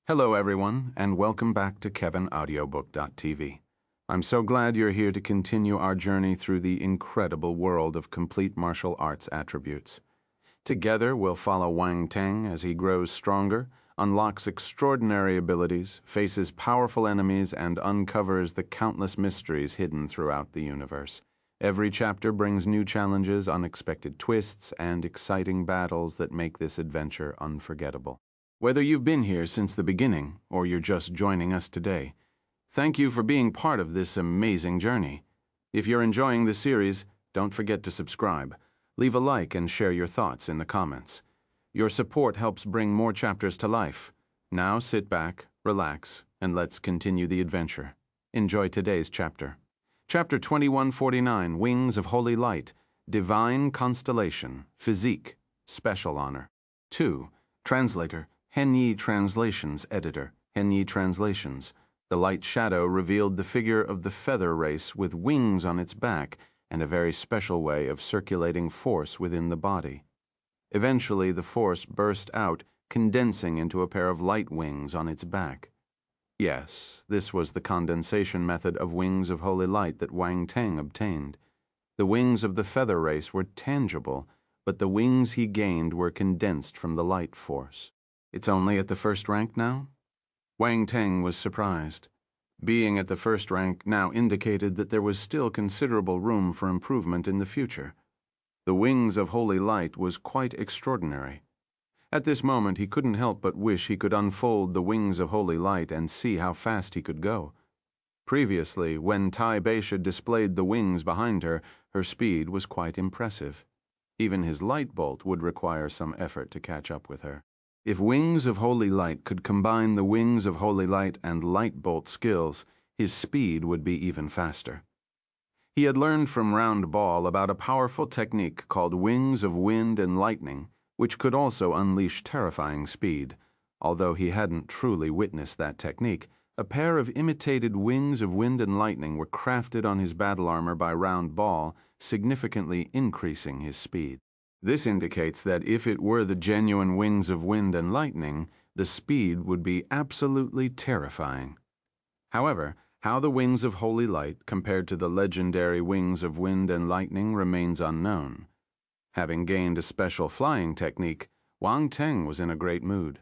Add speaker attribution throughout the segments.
Speaker 1: Hello everyone, and welcome back to KevinAudiobook.tv. I'm so glad you're here to continue our journey through the incredible world of complete martial arts attributes. Together, we'll follow Wang Teng as he grows stronger, unlocks extraordinary abilities, faces powerful enemies, and uncovers the countless mysteries hidden throughout the universe. Every chapter brings new challenges, unexpected twists, and exciting battles that make this adventure unforgettable. Whether you've been here since the beginning or you're just joining us today, thank you for being part of this amazing journey. If you're enjoying the series, don't forget to subscribe, leave a like, and share your thoughts in the comments. Your support helps bring more chapters to life. Now sit back, relax, and let's continue the adventure. Enjoy today's chapter. Chapter 2149, Wings of Holy Light, Divine Constellation, Physique, Special Honor. 2. Translator, Henyi Translations Editor, Henyi Translations. The light shadow revealed the figure of the feather race with wings on its back and a very special way of circulating force within the body. Eventually, the force burst out, condensing into a pair of light wings on its back. Yes, this was the condensation method of Wings of Holy Light that Wang Teng obtained. The wings of the feather race were tangible, but the wings he gained were condensed from the light force. It's only at the first rank now? Wang Teng was surprised. Being at the first rank now indicated that there was still considerable room for improvement in the future. The Wings of Holy Light was quite extraordinary. At this moment, he couldn't help but wish he could unfold the Wings of Holy Light and see how fast he could go. Previously, when Tai Beisha displayed the wings behind her, her speed was quite impressive. Even his light bolt would require some effort to catch up with her. If Wings of Holy Light could combine the Wings of Holy Light and light bolt skills, his speed would be even faster. He had learned from Round Ball about a powerful technique called Wings of Wind and Lightning, which could also unleash terrifying speed. Although he hadn't truly witnessed that technique, a pair of imitated Wings of Wind and Lightning were crafted on his battle armor by Round Ball, significantly increasing his speed. This indicates that if it were the genuine Wings of Wind and Lightning, the speed would be absolutely terrifying. However, how the Wings of Holy Light compared to the legendary Wings of Wind and Lightning remains unknown. Having gained a special flying technique, Wang Teng was in a great mood.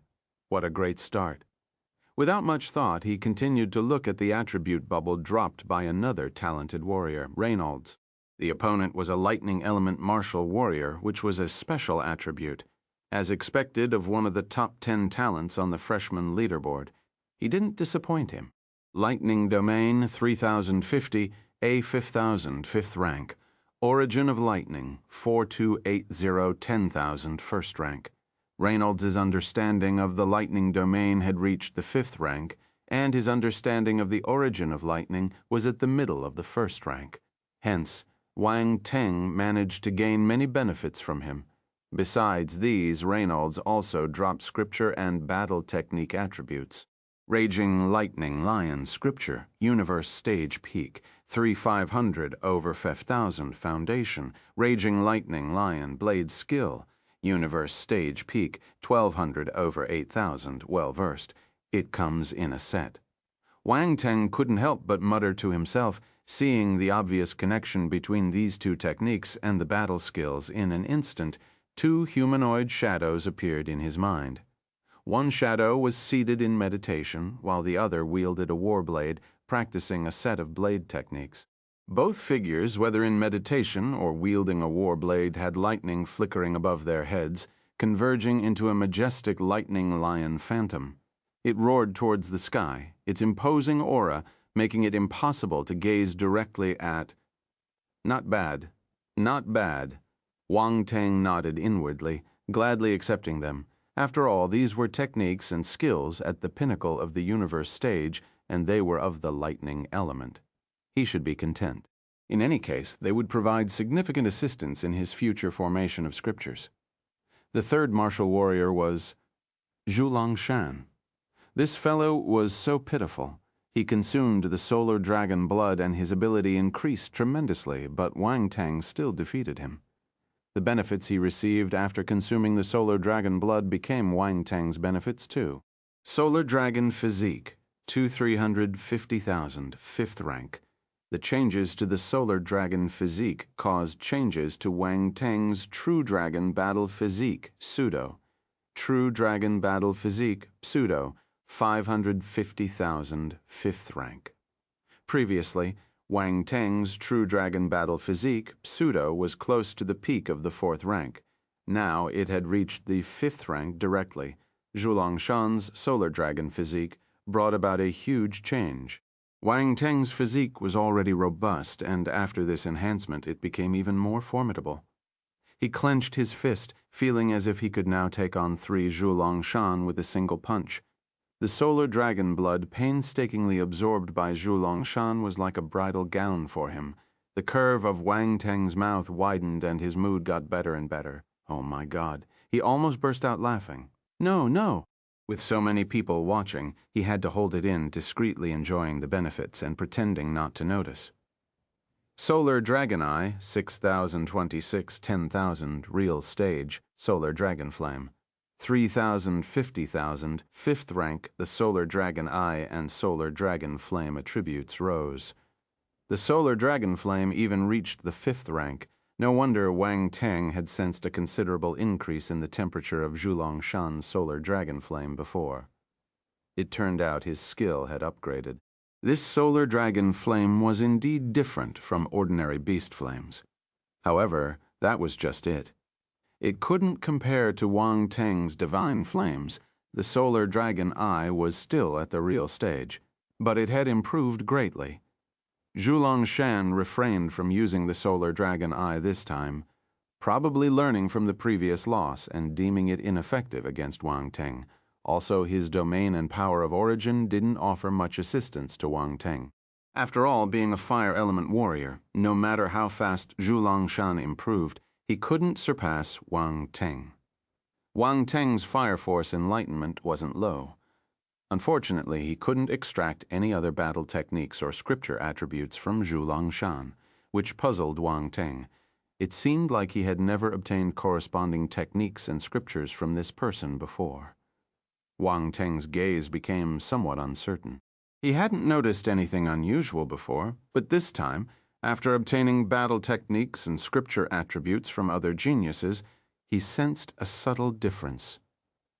Speaker 1: What a great start. Without much thought, he continued to look at the attribute bubble dropped by another talented warrior, Reynolds. The opponent was a lightning element martial warrior, which was a special attribute. As expected of one of the top 10 talents on the freshman leaderboard, he didn't disappoint him. Lightning Domain 3050, A 5000, 5th rank. Origin of Lightning 4280 10,000, 1st rank. Reynolds' understanding of the lightning domain had reached the 5th rank, and his understanding of the origin of lightning was at the middle of the 1st rank. Hence, Wang Teng managed to gain many benefits from him. Besides these, Reynolds also dropped scripture and battle technique attributes. Raging Lightning Lion Scripture, Universe Stage Peak, 3500 over 5000 Foundation. Raging Lightning Lion Blade Skill, Universe Stage Peak, 1200 over 8000, well-versed. It comes in a set. Wang Teng couldn't help but mutter to himself, seeing the obvious connection between these two techniques and the battle skills. In an instant, two humanoid shadows appeared in his mind. One shadow was seated in meditation, while the other wielded a war blade, practicing a set of blade techniques. Both figures, whether in meditation or wielding a war blade, had lightning flickering above their heads, converging into a majestic lightning lion phantom. It roared towards the sky, its imposing aura making it impossible to gaze directly at. Not bad. Not bad. Wang Teng nodded inwardly, gladly accepting them. After all, these were techniques and skills at the pinnacle of the universe stage, and they were of the lightning element. He should be content. In any case, they would provide significant assistance in his future formation of scriptures. The third martial warrior was Zhu Shan. This fellow was so pitiful. He consumed the solar dragon blood and his ability increased tremendously, but Wang Teng still defeated him. The benefits he received after consuming the solar dragon blood became Wang Teng's benefits too. Solar Dragon Physique, 2,350,000, 5th rank. The changes to the Solar Dragon Physique caused changes to Wang Teng's True Dragon Battle Physique, Pseudo. True Dragon Battle Physique, Pseudo, 550,000, 5th rank. Previously, Wang Teng's True Dragon Battle Physique, Pseudo, was close to the peak of the 4th rank. Now it had reached the 5th rank directly. Zhulong Shan's Solar Dragon Physique brought about a huge change. Wang Teng's physique was already robust, and after this enhancement it became even more formidable. He clenched his fist, feeling as if he could now take on 3 Zhulong Shan with a single punch. The solar dragon blood painstakingly absorbed by Zhulong Shan was like a bridal gown for him. The curve of Wang Teng's mouth widened and his mood got better and better. Oh my God, he almost burst out laughing. No, no. With so many people watching, he had to hold it in, discreetly enjoying the benefits and pretending not to notice. Solar Dragon Eye, 6,026, 10,000, real stage, Solar Dragon Flame. 3,000, 50,000, 5th rank, the Solar Dragon Eye and Solar Dragon Flame attributes rose. The Solar Dragon Flame even reached the 5th rank. No wonder Wang Teng had sensed a considerable increase in the temperature of Zhulong Shan's Solar Dragon Flame before. It turned out his skill had upgraded. This Solar Dragon Flame was indeed different from ordinary beast flames. However, that was just it. It couldn't compare to Wang Teng's divine flames. The Solar Dragon Eye was still at the real stage, but it had improved greatly. Zhulong Shan refrained from using the Solar Dragon Eye this time, probably learning from the previous loss and deeming it ineffective against Wang Teng. Also, his domain and power of origin didn't offer much assistance to Wang Teng. After all, being a fire element warrior, no matter how fast Zhulong Shan improved, he couldn't surpass Wang Teng. Wang Teng's fire force enlightenment wasn't low. Unfortunately, he couldn't extract any other battle techniques or scripture attributes from Zhulong Shan, which puzzled Wang Teng. It seemed like he had never obtained corresponding techniques and scriptures from this person before. Wang Teng's gaze became somewhat uncertain. He hadn't noticed anything unusual before, but this time, after obtaining battle techniques and scripture attributes from other geniuses, he sensed a subtle difference.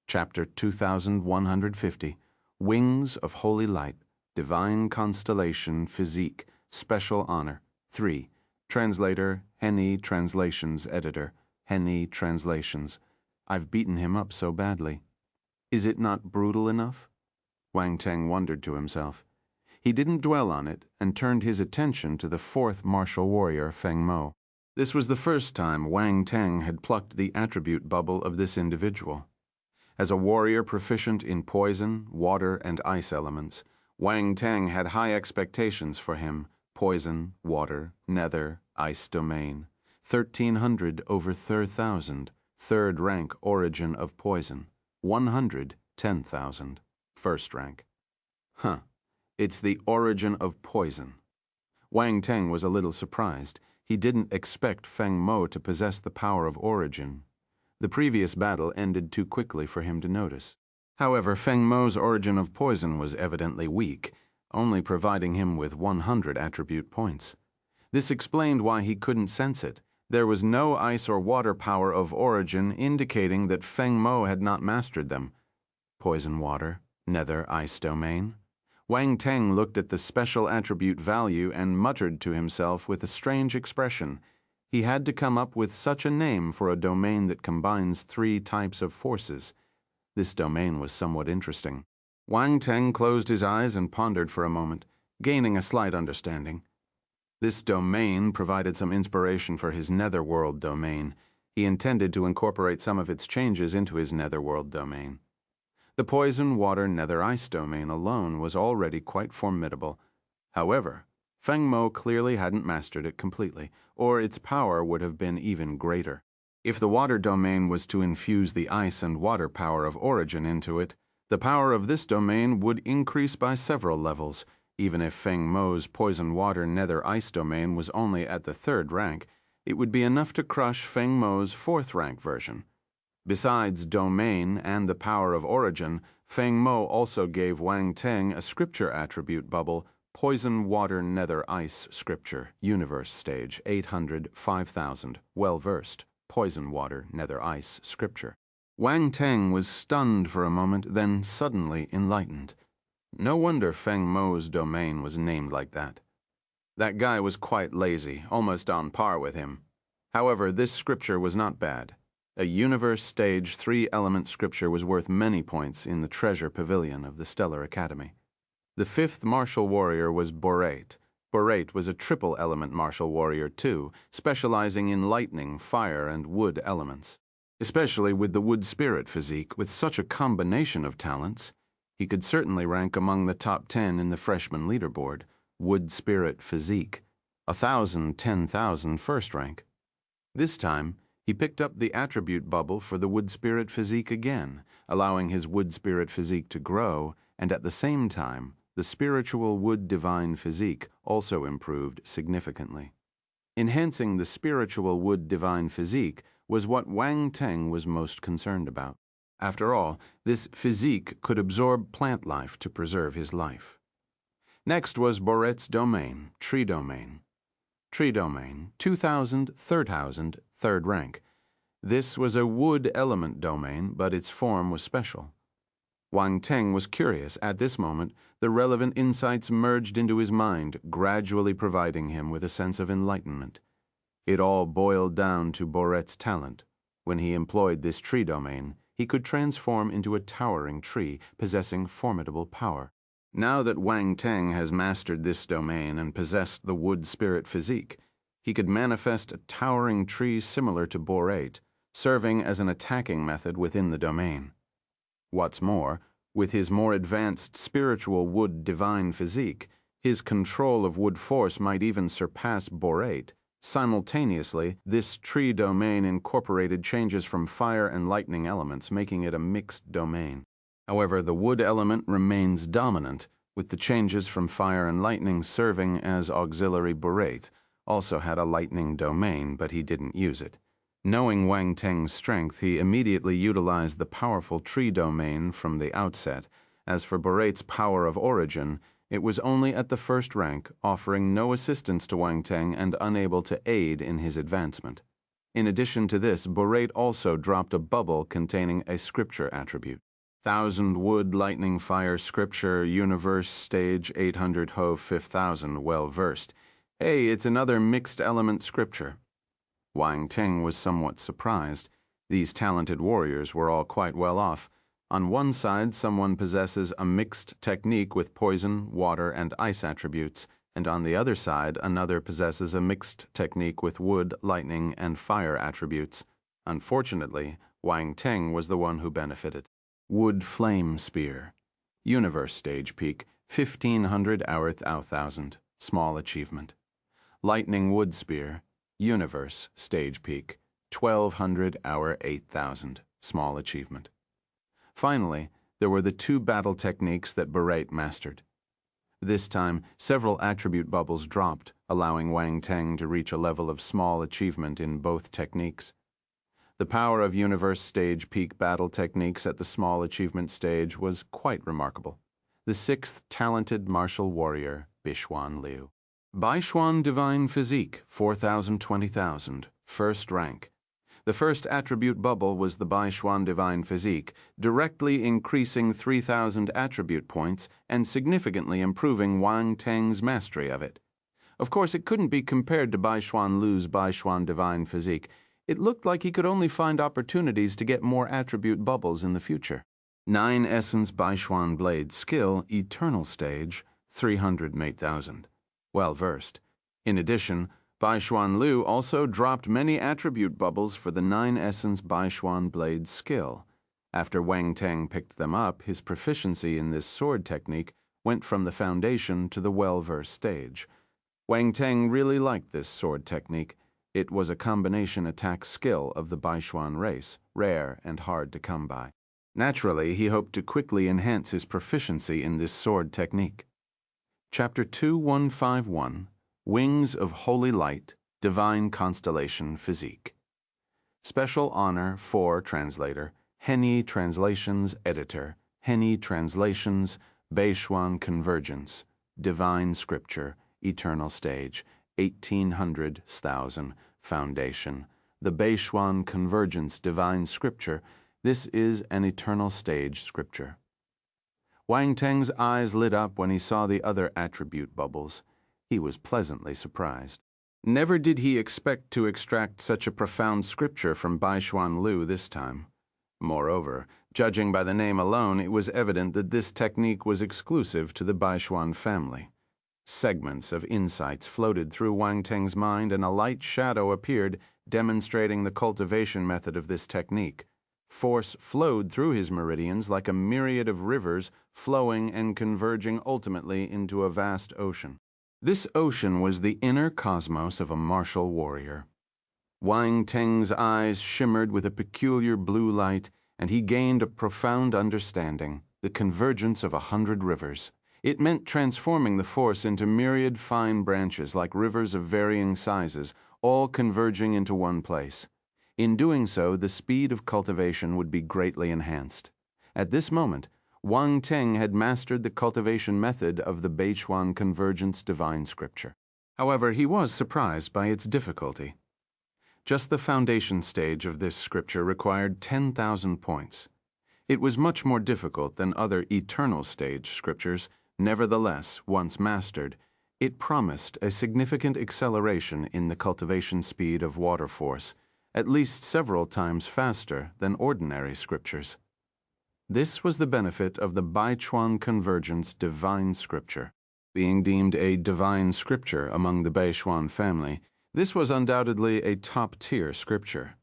Speaker 1: Chapter 2150, Wings of Holy Light, Divine Constellation Physique, Special Honor, 3. Translator, Henny Translations Editor, Henny Translations. I've beaten him up so badly. Is it not brutal enough? Wang Teng wondered to himself. He didn't dwell on it and turned his attention to the 4th martial warrior, Feng Mo. This was the first time Wang Teng had plucked the attribute bubble of this individual. As a warrior proficient in poison, water, and ice elements, Wang Teng had high expectations for him: poison, water, nether, ice domain, 1,300 over 3,000, 3rd rank origin of poison, 100, 10,000, 1st rank. Huh, it's the origin of poison. Wang Teng was a little surprised. He didn't expect Feng Mo to possess the power of origin. The previous battle ended too quickly for him to notice. However, Feng Mo's origin of poison was evidently weak, only providing him with 100 attribute points. This explained why he couldn't sense it. There was no ice or water power of origin, indicating that Feng Mo had not mastered them. Poison water, nether ice domain. Wang Teng looked at the special attribute value and muttered to himself with a strange expression. He had to come up with such a name for a domain that combines 3 types of forces. This domain was somewhat interesting. Wang Teng closed his eyes and pondered for a moment, gaining a slight understanding. This domain provided some inspiration for his netherworld domain. He intended to incorporate some of its changes into his netherworld domain. The poison, water, nether ice domain alone was already quite formidable. However, Feng Mo clearly hadn't mastered it completely, or its power would have been even greater. If the water domain was to infuse the ice and water power of origin into it, the power of this domain would increase by several levels. Even if Feng Mo's poison water nether ice domain was only at the 3rd rank, it would be enough to crush Feng Mo's 4th rank version. Besides domain and the power of origin, Feng Mo also gave Wang Teng a scripture attribute bubble, Poison Water Nether Ice Scripture, Universe Stage 800 5000, well-versed, Poison Water Nether Ice Scripture. Wang Teng was stunned for a moment, then suddenly enlightened. No wonder Feng Mo's domain was named like that. That guy was quite lazy, almost on par with him. However, this scripture was not bad. A Universe Stage 3-element scripture was worth many points in the treasure pavilion of the Stellar Academy. The 5th martial warrior was Borate. Borate was a triple-element martial warrior too, specializing in lightning, fire, and wood elements. Especially with the wood spirit physique, with such a combination of talents, he could certainly rank among the top 10 in the freshman leaderboard. Wood spirit physique, 1,000, 10,000 first rank. This time, he picked up the attribute bubble for the wood spirit physique again, allowing his wood spirit physique to grow, and at the same time, the spiritual wood divine physique also improved significantly. Enhancing the spiritual wood divine physique was what Wang Teng was most concerned about. After all, this physique could absorb plant life to preserve his life. Next was Boret's domain, Tree Domain. Tree Domain, 2000, 3000, third rank. This was a wood element domain, but its form was special. Wang Teng was curious. At this moment, the relevant insights merged into his mind, gradually providing him with a sense of enlightenment. It all boiled down to Boret's talent. When he employed this tree domain, he could transform into a towering tree, possessing formidable power. Now that Wang Teng has mastered this domain and possessed the wood spirit physique, he could manifest a towering tree similar to Borate, serving as an attacking method within the domain. What's more, with his more advanced spiritual wood divine physique, his control of wood force might even surpass Borate. Simultaneously, this tree domain incorporated changes from fire and lightning elements, making it a mixed domain. However, the wood element remains dominant, with the changes from fire and lightning serving as auxiliary. Borate also had a lightning domain, but he didn't use it. Knowing Wang Teng's strength, he immediately utilized the powerful tree domain from the outset. As for Borate's power of origin, it was only at the first rank, offering no assistance to Wang Teng and unable to aid in his advancement. In addition to this, Borate also dropped a bubble containing a scripture attribute. 1000 Wood Lightning Fire Scripture Universe Stage 800 Hove 5000 well versed. Hey, it's another mixed element scripture. Wang Teng was somewhat surprised. These talented warriors were all quite well off. On one side, someone possesses a mixed technique with poison, water, and ice attributes, and on the other side, another possesses a mixed technique with wood, lightning, and fire attributes. Unfortunately, Wang Teng was the one who benefited. Wood Flame Spear. Universe Stage Peak, 1500 Hourth 1000, small achievement. Lightning Wood Spear. Universe Stage Peak, 1200 Hour 8000, small achievement. Finally, there were the 2 battle techniques that Borate mastered. This time, several attribute bubbles dropped, allowing Wang Teng to reach a level of small achievement in both techniques. The power of Universe Stage Peak battle techniques at the small achievement stage was quite remarkable. The 6th talented martial warrior, Bixuan Liu. Bixuan Divine Physique, 4000, 20,000, first rank. The first attribute bubble was the Bixuan Divine Physique, directly increasing 3,000 attribute points and significantly improving Wang Teng's mastery of it. Of course, it couldn't be compared to Bixuan Liu's Bixuan Divine Physique. It looked like he could only find opportunities to get more attribute bubbles in the future. 9 Essence Bixuan Blade Skill, Eternal Stage, 308,000. Well versed. In addition, Bixuan Liu also dropped many attribute bubbles for the 9 Essence Bixuan Blade Skill. After Wang Teng picked them up, his proficiency in this sword technique went from the foundation to the well-versed stage. Wang Teng really liked this sword technique. It was a combination attack skill of the Bixuan race, rare and hard to come by. Naturally, he hoped to quickly enhance his proficiency in this sword technique. Chapter 2151, Wings of Holy Light, Divine Constellation Physique. Special honor for translator, Henny Translations Editor, Henny Translations, Beishuan Convergence, Divine Scripture, Eternal Stage, 1800,000 Foundation. The Beishuan Convergence Divine Scripture, this is an eternal stage scripture. Wang Teng's eyes lit up when he saw the other attribute bubbles. He was pleasantly surprised. Never did he expect to extract such a profound scripture from Baishuan Lu this time. Moreover, judging by the name alone, it was evident that this technique was exclusive to the Baishuan family. Segments of insights floated through Wang Teng's mind, and a light shadow appeared, demonstrating the cultivation method of this technique. Force flowed through his meridians like a myriad of rivers, flowing and converging ultimately into a vast ocean. This ocean was the inner cosmos of a martial warrior. Wang Teng's eyes shimmered with a peculiar blue light, and he gained a profound understanding, the convergence of 100 rivers. It meant transforming the force into myriad fine branches like rivers of varying sizes, all converging into one place. In doing so, the speed of cultivation would be greatly enhanced. At this moment, Wang Teng had mastered the cultivation method of the Beichuan Convergence Divine Scripture. However, he was surprised by its difficulty. Just the foundation stage of this scripture required 10,000 points. It was much more difficult than other eternal stage scriptures. Nevertheless, once mastered, it promised a significant acceleration in the cultivation speed of water force, at least several times faster than ordinary scriptures. This was the benefit of the Baichuan Convergence Divine Scripture. Being deemed a divine scripture among the Beishuan family, this was undoubtedly a top-tier scripture.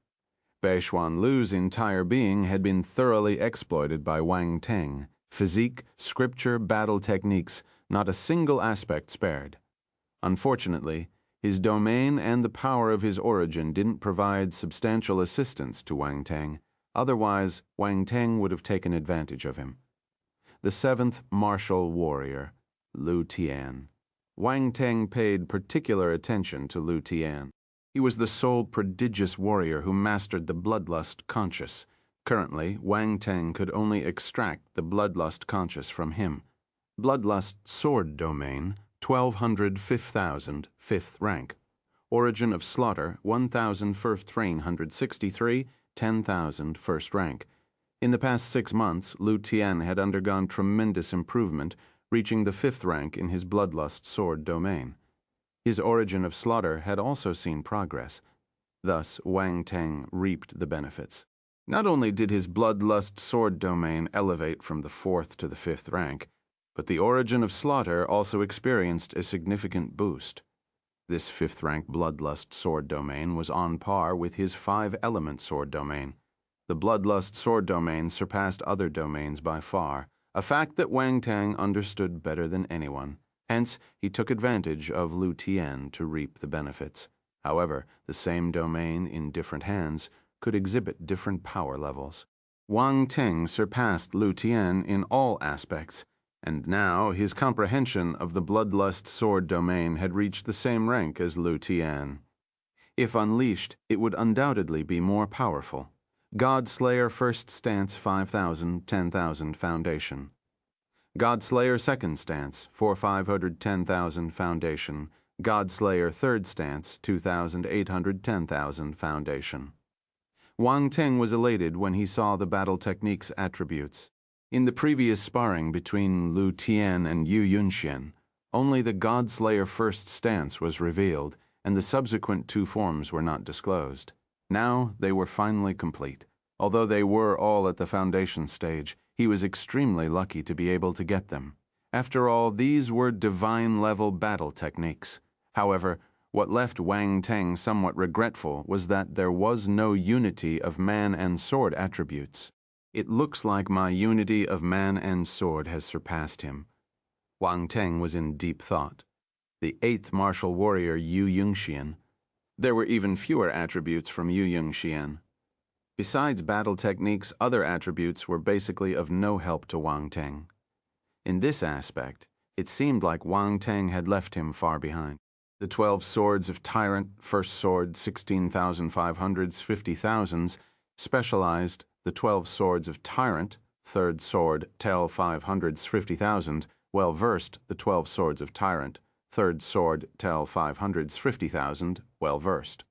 Speaker 1: Beishuan Lu's entire being had been thoroughly exploited by Wang Teng. Physique, scripture, battle techniques, not a single aspect spared. Unfortunately, his domain and the power of his origin didn't provide substantial assistance to Wang Teng. Otherwise, Wang Teng would have taken advantage of him. The seventh martial warrior, Lu Tian. Wang Teng paid particular attention to Lu Tian. He was the sole prodigious warrior who mastered the bloodlust conscious. Currently, Wang Teng could only extract the bloodlust conscious from him. Bloodlust sword domain, 1200 5000, 5th rank. Origin of slaughter, 1000 1st reign 163, 10,000 1st rank. In the past 6 months, Lu Tian had undergone tremendous improvement, reaching the 5th rank in his bloodlust sword domain. His origin of slaughter had also seen progress. Thus, Wang Teng reaped the benefits. Not only did his bloodlust sword domain elevate from the 4th to the 5th rank, but the origin of slaughter also experienced a significant boost. This 5th rank bloodlust sword domain was on par with his 5-element sword domain. The bloodlust sword domain surpassed other domains by far, a fact that Wang Teng understood better than anyone. Hence, he took advantage of Lu Tian to reap the benefits. However, the same domain in different hands could exhibit different power levels. Wang Teng surpassed Lu Tian in all aspects, and now his comprehension of the bloodlust sword domain had reached the same rank as Lu Tian. If unleashed, it would undoubtedly be more powerful. Godslayer first stance 5,000, 10,000 foundation. Godslayer second stance 4,510,000 foundation. Godslayer third stance 2,810,000 foundation. Wang Teng was elated when he saw the battle technique's attributes. In the previous sparring between Lu Tian and Yu Yunxian, only the Godslayer first stance was revealed, and the subsequent 2 forms were not disclosed. Now they were finally complete. Although they were all at the foundation stage, he was extremely lucky to be able to get them. After all, these were divine-level battle techniques. However, what left Wang Teng somewhat regretful was that there was no unity of man and sword attributes. It looks like my unity of man and sword has surpassed him. Wang Teng was in deep thought. The 8th martial warrior Yu Yunxian. There were even fewer attributes from Yu Yunxian. Besides battle techniques, other attributes were basically of no help to Wang Teng. In this aspect, it seemed like Wang Teng had left him far behind. The 12 swords of Tyrant, first sword 16,500s, 50,000s, specialized. The 12 swords of Tyrant, third sword, tel 500s, 50,000, well versed. The 12 swords of Tyrant, third sword, tel 500s, 50,000, well versed.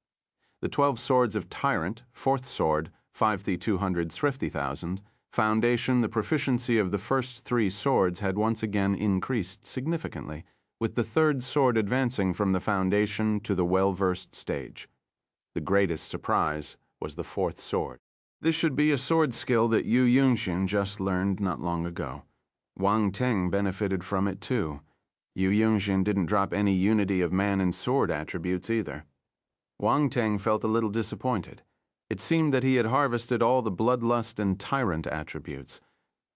Speaker 1: The 12 swords of Tyrant, fourth sword, 5,200s, 50,000, foundation. The proficiency of the first 3 swords had once again increased significantly, with the third sword advancing from the foundation to the well-versed stage. The greatest surprise was the fourth sword. This should be a sword skill that Yu Yunxin just learned not long ago. Wang Teng benefited from it too. Yu Yunxin didn't drop any unity of man and sword attributes either. Wang Teng felt a little disappointed. It seemed that he had harvested all the bloodlust and tyrant attributes.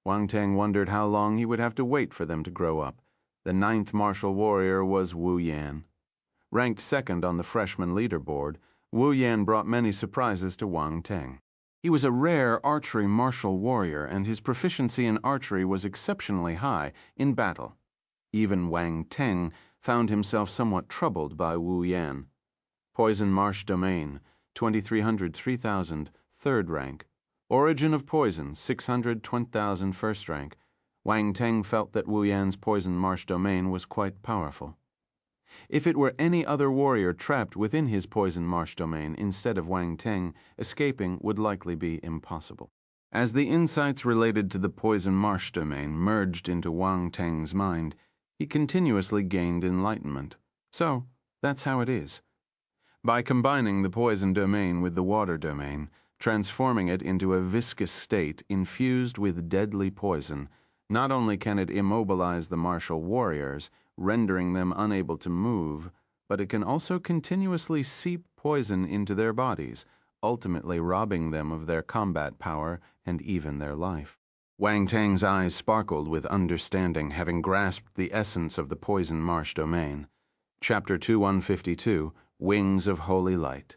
Speaker 1: Wang Teng wondered how long he would have to wait for them to grow up. The 9th martial warrior was Wu Yan. Ranked second on the freshman leaderboard, Wu Yan brought many surprises to Wang Teng. He was a rare archery martial warrior, and his proficiency in archery was exceptionally high in battle. Even Wang Teng found himself somewhat troubled by Wu Yan. Poison Marsh Domain, 2300, 3000, third rank. Origin of Poison, 600, 20,000, first rank. Wang Teng felt that Wu Yan's Poison Marsh Domain was quite powerful. If it were any other warrior trapped within his Poison Marsh Domain instead of Wang Teng, escaping would likely be impossible. As the insights related to the Poison Marsh Domain merged into Wang Teng's mind, he continuously gained enlightenment. So, that's how it is. By combining the Poison Domain with the Water Domain, transforming it into a viscous state infused with deadly poison, not only can it immobilize the martial warriors, rendering them unable to move, but it can also continuously seep poison into their bodies, ultimately robbing them of their combat power and even their life. Wang Teng's eyes sparkled with understanding, having grasped the essence of the Poison Marsh Domain. Chapter 2152, Wings of Holy Light.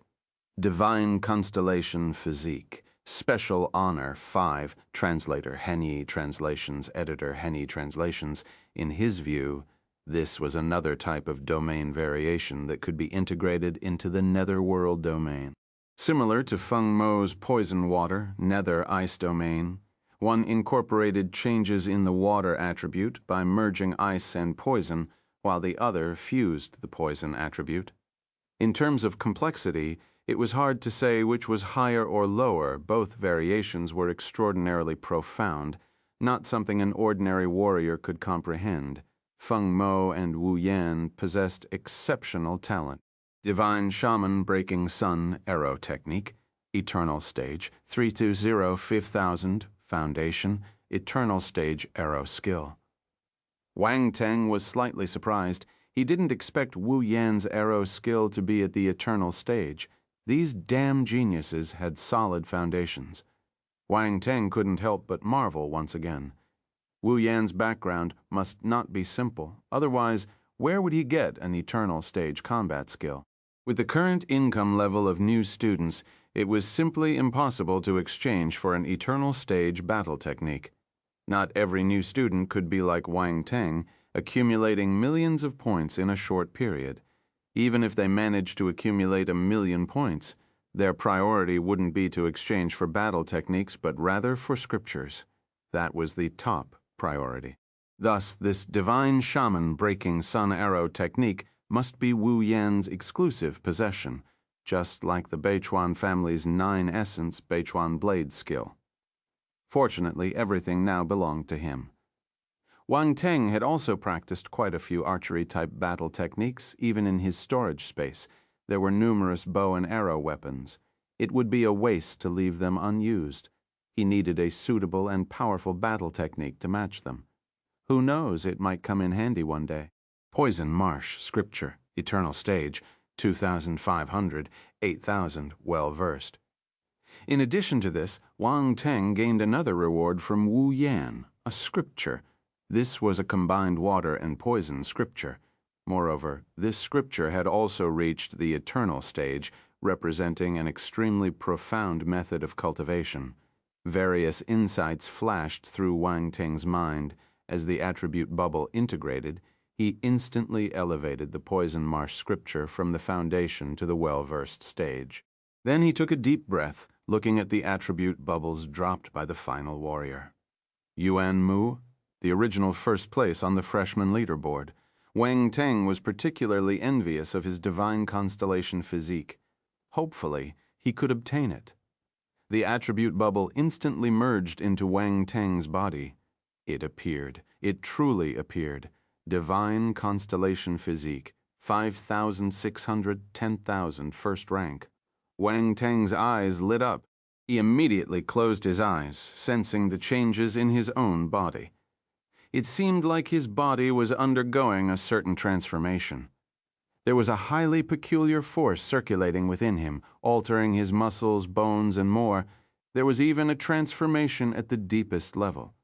Speaker 1: Divine Constellation Physique. Special Honor 5, Translator Henyi Translations, Editor Henyi Translations. In his view, this was another type of domain variation that could be integrated into the Netherworld domain. Similar to Feng Mo's Poison Water, Nether Ice Domain, one incorporated changes in the water attribute by merging ice and poison, while the other fused the poison attribute. In terms of complexity, it was hard to say which was higher or lower. Both variations were extraordinarily profound, not something an ordinary warrior could comprehend. Feng Mo and Wu Yan possessed exceptional talent. Divine Shaman Breaking Sun Arrow Technique, Eternal Stage, 320, 5000, Foundation, Eternal Stage Arrow Skill. Wang Teng was slightly surprised. He didn't expect Wu Yan's arrow skill to be at the Eternal Stage. These damn geniuses had solid foundations. Wang Teng couldn't help but marvel once again. Wu Yan's background must not be simple. Otherwise, where would he get an Eternal Stage combat skill? With the current income level of new students, it was simply impossible to exchange for an Eternal Stage battle technique. Not every new student could be like Wang Teng, accumulating millions of points in a short period. Even if they managed to accumulate 1,000,000 points, their priority wouldn't be to exchange for battle techniques, but rather for scriptures. That was the top priority. Thus, this Divine Shaman Breaking Sun Arrow technique must be Wu Yan's exclusive possession, just like the Beichuan family's 9-essence Beichuan blade skill. Fortunately, everything now belonged to him. Wang Teng had also practiced quite a few archery-type battle techniques, even in his storage space. There were numerous bow and arrow weapons. It would be a waste to leave them unused. He needed a suitable and powerful battle technique to match them. Who knows, it might come in handy one day. Poison Marsh Scripture, Eternal Stage, 2,500, 8,000, well-versed. In addition to this, Wang Teng gained another reward from Wu Yan, a scripture. This was a combined water and poison scripture. Moreover, this scripture had also reached the Eternal Stage, representing an extremely profound method of cultivation. Various insights flashed through Wang Teng's mind. As the attribute bubble integrated, he instantly elevated the poison marsh scripture from the foundation to the well-versed stage. Then he took a deep breath, looking at the attribute bubbles dropped by the final warrior. Yuan Mu, the original first place on the freshman leaderboard. Wang Teng was particularly envious of his divine constellation physique. Hopefully, he could obtain it. The attribute bubble instantly merged into Wang Teng's body. It appeared. It truly appeared. Divine constellation physique, 5,600, 10,000 first rank. Wang Teng's eyes lit up. He immediately closed his eyes, sensing the changes in his own body. It seemed like his body was undergoing a certain transformation. There was a highly peculiar force circulating within him, altering his muscles, bones, and more. There was even a transformation at the deepest level.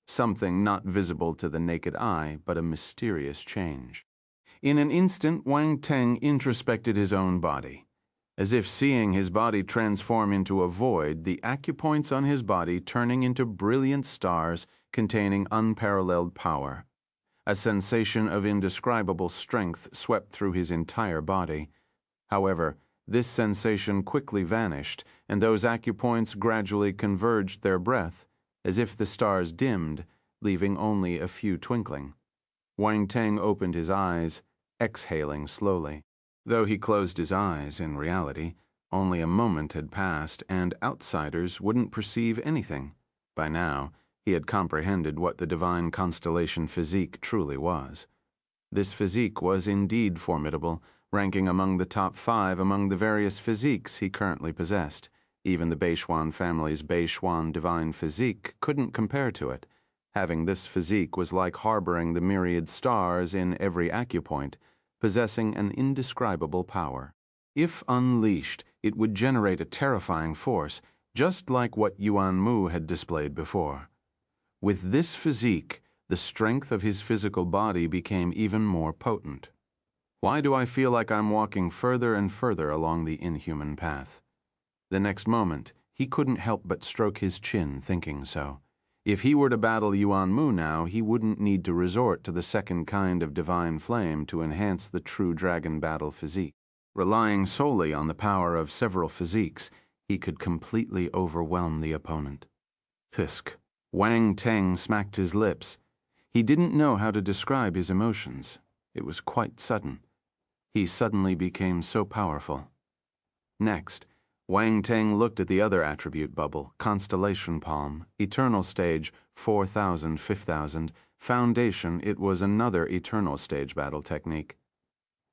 Speaker 1: Something not visible to the naked eye, but a mysterious change. In an instant, Wang Teng introspected his own body. As if seeing his body transform into a void, the acupoints on his body turning into brilliant stars containing unparalleled power. A sensation of indescribable strength swept through his entire body. However, this sensation quickly vanished, and those acupoints gradually converged their breath, as if the stars dimmed, leaving only a few twinkling. Wang Teng opened his eyes, exhaling slowly. Though he closed his eyes, in reality, only a moment had passed, and outsiders wouldn't perceive anything. By now, he had comprehended what the divine constellation physique truly was. This physique was indeed formidable, ranking among the top 5 among the various physiques he currently possessed. Even the Beishuan family's Beishuan divine physique couldn't compare to it. Having this physique was like harboring the myriad stars in every acupoint, possessing an indescribable power. If unleashed, it would generate a terrifying force, just like what Yuan Mu had displayed before. With this physique, the strength of his physical body became even more potent. Why do I feel like I'm walking further and further along the inhuman path? The next moment, he couldn't help but stroke his chin, thinking so. If he were to battle Yuan Mu now, he wouldn't need to resort to the second kind of divine flame to enhance the true dragon battle physique. Relying solely on the power of several physiques, he could completely overwhelm the opponent. Thisk. Wang Teng smacked his lips. He didn't know how to describe his emotions. It was quite sudden. He suddenly became so powerful. Next, Wang Teng looked at the other attribute bubble, Constellation Palm, Eternal Stage, 4,000, 5,000, Foundation. It was another Eternal Stage battle technique.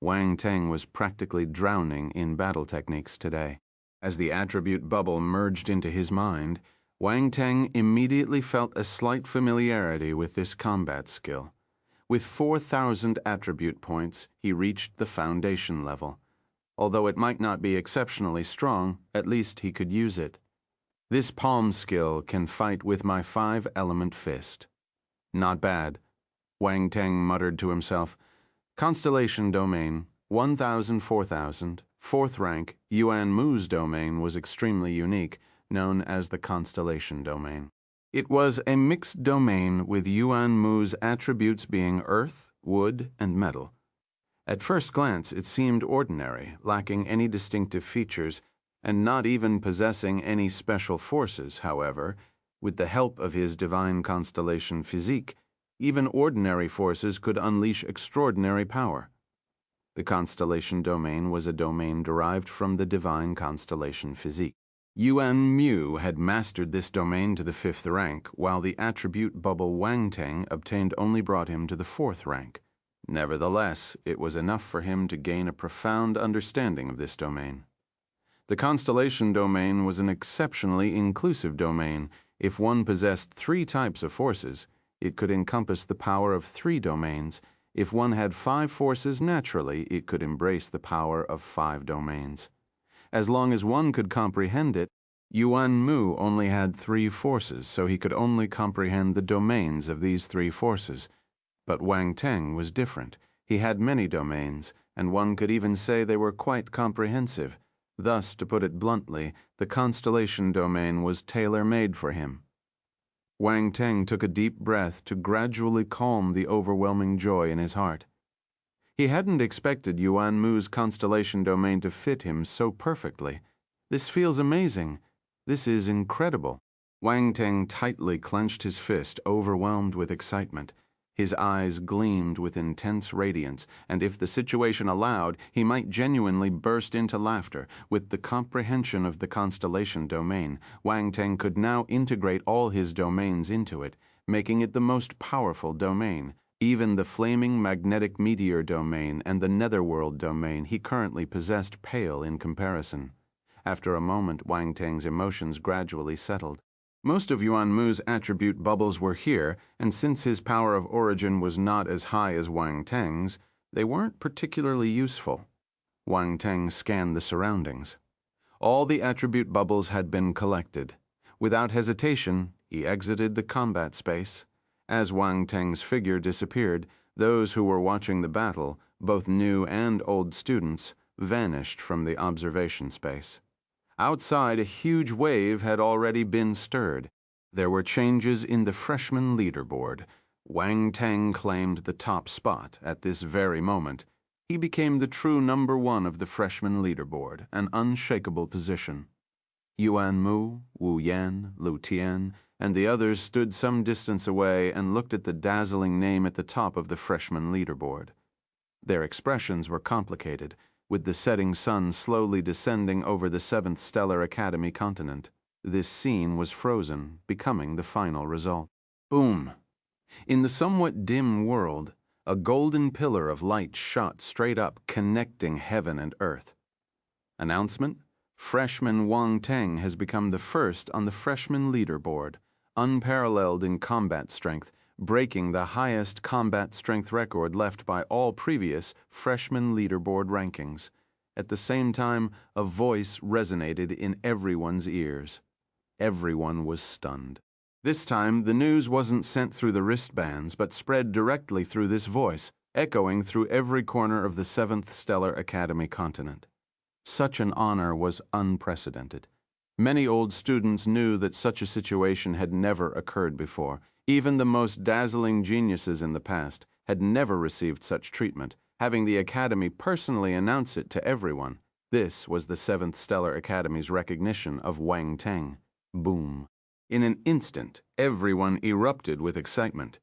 Speaker 1: Wang Teng was practically drowning in battle techniques today. As the attribute bubble merged into his mind, Wang Teng immediately felt a slight familiarity with this combat skill. With 4,000 attribute points, he reached the foundation level. Although it might not be exceptionally strong, at least he could use it. This palm skill can fight with my 5-element fist. Not bad, Wang Teng muttered to himself. Constellation domain, 1,000, 4,000, 4th rank. Yuan Mu's domain was extremely unique, known as the Constellation domain. It was a mixed domain with Yuan Mu's attributes being earth, wood, and metal. At first glance, it seemed ordinary, lacking any distinctive features, and not even possessing any special forces. However, with the help of his divine constellation physique, even ordinary forces could unleash extraordinary power. The constellation domain was a domain derived from the divine constellation physique. Yuan Mu had mastered this domain to the 5th rank, while the attribute bubble Wang Teng obtained only brought him to the 4th rank. Nevertheless, it was enough for him to gain a profound understanding of this domain. The constellation domain was an exceptionally inclusive domain. If one possessed 3 types of forces, it could encompass the power of 3 domains. If one had 5 forces naturally, it could embrace the power of 5 domains. As long as one could comprehend it, Yuan Mu only had 3 forces, so he could only comprehend the domains of these 3 forces. But Wang Teng was different. He had many domains, and one could even say they were quite comprehensive. Thus, to put it bluntly, the constellation domain was tailor-made for him. Wang Teng took a deep breath to gradually calm the overwhelming joy in his heart. He hadn't expected Yuan Mu's constellation domain to fit him so perfectly. This feels amazing. This is incredible. Wang Teng tightly clenched his fist, overwhelmed with excitement. His eyes gleamed with intense radiance, and if the situation allowed, he might genuinely burst into laughter. With the comprehension of the constellation domain, Wang Teng could now integrate all his domains into it, making it the most powerful domain. Even the flaming magnetic meteor domain and the netherworld domain he currently possessed pale in comparison. After a moment, Wang Teng's emotions gradually settled. Most of Yuan Mu's attribute bubbles were here, and since his power of origin was not as high as Wang Teng's, they weren't particularly useful. Wang Teng scanned the surroundings. All the attribute bubbles had been collected. Without hesitation, he exited the combat space. As Wang Teng's figure disappeared, those who were watching the battle, both new and old students, vanished from the observation space. Outside, a huge wave had already been stirred. There were changes in the freshman leaderboard. Wang Teng claimed the top spot at this very moment. He became the true #1 of the freshman leaderboard, an unshakable position. Yuan Mu, Wu Yan, Lu Tian, and the others stood some distance away and looked at the dazzling name at the top of the freshman leaderboard. Their expressions were complicated, with the setting sun slowly descending over the 7th Stellar Academy continent. This scene was frozen, becoming the final result. Boom! In the somewhat dim world, a golden pillar of light shot straight up, connecting heaven and earth. Announcement: Freshman Wang Teng has become the first on the freshman leaderboard, unparalleled in combat strength, breaking the highest combat strength record left by all previous freshman leaderboard rankings. At the same time, a voice resonated in everyone's ears. Everyone was stunned. This time, the news wasn't sent through the wristbands, but spread directly through this voice, echoing through every corner of the 7th Stellar Academy continent. Such an honor was unprecedented. Many old students knew that such a situation had never occurred before. Even the most dazzling geniuses in the past had never received such treatment, having the Academy personally announce it to everyone. This was the 7th Stellar Academy's recognition of Wang Teng. Boom. In an instant, everyone erupted with excitement.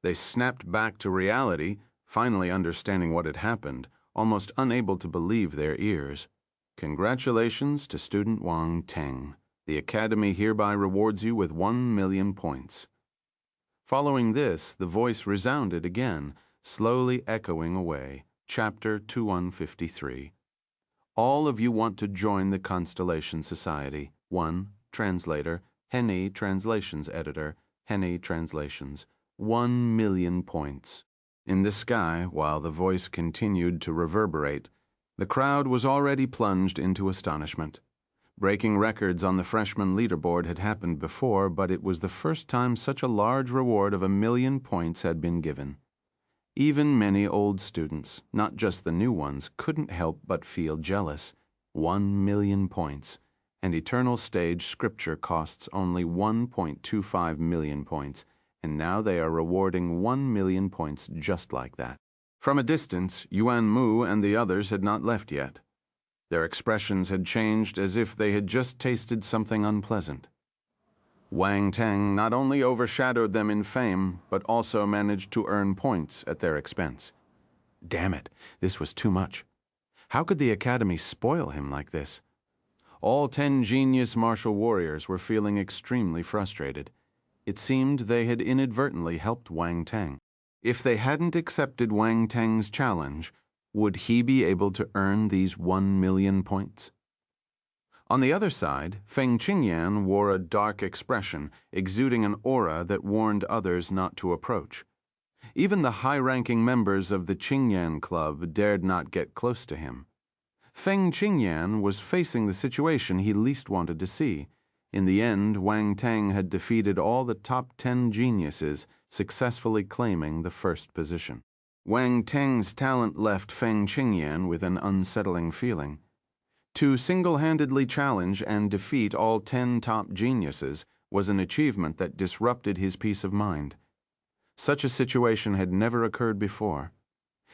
Speaker 1: They snapped back to reality, finally understanding what had happened, almost unable to believe their ears. Congratulations to student Wang Teng. The Academy hereby rewards you with 1,000,000 points. Following this, the voice resounded again, slowly echoing away. Chapter 2153. All of you want to join the Constellation Society. 1. Translator, Henny Translations Editor, Henny Translations. 1,000,000 points. In the sky, while the voice continued to reverberate, the crowd was already plunged into astonishment. Breaking records on the freshman leaderboard had happened before, but it was the first time such a large reward of 1,000,000 points had been given. Even many old students, not just the new ones, couldn't help but feel jealous. 1,000,000 points. And Eternal Stage Scripture costs only 1.25 million points, and now they are rewarding 1,000,000 points just like that. From a distance, Yuan Mu and the others had not left yet. Their expressions had changed as if they had just tasted something unpleasant. Wang Teng not only overshadowed them in fame, but also managed to earn points at their expense. Damn it, this was too much. How could the Academy spoil him like this? All 10 genius martial warriors were feeling extremely frustrated. It seemed they had inadvertently helped Wang Teng. If they hadn't accepted Wang Teng's challenge, would he be able to earn these 1,000,000 points? On the other side, Feng Qingyan wore a dark expression, exuding an aura that warned others not to approach. Even the high-ranking members of the Qingyan Club dared not get close to him. Feng Qingyan was facing the situation he least wanted to see. In the end, Wang Teng had defeated all the top 10 geniuses, successfully claiming the first position. Wang Teng's talent left Feng Qingyan with an unsettling feeling. To single-handedly challenge and defeat all 10 top geniuses was an achievement that disrupted his peace of mind. Such a situation had never occurred before.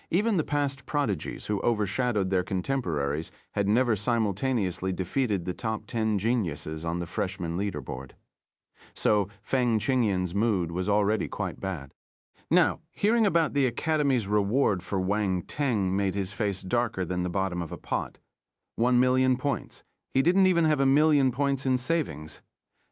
Speaker 1: Even the past prodigies who overshadowed their contemporaries had never simultaneously defeated the top 10 geniuses on the freshman leaderboard. So Feng Qingyan's mood was already quite bad. Now, hearing about the Academy's reward for Wang Teng made his face darker than the bottom of a pot. 1 million points. He didn't even have 1 million points in savings.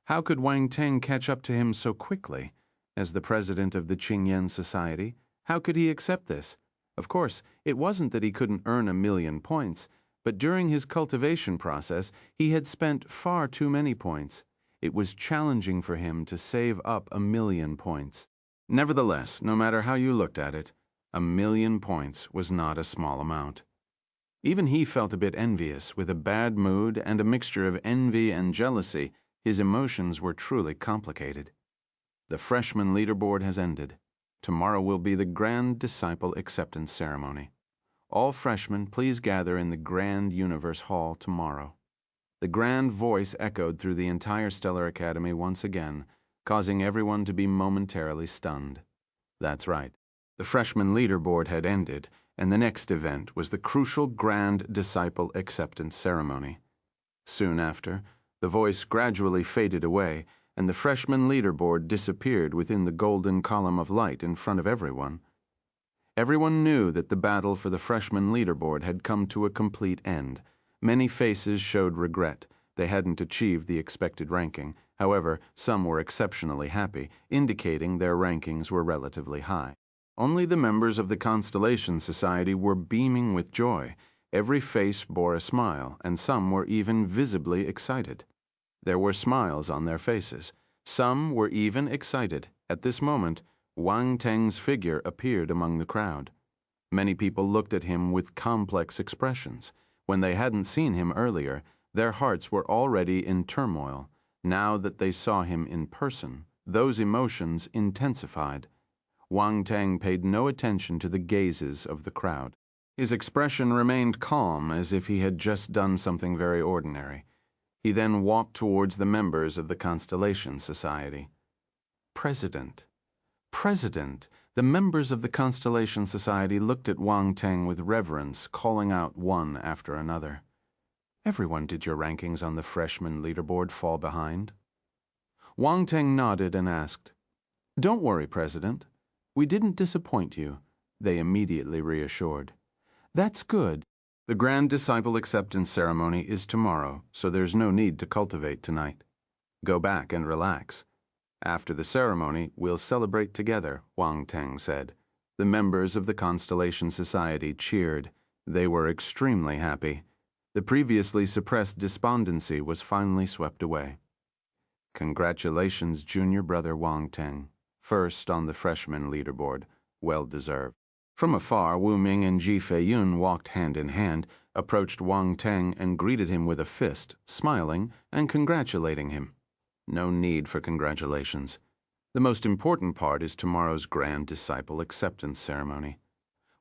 Speaker 1: How could Wang Teng catch up to him so quickly? As the president of the Qingyan Society, how could he accept this? Of course, it wasn't that he couldn't earn 1 million points, but during his cultivation process, he had spent far too many points. It was challenging for him to save up 1 million points. Nevertheless, no matter how you looked at it, 1 million points was not a small amount. Even he felt a bit envious. With a bad mood and a mixture of envy and jealousy, his emotions were truly complicated. The freshman leaderboard has ended. Tomorrow will be the Grand Disciple Acceptance Ceremony. All freshmen, please gather in the Grand Universe Hall tomorrow. The grand voice echoed through the entire Stellar Academy once again, causing everyone to be momentarily stunned. That's right. The freshman leaderboard had ended, and the next event was the crucial Grand Disciple Acceptance Ceremony. Soon after, the voice gradually faded away, and the freshman leaderboard disappeared within the golden column of light in front of everyone. Everyone knew that the battle for the freshman leaderboard had come to a complete end. Many faces showed regret. They hadn't achieved the expected ranking. However, some were exceptionally happy, indicating their rankings were relatively high. Only the members of the Constellation Society were beaming with joy. Every face bore a smile, and some were even visibly excited. There were smiles on their faces. Some were even excited. At this moment, Wang Teng's figure appeared among the crowd. Many people looked at him with complex expressions. When they hadn't seen him earlier, their hearts were already in turmoil. Now that they saw him in person, those emotions intensified. Wang Teng paid no attention to the gazes of the crowd. His expression remained calm, as if he had just done something very ordinary. He then walked towards the members of the Constellation Society. President. President! The members of the Constellation Society looked at Wang Teng with reverence, calling out one after another. Everyone did your rankings on the freshman leaderboard fall behind. Wang Teng nodded and asked, "Don't worry, President. We didn't disappoint you," they immediately reassured. "That's good. The Grand Disciple Acceptance Ceremony is tomorrow, so there's no need to cultivate tonight. Go back and relax. After the ceremony, we'll celebrate together," Wang Teng said. The members of the Constellation Society cheered. They were extremely happy. The previously suppressed despondency was finally swept away. Congratulations, junior brother Wang Teng. First on the freshman leaderboard. Well deserved. From afar, Wu Ming and Ji Feiyun walked hand in hand, approached Wang Teng and greeted him with a fist, smiling and congratulating him. No need for congratulations. The most important part is tomorrow's Grand Disciple Acceptance Ceremony.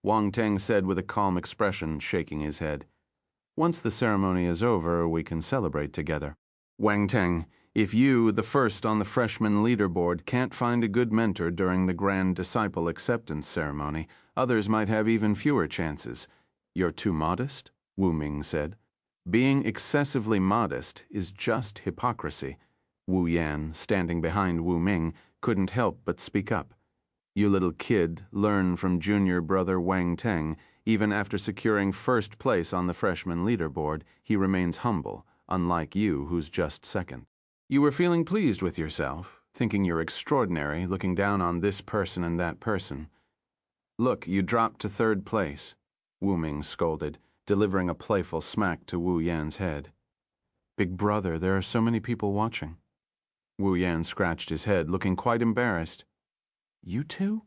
Speaker 1: Wang Teng said with a calm expression, shaking his head. Once the ceremony is over, we can celebrate together. Wang Teng, if you, the first on the freshman leaderboard, can't find a good mentor during the Grand Disciple Acceptance Ceremony, others might have even fewer chances. You're too modest? Wu Ming said. Being excessively modest is just hypocrisy. Wu Yan, standing behind Wu Ming, couldn't help but speak up. You little kid, learn from junior brother Wang Teng. Even after securing first place on the freshman leaderboard, he remains humble, unlike you who's just second. You were feeling pleased with yourself, thinking you're extraordinary, looking down on this person and that person. Look, you dropped to third place, Wu Ming scolded, delivering a playful smack to Wu Yan's head. Big brother, there are so many people watching. Wu Yan scratched his head, looking quite embarrassed. You two?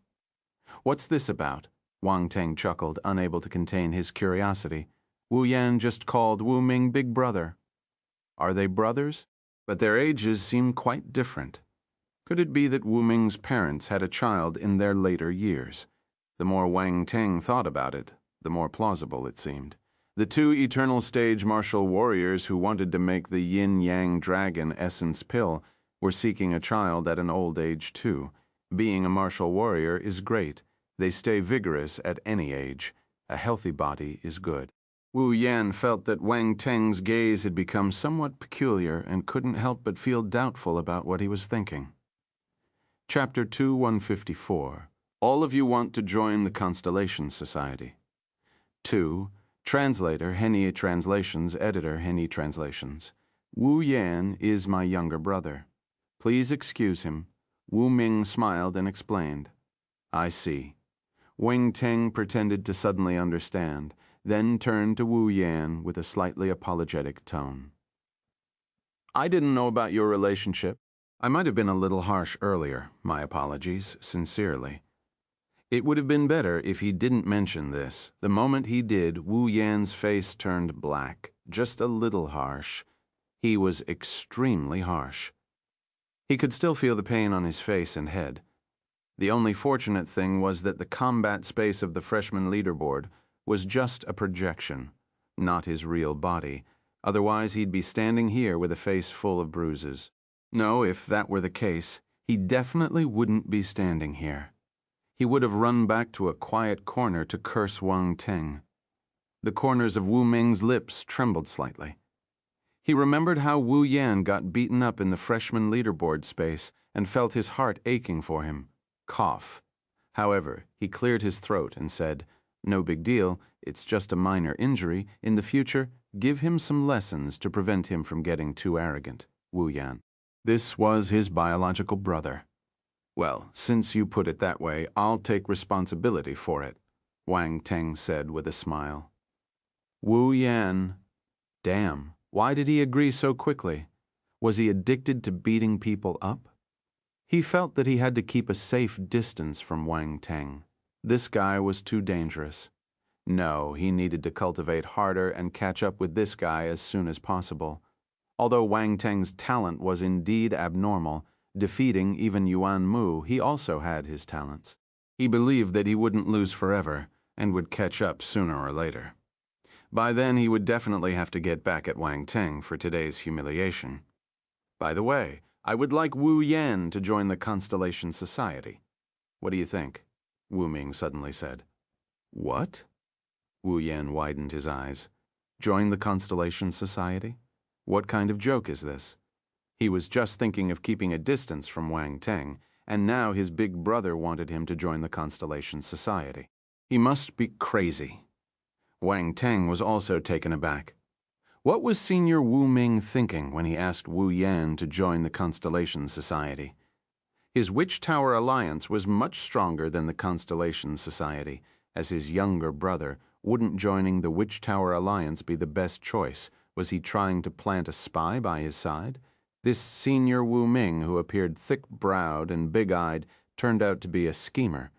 Speaker 1: What's this about? Wang Teng chuckled, unable to contain his curiosity. Wu Yan just called Wu Ming big brother. Are they brothers? But their ages seem quite different. Could it be that Wu Ming's parents had a child in their later years? The more Wang Teng thought about it, the more plausible it seemed. The two eternal stage martial warriors who wanted to make the yin-yang dragon essence pill We're seeking a child at an old age, too. Being a martial warrior is great. They stay vigorous at any age. A healthy body is good. Wu Yan felt that Wang Teng's gaze had become somewhat peculiar and couldn't help but feel doubtful about what he was thinking. Chapter 2, 154. All of you want to join the Constellation Society. 2. Translator, Henny Translations, Editor, Henny Translations. Wu Yan is my younger brother. Please excuse him. Wu Ming smiled and explained. I see. Wang Teng pretended to suddenly understand, then turned to Wu Yan with a slightly apologetic tone. I didn't know about your relationship. I might have been a little harsh earlier. My apologies, sincerely. It would have been better if he didn't mention this. The moment he did, Wu Yan's face turned black, just a little harsh. He was extremely harsh. He could still feel the pain on his face and head. The only fortunate thing was that the combat space of the freshman leaderboard was just a projection, not his real body. Otherwise, he'd be standing here with a face full of bruises. No, if that were the case, he definitely wouldn't be standing here. He would have run back to a quiet corner to curse Wang Teng. The corners of Wu Ming's lips trembled slightly. He remembered how Wu Yan got beaten up in the freshman leaderboard space and felt his heart aching for him. Cough. However, he cleared his throat and said, No big deal, it's just a minor injury. In the future, give him some lessons to prevent him from getting too arrogant. Wu Yan. This was his biological brother. Well, since you put it that way, I'll take responsibility for it, Wang Teng said with a smile. Wu Yan. Damn, why did he agree so quickly? Was he addicted to beating people up? He felt that he had to keep a safe distance from Wang Teng. This guy was too dangerous. No, he needed to cultivate harder and catch up with this guy as soon as possible. Although Wang Teng's talent was indeed abnormal, defeating even Yuan Mu, he also had his talents. He believed that he wouldn't lose forever and would catch up sooner or later. By then, he would definitely have to get back at Wang Teng for today's humiliation. By the way, I would like Wu Yan to join the Constellation Society. What do you think? Wu Ming suddenly said. What? Wu Yan widened his eyes. Join the Constellation Society? What kind of joke is this? He was just thinking of keeping a distance from Wang Teng, and now his big brother wanted him to join the Constellation Society. He must be crazy. Wang Teng was also taken aback. What was Senior Wu Ming thinking when he asked Wu Yan to join the Constellation Society? His Witch Tower alliance was much stronger than the Constellation Society. As his younger brother, wouldn't joining the Witch Tower alliance be the best choice? Was he trying to plant a spy by his side? This Senior Wu Ming, who appeared thick-browed and big-eyed, turned out to be a schemer.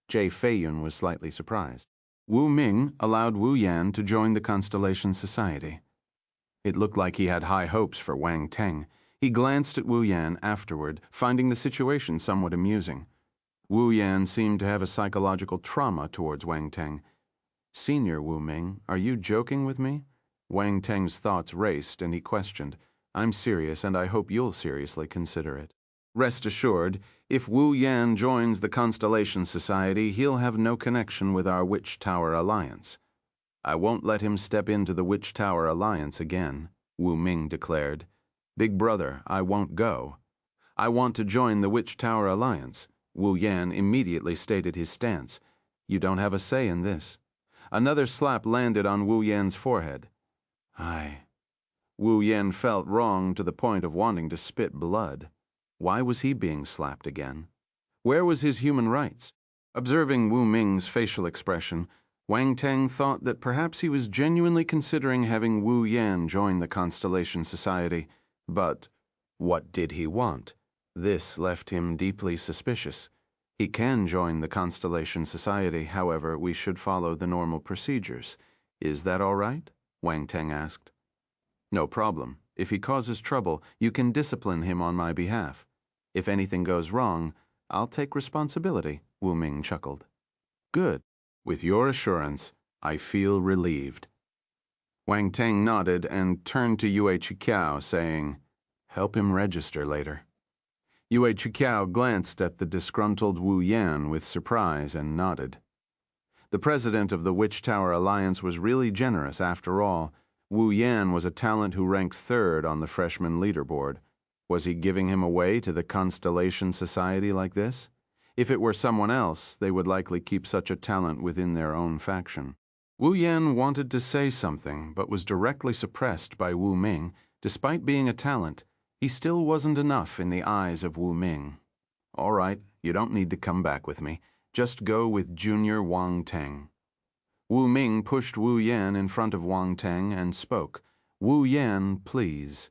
Speaker 1: Jay Feiyun was slightly surprised. Wu Ming allowed Wu Yan to join the Constellation Society. It looked like he had high hopes for Wang Teng. He glanced at Wu Yan afterward, finding the situation somewhat amusing. Wu Yan seemed to have a psychological trauma towards Wang Teng. Senior Wu Ming, are you joking with me? Wang Teng's thoughts raced and he questioned, I'm serious and I hope you'll seriously consider it. Rest assured, if Wu Yan joins the Constellation Society, he'll have no connection with our Witch Tower alliance. I won't let him step into the Witch Tower alliance again, Wu Ming declared. Big brother, I won't go. I want to join the Witch Tower alliance. Wu Yan immediately stated his stance. You don't have a say in this. Another slap landed on Wu Yan's forehead. Wu Yan felt wrong to the point of wanting to spit blood. Why was he being slapped again? Where was his human rights? Observing Wu Ming's facial expression, Wang Teng thought that perhaps he was genuinely considering having Wu Yan join the Constellation Society. But what did he want? This left him deeply suspicious. He can join the Constellation Society, however, we should follow the normal procedures. Is that all right? Wang Teng asked. No problem. If he causes trouble, you can discipline him on my behalf. If anything goes wrong, I'll take responsibility, Wu Ming chuckled. Good. With your assurance, I feel relieved. Wang Teng nodded and turned to Yue Chikiao, saying, Help him register later. Yue Chikiao glanced at the disgruntled Wu Yan with surprise and nodded. The president of the Witch Tower Alliance was really generous after all. Wu Yan was a talent who ranked third on the freshman leaderboard. Was he giving him away to the Constellation Society like this? If it were someone else, they would likely keep such a talent within their own faction. Wu Yan wanted to say something, but was directly suppressed by Wu Ming. Despite being a talent, he still wasn't enough in the eyes of Wu Ming. All right, you don't need to come back with me. Just go with Junior Wang Teng. Wu Ming pushed Wu Yan in front of Wang Teng and spoke. Wu Yan, please.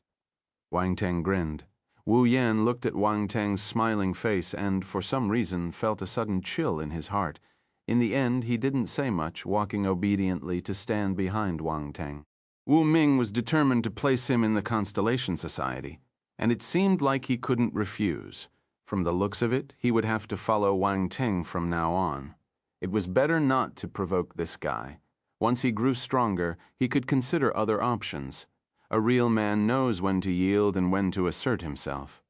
Speaker 1: Wang Teng grinned. Wu Yan looked at Wang Teng's smiling face and, for some reason, felt a sudden chill in his heart. In the end, he didn't say much, walking obediently to stand behind Wang Teng. Wu Ming was determined to place him in the Constellation Society, and it seemed like he couldn't refuse. From the looks of it, he would have to follow Wang Teng from now on. It was better not to provoke this guy. Once he grew stronger, he could consider other options. A real man knows when to yield and when to assert himself.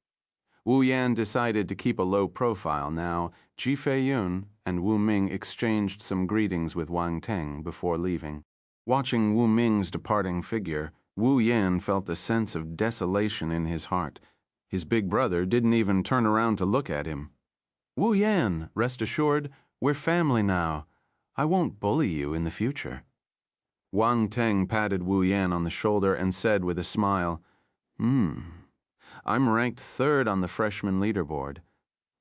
Speaker 1: Wu Yan decided to keep a low profile now. Ji Fei-yun and Wu Ming exchanged some greetings with Wang Teng before leaving. Watching Wu Ming's departing figure, Wu Yan felt a sense of desolation in his heart. His big brother didn't even turn around to look at him. Wu Yan, rest assured, we're family now. I won't bully you in the future. Wang Teng patted Wu Yan on the shoulder and said with a smile, I'm ranked third on the freshman leaderboard.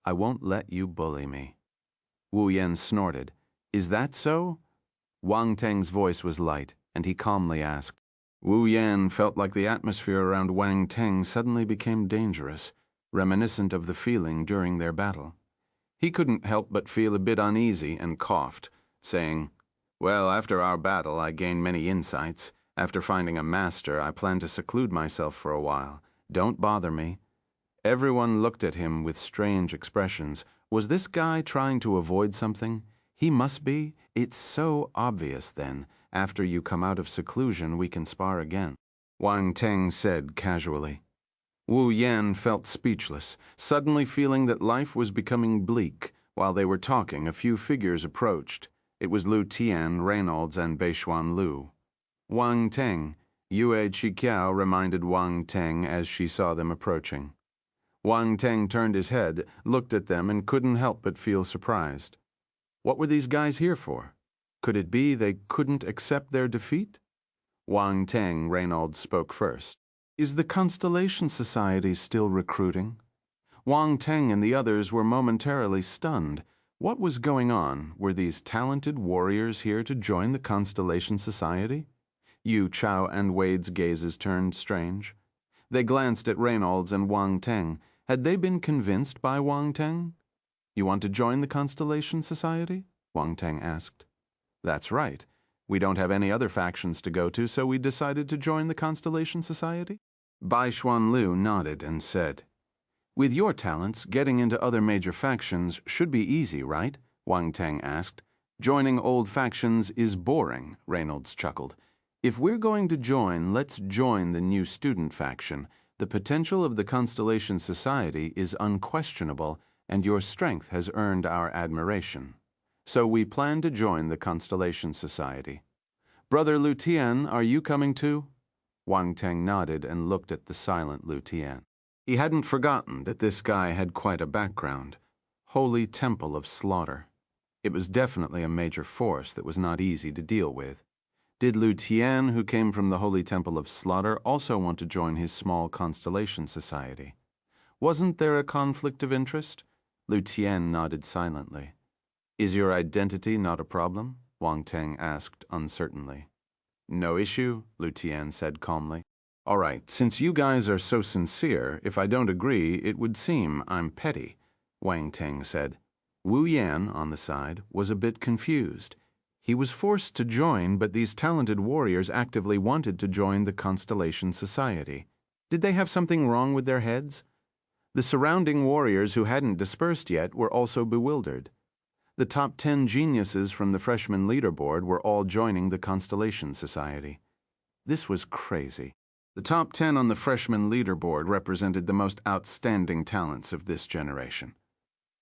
Speaker 1: I won't let you bully me. Wu Yan snorted. Is that so? Wang Teng's voice was light, and he calmly asked. Wu Yan felt like the atmosphere around Wang Teng suddenly became dangerous, reminiscent of the feeling during their battle. He couldn't help but feel a bit uneasy and coughed, saying, Well, after our battle, I gained many insights. After finding a master, I plan to seclude myself for a while. Don't bother me. Everyone looked at him with strange expressions. Was this guy trying to avoid something? He must be. It's so obvious then. After you come out of seclusion, we can spar again. Wang Teng said casually. Wu Yan felt speechless, suddenly feeling that life was becoming bleak. While they were talking, a few figures approached. It was Lu Tian, Reynolds, and Beishuan Lu. Wang Teng, Yue Chikiao reminded Wang Teng as she saw them approaching. Wang Teng turned his head, looked at them, and couldn't help but feel surprised. What were these guys here for? Could it be they couldn't accept their defeat? Wang Teng, Reynolds, spoke first. Is the Constellation Society still recruiting? Wang Teng and the others were momentarily stunned. What was going on? Were these talented warriors here to join the Constellation Society? Yu Chao and Wade's gazes turned strange. They glanced at Reynolds and Wang Teng. Had they been convinced by Wang Teng? You want to join the Constellation Society? Wang Teng asked. That's right. We don't have any other factions to go to, so we decided to join the Constellation Society. Beishuan Lu nodded and said, With your talents, getting into other major factions should be easy, right? Wang Teng asked. Joining old factions is boring, Reynolds chuckled. If we're going to join, let's join the new student faction. The potential of the Constellation Society is unquestionable, and your strength has earned our admiration. So we plan to join the Constellation Society. Brother Lu Tian, are you coming too? Wang Teng nodded and looked at the silent Lu Tian. He hadn't forgotten that this guy had quite a background. Holy Temple of Slaughter. It was definitely a major force that was not easy to deal with. Did Lu Tian, who came from the Holy Temple of Slaughter, also want to join his small Constellation Society? Wasn't there a conflict of interest? Lu Tian nodded silently. Is your identity not a problem? Wang Teng asked uncertainly. No issue, Lu Tian said calmly. All right, since you guys are so sincere, if I don't agree, it would seem I'm petty, Wang Teng said. Wu Yan, on the side, was a bit confused. He was forced to join, but these talented warriors actively wanted to join the Constellation Society. Did they have something wrong with their heads? The surrounding warriors who hadn't dispersed yet were also bewildered. The top 10 geniuses from the freshman leaderboard were all joining the Constellation Society. This was crazy. The top 10 on the freshman leaderboard represented the most outstanding talents of this generation.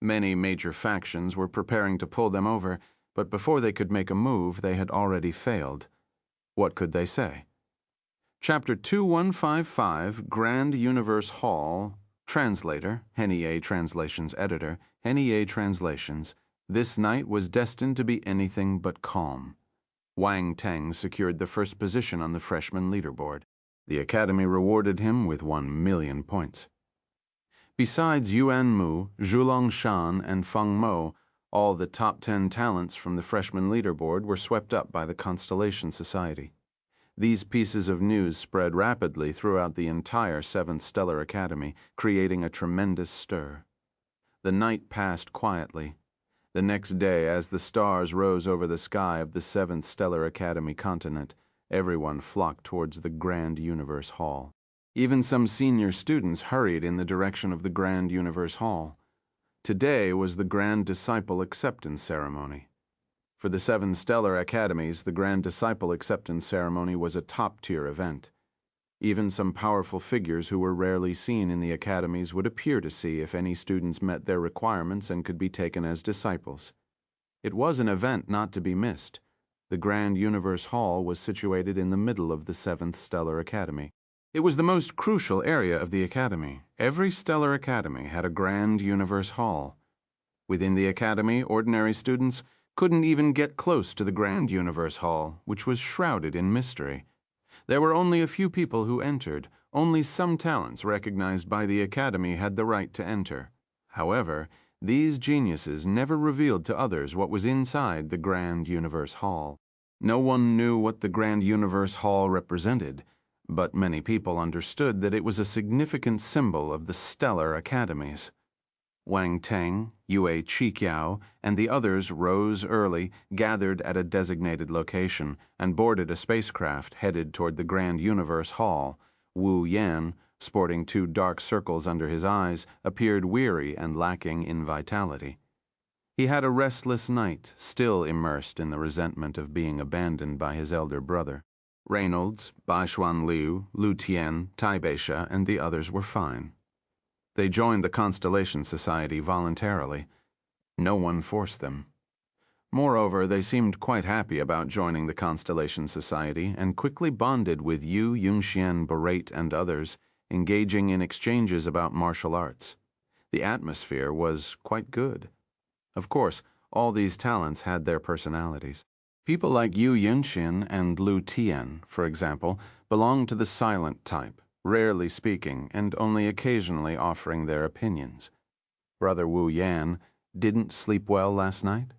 Speaker 1: Many major factions were preparing to pull them over, but before they could make a move, they had already failed. What could they say? Chapter 2155, Grand Universe Hall, Translator, Henie Translations Editor, Henie Translations. This night was destined to be anything but calm. Wang Teng secured the first position on the freshman leaderboard. The Academy rewarded him with 1,000,000 points. Besides Yuan Mu, Zhulong Shan, and Feng Mo, all the top 10 talents from the freshman leaderboard were swept up by the Constellation Society. These pieces of news spread rapidly throughout the entire 7th Stellar Academy, creating a tremendous stir. The night passed quietly. The next day, as the stars rose over the sky of the 7th Stellar Academy continent, everyone flocked towards the Grand Universe Hall. Even some senior students hurried in the direction of the Grand Universe Hall. Today was the Grand Disciple Acceptance Ceremony. For the 7 Stellar Academies, the Grand Disciple Acceptance Ceremony was a top-tier event. Even some powerful figures who were rarely seen in the academies would appear to see if any students met their requirements and could be taken as disciples. It was an event not to be missed. The Grand Universe Hall was situated in the middle of the 7th Stellar Academy. It was the most crucial area of the Academy. Every Stellar Academy had a Grand Universe Hall. Within the Academy, ordinary students couldn't even get close to the Grand Universe Hall, which was shrouded in mystery. There were only a few people who entered. Only some talents recognized by the Academy had the right to enter. However, these geniuses never revealed to others what was inside the Grand Universe Hall. No one knew what the Grand Universe Hall represented, but many people understood that it was a significant symbol of the Stellar Academies. Wang Teng, Yue Qiqiao, and the others rose early, gathered at a designated location, and boarded a spacecraft headed toward the Grand Universe Hall. Wu Yan, sporting 2 dark circles under his eyes, appeared weary and lacking in vitality. He had a restless night, still immersed in the resentment of being abandoned by his elder brother. Reynolds, Baishuan Liu, Lu Tian, Tai Beisha, and the others were fine. They joined the Constellation Society voluntarily. No one forced them. Moreover, they seemed quite happy about joining the Constellation Society and quickly bonded with Yu Yunxian, Barate, and others, engaging in exchanges about martial arts. The atmosphere was quite good. Of course, all these talents had their personalities. People like Yu Yunxian and Lu Tian, for example, belonged to the silent type, rarely speaking and only occasionally offering their opinions. Brother Wu Yan didn't sleep well last night?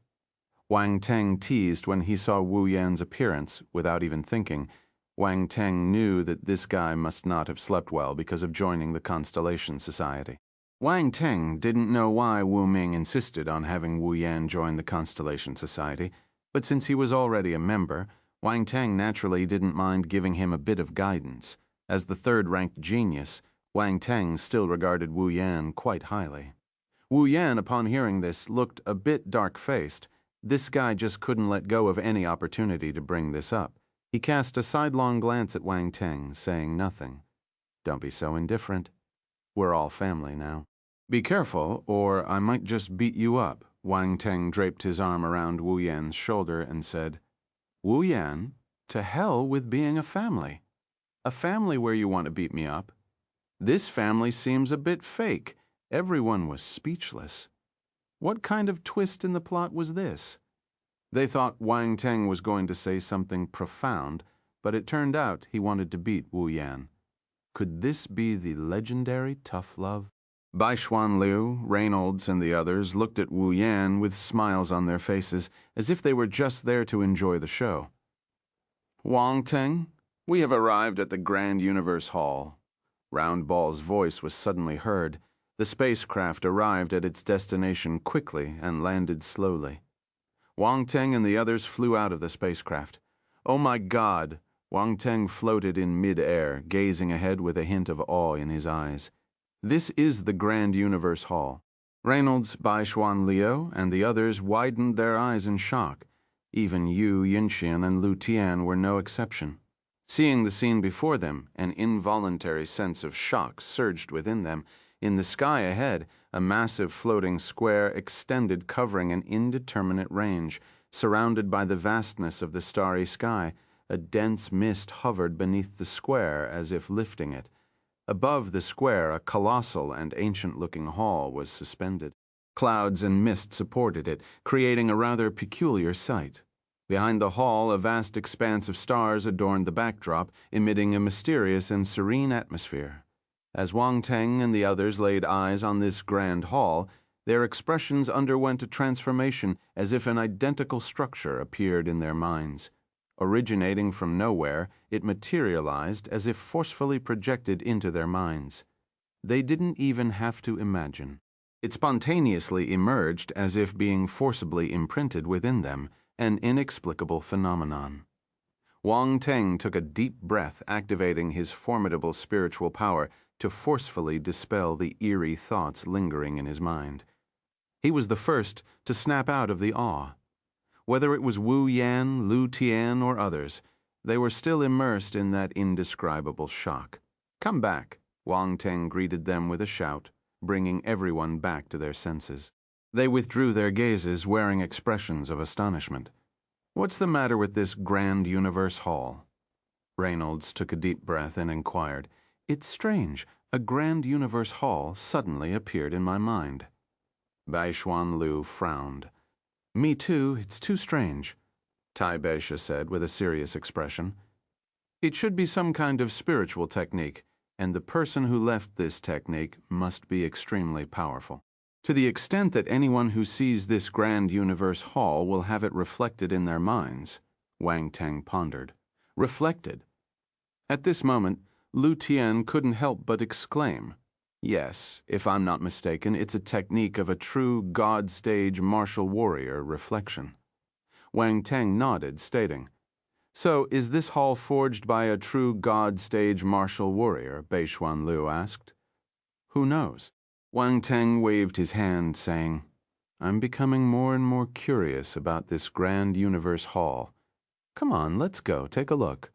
Speaker 1: Wang Teng teased when he saw Wu Yan's appearance without even thinking. Wang Teng knew that this guy must not have slept well because of joining the Constellation Society. Wang Teng didn't know why Wu Ming insisted on having Wu Yan join the Constellation Society, but since he was already a member, Wang Teng naturally didn't mind giving him a bit of guidance. As the third-ranked genius, Wang Teng still regarded Wu Yan quite highly. Wu Yan, upon hearing this, looked a bit dark-faced. This guy just couldn't let go of any opportunity to bring this up. He cast a sidelong glance at Wang Teng, saying nothing. "Don't be so indifferent. We're all family now." "Be careful, or I might just beat you up." Wang Teng draped his arm around Wu Yan's shoulder and said, "Wu Yan, to hell with being a family. A family where you want to beat me up. This family seems a bit fake." Everyone was speechless. What kind of twist in the plot was this? They thought Wang Teng was going to say something profound, but it turned out he wanted to beat Wu Yan. Could this be the legendary tough love? Baishuan Liu, Reynolds, and the others looked at Wu Yan with smiles on their faces, as if they were just there to enjoy the show. "Wang Teng, we have arrived at the Grand Universe Hall." Round Ball's voice was suddenly heard. The spacecraft arrived at its destination quickly and landed slowly. Wang Teng and the others flew out of the spacecraft. "Oh my God!" Wang Teng floated in mid-air, gazing ahead with a hint of awe in his eyes. This is the Grand Universe Hall. Reynolds, Baishuan Liu, and the others widened their eyes in shock. Even Yu Yunxian and Lu Tian were no exception. Seeing the scene before them, an involuntary sense of shock surged within them. In the sky ahead, a massive floating square extended, covering an indeterminate range. Surrounded by the vastness of the starry sky, a dense mist hovered beneath the square as if lifting it. Above the square, a colossal and ancient-looking hall was suspended. Clouds and mist supported it, creating a rather peculiar sight. Behind the hall, a vast expanse of stars adorned the backdrop, emitting a mysterious and serene atmosphere. As Wang Teng and the others laid eyes on this grand hall, their expressions underwent a transformation, as if an identical structure appeared in their minds. Originating from nowhere, it materialized as if forcefully projected into their minds. They didn't even have to imagine. It spontaneously emerged as if being forcibly imprinted within them, an inexplicable phenomenon. Wang Teng took a deep breath, activating his formidable spiritual power to forcefully dispel the eerie thoughts lingering in his mind. He was the first to snap out of the awe. Whether it was Wu Yan, Lu Tian, or others, they were still immersed in that indescribable shock. "Come back," Wang Teng greeted them with a shout, bringing everyone back to their senses. They withdrew their gazes, wearing expressions of astonishment. "What's the matter with this grand universe hall?" Reynolds took a deep breath and inquired. "It's strange. A grand universe hall suddenly appeared in my mind." Baishuan Lu frowned. "Me too, it's too strange," Tai Beisha said with a serious expression. "It should be some kind of spiritual technique, and the person who left this technique must be extremely powerful. To the extent that anyone who sees this grand universe hall will have it reflected in their minds," Wang Teng pondered. "Reflected?" At this moment, Lu Tian couldn't help but exclaim, "Yes, if I'm not mistaken, it's a technique of a true God-stage martial warrior reflection." Wang Teng nodded, stating, "So, is this hall forged by a true God-stage martial warrior?" Baishuan Lu asked. "Who knows?" Wang Teng waved his hand, saying, "I'm becoming more and more curious about this grand universe hall. Come on, let's go, take a look."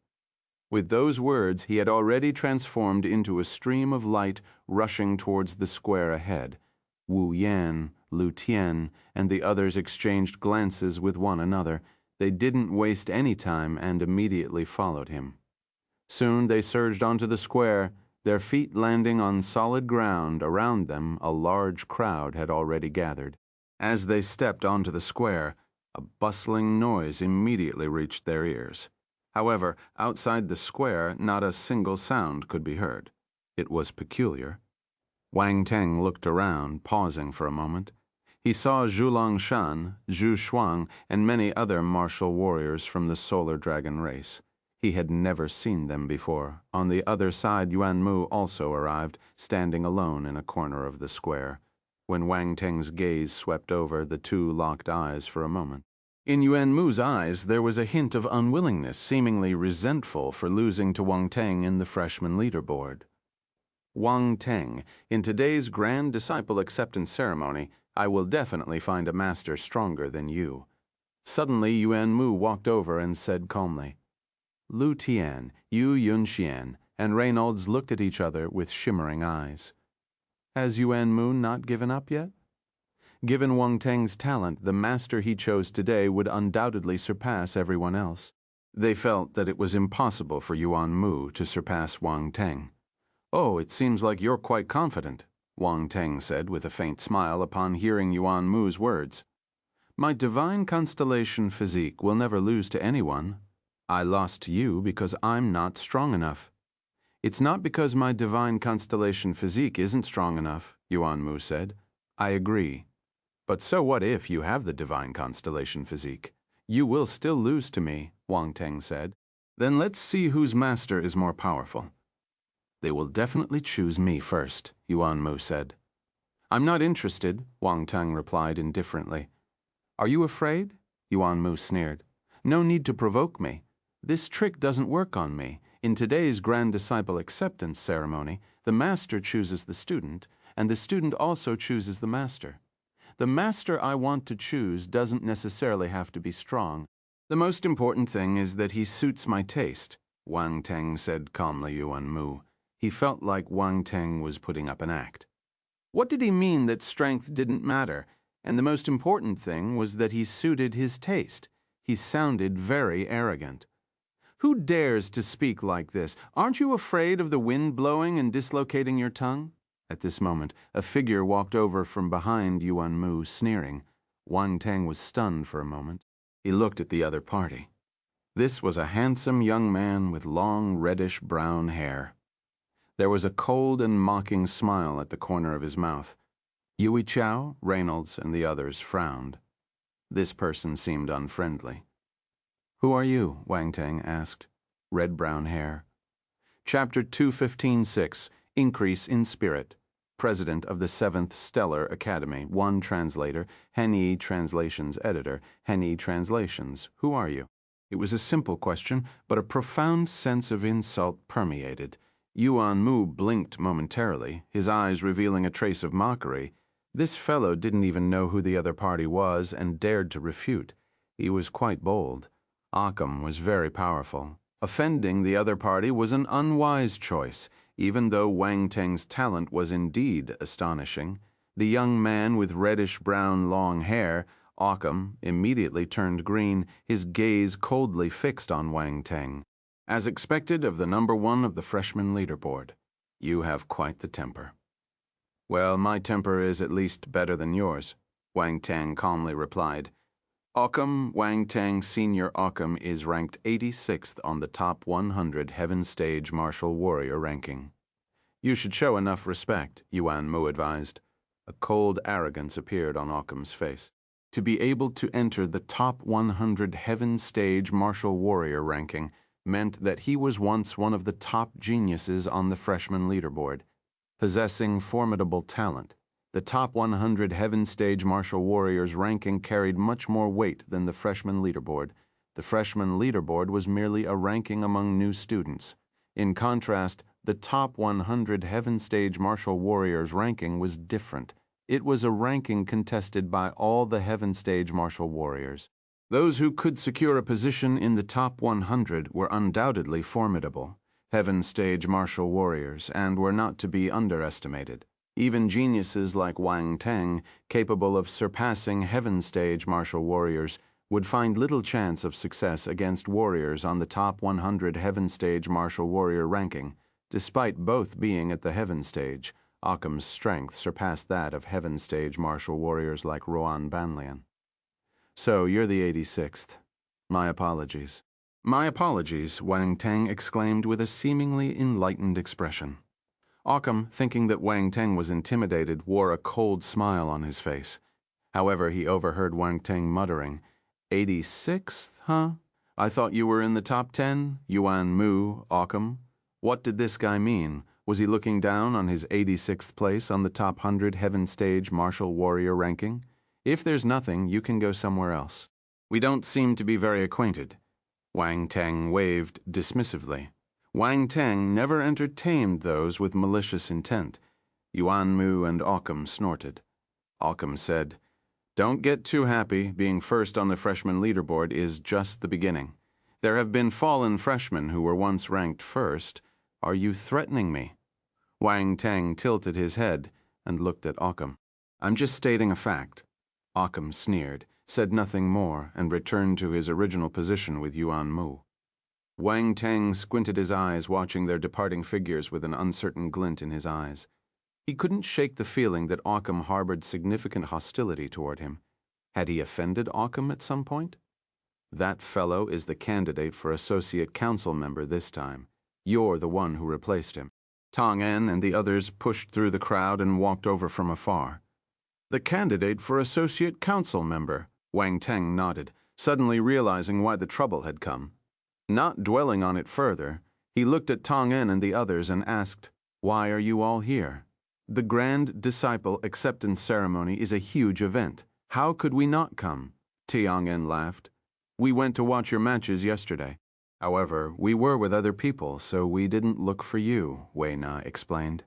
Speaker 1: With those words, he had already transformed into a stream of light rushing towards the square ahead. Wu Yan, Lu Tian, and the others exchanged glances with one another. They didn't waste any time and immediately followed him. Soon they surged onto the square, their feet landing on solid ground. Around them, a large crowd had already gathered. As they stepped onto the square, a bustling noise immediately reached their ears. However, outside the square, not a single sound could be heard. It was peculiar. Wang Teng looked around, pausing for a moment. He saw Zhulang Shan, Zhu Shuang, and many other martial warriors from the Solar Dragon race. He had never seen them before. On the other side, Yuan Mu also arrived, standing alone in a corner of the square. When Wang Teng's gaze swept over, the two locked eyes for a moment. In Yuan Mu's eyes, there was a hint of unwillingness, seemingly resentful for losing to Wang Teng in the freshman leaderboard. "Wang Teng, in today's grand disciple acceptance ceremony, I will definitely find a master stronger than you." Suddenly, Yuan Mu walked over and said calmly. Lu Tian, Yu Yunxian, and Reynolds looked at each other with shimmering eyes. Has Yuan Mu not given up yet? Given Wang Teng's talent, the master he chose today would undoubtedly surpass everyone else. They felt that it was impossible for Yuan Mu to surpass Wang Teng. "Oh, it seems like you're quite confident," Wang Teng said with a faint smile upon hearing Yuan Mu's words. "My divine constellation physique will never lose to anyone. I lost to you because I'm not strong enough." "It's not because my divine constellation physique isn't strong enough," Yuan Mu said. "I agree. But so what if you have the divine constellation physique? You will still lose to me," Wang Teng said. "Then let's see whose master is more powerful." "They will definitely choose me first," Yuan Mu said. "I'm not interested," Wang Teng replied indifferently. "Are you afraid?" Yuan Mu sneered. "No need to provoke me. This trick doesn't work on me. In today's Grand Disciple Acceptance ceremony, the master chooses the student, and the student also chooses the master. The master I want to choose doesn't necessarily have to be strong. The most important thing is that he suits my taste. Wang Teng said calmly Yuan Mu. He felt like Wang Teng was putting up an act. What did he mean that strength didn't matter? And the most important thing was that he suited his taste. He sounded very arrogant. Who dares to speak like this? Aren't you afraid of the wind blowing and dislocating your tongue? At this moment, a figure walked over from behind Yuan Mu, sneering. Wang Teng was stunned for a moment. He looked at the other party. This was a handsome young man with long reddish-brown hair. There was a cold and mocking smile at the corner of his mouth. Yui Chow, Reynolds, and the others frowned. This person seemed unfriendly. "Who are you?" Wang Teng asked. Red-brown hair. Chapter 215.6, Increase in Spirit. President of the 7th Stellar Academy, 1 translator, Henyi Translations editor, Henyi Translations. Who are you? It was a simple question, but a profound sense of insult permeated. Yuan Mu blinked momentarily, his eyes revealing a trace of mockery. This fellow didn't even know who the other party was and dared to refute. He was quite bold. Occam was very powerful. Offending the other party was an unwise choice, even though Wang Teng's talent was indeed astonishing. The young man with reddish-brown long hair, Occam, immediately turned green, his gaze coldly fixed on Wang Teng. As expected of the number 1 of the freshman leaderboard, you have quite the temper. Well, my temper is at least better than yours, Wang Teng calmly replied. Occam Wang Teng Senior Occam is ranked 86th on the top 100 Heaven Stage Martial Warrior ranking. You should show enough respect, Yuan Mu advised. A cold arrogance appeared on Occam's face. To be able to enter the top 100 Heaven Stage Martial Warrior ranking meant that he was once one of the top geniuses on the freshman leaderboard. Possessing formidable talent, the top 100 Heaven Stage Martial Warriors ranking carried much more weight than the freshman leaderboard. The freshman leaderboard was merely a ranking among new students. In contrast, the top 100 Heaven Stage Martial Warriors ranking was different. It was a ranking contested by all the Heaven Stage Martial Warriors. Those who could secure a position in the top 100 were undoubtedly formidable, Heaven Stage Martial Warriors, and were not to be underestimated. Even geniuses like Wang Teng, capable of surpassing Heaven Stage Martial Warriors, would find little chance of success against warriors on the top 100 Heaven Stage Martial Warrior ranking. Despite both being at the Heaven Stage, Occam's strength surpassed that of Heaven Stage Martial Warriors like Roan Banlian. So, you're the 86th. My apologies. My apologies, Wang Teng exclaimed with a seemingly enlightened expression. Occam, thinking that Wang Teng was intimidated, wore a cold smile on his face. However, he overheard Wang Teng muttering, 86th, huh? I thought you were in the top 10, Yuan Mu, Occam. What did this guy mean? Was he looking down on his 86th place on the top 100 Heaven Stage Martial Warrior ranking? If there's nothing, you can go somewhere else. We don't seem to be very acquainted. Wang Teng waved dismissively. Wang Teng never entertained those with malicious intent. Yuan Mu and Occam snorted. Occam said, "Don't get too happy. Being first on the freshman leaderboard is just the beginning. There have been fallen freshmen who were once ranked first. Are you threatening me?" Wang Teng tilted his head and looked at Occam. "I'm just stating a fact." Occam sneered, said nothing more, and returned to his original position with Yuan Mu. Wang Teng squinted his eyes, watching their departing figures with an uncertain glint in his eyes. He couldn't shake the feeling that Occam harbored significant hostility toward him. Had he offended Occam at some point? That fellow is the candidate for associate council member this time. You're the one who replaced him. Tong En and the others pushed through the crowd and walked over from afar. The candidate for associate council member, Wang Teng nodded, suddenly realizing why the trouble had come. Not dwelling on it further, he looked at Tong En and the others and asked, "Why are you all here? The Grand Disciple Acceptance Ceremony is a huge event. How could we not come?" Tiang En laughed. "We went to watch your matches yesterday. However, we were with other people, so we didn't look for you," Wei Na explained.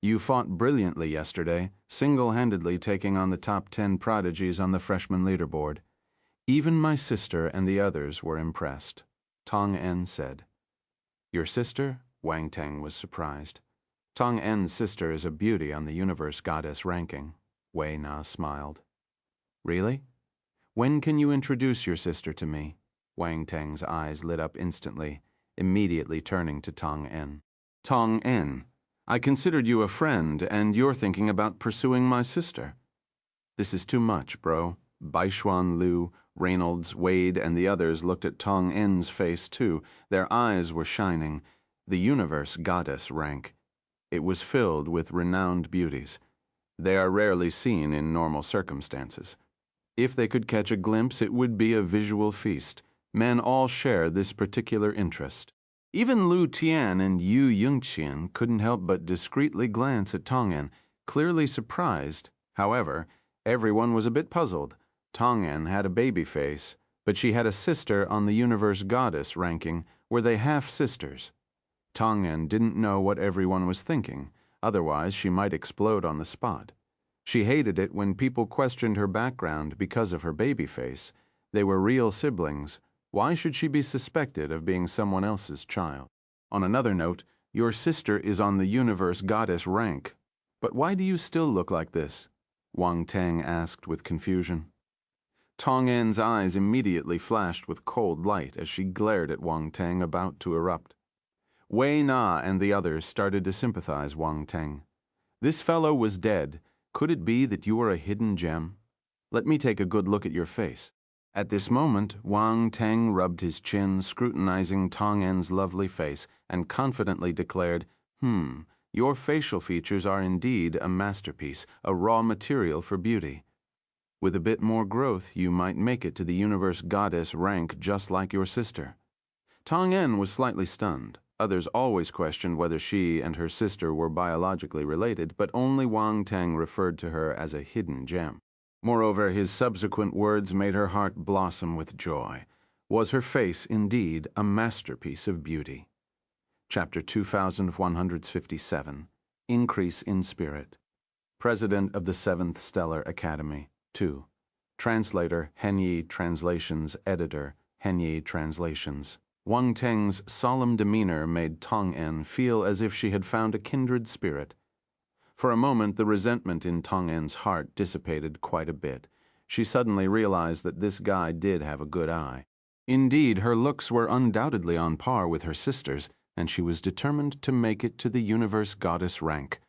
Speaker 1: "You fought brilliantly yesterday, single-handedly taking on the top 10 prodigies on the freshman leaderboard. Even my sister and the others were impressed," Tong En said. Your sister? Wang Teng was surprised. Tong En's sister is a beauty on the universe goddess ranking. Wei Na smiled. Really? When can you introduce your sister to me? Wang Teng's eyes lit up instantly, immediately turning to Tong En. Tong En, I considered you a friend, and you're thinking about pursuing my sister. This is too much, bro. Baishuan, Liu, Reynolds, Wade, and the others looked at Tong En's face, too. Their eyes were shining. The universe goddess rank. It was filled with renowned beauties. They are rarely seen in normal circumstances. If they could catch a glimpse, it would be a visual feast. Men all share this particular interest. Even Lu Tian and Yu Yungqian couldn't help but discreetly glance at Tong En, clearly surprised. However, everyone was a bit puzzled. Tong En had a baby face, but she had a sister on the universe goddess ranking. Were they half-sisters? Tong En didn't know what everyone was thinking, otherwise she might explode on the spot. She hated it when people questioned her background because of her baby face. They were real siblings. Why should she be suspected of being someone else's child? On another note, your sister is on the universe goddess rank. But why do you still look like this? Wang Teng asked with confusion. Tong En's eyes immediately flashed with cold light as she glared at Wang Teng, about to erupt. Wei Na and the others started to sympathize Wang Teng. This fellow was dead. Could it be that you are a hidden gem? Let me take a good look at your face. At this moment, Wang Teng rubbed his chin, scrutinizing Tong En's lovely face, and confidently declared, your facial features are indeed a masterpiece, a raw material for beauty. With a bit more growth, you might make it to the universe goddess rank just like your sister. Tong En was slightly stunned. Others always questioned whether she and her sister were biologically related, but only Wang Teng referred to her as a hidden gem. Moreover, his subsequent words made her heart blossom with joy. Was her face indeed a masterpiece of beauty? Chapter 2157, Increase in Spirit. President of the 7th Stellar Academy, 2. Translator, Henyi Translations. Editor, Henyi Translations. Wang Teng's solemn demeanor made Tong En feel as if she had found a kindred spirit. For a moment, the resentment in Tong En's heart dissipated quite a bit. She suddenly realized that this guy did have a good eye. Indeed, her looks were undoubtedly on par with her sister's, and she was determined to make it to the universe goddess rank.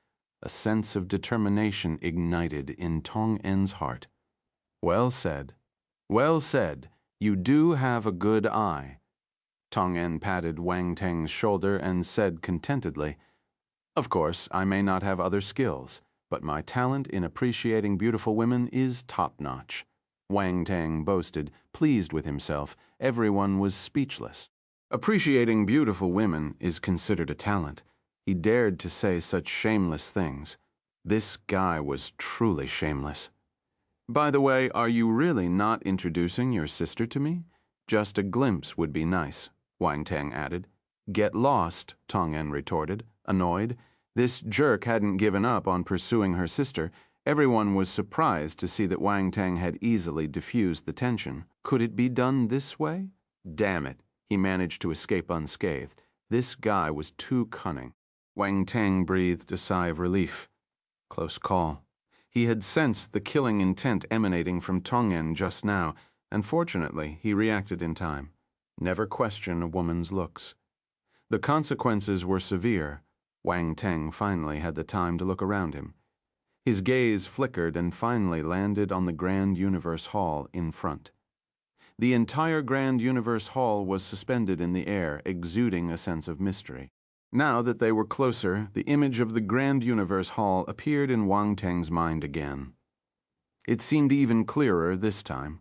Speaker 1: A sense of determination ignited in Tong En's heart. Well said. Well said. You do have a good eye. Tong En patted Wang Teng's shoulder and said contentedly, Of course, I may not have other skills, but my talent in appreciating beautiful women is top-notch. Wang Teng boasted, pleased with himself. Everyone was speechless. Appreciating beautiful women is considered a talent. He dared to say such shameless things. This guy was truly shameless. By the way, are you really not introducing your sister to me? Just a glimpse would be nice, Wang Teng added. Get lost, Tong En retorted, annoyed. This jerk hadn't given up on pursuing her sister. Everyone was surprised to see that Wang Teng had easily diffused the tension. Could it be done this way? Damn it, he managed to escape unscathed. This guy was too cunning. Wang Teng breathed a sigh of relief. Close call. He had sensed the killing intent emanating from Tong En just now, and fortunately, he reacted in time. Never question a woman's looks. The consequences were severe. Wang Teng finally had the time to look around him. His gaze flickered and finally landed on the Grand Universe Hall in front. The entire Grand Universe Hall was suspended in the air, exuding a sense of mystery. Now that they were closer, the image of the Grand Universe Hall appeared in Wang Teng's mind again. It seemed even clearer this time,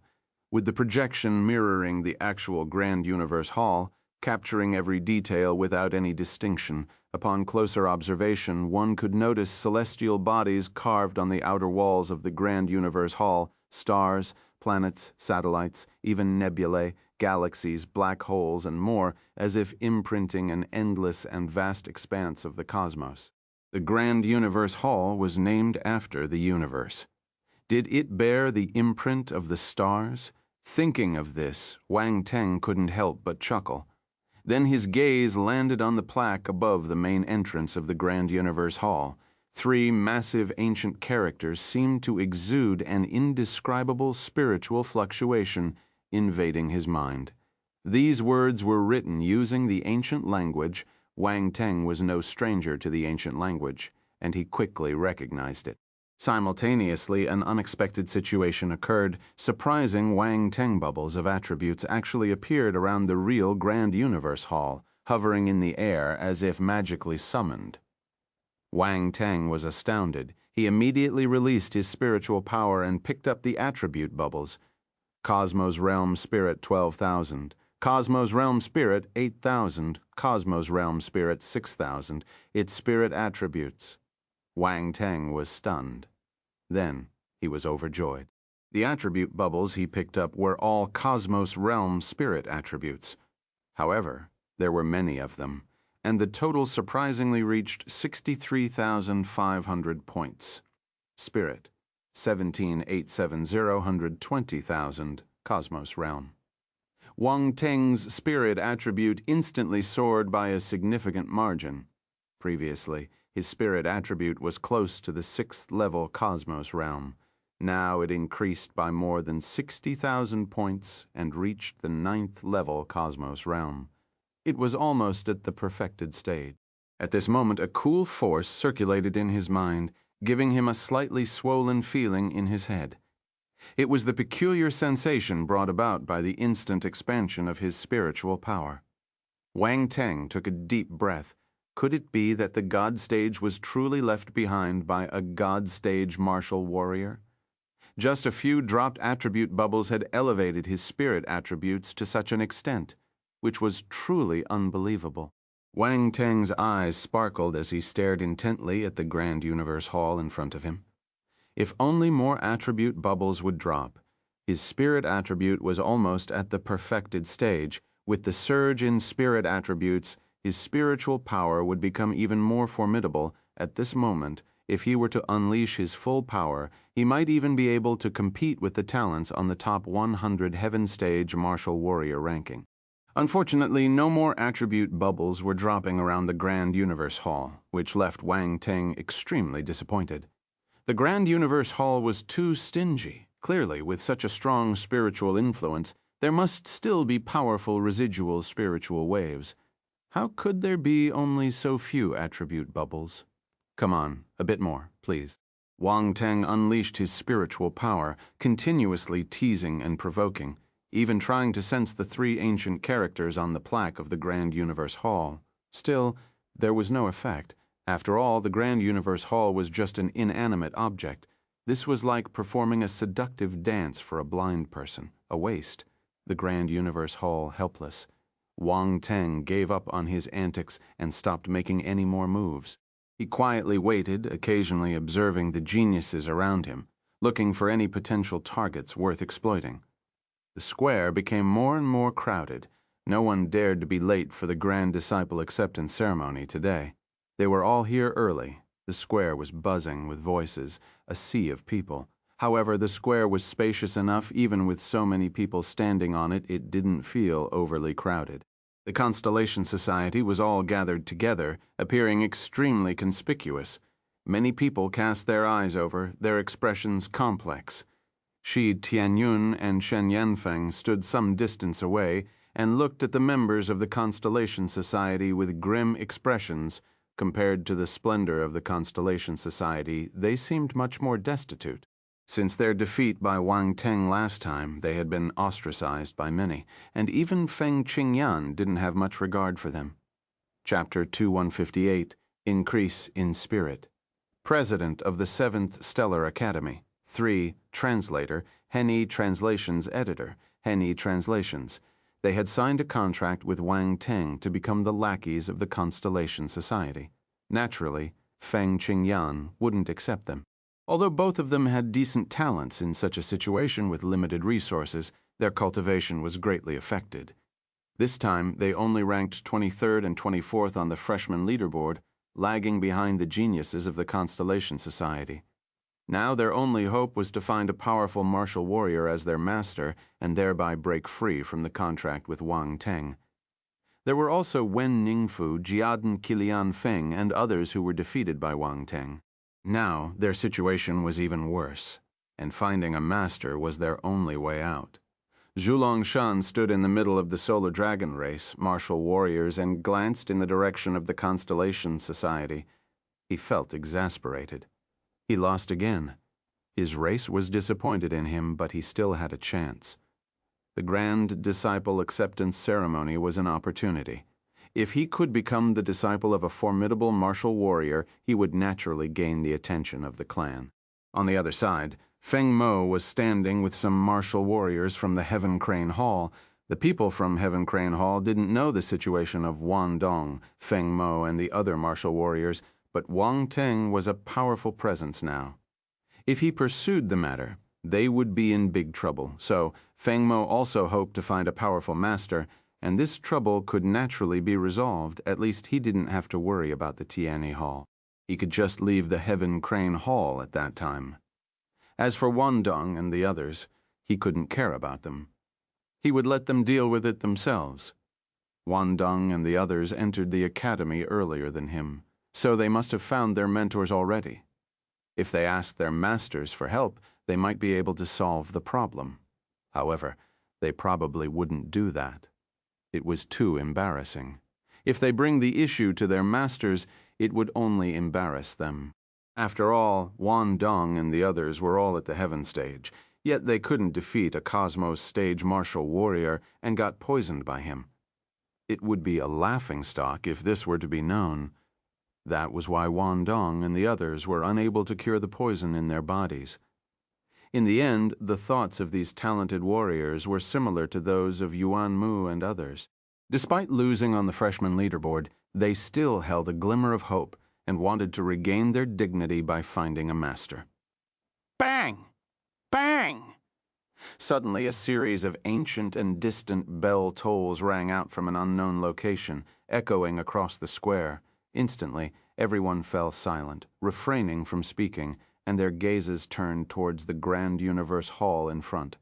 Speaker 1: with the projection mirroring the actual Grand Universe Hall, capturing every detail without any distinction. Upon closer observation, one could notice celestial bodies carved on the outer walls of the Grand Universe Hall, stars, planets, satellites, even nebulae, galaxies, black holes, and more, as if imprinting an endless and vast expanse of the cosmos. The Grand Universe Hall was named after the universe. Did it bear the imprint of the stars? Thinking of this, Wang Teng couldn't help but chuckle. Then his gaze landed on the plaque above the main entrance of the Grand Universe Hall. Three massive ancient characters seemed to exude an indescribable spiritual fluctuation invading his mind. These words were written using the ancient language. Wang Teng was no stranger to the ancient language, and he quickly recognized it. Simultaneously, an unexpected situation occurred. Surprising Wang Teng bubbles of attributes actually appeared around the real Grand Universe Hall, hovering in the air as if magically summoned. Wang Teng was astounded. He immediately released his spiritual power and picked up the attribute bubbles. Cosmos Realm Spirit 12,000, Cosmos Realm Spirit 8,000, Cosmos Realm Spirit 6,000, its spirit attributes. Wang Teng was stunned. Then he was overjoyed. The attribute bubbles he picked up were all Cosmos Realm Spirit attributes. However, there were many of them, and the total surprisingly reached 63,500 points. Spirit, 17,870, 120,000, Cosmos Realm. Wang Teng's spirit attribute instantly soared by a significant margin. Previously, his spirit attribute was close to the 6th level Cosmos Realm. Now it increased by more than 60,000 points and reached the 9th level Cosmos Realm. It was almost at the perfected stage. At this moment, a cool force circulated in his mind, giving him a slightly swollen feeling in his head. It was the peculiar sensation brought about by the instant expansion of his spiritual power. Wang Teng took a deep breath. Could it be that the God Stage was truly left behind by a God Stage martial warrior? Just a few dropped attribute bubbles had elevated his spirit attributes to such an extent, which was truly unbelievable. Wang Teng's eyes sparkled as he stared intently at the Grand Universe Hall in front of him. If only more attribute bubbles would drop. His spirit attribute was almost at the perfected stage. With the surge in spirit attributes, his spiritual power would become even more formidable. At this moment, if he were to unleash his full power, he might even be able to compete with the talents on the top 100 Heaven Stage martial warrior ranking. Unfortunately, no more attribute bubbles were dropping around the Grand Universe Hall, which left Wang Teng extremely disappointed. The Grand Universe Hall was too stingy. Clearly, with such a strong spiritual influence, there must still be powerful residual spiritual waves. How could there be only so few attribute bubbles? Come on, a bit more, please. Wang Teng unleashed his spiritual power, continuously teasing and provoking, even trying to sense the three ancient characters on the plaque of the Grand Universe Hall. Still, there was no effect. After all, the Grand Universe Hall was just an inanimate object. This was like performing a seductive dance for a blind person, a waste. The Grand Universe Hall helpless. Wang Teng gave up on his antics and stopped making any more moves. He quietly waited, occasionally observing the geniuses around him, looking for any potential targets worth exploiting. The square became more and more crowded. No one dared to be late for the Grand Disciple Acceptance Ceremony today. They were all here early. The square was buzzing with voices, a sea of people. However, the square was spacious enough. Even with so many people standing on it, it didn't feel overly crowded. The Constellation Society was all gathered together, appearing extremely conspicuous. Many people cast their eyes over, their expressions complex. Shi Tianyun and Shen Yanfeng stood some distance away and looked at the members of the Constellation Society with grim expressions. Compared to the splendor of the Constellation Society, they seemed much more destitute. Since their defeat by Wang Teng last time, they had been ostracized by many, and even Feng Qingyan didn't have much regard for them. Chapter 2158, Increase in Spirit. President of the 7th Stellar Academy. 3. Translator, Henny Translations Editor, Henny Translations. They had signed a contract with Wang Teng to become the lackeys of the Constellation Society. Naturally, Feng Qingyan wouldn't accept them. Although both of them had decent talents in such a situation with limited resources, their cultivation was greatly affected. This time, they only ranked 23rd and 24th on the freshman leaderboard, lagging behind the geniuses of the Constellation Society. Now their only hope was to find a powerful martial warrior as their master and thereby break free from the contract with Wang Teng. There were also Wen Ningfu, Jiadan Kilian Feng, and others who were defeated by Wang Teng. Now, their situation was even worse, and finding a master was their only way out. Zhulong Shan stood in the middle of the Solar Dragon race, martial warriors, and glanced in the direction of the Constellation Society. He felt exasperated. He lost again. His race was disappointed in him, but he still had a chance. The Grand Disciple Acceptance Ceremony was an opportunity. If he could become the disciple of a formidable martial warrior, he would naturally gain the attention of the clan. On the other side, Feng Mo was standing with some martial warriors from the Heaven Crane Hall. The people from Heaven Crane Hall didn't know the situation of Wan Dong, Feng Mo, and the other martial warriors, but Wang Teng was a powerful presence now. If he pursued the matter, they would be in big trouble, so Feng Mo also hoped to find a powerful master, and this trouble could naturally be resolved. At least he didn't have to worry about the Tianyi Hall. He could just leave the Heaven Crane Hall at that time. As for Wan Dong and the others, he couldn't care about them. He would let them deal with it themselves. Wan Dong and the others entered the academy earlier than him, so they must have found their mentors already. If they asked their masters for help, they might be able to solve the problem. However, they probably wouldn't do that. It was too embarrassing. If they bring the issue to their masters, it would only embarrass them. After all, Wan Dong and the others were all at the Heaven stage, yet they couldn't defeat a Cosmos stage martial warrior and got poisoned by him. It would be a laughingstock if this were to be known. That was why Wan Dong and the others were unable to cure the poison in their bodies. In the end, the thoughts of these talented warriors were similar to those of Yuan Mu and others. Despite losing on the freshman leaderboard, they still held a glimmer of hope and wanted to regain their dignity by finding a master. Bang! Bang! Suddenly, a series of ancient and distant bell tolls rang out from an unknown location, echoing across the square. Instantly, everyone fell silent, refraining from speaking, and their gazes turned towards the Grand Universe Hall in front.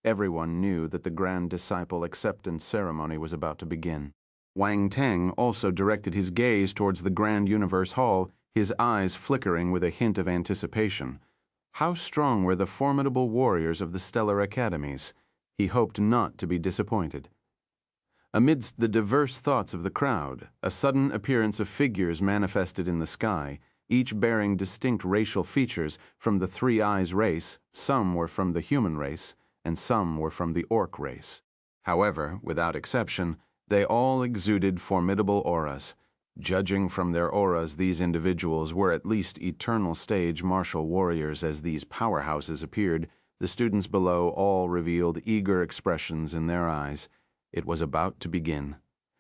Speaker 1: Everyone knew that the Grand Disciple Acceptance Ceremony was about to begin. Wang Teng also directed his gaze towards the Grand Universe Hall, his eyes flickering with a hint of anticipation. How strong were the formidable warriors of the Stellar Academies? He hoped not to be disappointed. Amidst the diverse thoughts of the crowd, a sudden appearance of figures manifested in the sky, each bearing distinct racial features from the Three Eyes race. Some were from the human race, and some were from the orc race. However, without exception, they all exuded formidable auras. Judging from their auras, these individuals were at least eternal stage martial warriors. As these powerhouses appeared, the students below all revealed eager expressions in their eyes. It was about to begin.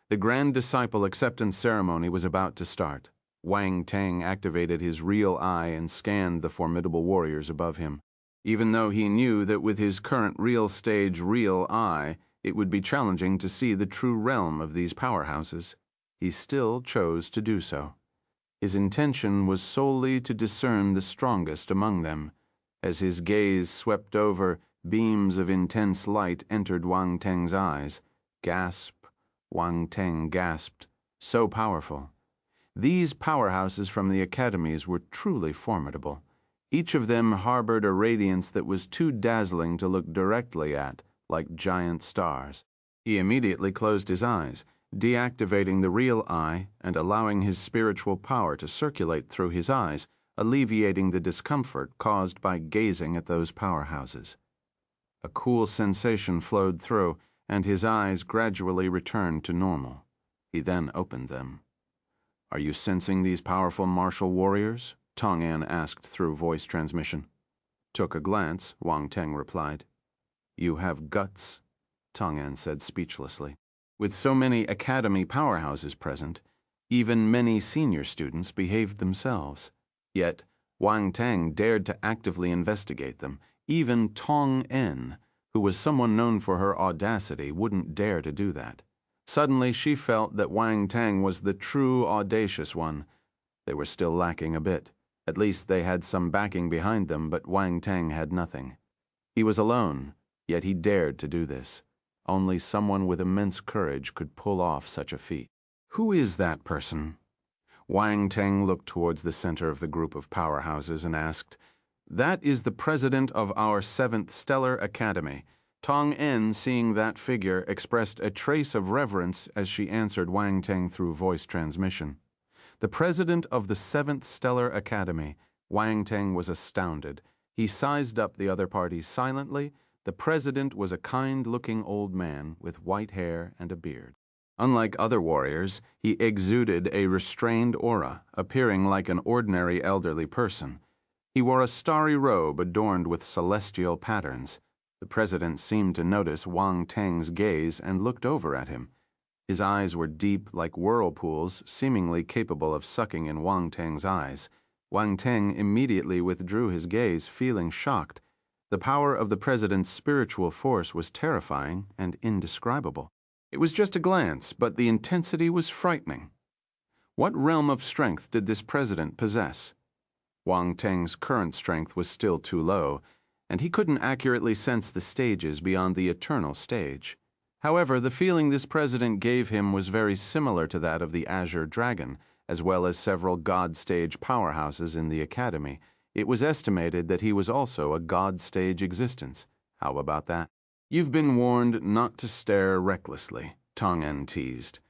Speaker 1: The Grand Disciple Acceptance Ceremony was about to start. Wang Teng activated his real eye and scanned the formidable warriors above him. Even though he knew that with his current real stage real eye, it would be challenging to see the true realm of these powerhouses, he still chose to do so. His intention was solely to discern the strongest among them. As his gaze swept over, beams of intense light entered Wang Teng's eyes. Gasp! Wang Teng gasped. So powerful. These powerhouses from the academies were truly formidable. Each of them harbored a radiance that was too dazzling to look directly at, like giant stars. He immediately closed his eyes, deactivating the real eye and allowing his spiritual power to circulate through his eyes, alleviating the discomfort caused by gazing at those powerhouses. A cool sensation flowed through, and his eyes gradually returned to normal. He then opened them. "Are you sensing these powerful martial warriors?" Tong'an asked through voice transmission. "Took a glance," Wang Teng replied. "You have guts," Tong'an said speechlessly. With so many academy powerhouses present, even many senior students behaved themselves. Yet, Wang Teng dared to actively investigate them. Even Tong'en, who was someone known for her audacity, wouldn't dare to do that. Suddenly, she felt that Wang Teng was the true audacious one. They were still lacking a bit. At least they had some backing behind them, but Wang Teng had nothing. He was alone, yet he dared to do this. Only someone with immense courage could pull off such a feat. Who is that person? Wang Teng looked towards the center of the group of powerhouses and asked, "That is the president of our 7th Stellar Academy." Tong En, seeing that figure, expressed a trace of reverence as she answered Wang Teng through voice transmission. The president of the 7th Stellar Academy. Wang Teng was astounded. He sized up the other parties silently. The president was a kind-looking old man with white hair and a beard. Unlike other warriors, he exuded a restrained aura, appearing like an ordinary elderly person. He wore a starry robe adorned with celestial patterns. The president seemed to notice Wang Teng's gaze and looked over at him. His eyes were deep like whirlpools, seemingly capable of sucking in Wang Teng's eyes. Wang Teng immediately withdrew his gaze, feeling shocked. The power of the president's spiritual force was terrifying and indescribable. It was just a glance, but the intensity was frightening. What realm of strength did this president possess? Wang Teng's current strength was still too low, and he couldn't accurately sense the stages beyond the eternal stage. However, the feeling this president gave him was very similar to that of the Azure Dragon, as well as several God-stage powerhouses in the Academy. It was estimated that he was also a God-stage existence. How about that? "You've been warned not to stare recklessly," Tong En teased.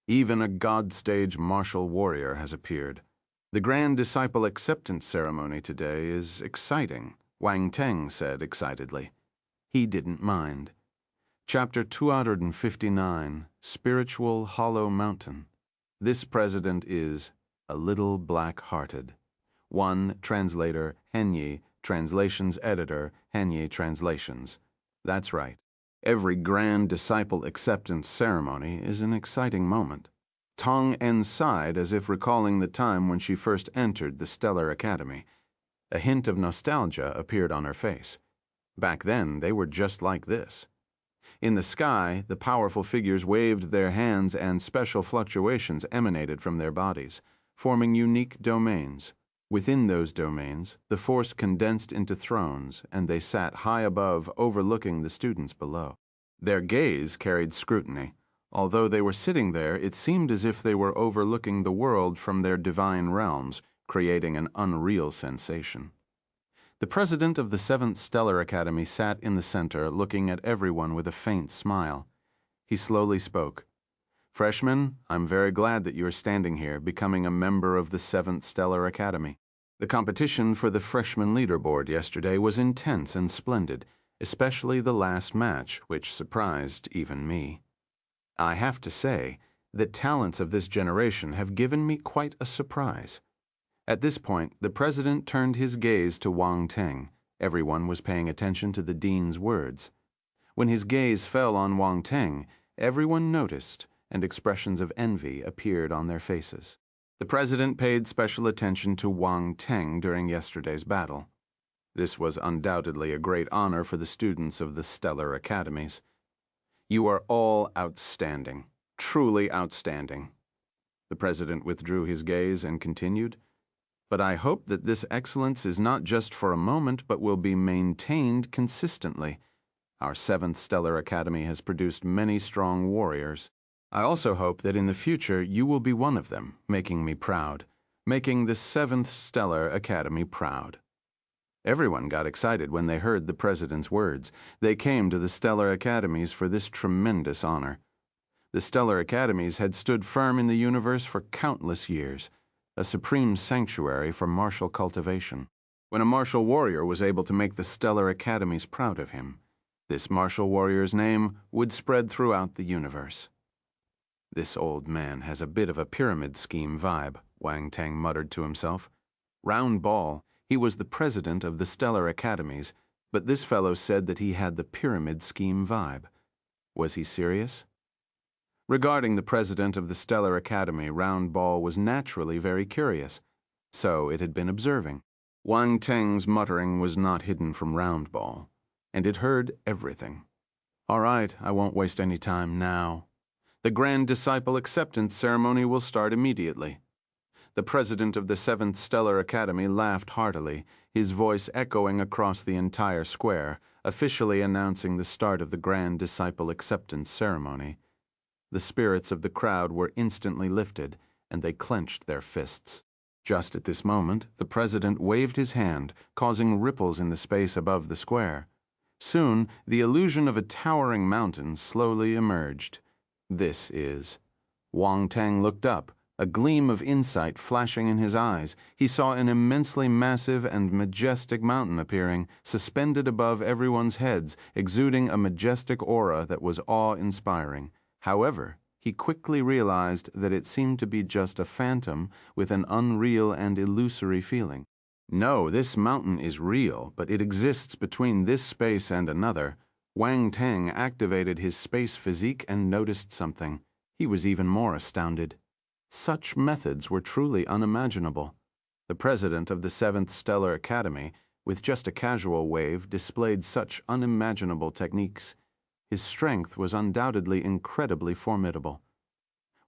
Speaker 1: "Even a God-stage martial warrior has appeared. The Grand Disciple Acceptance Ceremony today is exciting," Wang Teng said excitedly. He didn't mind. Chapter 259, Spiritual Hollow Mountain. This president is a little black-hearted. 1. Translator, Henyi, Translations Editor, Henyi Translations. That's right. Every Grand Disciple Acceptance Ceremony is an exciting moment. Tong En sighed as if recalling the time when she first entered the Stellar Academy. A hint of nostalgia appeared on her face. Back then, they were just like this. In the sky, the powerful figures waved their hands and special fluctuations emanated from their bodies, forming unique domains. Within those domains, the force condensed into thrones, and they sat high above, overlooking the students below. Their gaze carried scrutiny. Although they were sitting there, it seemed as if they were overlooking the world from their divine realms, creating an unreal sensation. The president of the 7th Stellar Academy sat in the center, looking at everyone with a faint smile. He slowly spoke. "Freshmen, I'm very glad that you are standing here, becoming a member of the 7th Stellar Academy. The competition for the freshman leaderboard yesterday was intense and splendid, especially the last match, which surprised even me. I have to say, the talents of this generation have given me quite a surprise." At this point, the president turned his gaze to Wang Teng. Everyone was paying attention to the dean's words. When his gaze fell on Wang Teng, everyone noticed, and expressions of envy appeared on their faces. The president paid special attention to Wang Teng during yesterday's battle. This was undoubtedly a great honor for the students of the Stellar Academies. "You are all outstanding, truly outstanding." The president withdrew his gaze and continued, "But I hope that this excellence is not just for a moment, but will be maintained consistently. Our 7th Stellar Academy has produced many strong warriors. I also hope that in the future you will be one of them, making me proud, making the 7th Stellar Academy proud." Everyone got excited when they heard the president's words. They came to the Stellar Academies for this tremendous honor. The Stellar Academies had stood firm in the universe for countless years, a supreme sanctuary for martial cultivation. When a martial warrior was able to make the Stellar Academies proud of him, this martial warrior's name would spread throughout the universe. "This old man has a bit of a pyramid scheme vibe," Wang Teng muttered to himself. Round Ball, he was the president of the Stellar Academies, but this fellow said that he had the pyramid scheme vibe. Was he serious? Regarding the president of the Stellar Academy, Round Ball was naturally very curious. So it had been observing. Wang Teng's muttering was not hidden from Round Ball, and it heard everything. "All right, I won't waste any time now. The Grand Disciple Acceptance Ceremony will start immediately." The president of the 7th Stellar Academy laughed heartily. his voice echoing across the entire square, officially announcing the start of the grand disciple acceptance ceremony. The spirits of the crowd were instantly lifted, and they clenched their fists. Just at this moment, the president waved his hand, causing ripples in the space above the square. Soon, the illusion of a towering mountain slowly emerged. This is. Wang Tang looked up, a gleam of insight flashing in his eyes. He saw an immensely massive and majestic mountain appearing, suspended above everyone's heads, exuding a majestic aura that was awe-inspiring. However, he quickly realized that it seemed to be just a phantom with an unreal and illusory feeling. No, this mountain is real, but it exists between this space and another. Wang Tang activated his space physique and noticed something. He was even more astounded. Such methods were truly unimaginable. The president of the 7th Stellar Academy, with just a casual wave, displayed such unimaginable techniques. His strength was undoubtedly incredibly formidable.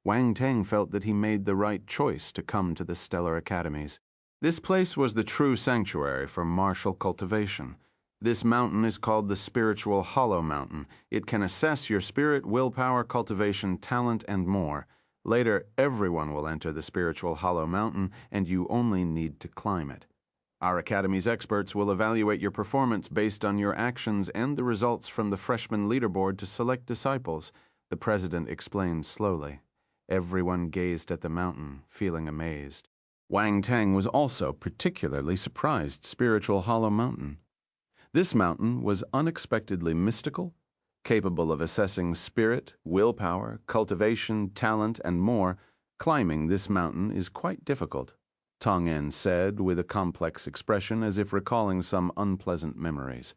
Speaker 1: Wang Tang felt that he made the right choice to come to the Stellar Academies. This place was the true sanctuary for martial cultivation. This mountain is called the Spiritual Hollow Mountain. It can assess your spirit, willpower, cultivation, talent, and more. Later, everyone will enter the Spiritual Hollow Mountain, and you only need to climb it. Our Academy's experts will evaluate your performance based on your actions and the results from the freshman leaderboard to select disciples, the president explained slowly. Everyone gazed at the mountain, feeling amazed. Wang Tang was also particularly surprised. Spiritual Hollow Mountain. This mountain was unexpectedly mystical, capable of assessing spirit, willpower, cultivation, talent, and more. Climbing this mountain is quite difficult, Tong En said with a complex expression as if recalling some unpleasant memories.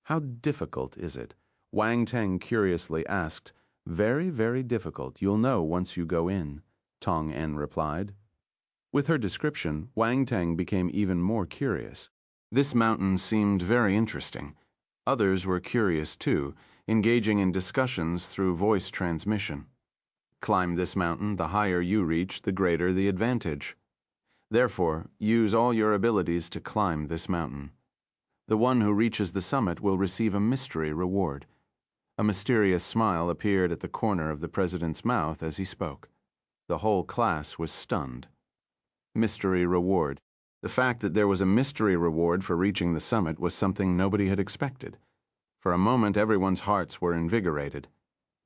Speaker 1: How difficult is it? Wang Tang curiously asked. Very, very difficult. You'll know once you go in, Tong En replied. With her description, Wang Tang became even more curious. This mountain seemed very interesting. Others were curious too, engaging in discussions through voice transmission. Climb this mountain, the higher you reach, the greater the advantage. Therefore, use all your abilities to climb this mountain. The one who reaches the summit will receive a mystery reward. A mysterious smile appeared at the corner of the president's mouth as he spoke. The whole class was stunned. Mystery reward. The fact that there was a mystery reward for reaching the summit was something nobody had expected. For a moment, everyone's hearts were invigorated.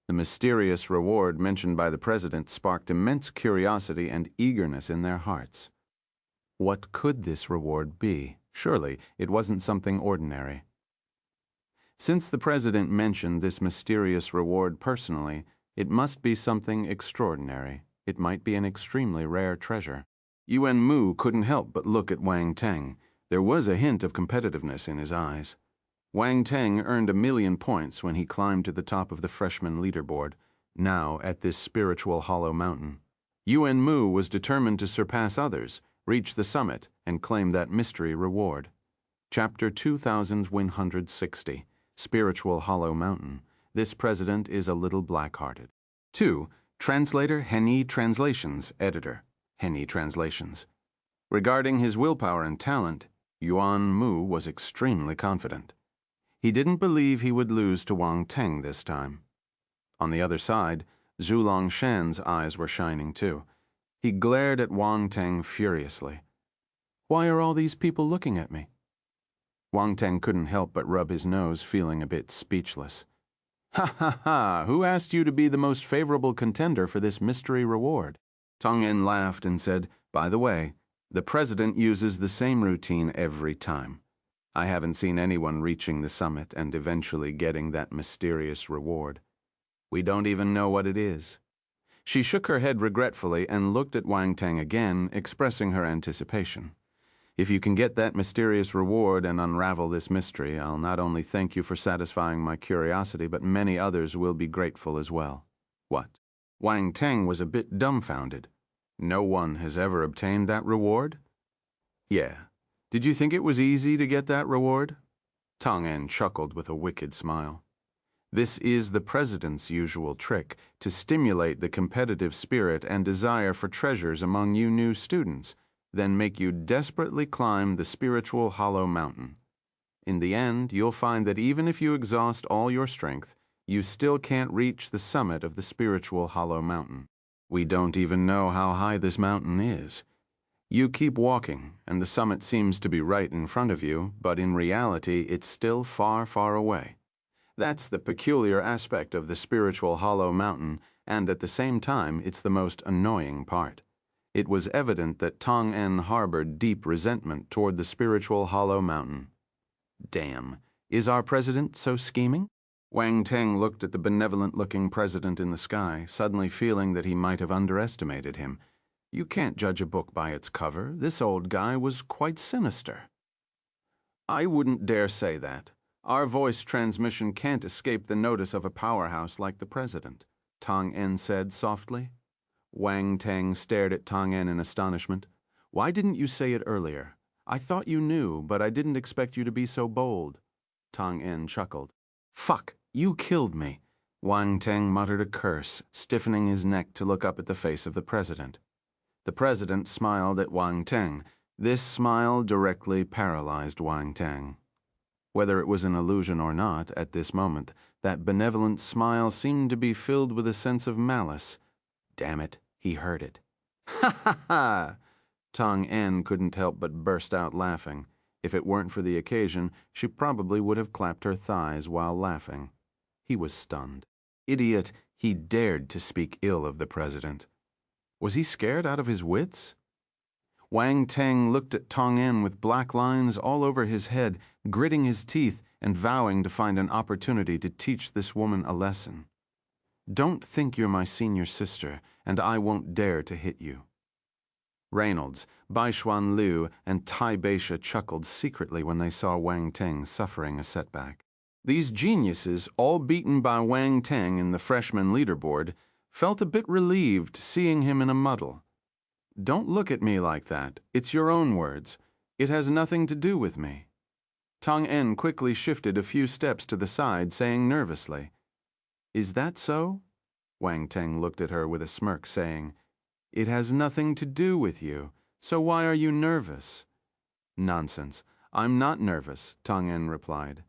Speaker 1: The mysterious reward mentioned by the president sparked immense curiosity and eagerness in their hearts. What could this reward be? Surely it wasn't something ordinary. Since the president mentioned this mysterious reward personally, it must be something extraordinary. It might be an extremely rare treasure. Yuan Mu couldn't help but look at Wang Tang. There was a hint of competitiveness in his eyes. Wang Tang earned 1,000,000 points when he climbed to the top of the freshman leaderboard, now at this Spiritual Hollow Mountain. Yuan Mu was determined to surpass others, reach the summit, and claim that mystery reward. Chapter 2160, Spiritual Hollow Mountain. This president is a little black-hearted. 2. Translator Henny Translations, Editor. Henny Translations. Regarding his willpower and talent, Yuan Mu was extremely confident. He didn't believe he would lose to Wang Tang this time. On the other side, Zhu Longshan's eyes were shining too. He glared at Wang Tang furiously. Why are all these people looking at me? Wang Tang couldn't help but rub his nose, feeling a bit speechless. Ha ha ha! Who asked you to be the most favorable contender for this mystery reward? Tong En laughed and said, By the way, the president uses the same routine every time. I haven't seen anyone reaching the summit and eventually getting that mysterious reward. We don't even know what it is. She shook her head regretfully and looked at Wang Tang again, expressing her anticipation. If you can get that mysterious reward and unravel this mystery, I'll not only thank you for satisfying my curiosity, but many others will be grateful as well. What? Wang Tang was a bit dumbfounded. No one has ever obtained that reward? Yeah. Did you think it was easy to get that reward? Tong En chuckled with a wicked smile. This is the president's usual trick, to stimulate the competitive spirit and desire for treasures among you new students. then make you desperately climb the spiritual hollow mountain. In the end, you'll find that even if you exhaust all your strength, you still can't reach the summit of the spiritual hollow mountain. We don't even know how high this mountain is. You keep walking, and the summit seems to be right in front of you, but in reality, it's still far, far away. That's the peculiar aspect of the spiritual hollow mountain, and at the same time, it's the most annoying part. It was evident that Tong En harbored deep resentment toward the spiritual hollow mountain. Damn, is our president so scheming? Wang Teng looked at the benevolent-looking president in the sky, suddenly feeling that he might have underestimated him. You can't judge a book by its cover. This old guy was quite sinister. I wouldn't dare say that. Our voice transmission can't escape the notice of a powerhouse like the president, Tong En said softly. Wang Teng stared at Tong En in astonishment. Why didn't you say it earlier? I thought you knew, but I didn't expect you to be so bold. Tong En chuckled. Fuck, you killed me. Wang Teng muttered a curse, stiffening his neck to look up at the face of the president. The president smiled at Wang Teng. This smile directly paralyzed Wang Teng. Whether it was an illusion or not, at this moment, that benevolent smile seemed to be filled with a sense of malice. Damn it, he heard it. Ha ha ha! Tong En couldn't help but burst out laughing. If it weren't for the occasion, she probably would have clapped her thighs while laughing. He was stunned. Idiot, he dared to speak ill of the president. Was he scared out of his wits? Wang Teng looked at Tong En with black lines all over his head, gritting his teeth and vowing to find an opportunity to teach this woman a lesson. Don't think you're my senior sister, and I won't dare to hit you. Reynolds, Baishuan Liu, and Tai Beisha chuckled secretly when they saw Wang Teng suffering a setback. These geniuses, all beaten by Wang Teng in the freshman leaderboard, felt a bit relieved seeing him in a muddle. Don't look at me like that. It's your own words. It has nothing to do with me. Tong En quickly shifted a few steps to the side, saying nervously, Is that so? Wang Teng looked at her with a smirk, saying, It has nothing to do with you, so why are you nervous? Nonsense. I'm not nervous, Tong En replied.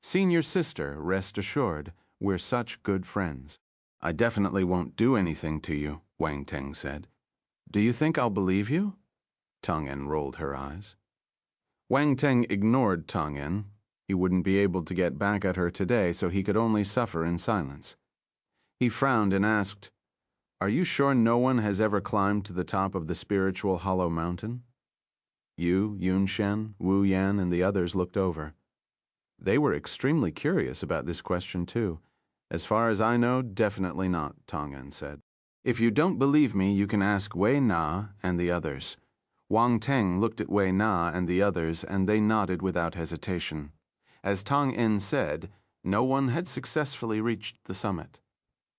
Speaker 1: Senior sister, rest assured, we're such good friends. I definitely won't do anything to you, Wang Teng said. Do you think I'll believe you? Tong En rolled her eyes. Wang Teng ignored Tong En. He wouldn't be able to get back at her today, so he could only suffer in silence. He frowned and asked, Are you sure no one has ever climbed to the top of the spiritual hollow mountain? Yu, Yunshen, Wu Yan, and the others looked over. They were extremely curious about this question, too. As far as I know, definitely not, Tong En said. If you don't believe me, you can ask Wei Na and the others. Wang Teng looked at Wei Na and the others, and they nodded without hesitation. As Tong En said, no one had successfully reached the summit.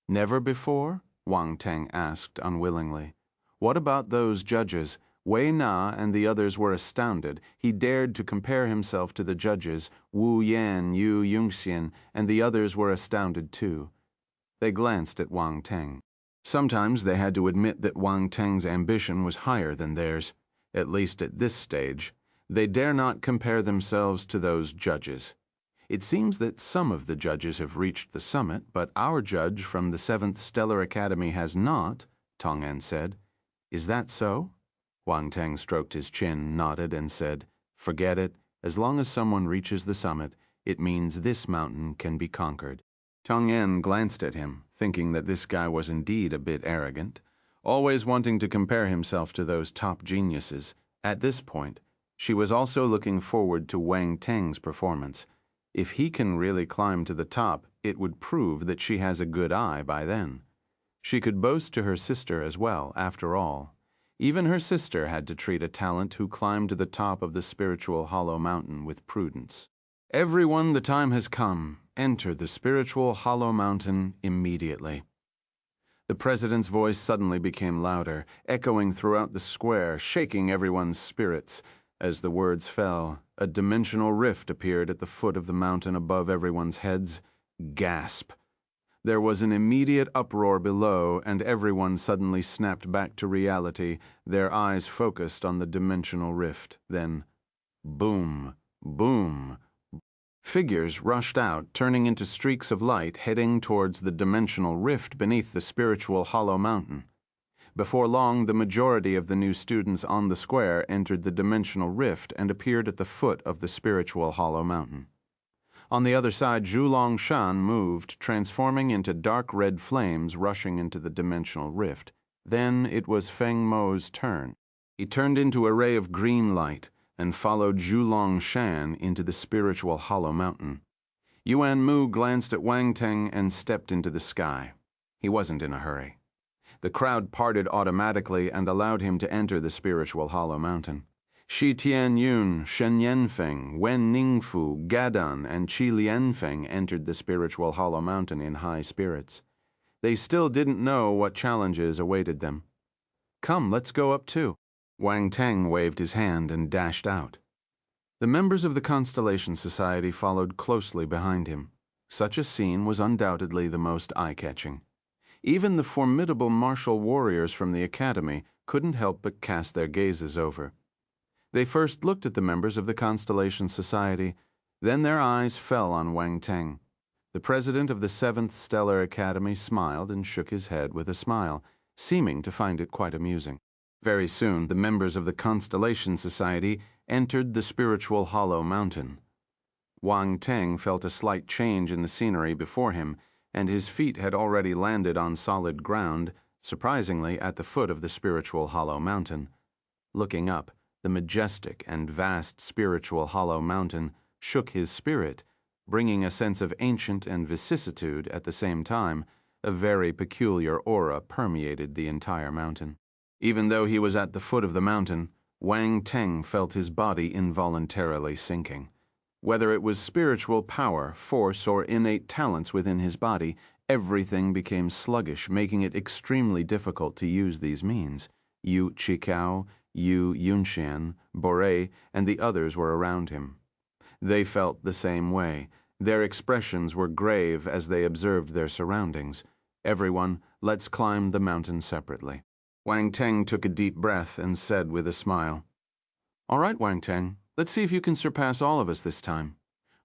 Speaker 1: Never before? Wang Teng asked unwillingly. What about those judges? Wei Na and the others were astounded. He dared to compare himself to the judges. Wu Yan, Yu Yungxian, and the others were astounded too. They glanced at Wang Teng. Sometimes they had to admit that Wang Teng's ambition was higher than theirs, at least at this stage. They dare not compare themselves to those judges. It seems that some of the judges have reached the summit, but our judge from the 7th Stellar Academy has not, Tong En said. Is that so? Wang Teng stroked his chin, nodded, and said, Forget it. As long as someone reaches the summit, it means this mountain can be conquered. Tong En glanced at him, thinking that this guy was indeed a bit arrogant, always wanting to compare himself to those top geniuses. At this point, she was also looking forward to Wang Teng's performance. If he can really climb to the top, it would prove that she has a good eye by then. She could boast to her sister as well, after all. Even her sister had to treat a talent who climbed to the top of the spiritual hollow mountain with prudence. Everyone, the time has come. Enter the spiritual hollow mountain immediately. The president's voice suddenly became louder, echoing throughout the square, shaking everyone's spirits. As the words fell, a dimensional rift appeared at the foot of the mountain above everyone's heads. Gasp! There was an immediate uproar below, and everyone suddenly snapped back to reality, their eyes focused on the dimensional rift. Then, boom, boom. Figures rushed out, turning into streaks of light, heading towards the dimensional rift beneath the spiritual hollow mountain. Before long, the majority of the new students on the square entered the dimensional rift and appeared at the foot of the spiritual hollow mountain. On the other side, Zhulong Shan moved, transforming into dark red flames rushing into the dimensional rift. Then it was Feng Mo's turn. He turned into a ray of green light and followed Zhulong Shan into the spiritual hollow mountain. Yuan Mu glanced at Wang Teng and stepped into the sky. He wasn't in a hurry. The crowd parted automatically and allowed him to enter the spiritual hollow mountain. Shi Tianyun, Shen Yanfeng, Wen Ningfu, Gadan, and Qi Lianfeng entered the spiritual hollow mountain in high spirits. They still didn't know what challenges awaited them. "Come, let's go up too." Wang Teng waved his hand and dashed out. The members of the Constellation Society followed closely behind him. Such a scene was undoubtedly the most eye-catching. Even the formidable martial warriors from the academy couldn't help but cast their gazes over. They first looked at the members of the Constellation Society, then their eyes fell on Wang Teng. The president of the 7th Stellar Academy smiled and shook his head with a smile, seeming to find it quite amusing. Very soon, the members of the Constellation Society entered the spiritual hollow mountain. Wang Teng felt a slight change in the scenery before him, and his feet had already landed on solid ground, surprisingly at the foot of the spiritual hollow mountain. Looking up, the majestic and vast spiritual hollow mountain shook his spirit, bringing a sense of ancient and vicissitude at the same time. A very peculiar aura permeated the entire mountain. Even though he was at the foot of the mountain, Wang Teng felt his body involuntarily sinking. Whether it was spiritual power, force, or innate talents within his body, everything became sluggish, making it extremely difficult to use these means. Yu Chikao, Yu Yunxian, Borei, and the others were around him. They felt the same way. Their expressions were grave as they observed their surroundings. "Everyone, let's climb the mountain separately." Wang Teng took a deep breath and said with a smile, "All right, Wang Teng, let's see if you can surpass all of us this time,"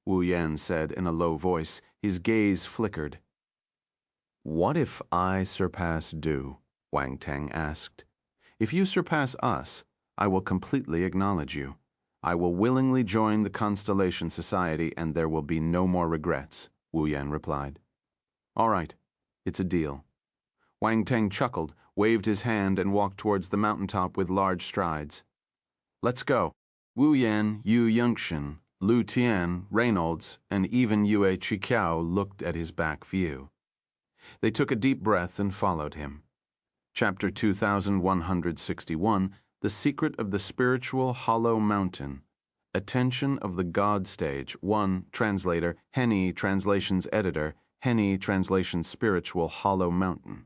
Speaker 1: Wu Yan said in a low voice. His gaze flickered. "What if I surpass Du?" Wang Teng asked. "If you surpass us, I will completely acknowledge you. I will willingly join the Constellation Society and there will be no more regrets," Wu Yan replied. "All right, it's a deal." Wang Teng chuckled, waved his hand, and walked towards the mountaintop with large strides. "Let's go." Wu Yan, Yu Yunxian, Lu Tian, Reynolds, and even Yue Chikiao looked at his back view. They took a deep breath and followed him. Chapter 2161, The Secret of the Spiritual Hollow Mountain. Attention of the God Stage. 1. Translator, Henny, Translations Editor, Henny, Translation Spiritual Hollow Mountain.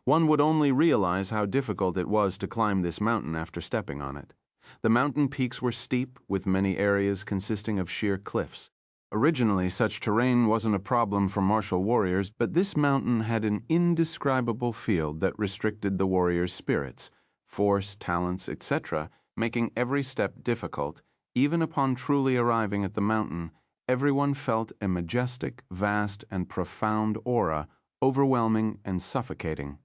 Speaker 1: One would only realize how difficult it was to climb this mountain after stepping on it. The mountain peaks were steep, with many areas consisting of sheer cliffs. Originally, such terrain wasn't a problem for martial warriors, but this mountain had an indescribable field that restricted the warrior's spirits, force, talents, etc., making every step difficult. Even upon truly arriving at the mountain, everyone felt a majestic, vast, and profound aura, overwhelming and suffocating.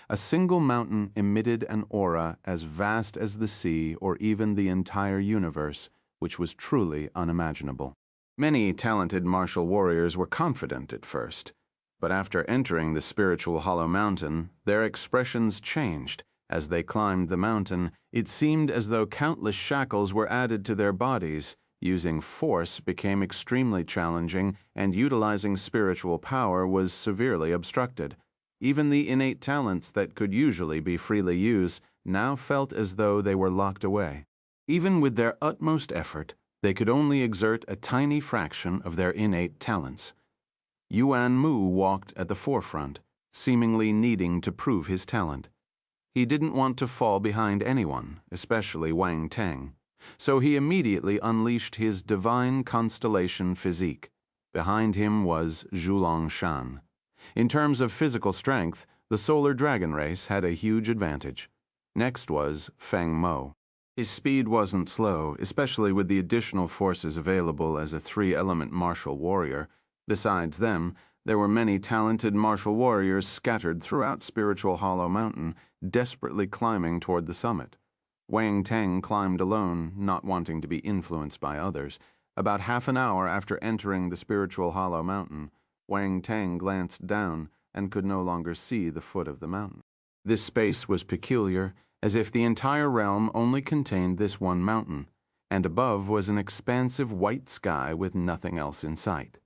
Speaker 1: A single mountain emitted an aura as vast as the sea or even the entire universe, which was truly unimaginable. Many talented martial warriors were confident at first, but after entering the spiritual hollow mountain, their expressions changed. As they climbed the mountain, it seemed as though countless shackles were added to their bodies. Using force became extremely challenging, and utilizing spiritual power was severely obstructed. Even the innate talents that could usually be freely used now felt as though they were locked away. Even with their utmost effort, they could only exert a tiny fraction of their innate talents. Yuan Mu walked at the forefront, seemingly needing to prove his talent. He didn't want to fall behind anyone, especially Wang Teng, so he immediately unleashed his divine constellation physique. Behind him was Zhulong Shan. In terms of physical strength, the solar dragon race had a huge advantage. Next was Feng Mo. His speed wasn't slow, especially with the additional forces available as a three-element martial warrior. Besides them, there were many talented martial warriors scattered throughout Spiritual Hollow Mountain, desperately climbing toward the summit. Wang Teng climbed alone, not wanting to be influenced by others. About half an hour after entering the Spiritual Hollow Mountain, Wang Teng glanced down and could no longer see the foot of the mountain. This space was peculiar, as if the entire realm only contained this one mountain, and above was an expansive white sky with nothing else in sight.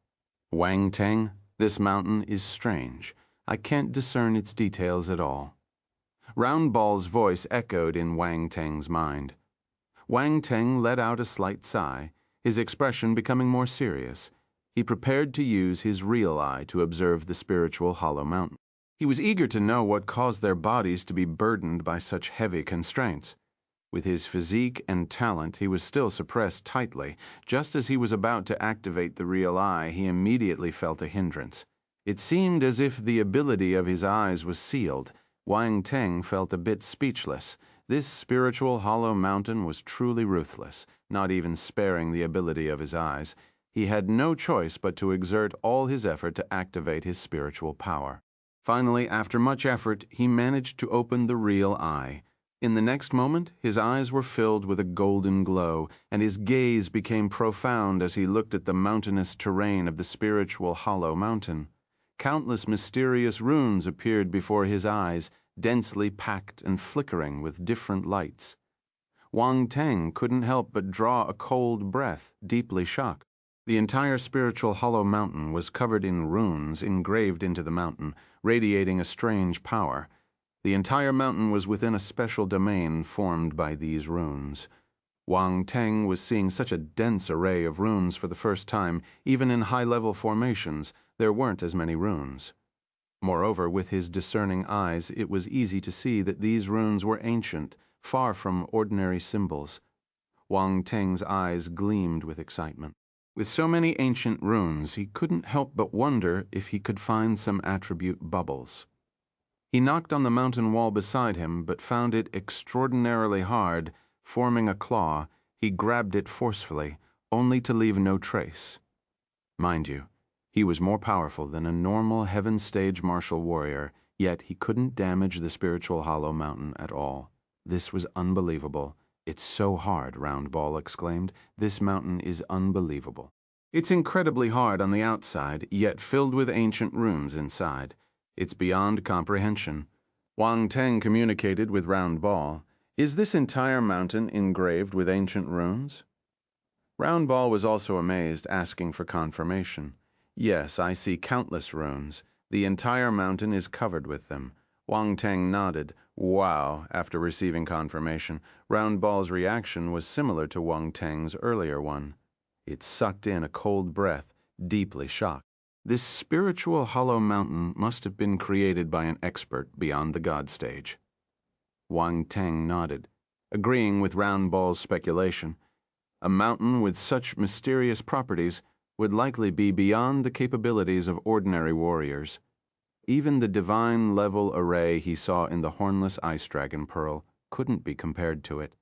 Speaker 1: Wang Teng, this mountain is strange. I can't discern its details at all. Round Ball's voice echoed in Wang Teng's mind. Wang Teng let out a slight sigh, his expression becoming more serious. He prepared to use his real eye to observe the Spiritual Hollow Mountain. He was eager to know what caused their bodies to be burdened by such heavy constraints. With his physique and talent, he was still suppressed tightly. Just as he was about to activate the real eye, he immediately felt a hindrance. It seemed as if the ability of his eyes was sealed. Wang Teng felt a bit speechless. This Spiritual Hollow Mountain was truly ruthless, not even sparing the ability of his eyes. He had no choice but to exert all his effort to activate his spiritual power. Finally, after much effort, he managed to open the real eye. In the next moment, his eyes were filled with a golden glow, and his gaze became profound as he looked at the mountainous terrain of the Spiritual Hollow Mountain. Countless mysterious runes appeared before his eyes, densely packed and flickering with different lights. Wang Teng couldn't help but draw a cold breath, deeply shocked. The entire Spiritual Hollow Mountain was covered in runes engraved into the mountain, radiating a strange power. The entire mountain was within a special domain formed by these runes. Wang Teng was seeing such a dense array of runes for the first time. Even in high-level formations, there weren't as many runes. Moreover, with his discerning eyes, it was easy to see that these runes were ancient, far from ordinary symbols. Wang Teng's eyes gleamed with excitement. With so many ancient runes, he couldn't help but wonder if he could find some attribute bubbles. He knocked on the mountain wall beside him, but found it extraordinarily hard. Forming a claw, he grabbed it forcefully, only to leave no trace. Mind you, he was more powerful than a normal Heaven Stage martial warrior, yet he couldn't damage the Spiritual Hollow Mountain at all. This was unbelievable. "It's so hard," Round Ball exclaimed. "This mountain is unbelievable. It's incredibly hard on the outside, yet filled with ancient runes inside. It's beyond comprehension." Wang Teng communicated with Round Ball. "Is this entire mountain engraved with ancient runes?" Round Ball was also amazed, asking for confirmation. "Yes, I see countless runes. The entire mountain is covered with them." Wang Teng nodded. "Wow," after receiving confirmation. Round Ball's reaction was similar to Wang Teng's earlier one. It sucked in a cold breath, deeply shocked. This Spiritual Hollow Mountain must have been created by an expert beyond the God stage. Wang Teng nodded, agreeing with Round Ball's speculation. A mountain with such mysterious properties would likely be beyond the capabilities of ordinary warriors. Even the divine-level array he saw in the hornless ice dragon pearl couldn't be compared to it.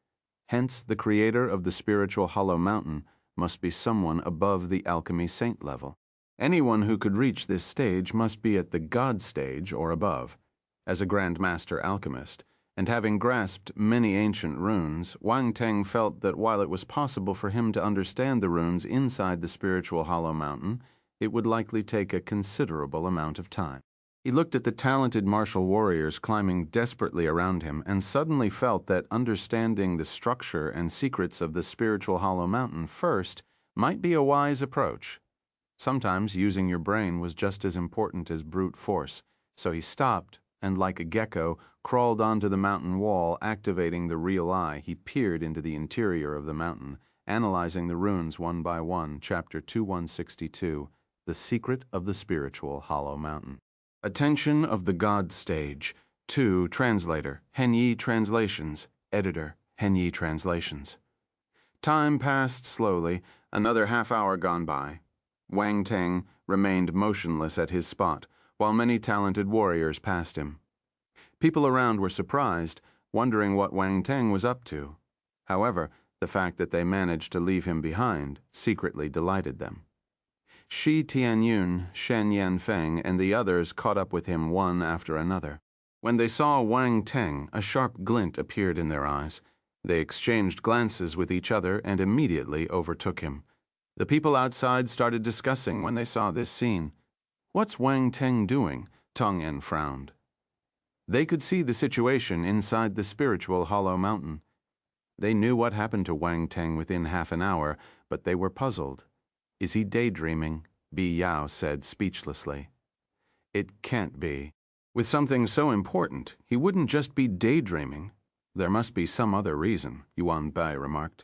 Speaker 1: Hence, the creator of the Spiritual Hollow Mountain must be someone above the alchemy saint level. Anyone who could reach this stage must be at the God stage or above. As a Grand Master alchemist, and having grasped many ancient runes, Wang Teng felt that while it was possible for him to understand the runes inside the Spiritual Hollow Mountain, it would likely take a considerable amount of time. He looked at the talented martial warriors climbing desperately around him and suddenly felt that understanding the structure and secrets of the Spiritual Hollow Mountain first might be a wise approach. Sometimes using your brain was just as important as brute force, so he stopped and, like a gecko, crawled onto the mountain wall. Activating the real eye, he peered into the interior of the mountain, analyzing the runes one by one. Chapter 2162, The Secret of the Spiritual Hollow Mountain. Attention of the God Stage. 2. Translator, Henyi Translations. Editor, Henyi Translations. Time passed slowly. Another half-hour gone by. Wang Teng remained motionless at his spot, while many talented warriors passed him. People around were surprised, wondering what Wang Teng was up to. However, the fact that they managed to leave him behind secretly delighted them. Shi Tianyun, Shen Yanfeng, and the others caught up with him one after another. When they saw Wang Teng, a sharp glint appeared in their eyes. They exchanged glances with each other and immediately overtook him. The people outside started discussing when they saw this scene. "What's Wang Teng doing?" Tong En frowned. They could see the situation inside the spiritual hollow mountain. They knew what happened to Wang Teng within half an hour, but they were puzzled. "Is he daydreaming?" Bi Yao said speechlessly. "It can't be. With something so important, he wouldn't just be daydreaming. There must be some other reason," Yuan Bai remarked.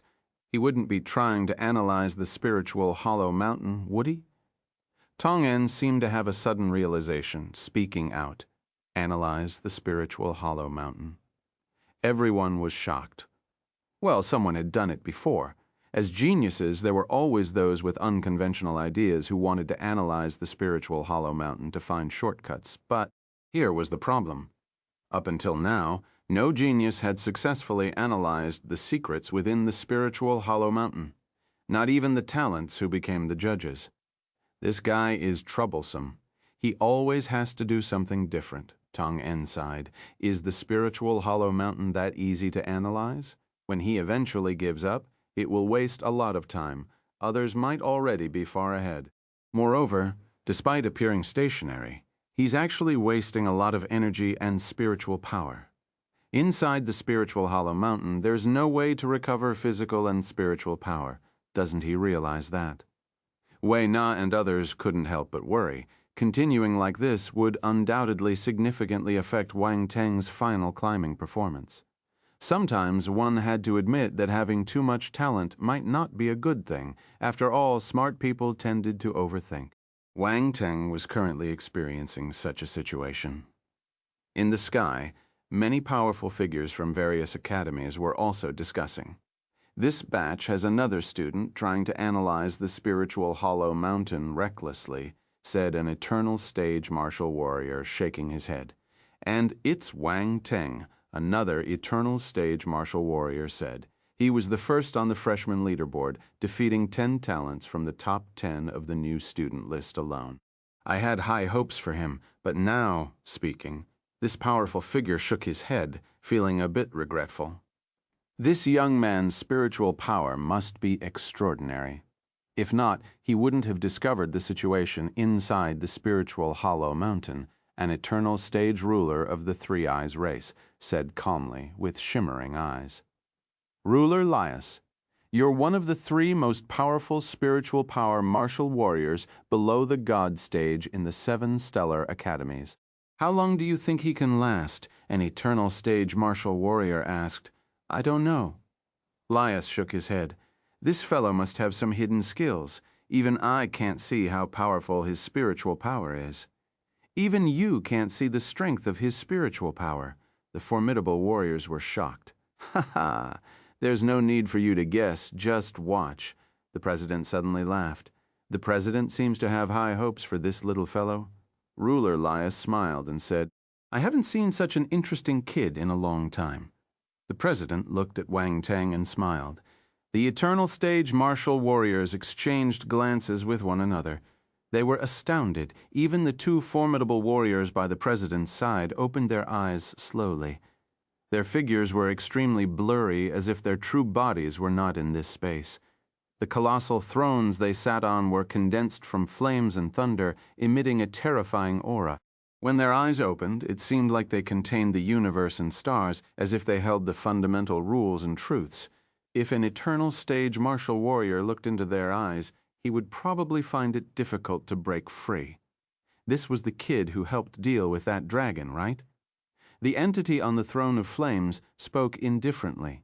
Speaker 1: "He wouldn't be trying to analyze the spiritual hollow mountain, would he?" Tong En seemed to have a sudden realization, speaking out. Analyze the spiritual hollow mountain. Everyone was shocked. Well, someone had done it before. As geniuses, there were always those with unconventional ideas who wanted to analyze the spiritual hollow mountain to find shortcuts. But here was the problem. Up until now, no genius had successfully analyzed the secrets within the spiritual hollow mountain. Not even the talents who became the judges. "This guy is troublesome. He always has to do something different," Tong En sighed. "Is the spiritual hollow mountain that easy to analyze? When he eventually gives up, it will waste a lot of time. Others might already be far ahead. Moreover, despite appearing stationary, he's actually wasting a lot of energy and spiritual power. Inside the spiritual hollow mountain, there's no way to recover physical and spiritual power. Doesn't he realize that?" Wei Na and others couldn't help but worry. Continuing like this would undoubtedly significantly affect Wang Teng's final climbing performance. Sometimes one had to admit that having too much talent might not be a good thing. After all, smart people tended to overthink. Wang Teng was currently experiencing such a situation. In the sky, many powerful figures from various academies were also discussing. "This batch has another student trying to analyze the spiritual hollow mountain recklessly," said an eternal stage martial warrior, shaking his head. "And it's Wang Teng," another eternal stage martial warrior said. He was the first on the freshman leaderboard, defeating 10 talents from the top 10 of the new student list alone. "I had high hopes for him, but now," speaking, this powerful figure shook his head, feeling a bit regretful. "This young man's spiritual power must be extraordinary. If not, he wouldn't have discovered the situation inside the spiritual hollow mountain," an eternal stage ruler of the Three Eyes race said calmly, with shimmering eyes. "Ruler Laius, you're one of the 3 most powerful spiritual power martial warriors below the God stage in the 7 stellar academies. How long do you think he can last?" an eternal stage martial warrior asked. "I don't know." Laius shook his head. "This fellow must have some hidden skills. Even I can't see how powerful his spiritual power is." "Even you can't see the strength of his spiritual power." The formidable warriors were shocked. "Ha ha! There's no need for you to guess, just watch." The president suddenly laughed. "The president seems to have high hopes for this little fellow." Ruler Laius smiled and said, "I haven't seen such an interesting kid in a long time." The president looked at Wang Teng and smiled. The eternal stage martial warriors exchanged glances with one another. They were astounded. Even the 2 formidable warriors by the president's side opened their eyes slowly. Their figures were extremely blurry, as if their true bodies were not in this space. The colossal thrones they sat on were condensed from flames and thunder, emitting a terrifying aura. When their eyes opened, it seemed like they contained the universe and stars, as if they held the fundamental rules and truths. If an eternal stage martial warrior looked into their eyes, he would probably find it difficult to break free. This was the kid who helped deal with that dragon, right? The entity on the throne of flames spoke indifferently.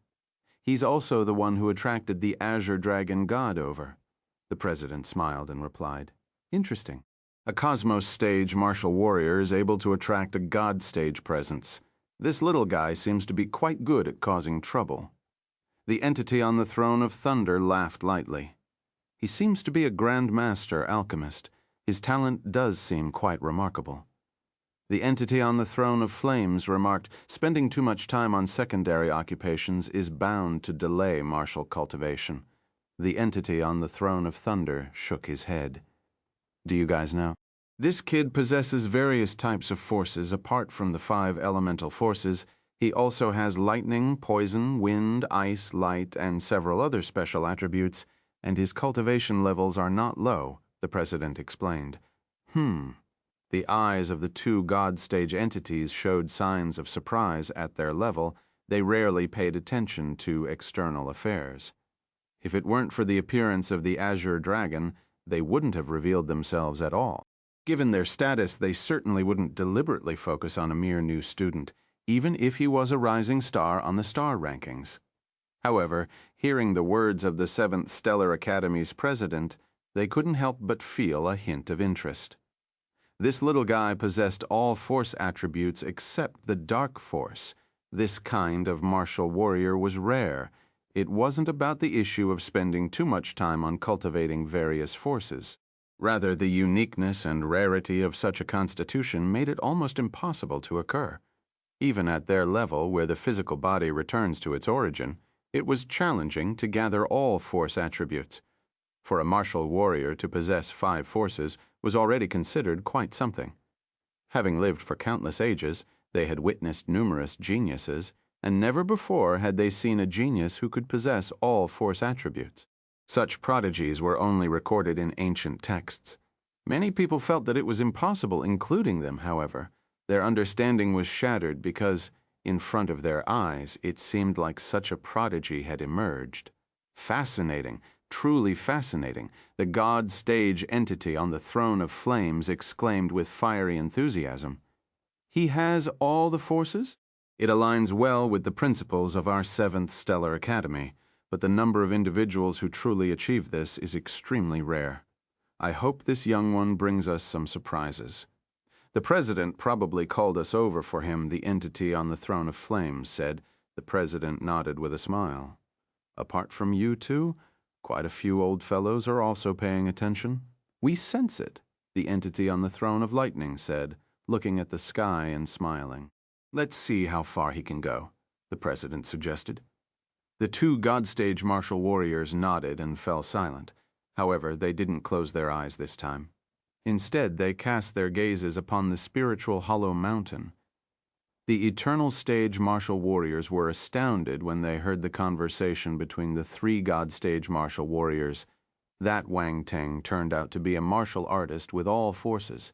Speaker 1: "He's also the one who attracted the Azure Dragon god over." The president smiled and replied, "Interesting. A cosmos stage martial warrior is able to attract a god stage presence. This little guy seems to be quite good at causing trouble." The entity on the throne of thunder laughed lightly. "He seems to be a Grand Master alchemist. His talent does seem quite remarkable." The entity on the throne of flames remarked, "Spending too much time on secondary occupations is bound to delay martial cultivation." The entity on the throne of thunder shook his head. "Do you guys know? This kid possesses various types of forces apart from the 5 elemental forces. He also has lightning, poison, wind, ice, light, and several other special attributes, and his cultivation levels are not low," the president explained. The eyes of the 2 God stage entities showed signs of surprise at their level. They rarely paid attention to external affairs. If it weren't for the appearance of the Azure Dragon, they wouldn't have revealed themselves at all. Given their status, they certainly wouldn't deliberately focus on a mere new student, even if he was a rising star on the star rankings. However, hearing the words of the 7th Stellar Academy's president, they couldn't help but feel a hint of interest. This little guy possessed all force attributes except the dark force. This kind of martial warrior was rare. It wasn't about the issue of spending too much time on cultivating various forces. Rather, the uniqueness and rarity of such a constitution made it almost impossible to occur. Even at their level, where the physical body returns to its origin, it was challenging to gather all force attributes. For a martial warrior to possess 5 forces was already considered quite something. Having lived for countless ages, they had witnessed numerous geniuses, and never before had they seen a genius who could possess all force attributes. Such prodigies were only recorded in ancient texts. Many people felt that it was impossible including them, however. Their understanding was shattered because, in front of their eyes, it seemed like such a prodigy had emerged. Fascinating, truly fascinating, the God stage entity on the throne of flames exclaimed with fiery enthusiasm. "He has all the forces? It aligns well with the principles of our 7th Stellar Academy, but the number of individuals who truly achieve this is extremely rare. I hope this young one brings us some surprises." "The president probably called us over for him," the entity on the throne of flames said. The president nodded with a smile. "Apart from you two, quite a few old fellows are also paying attention." "We sense it," the entity on the throne of lightning said, looking at the sky and smiling. "Let's see how far he can go," the president suggested. The 2 God stage martial warriors nodded and fell silent. However, they didn't close their eyes this time. Instead, they cast their gazes upon the spiritual hollow mountain. The eternal stage martial warriors were astounded when they heard the conversation between the 3 God stage martial warriors. That Wang Teng turned out to be a martial artist with all forces.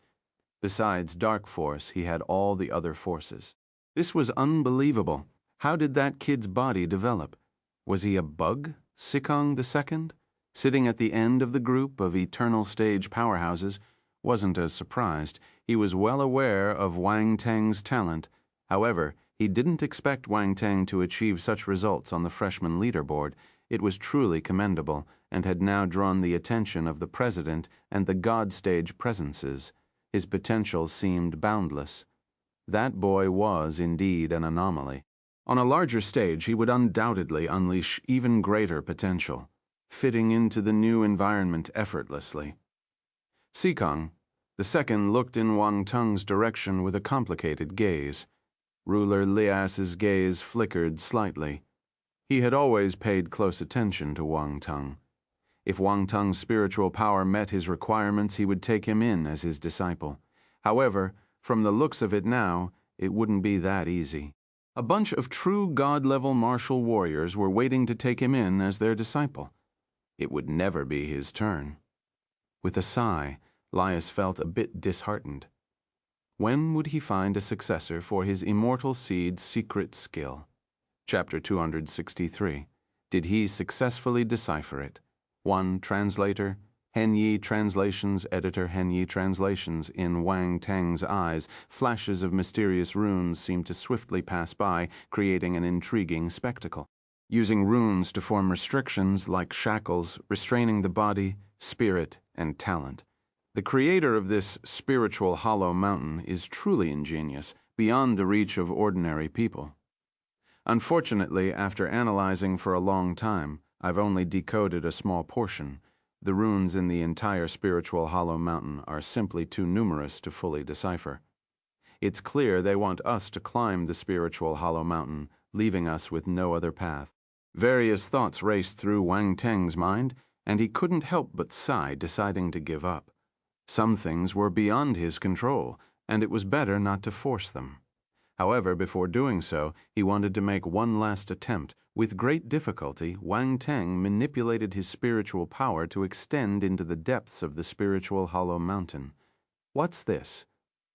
Speaker 1: Besides dark force, he had all the other forces. This was unbelievable. How did that kid's body develop? Was he a bug, Sikong II? Sitting at the end of the group of eternal stage powerhouses wasn't as surprised. He was well aware of Wang Teng's talent. However, he didn't expect Wang Teng to achieve such results on the freshman leaderboard. It was truly commendable, and had now drawn the attention of the president and the God stage presences. His potential seemed boundless. That boy was indeed an anomaly. On a larger stage, he would undoubtedly unleash even greater potential, fitting into the new environment effortlessly. Sikong II looked in Wang Teng's direction with a complicated gaze. Ruler Lias's gaze flickered slightly. He had always paid close attention to Wang Teng. If Wang Teng's spiritual power met his requirements, he would take him in as his disciple. However, from the looks of it now, it wouldn't be that easy. A bunch of true God-level martial warriors were waiting to take him in as their disciple. It would never be his turn. With a sigh, Lias felt a bit disheartened. When would he find a successor for his immortal seed's secret skill? Chapter 263. Did he successfully decipher it? 1. Translator, Henyi Translations, Editor Henyi Translations. In Wang Teng's eyes, flashes of mysterious runes seemed to swiftly pass by, creating an intriguing spectacle. Using runes to form restrictions like shackles, restraining the body, spirit, and talent. The creator of this spiritual hollow mountain is truly ingenious, beyond the reach of ordinary people. Unfortunately, after analyzing for a long time, I've only decoded a small portion. The runes in the entire spiritual hollow mountain are simply too numerous to fully decipher. It's clear they want us to climb the spiritual hollow mountain, leaving us with no other path. Various thoughts raced through Wang Teng's mind, and he couldn't help but sigh, deciding to give up. Some things were beyond his control, and it was better not to force them. However, before doing so, he wanted to make one last attempt. With great difficulty, Wang Teng manipulated his spiritual power to extend into the depths of the spiritual hollow mountain. What's this?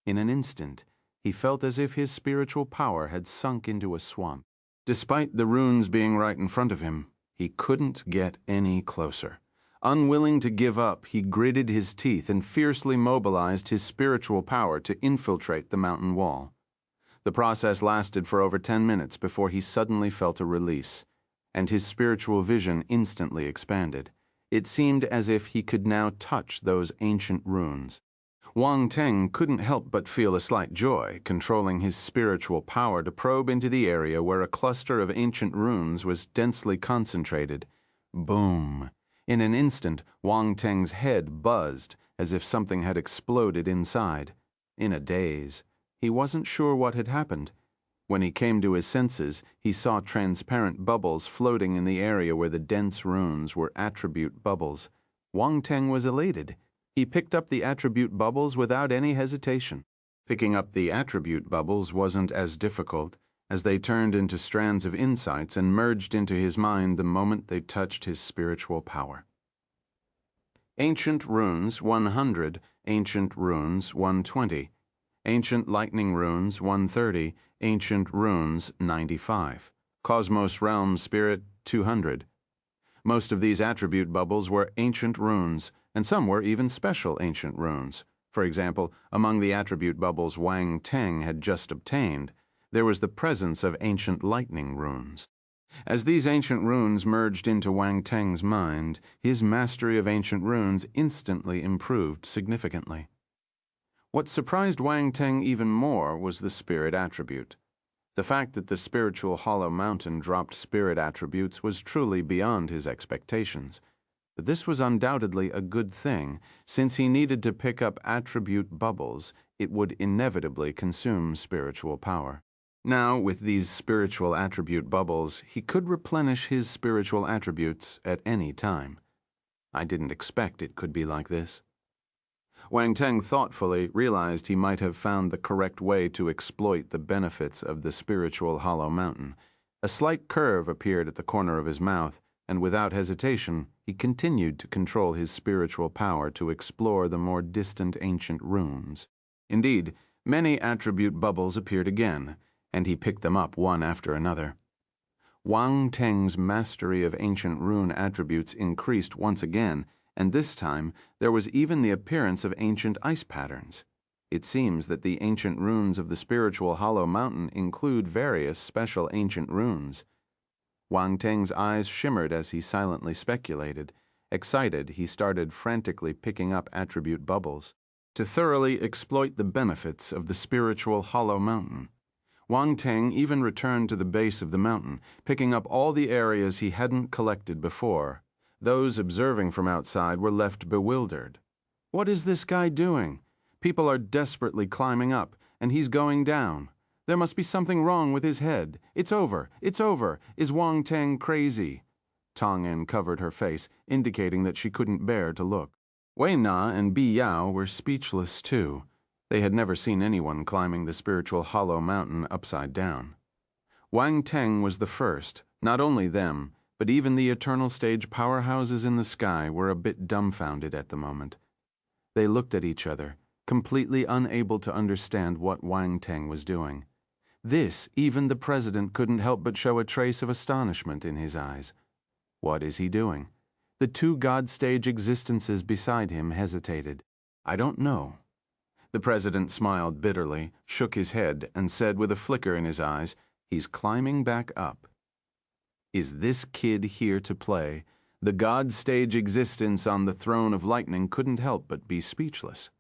Speaker 1: In an instant, he felt as if his spiritual power had sunk into a swamp. Despite the runes being right in front of him, he couldn't get any closer. Unwilling to give up, he gritted his teeth and fiercely mobilized his spiritual power to infiltrate the mountain wall. The process lasted for over 10 minutes before he suddenly felt a release, and his spiritual vision instantly expanded. It seemed as if he could now touch those ancient runes. Wang Teng couldn't help but feel a slight joy, controlling his spiritual power to probe into the area where a cluster of ancient runes was densely concentrated. Boom! In an instant, Wang Teng's head buzzed, as if something had exploded inside. In a daze, he wasn't sure what had happened. When he came to his senses, he saw transparent bubbles floating in the area where the dense runes were attribute bubbles. Wang Teng was elated. He picked up the attribute bubbles without any hesitation. Picking up the attribute bubbles wasn't as difficult, as they turned into strands of insights and merged into his mind the moment they touched his spiritual power. Ancient Runes 100, Ancient Runes 120. Ancient Lightning Runes 130, Ancient Runes 95. Cosmos Realm Spirit 200. Most of these attribute bubbles were ancient runes, and some were even special ancient runes. For example, among the attribute bubbles Wang Teng had just obtained, there was the presence of ancient lightning runes. As these ancient runes merged into Wang Teng's mind, his mastery of ancient runes instantly improved significantly. What surprised Wang Teng even more was the spirit attribute. The fact that the spiritual hollow mountain dropped spirit attributes was truly beyond his expectations. But this was undoubtedly a good thing. Since he needed to pick up attribute bubbles, it would inevitably consume spiritual power. Now, with these spiritual attribute bubbles, he could replenish his spiritual attributes at any time. I didn't expect it could be like this. Wang Teng thoughtfully realized he might have found the correct way to exploit the benefits of the spiritual hollow mountain. A slight curve appeared at the corner of his mouth, and without hesitation, he continued to control his spiritual power to explore the more distant ancient runes. Indeed, many attribute bubbles appeared again, and he picked them up one after another. Wang Teng's mastery of ancient rune attributes increased once again, and this time there was even the appearance of ancient ice patterns. It seems that the ancient runes of the spiritual hollow mountain include various special ancient runes. Wang Teng's eyes shimmered as he silently speculated. Excited, he started frantically picking up attribute bubbles to thoroughly exploit the benefits of the spiritual hollow mountain. Wang Teng even returned to the base of the mountain, picking up all the areas he hadn't collected before. Those observing from outside were left bewildered. What is this guy doing? People are desperately climbing up, and he's going down. There must be something wrong with his head. It's over. It's over. Is Wang Teng crazy? Tong An covered her face, indicating that she couldn't bear to look. Wei Na and Bi Yao were speechless too. They had never seen anyone climbing the spiritual hollow mountain upside down. Wang Teng was the first. Not only them, but even the eternal stage powerhouses in the sky were a bit dumbfounded at the moment. They looked at each other, completely unable to understand what Wang Teng was doing. This, even the president couldn't help but show a trace of astonishment in his eyes. What is he doing? The two God-stage existences beside him hesitated. I don't know. The president smiled bitterly, shook his head, and said with a flicker in his eyes, "He's climbing back up." Is this kid here to play? The God-stage existence on the throne of lightning couldn't help but be speechless.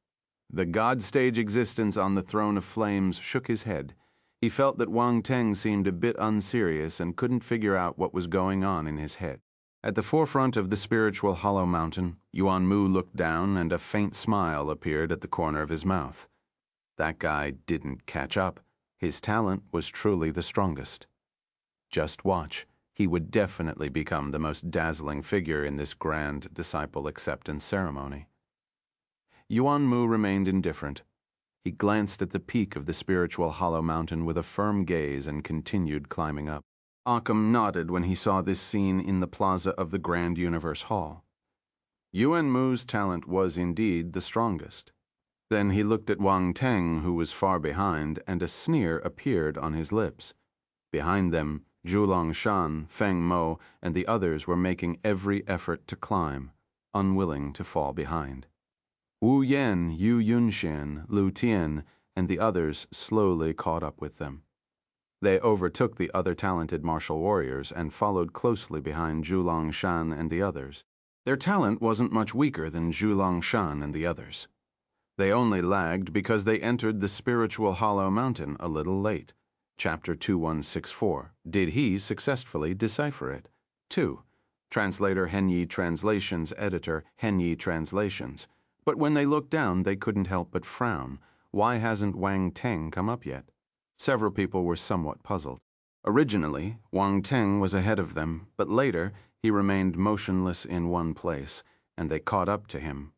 Speaker 1: The God-stage existence on the throne of flames shook his head. He felt that Wang Teng seemed a bit unserious and couldn't figure out what was going on in his head. At the forefront of the spiritual hollow mountain, Yuan Mu looked down and a faint smile appeared at the corner of his mouth. That guy didn't catch up. His talent was truly the strongest. Just watch. He would definitely become the most dazzling figure in this grand disciple acceptance ceremony. Yuan Mu remained indifferent. He glanced at the peak of the spiritual hollow mountain with a firm gaze and continued climbing up. Occam nodded when he saw this scene in the plaza of the Grand Universe Hall. Yuan Mu's talent was indeed the strongest. Then he looked at Wang Teng, who was far behind, and a sneer appeared on his lips. Behind them, Zhulong Shan, Feng Mo, and the others were making every effort to climb, unwilling to fall behind. Wu Yan, Yu Yunshan, Lu Tian, and the others slowly caught up with them. They overtook the other talented martial warriors and followed closely behind Zhulong Shan and the others. Their talent wasn't much weaker than Zhulong Shan and the others. They only lagged because they entered the spiritual hollow mountain a little late. Chapter 2164. Did he successfully decipher it? 2. Translator Henyi Translations, Editor Henyi Translations. But when they looked down, they couldn't help but frown. Why hasn't Wang Teng come up yet? Several people were somewhat puzzled. Originally, Wang Teng was ahead of them, but later he remained motionless in one place, and they caught up to him.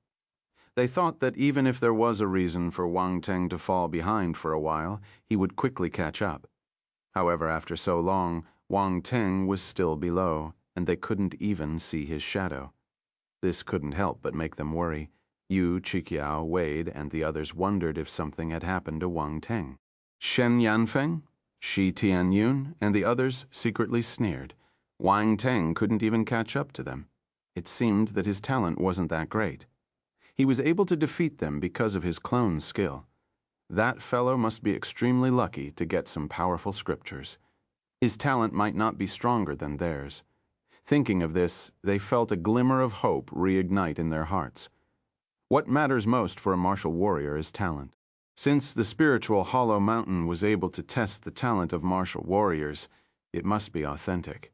Speaker 1: They thought that even if there was a reason for Wang Teng to fall behind for a while, he would quickly catch up. However, after so long, Wang Teng was still below, and they couldn't even see his shadow. This couldn't help but make them worry. Yu, Chikiao, Wade, and the others wondered if something had happened to Wang Teng. Shen Yanfeng, Shi Tianyun, and the others secretly sneered. Wang Teng couldn't even catch up to them. It seemed that his talent wasn't that great. He was able to defeat them because of his clone skill. That fellow must be extremely lucky to get some powerful scriptures. His talent might not be stronger than theirs. Thinking of this, they felt a glimmer of hope reignite in their hearts. What matters most for a martial warrior is talent. Since the spiritual hollow mountain was able to test the talent of martial warriors, it must be authentic.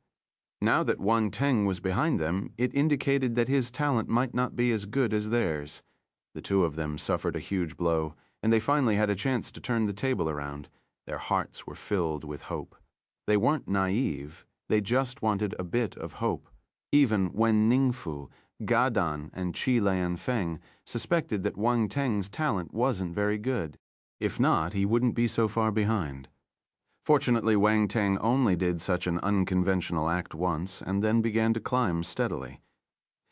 Speaker 1: Now that Wang Teng was behind them, it indicated that his talent might not be as good as theirs. The two of them suffered a huge blow, and they finally had a chance to turn the table around. Their hearts were filled with hope. They weren't naive, they just wanted a bit of hope. Even when Ningfu, Gadan, and Qi Lianfeng suspected that Wang Teng's talent wasn't very good. If not, he wouldn't be so far behind. Fortunately, Wang Teng only did such an unconventional act once and then began to climb steadily.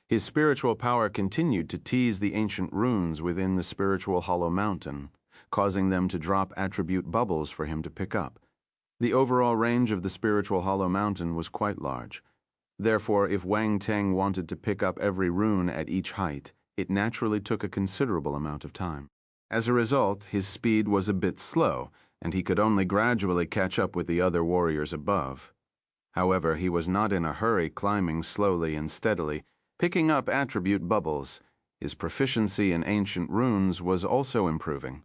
Speaker 1: His spiritual power continued to tease the ancient runes within the spiritual hollow mountain, causing them to drop attribute bubbles for him to pick up. The overall range of the spiritual hollow mountain was quite large. Therefore, if Wang Teng wanted to pick up every rune at each height, it naturally took a considerable amount of time. As a result, his speed was a bit slow, and he could only gradually catch up with the other warriors above. However, he was not in a hurry, climbing slowly and steadily, picking up attribute bubbles. His proficiency in ancient runes was also improving.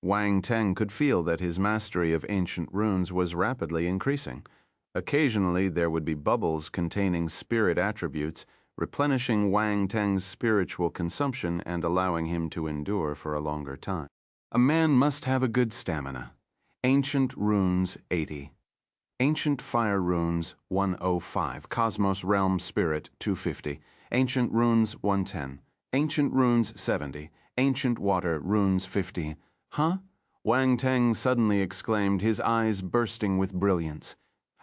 Speaker 1: Wang Teng could feel that his mastery of ancient runes was rapidly increasing. Occasionally, there would be bubbles containing spirit attributes, replenishing Wang Teng's spiritual consumption and allowing him to endure for a longer time. A man must have a good stamina. Ancient Runes 80. Ancient Fire Runes 105. Cosmos Realm Spirit 250. Ancient Runes 110. Ancient Runes 70. Ancient Water Runes 50. Huh? Wang Teng suddenly exclaimed, his eyes bursting with brilliance.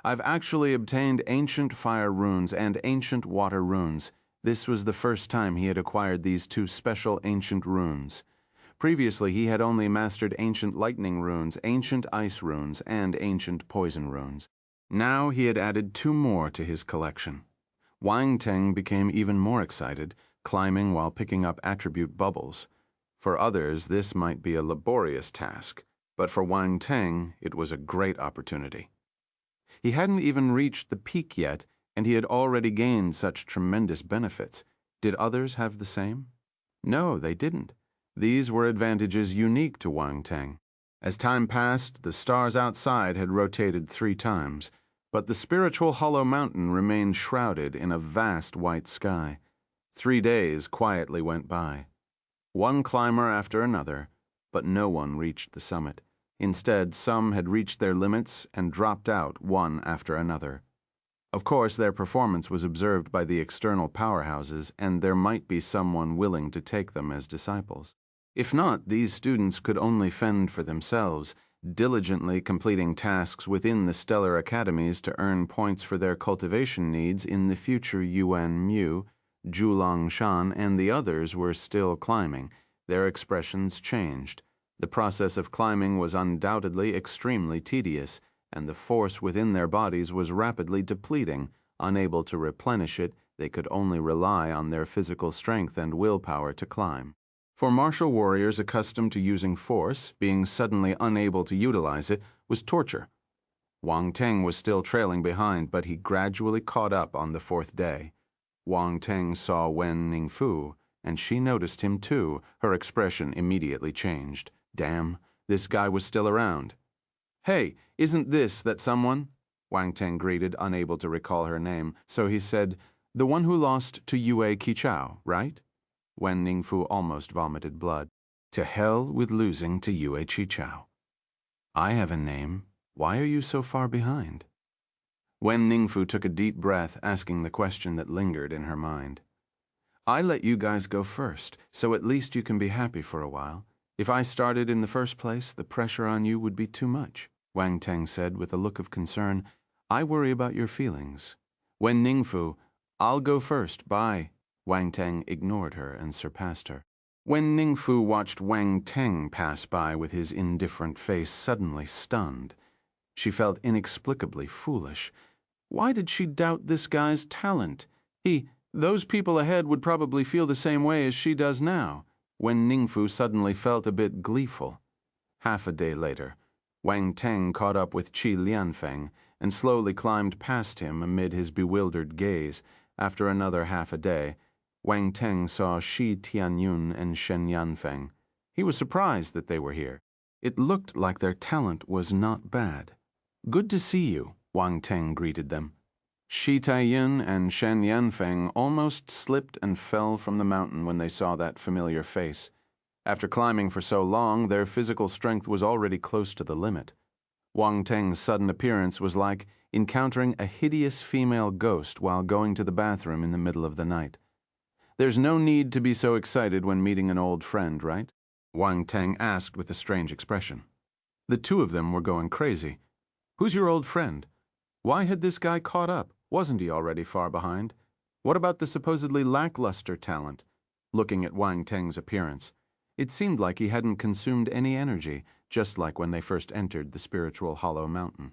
Speaker 1: I've actually obtained Ancient Fire Runes and Ancient Water Runes. This was the first time he had acquired these two special ancient runes. Previously, he had only mastered Ancient Lightning Runes, Ancient Ice Runes, and Ancient Poison Runes. Now he had added two more to his collection. Wang Teng became even more excited, climbing while picking up attribute bubbles. For others, this might be a laborious task, but for Wang Teng, it was a great opportunity. He hadn't even reached the peak yet, and he had already gained such tremendous benefits. Did others have the same? No, they didn't. These were advantages unique to Wang Teng. As time passed, the stars outside had rotated 3 times, but the spiritual hollow mountain remained shrouded in a vast white sky. 3 days quietly went by. One climber after another, But no one reached the summit. Instead, some had reached their limits and dropped out one after another. Of course, their performance was observed by the external powerhouses, and there might be someone willing to take them as disciples. If not, these students could only fend for themselves, diligently completing tasks within the stellar academies to earn points for their cultivation needs in the future Yuan Mu, Zhulong Shan, and the others were still climbing. Their expressions changed. The process of climbing was undoubtedly extremely tedious, and the force within their bodies was rapidly depleting. Unable to replenish it, they could only rely on their physical strength and willpower to climb. For martial warriors accustomed to using force, being suddenly unable to utilize it was torture. Wang Teng was still trailing behind, but he gradually caught up on the fourth day. Wang Teng saw Wen Ningfu, and she noticed him too. Her expression immediately changed. Damn, this guy was still around. "Hey, isn't this that someone?" Wang Teng greeted, unable to recall her name, so he said, "The one who lost to Yue Qichao, right?" Wen Ningfu almost vomited blood. To hell with losing to Yue Qichao. "I have a name. Why are you so far behind?" Wen Ningfu took a deep breath, asking the question that lingered in her mind. "I let you guys go first, so at least you can be happy for a while. If I started in the first place, the pressure on you would be too much," Wang Teng said with a look of concern. "I worry about your feelings." Wen Ningfu, "I'll go first, bye." Wang Teng ignored her and surpassed her. Wen Ningfu watched Wang Teng pass by with his indifferent face, suddenly stunned. She felt inexplicably foolish. Why did she doubt this guy's talent? Those people ahead would probably feel the same way as she does now. Wen Ningfu suddenly felt a bit gleeful. Half a day later, Wang Teng caught up with Qi Lianfeng and slowly climbed past him amid his bewildered gaze. After another half a day, Wang Teng saw Shi Tianyun and Shen Yanfeng. He was surprised that they were here. It looked like their talent was not bad. "Good to see you," Wang Teng greeted them. Shi Taiyun and Shen Yanfeng almost slipped and fell from the mountain when they saw that familiar face. After climbing for so long, their physical strength was already close to the limit. Wang Teng's sudden appearance was like encountering a hideous female ghost while going to the bathroom in the middle of the night. "There's no need to be so excited when meeting an old friend, right?" Wang Teng asked with a strange expression. The two of them were going crazy. "Who's your old friend? Why had this guy caught up? Wasn't he already far behind? What about the supposedly lackluster talent?" Looking at Wang Teng's appearance, it seemed like he hadn't consumed any energy, just like when they first entered the spiritual hollow mountain.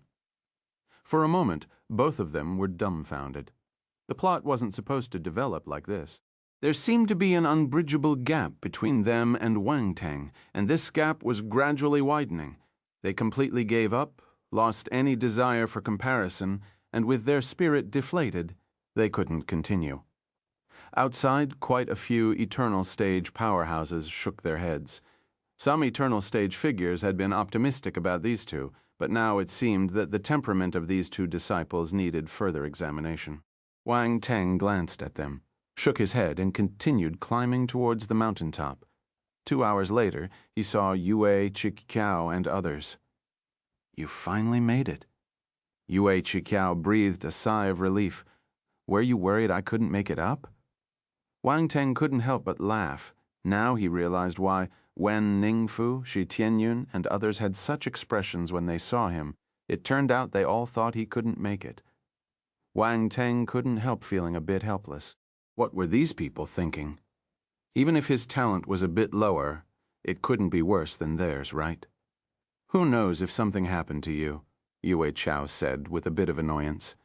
Speaker 1: For a moment, both of them were dumbfounded. The plot wasn't supposed to develop like this. There seemed to be an unbridgeable gap between them and Wang Teng, and this gap was gradually widening. They completely gave up, lost any desire for comparison, and with their spirit deflated, they couldn't continue. Outside, quite a few eternal stage powerhouses shook their heads. Some eternal stage figures had been optimistic about these two, but now it seemed that the temperament of these two disciples needed further examination. Wang Teng glanced at them, shook his head, and continued climbing towards the mountaintop. 2 hours later, he saw Yue Qichao and others. "You finally made it." Yue Qichao breathed a sigh of relief. "Were you worried I couldn't make it up?" Wang Teng couldn't help but laugh. Now he realized why Wen Ningfu, Shi Tianyun, and others had such expressions when they saw him. It turned out they all thought he couldn't make it. Wang Teng couldn't help feeling a bit helpless. What were these people thinking? Even if his talent was a bit lower, it couldn't be worse than theirs, right? "Who knows if something happened to you?" Yue Chao said with a bit of annoyance.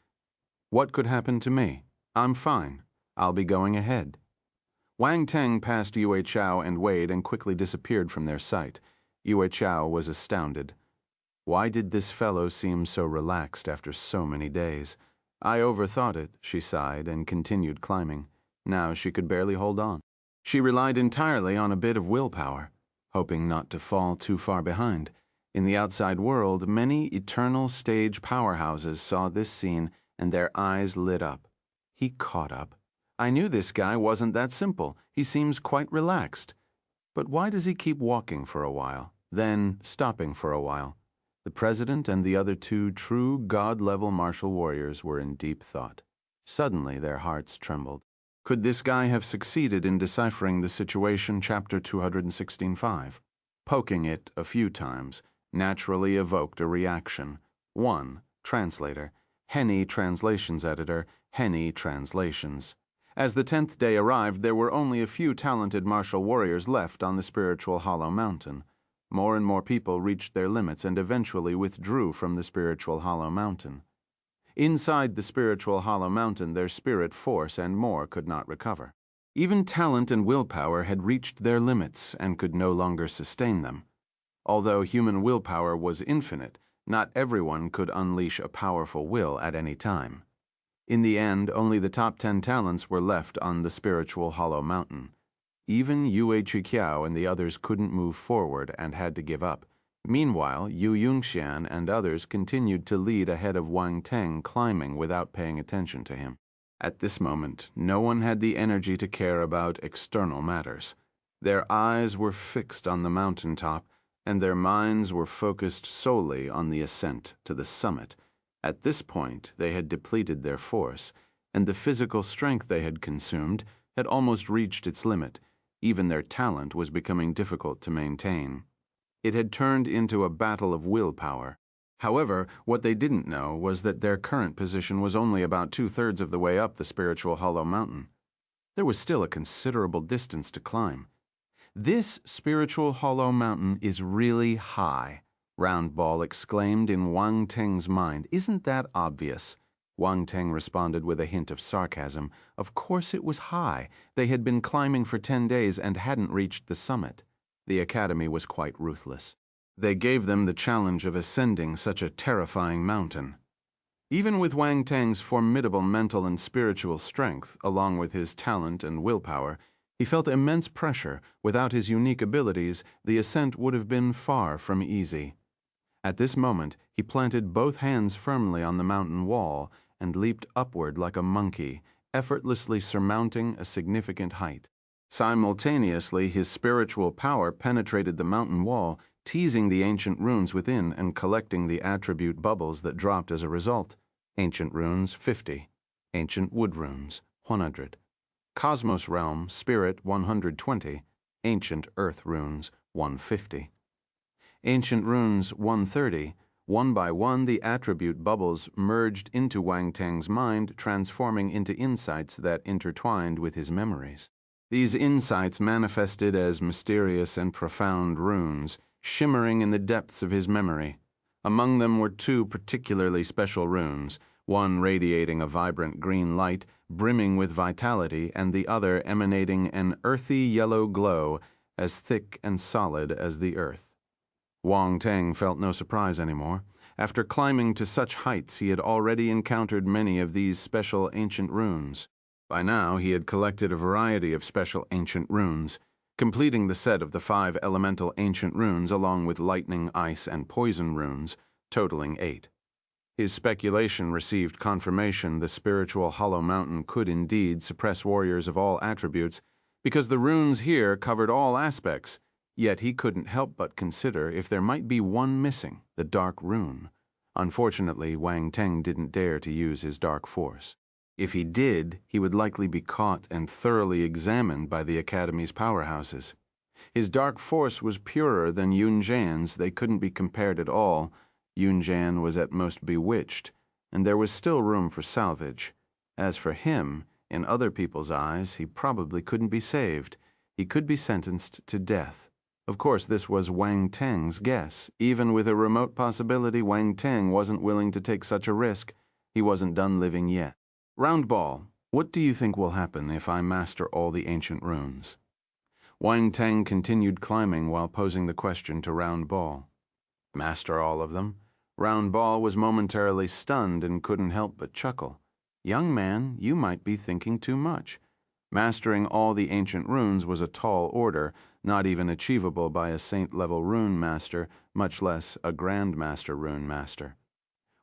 Speaker 1: "What could happen to me? I'm fine. I'll be going ahead." Wang Teng passed Yue Chao and Wade and quickly disappeared from their sight. Yue Chao was astounded. Why did this fellow seem so relaxed after so many days? "I overthought it," she sighed and continued climbing. Now she could barely hold on. She relied entirely on a bit of willpower, hoping not to fall too far behind. In the outside world, many eternal stage powerhouses saw this scene and their eyes lit up. He caught up. "I knew this guy wasn't that simple. He seems quite relaxed." But why does he keep walking for a while, then stopping for a while? The president and the other two true God-level martial warriors were in deep thought. Suddenly their hearts trembled. Could this guy have succeeded in deciphering the situation chapter 216.5? Poking it a few times naturally evoked a reaction. 1. Translator. Henny Translations Editor. Henny Translations. As the 10th day arrived, there were only a few talented martial warriors left on the spiritual Hollow Mountain. More and more people reached their limits and eventually withdrew from the spiritual Hollow Mountain. Inside the spiritual Hollow Mountain, their spirit force and more could not recover. Even talent and willpower had reached their limits and could no longer sustain them. Although human willpower was infinite, not everyone could unleash a powerful will at any time. In the end, only the top 10 talents were left on the spiritual Hollow Mountain. Even Yue Chiqiao and the others couldn't move forward and had to give up. Meanwhile, Yu Yungxian and others continued to lead ahead of Wang Teng, climbing without paying attention to him. At this moment, no one had the energy to care about external matters. Their eyes were fixed on the mountaintop, and their minds were focused solely on the ascent to the summit. At this point, they had depleted their force, and the physical strength they had consumed had almost reached its limit. Even their talent was becoming difficult to maintain. It had turned into a battle of willpower. However, what they didn't know was that their current position was only about 2/3 of the way up the spiritual Hollow Mountain. There was still a considerable distance to climb. "This spiritual Hollow Mountain is really high," Round Ball exclaimed in Wang Teng's mind. "Isn't that obvious?" Wang Teng responded with a hint of sarcasm. Of course it was high. They had been climbing for 10 days and hadn't reached the summit. The academy was quite ruthless. They gave them the challenge of ascending such a terrifying mountain. Even with Wang Teng's formidable mental and spiritual strength, along with his talent and willpower, he felt immense pressure. Without his unique abilities, the ascent would have been far from easy. At this moment, he planted both hands firmly on the mountain wall and leaped upward like a monkey, effortlessly surmounting a significant height. Simultaneously, his spiritual power penetrated the mountain wall, teasing the ancient runes within and collecting the attribute bubbles that dropped as a result. Ancient runes, 50. Ancient wood runes, 100. Cosmos realm, spirit, 120. Ancient earth runes, 150. Ancient runes, 130. One by one, the attribute bubbles merged into Wang Teng's mind, transforming into insights that intertwined with his memories. These insights manifested as mysterious and profound runes, shimmering in the depths of his memory. Among them were 2 particularly special runes, one radiating a vibrant green light, brimming with vitality, and the other emanating an earthy yellow glow, as thick and solid as the earth. Wang Teng felt no surprise anymore. After climbing to such heights, he had already encountered many of these special ancient runes. By now, he had collected a variety of special ancient runes, completing the set of the 5 elemental ancient runes along with lightning, ice, and poison runes, totaling 8. His speculation received confirmation. The spiritual Hollow Mountain could indeed suppress warriors of all attributes, because the runes here covered all aspects, yet he couldn't help but consider if there might be one missing, the dark rune. Unfortunately, Wang Teng didn't dare to use his dark force. If he did, he would likely be caught and thoroughly examined by the Academy's powerhouses. His dark force was purer than Yun Jian's. They couldn't be compared at all. Yun Jian was at most bewitched, and there was still room for salvage. As for him, in other people's eyes, he probably couldn't be saved. He could be sentenced to death. Of course, this was Wang Teng's guess. Even with a remote possibility, Wang Teng wasn't willing to take such a risk. He wasn't done living yet. Round Ball, what do you think will happen if I master all the ancient runes? Wang Teng continued climbing while posing the question to Round Ball. Master all of them? Round Ball was momentarily stunned and couldn't help but chuckle. Young man, you might be thinking too much. Mastering all the ancient runes was a tall order, not even achievable by a saint-level rune master, much less a grandmaster rune master.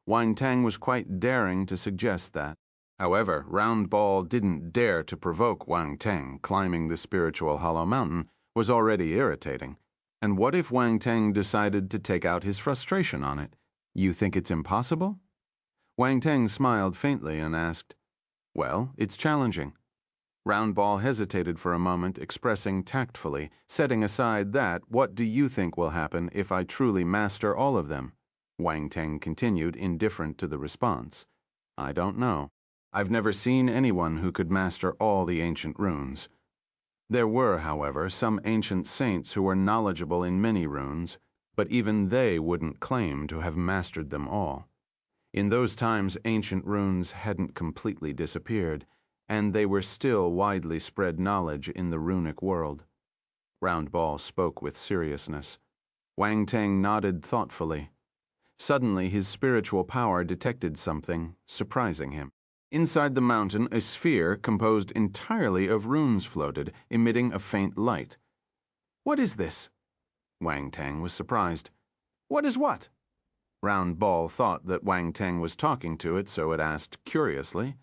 Speaker 1: Wang Teng was quite daring to suggest that. However, Round Ball didn't dare to provoke Wang Teng, climbing the spiritual Hollow Mountain, was already irritating. And what if Wang Teng decided to take out his frustration on it? You think it's impossible? Wang Teng smiled faintly and asked, "Well, it's challenging." Round Ball hesitated for a moment, expressing tactfully, "Setting aside that, what do you think will happen if I truly master all of them?" Wang Teng continued, indifferent to the response. "I don't know. I've never seen anyone who could master all the ancient runes." There were, however, some ancient saints who were knowledgeable in many runes, but even they wouldn't claim to have mastered them all. In those times, ancient runes hadn't completely disappeared, and they were still widely spread knowledge in the runic world. Round Ball spoke with seriousness. Wang Teng nodded thoughtfully. Suddenly, his spiritual power detected something, surprising him. Inside the mountain, a sphere composed entirely of runes floated, emitting a faint light. "What is this?" Wang Teng was surprised. "What is what?" Round Ball thought that Wang Teng was talking to it, so it asked curiously.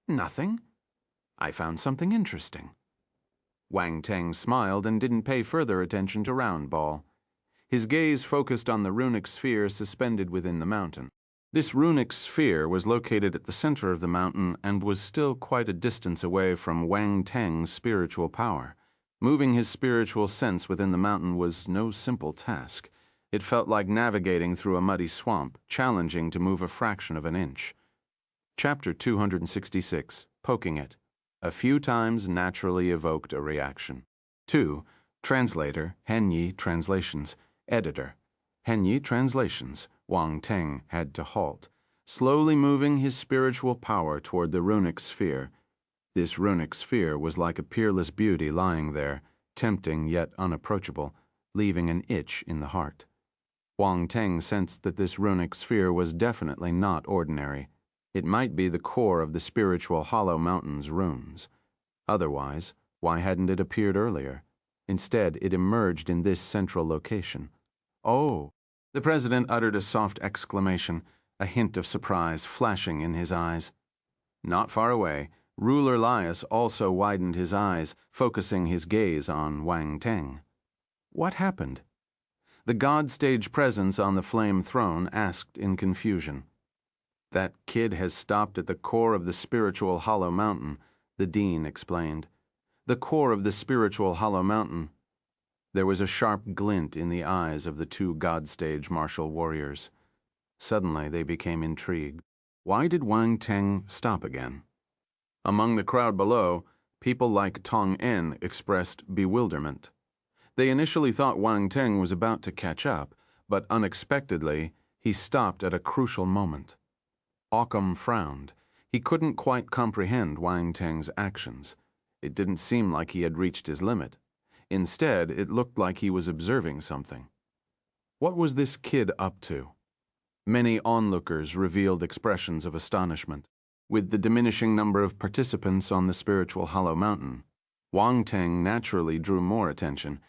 Speaker 1: "Nothing. I found something interesting." Wang Teng smiled and didn't pay further attention to Round Ball. His gaze focused on the runic sphere suspended within the mountain. This runic sphere was located at the center of the mountain and was still quite a distance away from Wang Teng's spiritual power. Moving his spiritual sense within the mountain was no simple task. It felt like navigating through a muddy swamp, challenging to move a fraction of an inch. Chapter 266, Poking It. A few times naturally evoked a reaction. 2. Translator, Henyi Translations. Editor, Henyi Translations. Wang Teng had to halt, slowly moving his spiritual power toward the runic sphere. This runic sphere was like a peerless beauty lying there, tempting yet unapproachable, leaving an itch in the heart. Wang Teng sensed that this runic sphere was definitely not ordinary. It might be the core of the spiritual Hollow Mountain's runes. Otherwise, why hadn't it appeared earlier? Instead, it emerged in this central location. "Oh!" The president uttered a soft exclamation, a hint of surprise flashing in his eyes. Not far away, Ruler Lias also widened his eyes, focusing his gaze on Wang Teng. "What happened?" The God Stage presence on the flame throne asked in confusion. "That kid has stopped at the core of the spiritual Hollow Mountain," the dean explained. "The core of the spiritual Hollow Mountain." There was a sharp glint in the eyes of the two God Stage martial warriors. Suddenly, they became intrigued. Why did Wang Teng stop again? Among the crowd below, people like Tong En expressed bewilderment. They initially thought Wang Teng was about to catch up, but unexpectedly, he stopped at a crucial moment. Occam frowned. He couldn't quite comprehend Wang Teng's actions. It didn't seem like he had reached his limit. Instead, it looked like he was observing something. What was this kid up to? Many onlookers revealed expressions of astonishment. With the diminishing number of participants on the spiritual Hollow Mountain, Wang Teng naturally drew more attention.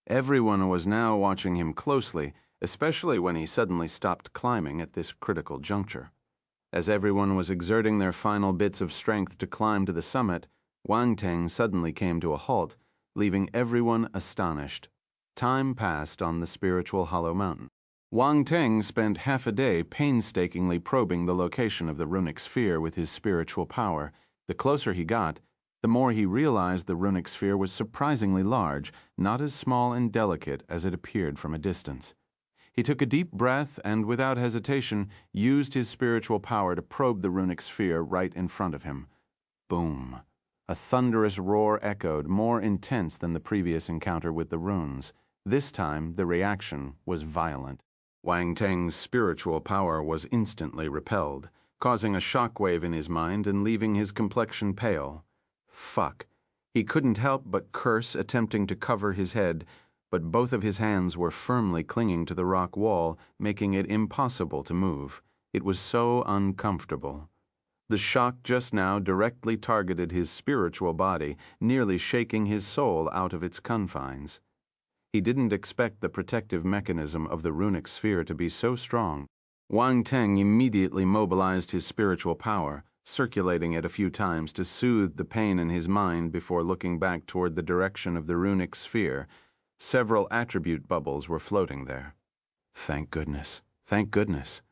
Speaker 1: Everyone was now watching him closely, especially when he suddenly stopped climbing at this critical juncture. As everyone was exerting their final bits of strength to climb to the summit, Wang Teng suddenly came to a halt, leaving everyone astonished. Time passed on the spiritual Hollow Mountain. Wang Teng spent half a day painstakingly probing the location of the runic sphere with his spiritual power. The closer he got, the more he realized the runic sphere was surprisingly large, not as small and delicate as it appeared from a distance. He took a deep breath and, without hesitation, used his spiritual power to probe the runic sphere right in front of him. Boom. A thunderous roar echoed, more intense than the previous encounter with the runes. This time, the reaction was violent. Wang Teng's spiritual power was instantly repelled, causing a shockwave in his mind and leaving his complexion pale. Fuck. He couldn't help but curse, attempting to cover his head, but both of his hands were firmly clinging to the rock wall, making it impossible to move. It was so uncomfortable. The shock just now directly targeted his spiritual body, nearly shaking his soul out of its confines. He didn't expect the protective mechanism of the runic sphere to be so strong. Wang Teng immediately mobilized his spiritual power, circulating it a few times to soothe the pain in his mind before looking back toward the direction of the runic sphere. Several attribute bubbles were floating there. Thank goodness. Thank goodness.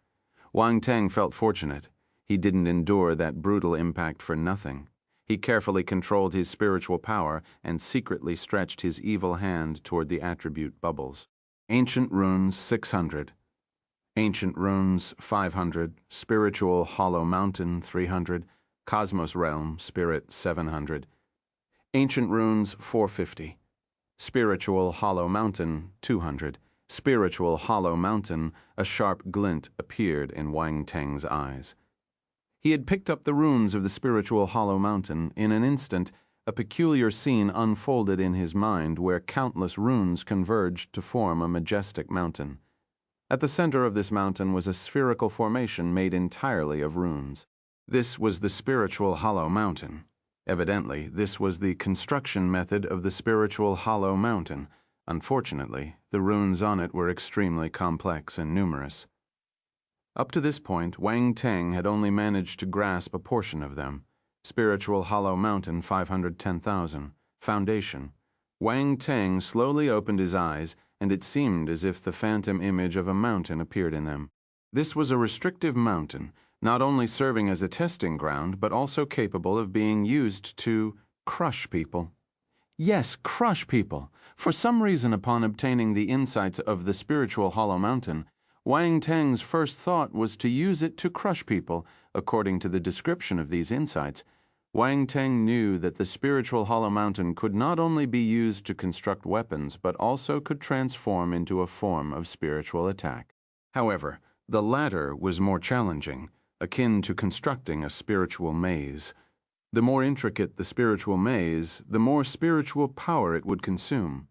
Speaker 1: Wang Teng felt fortunate. He didn't endure that brutal impact for nothing. He carefully controlled his spiritual power and secretly stretched his evil hand toward the attribute bubbles. Ancient Runes 600. Ancient Runes 500. Spiritual Hollow Mountain 300. Cosmos Realm Spirit 700. Ancient Runes 450. Spiritual Hollow Mountain 200. Spiritual Hollow Mountain. A sharp glint appeared in Wang Teng's eyes. He had picked up the runes of the spiritual Hollow Mountain. In an instant, a peculiar scene unfolded in his mind where countless runes converged to form a majestic mountain. At the center of this mountain was a spherical formation made entirely of runes. This was the spiritual Hollow Mountain. Evidently, this was the construction method of the spiritual Hollow Mountain. Unfortunately, the runes on it were extremely complex and numerous. Up to this point, Wang Teng had only managed to grasp a portion of them. Spiritual Hollow Mountain 510,000. Foundation. Wang Teng slowly opened his eyes, and it seemed as if the phantom image of a mountain appeared in them. This was a restrictive mountain, not only serving as a testing ground, but also capable of being used to crush people. Yes, crush people. For some reason, upon obtaining the insights of the spiritual Hollow Mountain, Wang Teng's first thought was to use it to crush people. According to the description of these insights, Wang Teng knew that the spiritual Hollow Mountain could not only be used to construct weapons, but also could transform into a form of spiritual attack. However, the latter was more challenging, akin to constructing a spiritual maze. The more intricate the spiritual maze, the more spiritual power it would consume.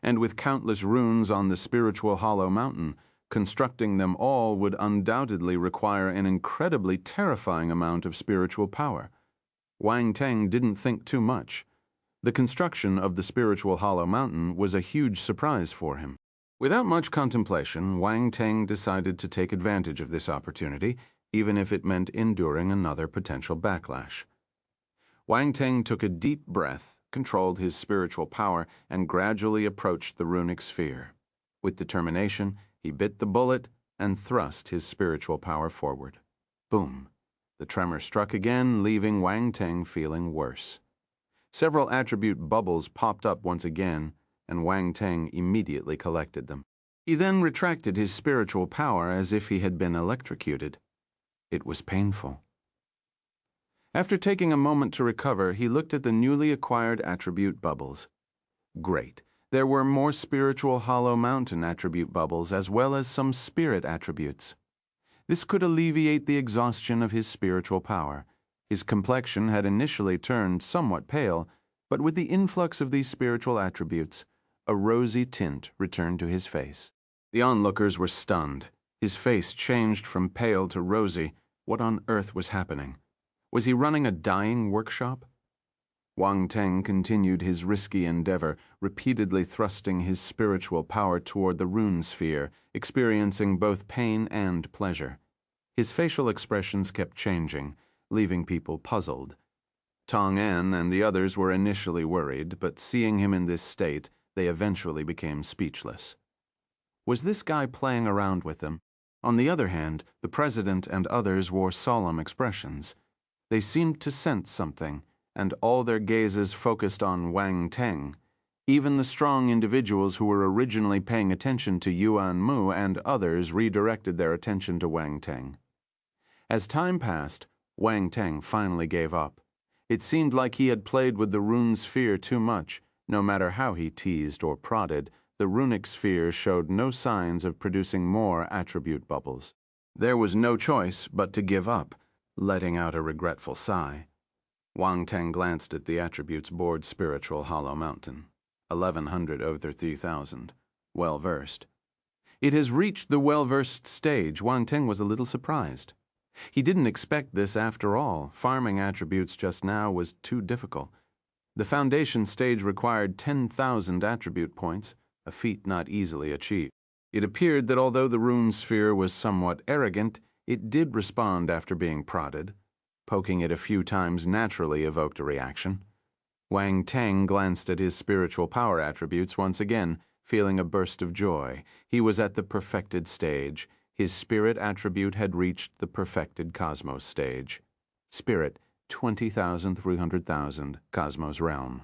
Speaker 1: And with countless runes on the spiritual Hollow Mountain, constructing them all would undoubtedly require an incredibly terrifying amount of spiritual power. Wang Teng didn't think too much. The construction of the spiritual Hollow Mountain was a huge surprise for him. Without much contemplation, Wang Teng decided to take advantage of this opportunity, even if it meant enduring another potential backlash. Wang Teng took a deep breath, controlled his spiritual power, and gradually approached the runic sphere. With determination, he bit the bullet and thrust his spiritual power forward. Boom! The tremor struck again, leaving Wang Teng feeling worse. Several attribute bubbles popped up once again, and Wang Teng immediately collected them. He then retracted his spiritual power as if he had been electrocuted. It was painful. After taking a moment to recover, he looked at the newly acquired attribute bubbles. Great. There were more spiritual Hollow Mountain attribute bubbles as well as some spirit attributes. This could alleviate the exhaustion of his spiritual power. His complexion had initially turned somewhat pale, but with the influx of these spiritual attributes, a rosy tint returned to his face. The onlookers were stunned. His face changed from pale to rosy. What on earth was happening? Was he running a dyeing workshop? Wang Teng continued his risky endeavor, repeatedly thrusting his spiritual power toward the rune sphere, experiencing both pain and pleasure. His facial expressions kept changing, leaving people puzzled. Tong An and the others were initially worried, but seeing him in this state, they eventually became speechless. Was this guy playing around with them? On the other hand, the president and others wore solemn expressions. They seemed to sense something, and all their gazes focused on Wang Teng. Even the strong individuals who were originally paying attention to Yuan Mu and others redirected their attention to Wang Teng. As time passed, Wang Teng finally gave up. It seemed like he had played with the rune sphere too much. No matter how he teased or prodded, the runic sphere showed no signs of producing more attribute bubbles. There was no choice but to give up, letting out a regretful sigh. Wang Teng glanced at the attributes board spiritual Hollow Mountain. 1100 over 3000. Well-versed. It has reached the well-versed stage. Wang Teng was a little surprised. He didn't expect this after all. Farming attributes just now was too difficult. The foundation stage required 10,000 attribute points, a feat not easily achieved. It appeared that although the rune sphere was somewhat arrogant, it did respond after being prodded. Poking it a few times naturally evoked a reaction. Wang Teng glanced at his spiritual power attributes once again, feeling a burst of joy. He was at the perfected stage. His spirit attribute had reached the perfected cosmos stage. Spirit, 20,000, 300,000, cosmos realm.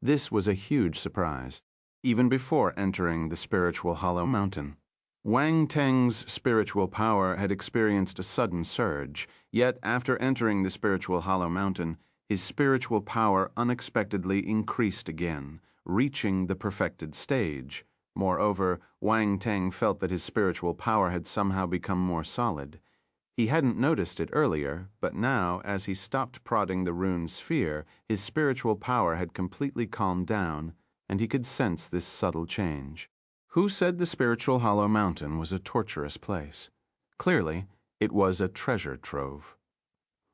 Speaker 1: This was a huge surprise, even before entering the spiritual hollow mountain. Wang Teng's spiritual power had experienced a sudden surge, yet after entering the spiritual hollow mountain, his spiritual power unexpectedly increased again, reaching the perfected stage. Moreover, Wang Teng felt that his spiritual power had somehow become more solid. He hadn't noticed it earlier, but now, as he stopped prodding the rune sphere, his spiritual power had completely calmed down, and he could sense this subtle change. Who said the spiritual hollow mountain was a torturous place? Clearly, it was a treasure trove.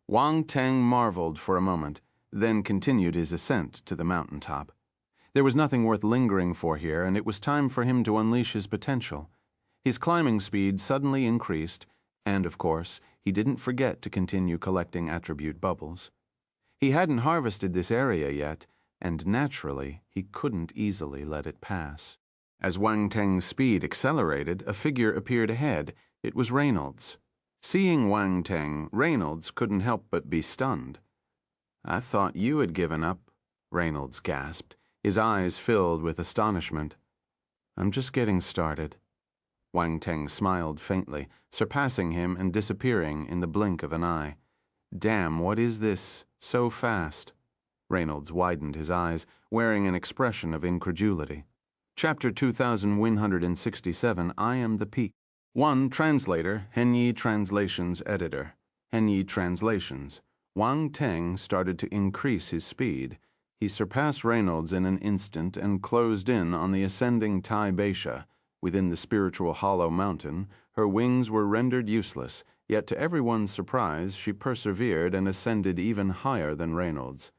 Speaker 1: Wang Teng marveled for a moment, then continued his ascent to the mountaintop. There was nothing worth lingering for here, and it was time for him to unleash his potential. His climbing speed suddenly increased, and, of course, he didn't forget to continue collecting attribute bubbles. He hadn't harvested this area yet, and naturally, he couldn't easily let it pass. As Wang Teng's speed accelerated, a figure appeared ahead. It was Reynolds. Seeing Wang Teng, Reynolds couldn't help but be stunned. "I thought you had given up," Reynolds gasped, his eyes filled with astonishment. "I'm just getting started." Wang Teng smiled faintly, surpassing him and disappearing in the blink of an eye. "Damn, what is this? So fast." Reynolds widened his eyes, wearing an expression of incredulity. Chapter 2167, I Am the Peak. 1. Translator, Henyi Translations Editor. Henyi Translations. Wang Teng started to increase his speed. He surpassed Reynolds in an instant and closed in on the ascending Tai Beisha. Within the spiritual hollow mountain, her wings were rendered useless, yet to everyone's surprise, she persevered and ascended even higher than Reynolds.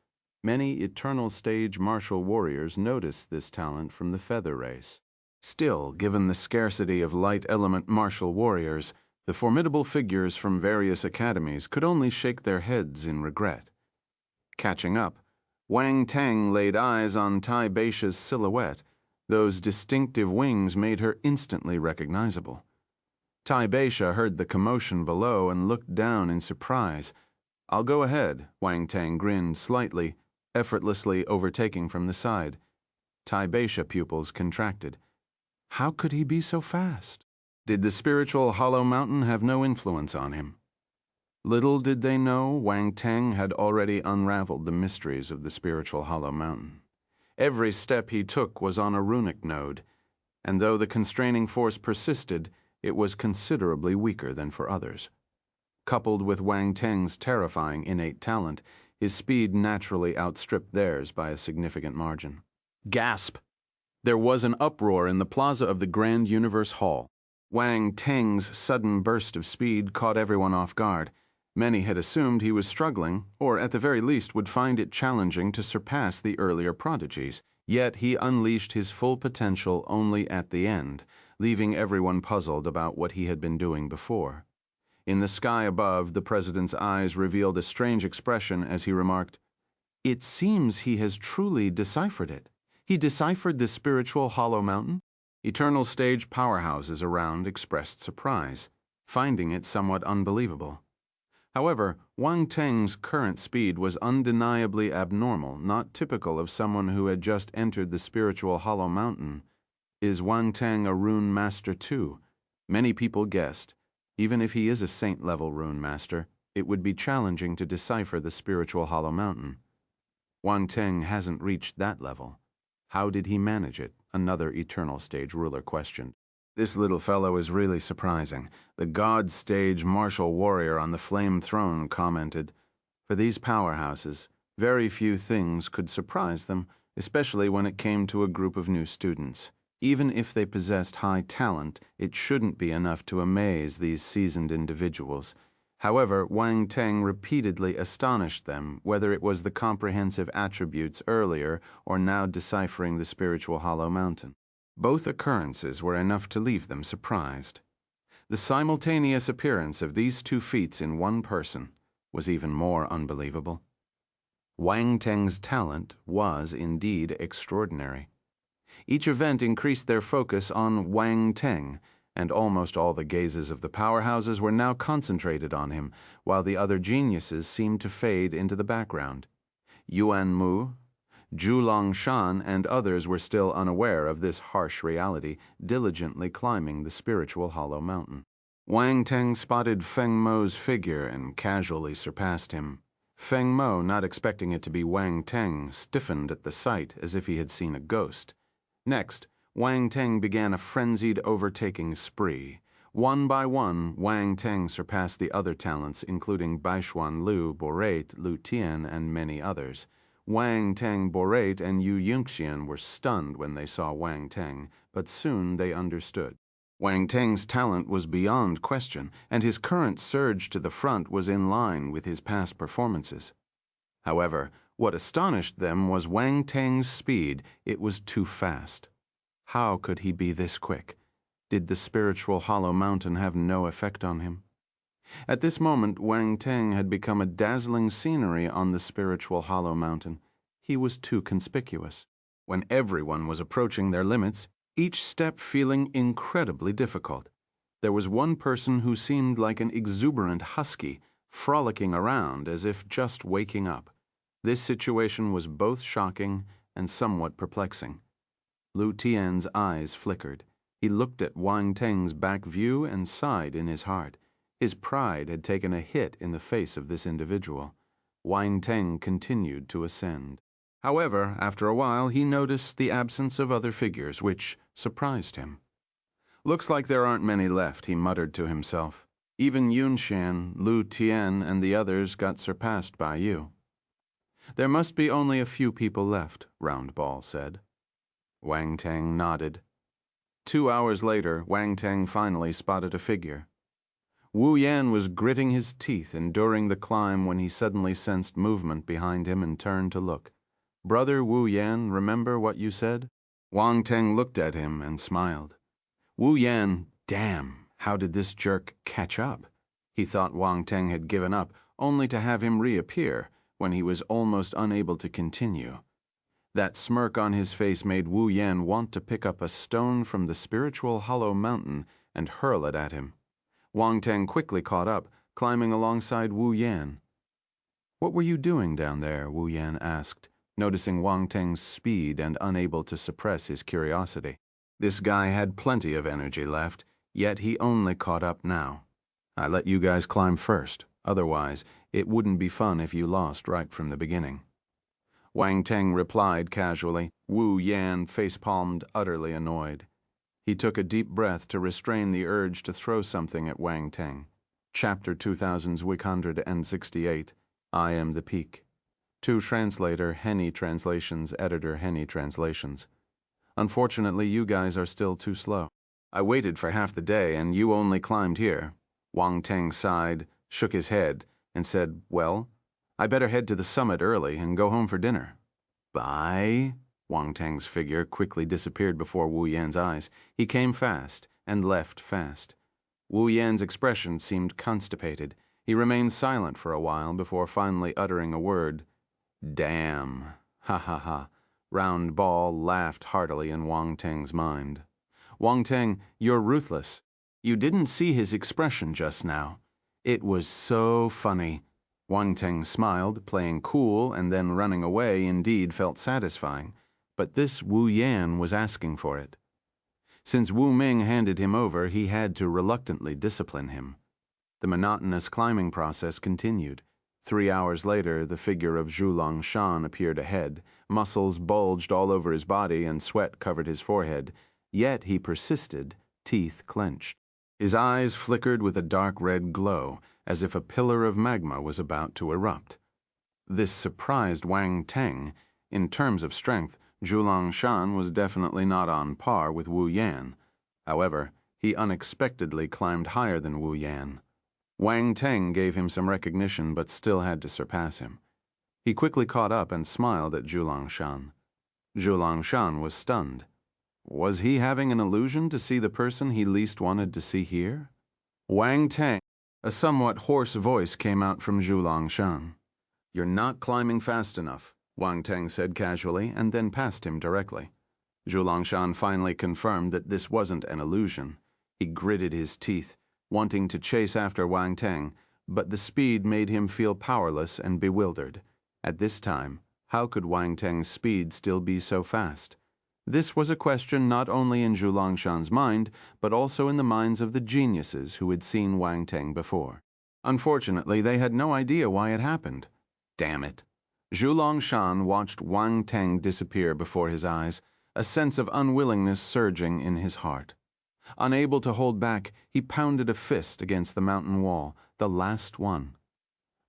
Speaker 1: Many eternal stage martial warriors noticed this talent from the feather race. Still, given the scarcity of light element martial warriors, the formidable figures from various academies could only shake their heads in regret. Catching up, Wang Teng laid eyes on Tai Beisha's silhouette. Those distinctive wings made her instantly recognizable. Tai Beisha heard the commotion below and looked down in surprise. "I'll go ahead," Wang Teng grinned slightly, effortlessly overtaking from the side. Tai Beisha pupils contracted. How could he be so fast? Did the spiritual hollow mountain have no influence on him? Little did they know Wang Teng had already unraveled the mysteries of the spiritual hollow mountain. Every step he took was on a runic node, and though the constraining force persisted, it was considerably weaker than for others. Coupled with Wang Teng's terrifying innate talent, his speed naturally outstripped theirs by a significant margin. Gasp! There was an uproar in the plaza of the Grand Universe Hall. Wang Teng's sudden burst of speed caught everyone off guard. Many had assumed he was struggling, or at the very least would find it challenging to surpass the earlier prodigies. Yet he unleashed his full potential only at the end, leaving everyone puzzled about what he had been doing before. In the sky above, the president's eyes revealed a strange expression as he remarked, "It seems he has truly deciphered it. He deciphered the spiritual hollow mountain?" Eternal stage powerhouses around expressed surprise, finding it somewhat unbelievable. However, Wang Teng's current speed was undeniably abnormal, not typical of someone who had just entered the spiritual hollow mountain. Is Wang Teng a rune master too? Many people guessed. Even if he is a saint-level rune master, it would be challenging to decipher the spiritual hollow mountain. Wang Teng hasn't reached that level. How did he manage it? Another eternal stage ruler questioned. This little fellow is really surprising, the God stage martial warrior on the flame throne commented. For these powerhouses, very few things could surprise them, especially when it came to a group of new students. Even if they possessed high talent, it shouldn't be enough to amaze these seasoned individuals. However, Wang Teng repeatedly astonished them, whether it was the comprehensive attributes earlier or now deciphering the spiritual hollow mountain. Both occurrences were enough to leave them surprised. The simultaneous appearance of these two feats in one person, was even more unbelievable. Wang Teng's talent was indeed extraordinary. Each event increased their focus on Wang Teng, and almost all the gazes of the powerhouses were now concentrated on him, while the other geniuses seemed to fade into the background. Yuan Mu, Zhu Shan, and others were still unaware of this harsh reality, diligently climbing the spiritual hollow mountain. Wang Teng spotted Feng Mo's figure and casually surpassed him. Feng Mo, not expecting it to be Wang Teng, stiffened at the sight as if he had seen a ghost. Next, Wang Teng began a frenzied overtaking spree. One by one, Wang Teng surpassed the other talents, including Baishuan Lu, Borate, Lu Tian, and many others. Wang Teng, Borate, and Yu Yunxian were stunned when they saw Wang Teng, but soon they understood. Wang Teng's talent was beyond question, and his current surge to the front was in line with his past performances. However, what astonished them was Wang Teng's speed. It was too fast. How could he be this quick? Did the spiritual hollow mountain have no effect on him? At this moment, Wang Teng had become a dazzling scenery on the spiritual hollow mountain. He was too conspicuous. When everyone was approaching their limits, each step feeling incredibly difficult. There was one person who seemed like an exuberant husky, frolicking around as if just waking up. This situation was both shocking and somewhat perplexing. Lu Tian's eyes flickered. He looked at Wang Teng's back view and sighed in his heart. His pride had taken a hit in the face of this individual. Wang Teng continued to ascend. However, after a while, he noticed the absence of other figures, which surprised him. "Looks like there aren't many left," he muttered to himself. "Even Yunshan, Lu Tian, and the others got surpassed by you." "There must be only a few people left," Round Ball said. Wang Teng nodded. 2 hours later, Wang Teng finally spotted a figure. Wu Yan was gritting his teeth, enduring the climb, when he suddenly sensed movement behind him and turned to look. "Brother Wu Yan, remember what you said?" Wang Teng looked at him and smiled. Wu Yan, damn, how did this jerk catch up? He thought Wang Teng had given up, only to have him reappear when he was almost unable to continue. That smirk on his face made Wu Yan want to pick up a stone from the spiritual hollow mountain and hurl it at him. Wang Teng quickly caught up, climbing alongside Wu Yan. "What were you doing down there?" Wu Yan asked, noticing Wang Teng's speed and unable to suppress his curiosity. This guy had plenty of energy left, yet he only caught up now. "I let you guys climb first. Otherwise, it wouldn't be fun if you lost right from the beginning." Wang Teng replied casually. Wu Yan face-palmed, utterly annoyed. He took a deep breath to restrain the urge to throw something at Wang Teng. Chapter 2168, I Am the Peak. To translator, Henny Translations, editor, Henny Translations. "Unfortunately, you guys are still too slow. I waited for half the day, and you only climbed here." Wang Teng sighed, shook his head, and said, "Well, I better head to the summit early and go home for dinner." "Bye?" Wang Teng's figure quickly disappeared before Wu Yan's eyes. He came fast and left fast. Wu Yan's expression seemed constipated. He remained silent for a while before finally uttering a word. "Damn. Ha ha ha." Round Ball laughed heartily in Wang Teng's mind. "Wang Teng, you're ruthless. You didn't see his expression just now. It was so funny." Wang Teng smiled, playing cool, and then running away indeed felt satisfying. But this Wu Yan was asking for it. Since Wu Ming handed him over, he had to reluctantly discipline him. The monotonous climbing process continued. 3 hours later, the figure of Zhu Shan appeared ahead. Muscles bulged all over his body and sweat covered his forehead. Yet he persisted, teeth clenched. His eyes flickered with a dark red glow, as if a pillar of magma was about to erupt. This surprised Wang Teng. In terms of strength, Zhu Shan was definitely not on par with Wu Yan. However, he unexpectedly climbed higher than Wu Yan. Wang Teng gave him some recognition but still had to surpass him. He quickly caught up and smiled at Zhu Shan. Zhu Shan was stunned. Was he having an illusion to see the person he least wanted to see here? "Wang Teng, A somewhat hoarse voice came out from Zhulongshan. "You're not climbing fast enough," Wang Teng said casually, and then passed him directly. Zhulongshan finally confirmed that this wasn't an illusion. He gritted his teeth, wanting to chase after Wang Teng, but the speed made him feel powerless and bewildered. At this time, how could Wang Teng's speed still be so fast? This was a question not only in Zhulongshan's mind, but also in the minds of the geniuses who had seen Wang Teng before. Unfortunately, they had no idea why it happened. Damn it. Zhulongshan watched Wang Teng disappear before his eyes, a sense of unwillingness surging in his heart. Unable to hold back, he pounded a fist against the mountain wall, the last one.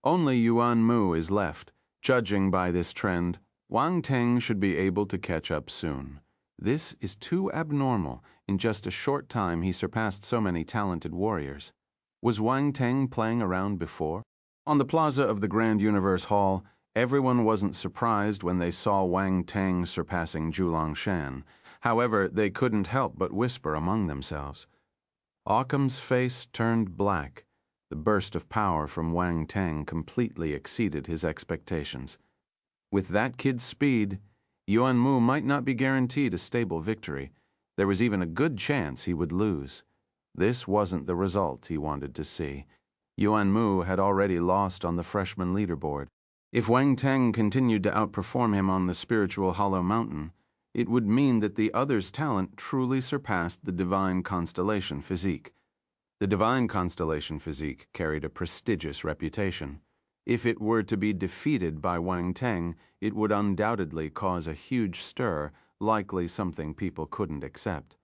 Speaker 1: Only Yuan Mu is left. Judging by this trend, Wang Teng should be able to catch up soon. This is too abnormal. In just a short time, he surpassed so many talented warriors. Was Wang Teng playing around before? On the plaza of the Grand Universe Hall, everyone wasn't surprised when they saw Wang Teng surpassing Zhulongshan. However, they couldn't help but whisper among themselves. Occam's face turned black. The burst of power from Wang Teng completely exceeded his expectations. With that kid's speed, Yuan Mu might not be guaranteed a stable victory. There was even a good chance he would lose. This wasn't the result he wanted to see. Yuan Mu had already lost on the freshman leaderboard. If Wang Teng continued to outperform him on the spiritual hollow mountain, it would mean that the other's talent truly surpassed the divine constellation physique. The divine constellation physique carried a prestigious reputation. If it were to be defeated by Wang Teng, it would undoubtedly cause a huge stir, likely something people couldn't accept.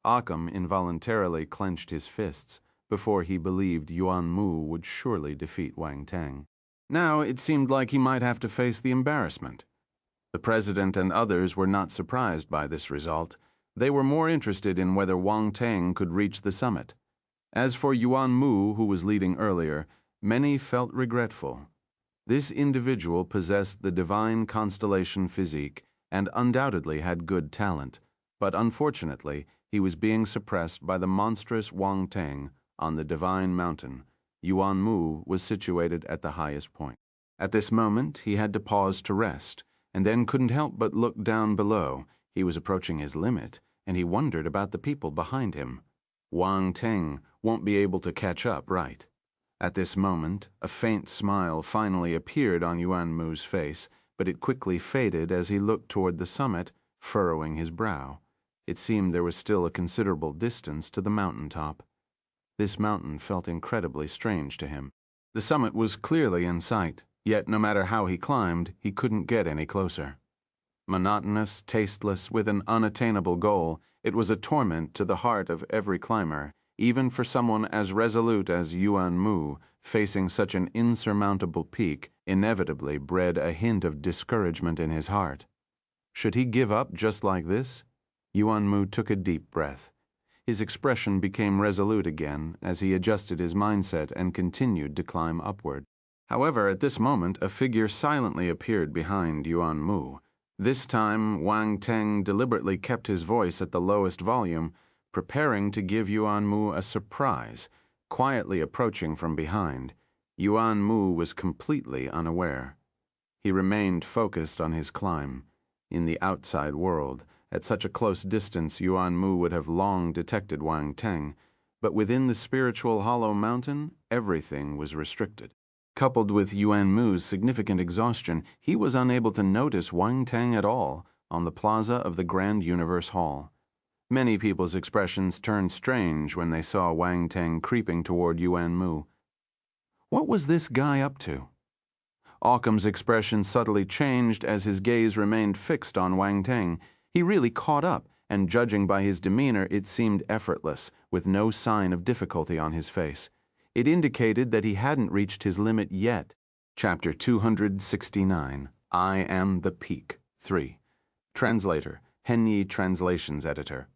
Speaker 1: Occam involuntarily clenched his fists before he believed Yuan Mu would surely defeat Wang Teng. Now it seemed like he might have to face the embarrassment. The president and others were not surprised by this result. They were more interested in whether Wang Teng could reach the summit. As for Yuan Mu, who was leading earlier, many felt regretful. This individual possessed the divine constellation physique and undoubtedly had good talent, but unfortunately, he was being suppressed by the monstrous Wang Teng on the divine mountain. Yuan Mu was situated at the highest point. At this moment, he had to pause to rest, and then couldn't help but look down below. He was approaching his limit, and he wondered about the people behind him. Wang Teng won't be able to catch up, right? At this moment, a faint smile finally appeared on Yuan Mu's face, but it quickly faded as he looked toward the summit, furrowing his brow. It seemed there was still a considerable distance to the mountaintop. This mountain felt incredibly strange to him. The summit was clearly in sight, yet no matter how he climbed, he couldn't get any closer. Monotonous, tasteless, with an unattainable goal, it was a torment to the heart of every climber, even for someone as resolute as Yuan Mu. Facing such an insurmountable peak inevitably bred a hint of discouragement in his heart. Should he give up just like this? Yuan Mu took a deep breath. His expression became resolute again as he adjusted his mindset and continued to climb upward. However, at this moment, a figure silently appeared behind Yuan Mu. This time, Wang Teng deliberately kept his voice at the lowest volume, preparing to give Yuan Mu a surprise. Quietly approaching from behind, Yuan Mu was completely unaware. He remained focused on his climb. In the outside world, at such a close distance, Yuan Mu would have long detected Wang Teng, but within the spiritual hollow mountain, everything was restricted. Coupled with Yuan Mu's significant exhaustion, he was unable to notice Wang Teng at all on the plaza of the Grand Universe Hall. Many people's expressions turned strange when they saw Wang Teng creeping toward Yuan Mu. What was this guy up to? Occam's expression subtly changed as his gaze remained fixed on Wang Teng. He really caught up, and judging by his demeanor, it seemed effortless, with no sign of difficulty on his face. It indicated that he hadn't reached his limit yet. Chapter 269, I Am the Peak, 3. Translator, Henyi Translations Editor.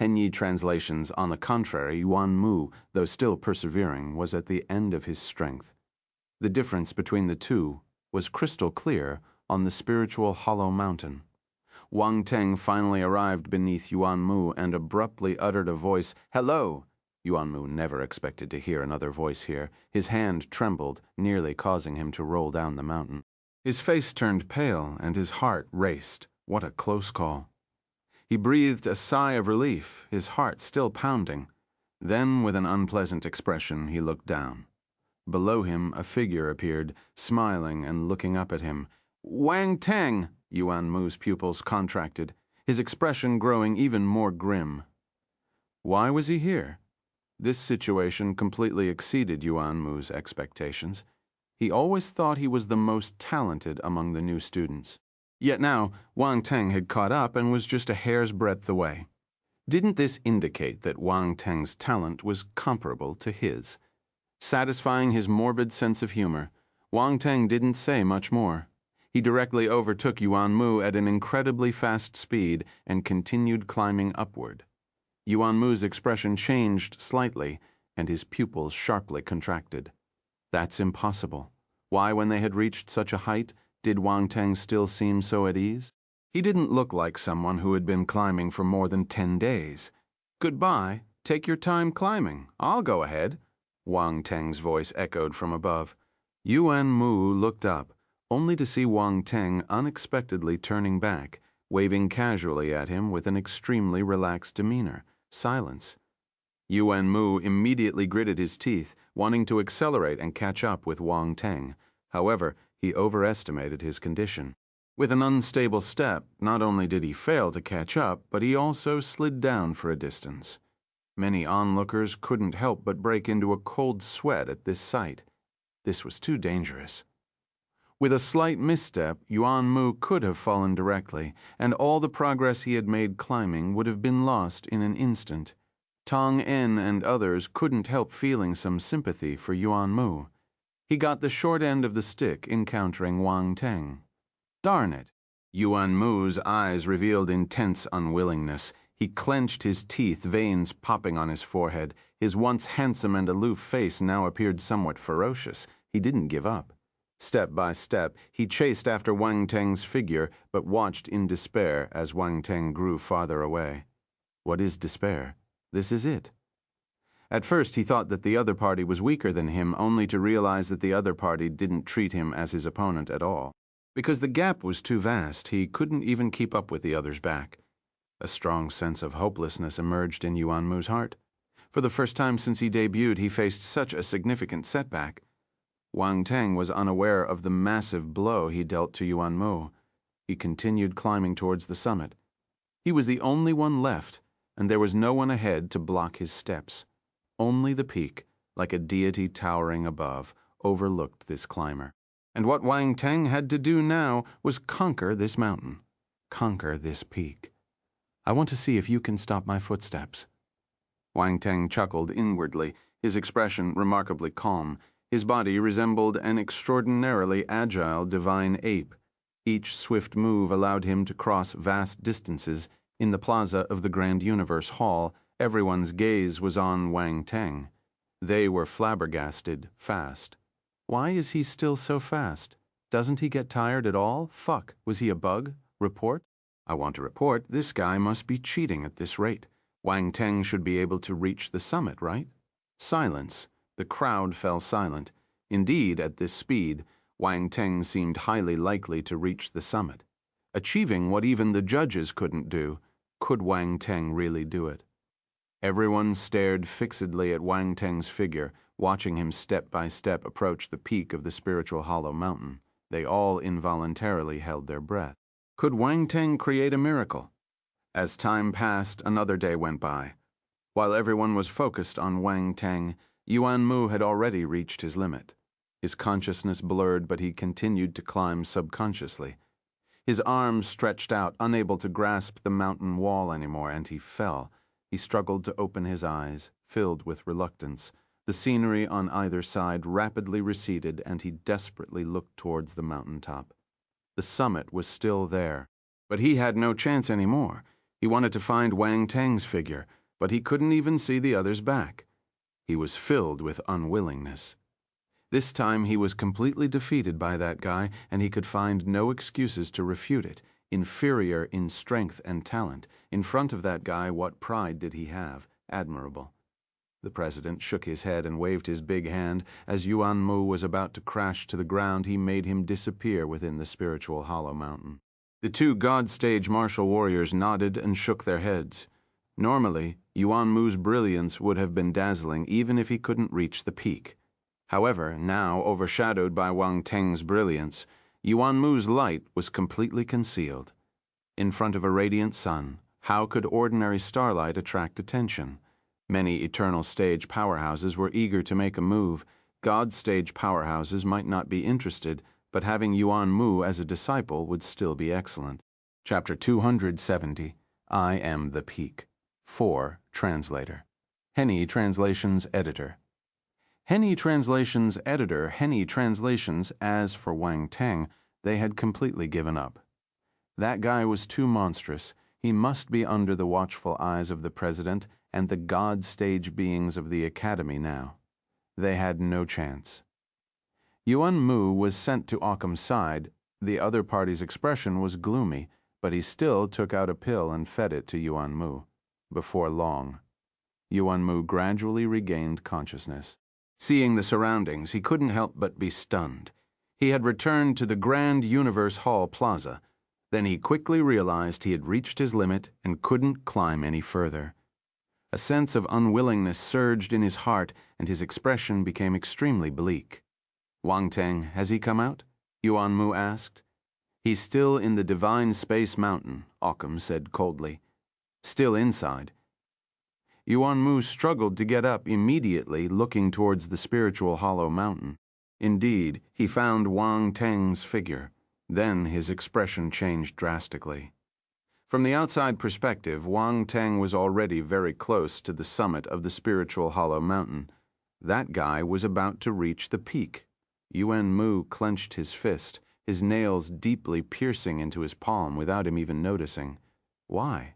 Speaker 1: Henyi Translations, on the contrary, Yuan Mu, though still persevering, was at the end of his strength. The difference between the two was crystal clear on the spiritual hollow mountain. Wang Teng finally arrived beneath Yuan Mu and abruptly uttered a voice, "Hello!" Yuanmu never expected to hear another voice here. His hand trembled, nearly causing him to roll down the mountain. His face turned pale, and his heart raced. What a close call. He breathed a sigh of relief, his heart still pounding. Then, with an unpleasant expression, he looked down. Below him, a figure appeared, smiling and looking up at him. "Wang Teng!" Yuanmu's pupils contracted, his expression growing even more grim. Why was he here? This situation completely exceeded Yuanmu's expectations. He always thought he was the most talented among the new students. Yet now, Wang Teng had caught up and was just a hair's breadth away. Didn't this indicate that Wang Teng's talent was comparable to his? Satisfying his morbid sense of humor, Wang Teng didn't say much more. He directly overtook Yuanmu at an incredibly fast speed and continued climbing upward. Yuanmu's expression changed slightly, and his pupils sharply contracted. That's impossible. Why, when they had reached such a height, did Wang Teng still seem so at ease? He didn't look like someone who had been climbing for more than 10 days. "Goodbye. Take your time climbing. I'll go ahead," Wang Teng's voice echoed from above. Yuanmu looked up, only to see Wang Teng unexpectedly turning back, waving casually at him with an extremely relaxed demeanor. Silence. Yuanmu immediately gritted his teeth, wanting to accelerate and catch up with Wang Teng. However, he overestimated his condition. With an unstable step, not only did he fail to catch up, but he also slid down for a distance. Many onlookers couldn't help but break into a cold sweat at this sight. This was too dangerous. With a slight misstep, Yuanmu could have fallen directly, and all the progress he had made climbing would have been lost in an instant. Tong En and others couldn't help feeling some sympathy for Yuanmu. He got the short end of the stick encountering Wang Teng. Darn it! Yuanmu's eyes revealed intense unwillingness. He clenched his teeth, veins popping on his forehead. His once handsome and aloof face now appeared somewhat ferocious. He didn't give up. Step by step, he chased after Wang Teng's figure, but watched in despair as Wang Teng grew farther away. What is despair? This is it. At first he thought that the other party was weaker than him, only to realize that the other party didn't treat him as his opponent at all. Because the gap was too vast, he couldn't even keep up with the others back. A strong sense of hopelessness emerged in Yuanmu's heart. For the first time since he debuted, he faced such a significant setback. Wang Teng was unaware of the massive blow he dealt to Yuanmu. He continued climbing towards the summit. He was the only one left, and there was no one ahead to block his steps. Only the peak, like a deity towering above, overlooked this climber. And what Wang Teng had to do now was conquer this mountain, conquer this peak. "I want to see if you can stop my footsteps." Wang Teng chuckled inwardly, his expression remarkably calm. His body resembled an extraordinarily agile divine ape. Each swift move allowed him to cross vast distances. In the plaza of the Grand Universe Hall, everyone's gaze was on Wang Teng. They were flabbergasted, fast. Why is he still so fast? Doesn't he get tired at all? Fuck, was he a bug? Report? I want to report, this guy must be cheating at this rate. Wang Teng should be able to reach the summit, right? Silence. The crowd fell silent. Indeed, at this speed, Wang Teng seemed highly likely to reach the summit. Achieving what even the judges couldn't do, could Wang Teng really do it? Everyone stared fixedly at Wang Teng's figure, watching him step by step approach the peak of the spiritual hollow mountain. They all involuntarily held their breath. Could Wang Teng create a miracle? As time passed, another day went by. While everyone was focused on Wang Teng, Yuanmu had already reached his limit. His consciousness blurred, but he continued to climb subconsciously. His arms stretched out, unable to grasp the mountain wall anymore, and he fell. He struggled to open his eyes, filled with reluctance. The scenery on either side rapidly receded, and he desperately looked towards the mountaintop. The summit was still there, but he had no chance anymore. He wanted to find Wang Teng's figure, but he couldn't even see the others back. He was filled with unwillingness. This time he was completely defeated by that guy, and he could find no excuses to refute it. Inferior in strength and talent. In front of that guy, what pride did he have? Admirable. The president shook his head and waved his big hand. As Yuan Mu was about to crash to the ground, he made him disappear within the spiritual hollow mountain. The two God Stage martial warriors nodded and shook their heads. Normally, Yuan Mu's brilliance would have been dazzling even if he couldn't reach the peak. However, now overshadowed by Wang Teng's brilliance, Yuan Mu's light was completely concealed. In front of a radiant sun, how could ordinary starlight attract attention? Many eternal stage powerhouses were eager to make a move. God Stage powerhouses might not be interested, but having Yuan Mu as a disciple would still be excellent. Chapter 270, I Am the Peak. 4. Translator. Henny Translations Editor. Henny Translations Editor, Henny Translations, as for Wang Teng, they had completely given up. That guy was too monstrous. He must be under the watchful eyes of the president and the God Stage beings of the academy now. They had no chance. Yuan Mu was sent to Occam's side. The other party's expression was gloomy, but he still took out a pill and fed it to Yuan Mu. Before long, Yuan Mu gradually regained consciousness. Seeing the surroundings, he couldn't help but be stunned. He had returned to the Grand Universe Hall Plaza. Then he quickly realized he had reached his limit and couldn't climb any further. A sense of unwillingness surged in his heart, and his expression became extremely bleak. Wang Teng, has he come out? Yuan Mu asked. He's still in the Divine Space Mountain, Occam said coldly. Still inside. Yuan Mu struggled to get up immediately, looking towards the spiritual hollow mountain. Indeed, he found Wang Teng's figure. Then his expression changed drastically. From the outside perspective, Wang Teng was already very close to the summit of the spiritual hollow mountain. That guy was about to reach the peak. Yuan Mu clenched his fist, his nails deeply piercing into his palm without him even noticing. Why?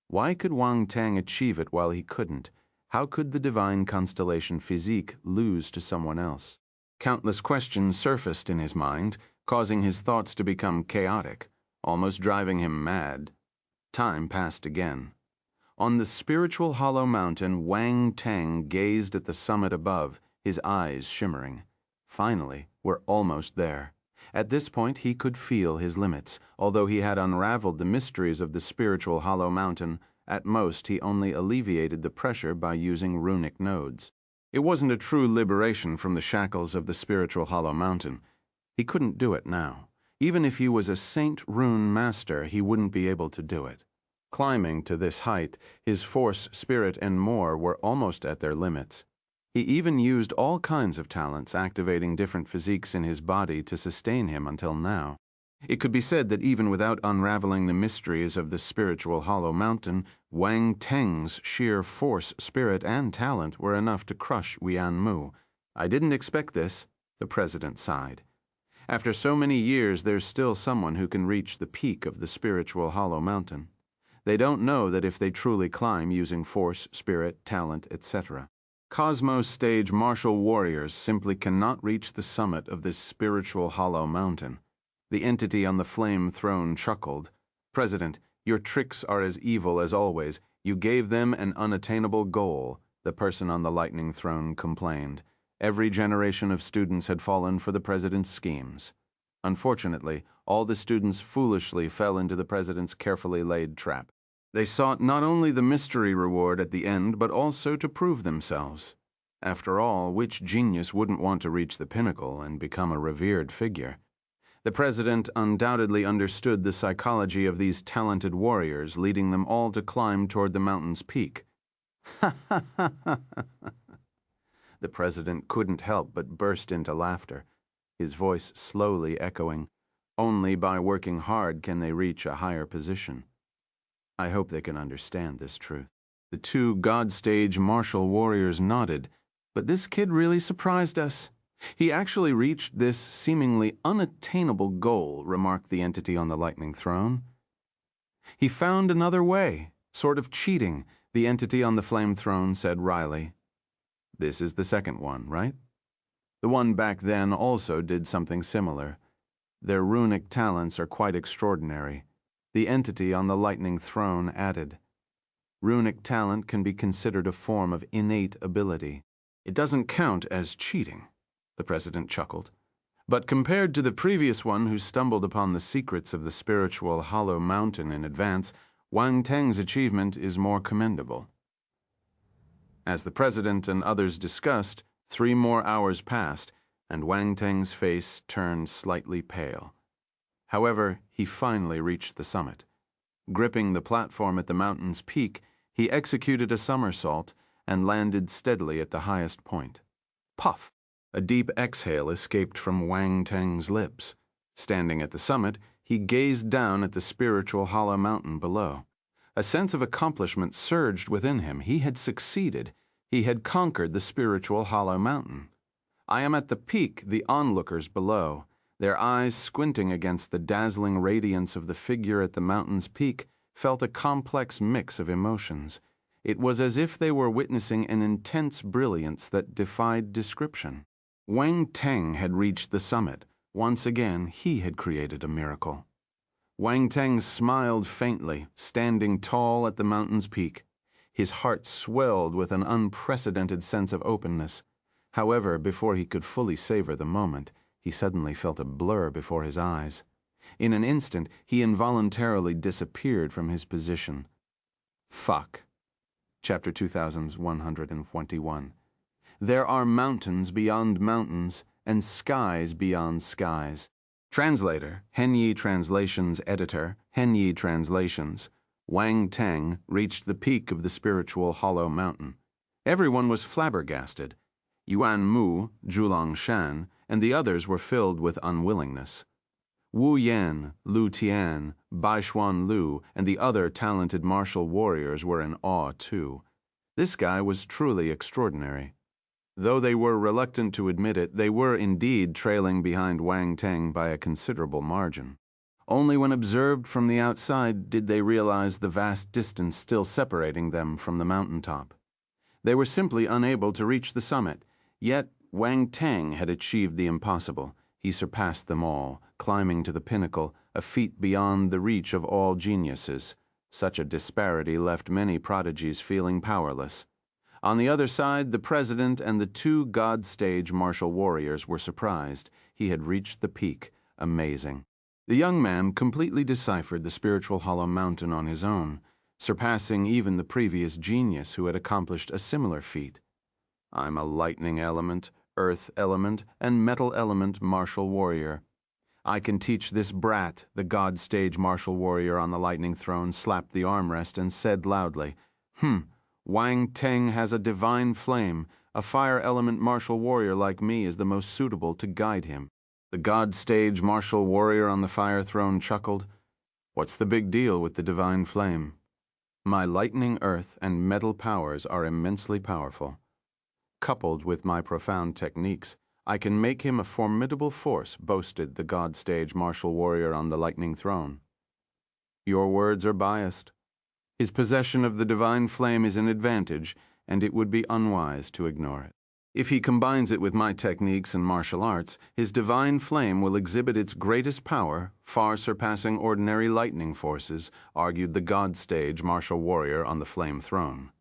Speaker 1: Why could Wang Teng achieve it while he couldn't? How could the divine constellation Physique lose to someone else? Countless questions surfaced in his mind, causing his thoughts to become chaotic, almost driving him mad. Time passed again. On the spiritual hollow mountain, Wang Teng gazed at the summit above, his eyes shimmering. Finally, we're almost there. At this point, he could feel his limits. Although he had unraveled the mysteries of the spiritual hollow mountain, at most he only alleviated the pressure by using runic nodes. It wasn't a true liberation from the shackles of the spiritual hollow mountain. He couldn't do it now. Even if he was a Saint Rune master, he wouldn't be able to do it. Climbing to this height, his force, spirit, and more were almost at their limits. He even used all kinds of talents, activating different physiques in his body to sustain him until now. It could be said that even without unraveling the mysteries of the spiritual hollow mountain, Wang Teng's sheer force, spirit, and talent were enough to crush Yuan Mu. I didn't expect this, the president sighed. After so many years, there's still someone who can reach the peak of the spiritual hollow mountain. They don't know that if they truly climb using force, spirit, talent, etc. Cosmos Stage martial warriors simply cannot reach the summit of this spiritual hollow mountain. The entity on the flame throne chuckled. President, your tricks are as evil as always. You gave them an unattainable goal, the person on the lightning throne complained. Every generation of students had fallen for the president's schemes. Unfortunately, all the students foolishly fell into the president's carefully laid trap. They sought not only the mystery reward at the end, but also to prove themselves. After all, which genius wouldn't want to reach the pinnacle and become a revered figure? The president undoubtedly understood the psychology of these talented warriors, leading them all to climb toward the mountain's peak. Ha ha ha ha ha! The president couldn't help but burst into laughter, his voice slowly echoing, "Only by working hard can they reach a higher position." I hope they can understand this truth. The two God Stage martial warriors nodded, but this kid really surprised us. He actually reached this seemingly unattainable goal, remarked the entity on the lightning throne. He found another way, sort of cheating, the entity on the flame throne said wryly. This is the second one, right? The one back then also did something similar. Their runic talents are quite extraordinary. The entity on the lightning throne added. Runic talent can be considered a form of innate ability. It doesn't count as cheating, the president chuckled. But compared to the previous one who stumbled upon the secrets of the spiritual hollow mountain in advance, Wang Teng's achievement is more commendable. As the president and others discussed, 3 more hours passed, and Wang Teng's face turned slightly pale. However, he finally reached the summit. Gripping the platform at the mountain's peak, he executed a somersault and landed steadily at the highest point. Puff! A deep exhale escaped from Wang Teng's lips. Standing at the summit, he gazed down at the spiritual hollow mountain below. A sense of accomplishment surged within him. He had succeeded. He had conquered the spiritual hollow mountain. I am at the peak, the onlookers below, their eyes squinting against the dazzling radiance of the figure at the mountain's peak, felt a complex mix of emotions. It was as if they were witnessing an intense brilliance that defied description. Wang Teng had reached the summit. Once again, he had created a miracle. Wang Teng smiled faintly, standing tall at the mountain's peak. His heart swelled with an unprecedented sense of openness. However, before he could fully savor the moment, he suddenly felt a blur before his eyes. In an instant, he involuntarily disappeared from his position. Fuck. Chapter 2121. There are mountains beyond mountains, and skies beyond skies. Translator, Henyi Translations Editor, Henyi Translations. Wang Teng reached the peak of the spiritual hollow mountain. Everyone was flabbergasted. Yuan Mu, Zhulong Shan, and the others were filled with unwillingness. Wu Yan, Lu Tian, Baishuan Lu, and the other talented martial warriors were in awe too. This guy was truly extraordinary. Though they were reluctant to admit it, they were indeed trailing behind Wang Teng by a considerable margin. Only when observed from the outside did they realize the vast distance still separating them from the mountaintop. They were simply unable to reach the summit, yet Wang Teng had achieved the impossible. He surpassed them all, climbing to the pinnacle, a feat beyond the reach of all geniuses. Such a disparity left many prodigies feeling powerless. On the other side, the president and the 2 God-stage martial warriors were surprised. He had reached the peak. Amazing. The young man completely deciphered the spiritual hollow mountain on his own, surpassing even the previous genius who had accomplished a similar feat. I'm a lightning element, earth element, and metal element martial warrior. I can teach this brat. The God-stage martial warrior on the lightning throne slapped the armrest and said loudly, Wang Teng has a divine flame. A fire element martial warrior like me is the most suitable to guide him. The God-stage martial warrior on the fire throne chuckled. What's the big deal with the divine flame? My lightning, earth, and metal powers are immensely powerful. Coupled with my profound techniques, I can make him a formidable force, boasted the God-stage martial warrior on the lightning throne. Your words are biased. His possession of the divine flame is an advantage, and it would be unwise to ignore it. If he combines it with my techniques and martial arts, his divine flame will exhibit its greatest power, far surpassing ordinary lightning forces, argued the God-stage martial warrior on the flame throne.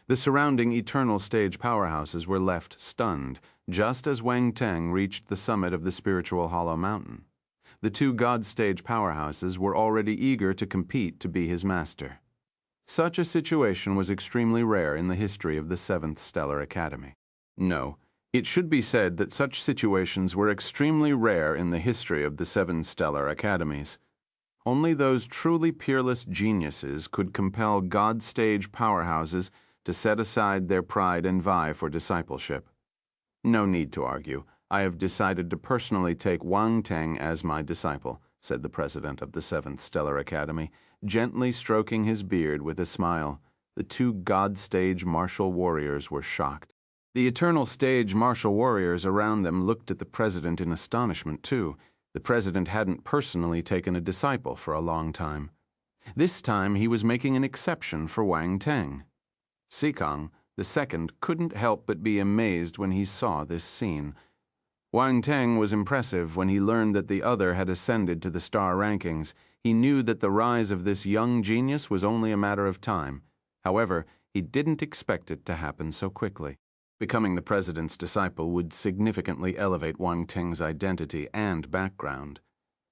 Speaker 1: The surrounding eternal stage powerhouses were left stunned, just as Wang Teng reached the summit of the spiritual hollow mountain. The 2 God-stage powerhouses were already eager to compete to be his master. Such a situation was extremely rare in the history of the 7th Stellar Academy. No, it should be said that such situations were extremely rare in the history of the 7 stellar academies. Only those truly peerless geniuses could compel God-stage powerhouses to set aside their pride and vie for discipleship. No need to argue. I have decided to personally take Wang Teng as my disciple, said the president of the 7th Stellar Academy, gently stroking his beard with a smile. The 2 God-stage martial warriors were shocked. The eternal stage martial warriors around them looked at the president in astonishment, too. The president hadn't personally taken a disciple for a long time. This time he was making an exception for Wang Teng. Sikong, the second, couldn't help but be amazed when he saw this scene. Wang Teng was impressive when he learned that the other had ascended to the star rankings. He knew that the rise of this young genius was only a matter of time. However, he didn't expect it to happen so quickly. Becoming the president's disciple would significantly elevate Wang Teng's identity and background.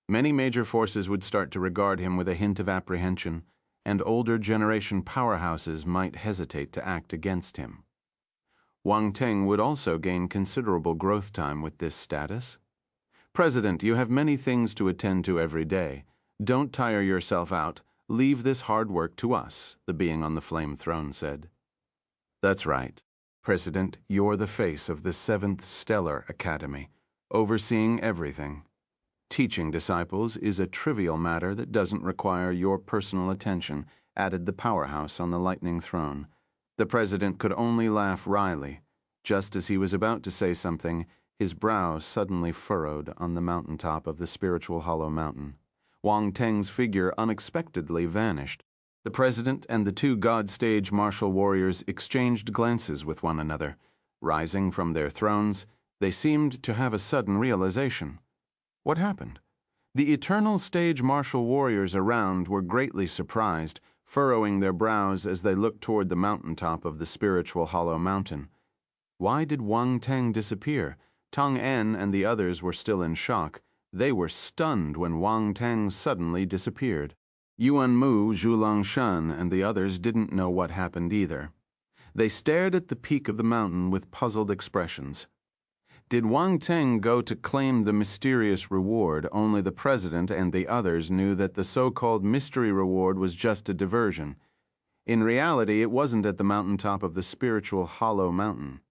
Speaker 1: Many major forces would start to regard him with a hint of apprehension, and older generation powerhouses might hesitate to act against him. Wang Teng would also gain considerable growth time with this status. "President, you have many things to attend to every day. Don't tire yourself out. Leave this hard work to us," the being on the flame throne said. "That's right. President, you're the face of the 7th Stellar Academy, overseeing everything. Teaching disciples is a trivial matter that doesn't require your personal attention," added the powerhouse on the lightning throne. The president could only laugh wryly. Just as he was about to say something, his brow suddenly furrowed on the mountaintop of the spiritual hollow mountain. Wang Teng's figure unexpectedly vanished. The president and the two God stage martial warriors exchanged glances with one another. Rising from their thrones, they seemed to have a sudden realization. What happened? The eternal stage martial warriors around were greatly surprised, furrowing their brows as they looked toward the mountaintop of the spiritual hollow mountain. Why did Wang Teng disappear? Tong En and the others were still in shock. They were stunned when Wang Teng suddenly disappeared. Yuan Mu, Zhu Shan, and the others didn't know what happened either. They stared at the peak of the mountain with puzzled expressions. Did Wang Teng go to claim the mysterious reward? Only the president and the others knew that the so-called mystery reward was just a diversion. In reality, it wasn't at the mountaintop of the spiritual hollow mountain.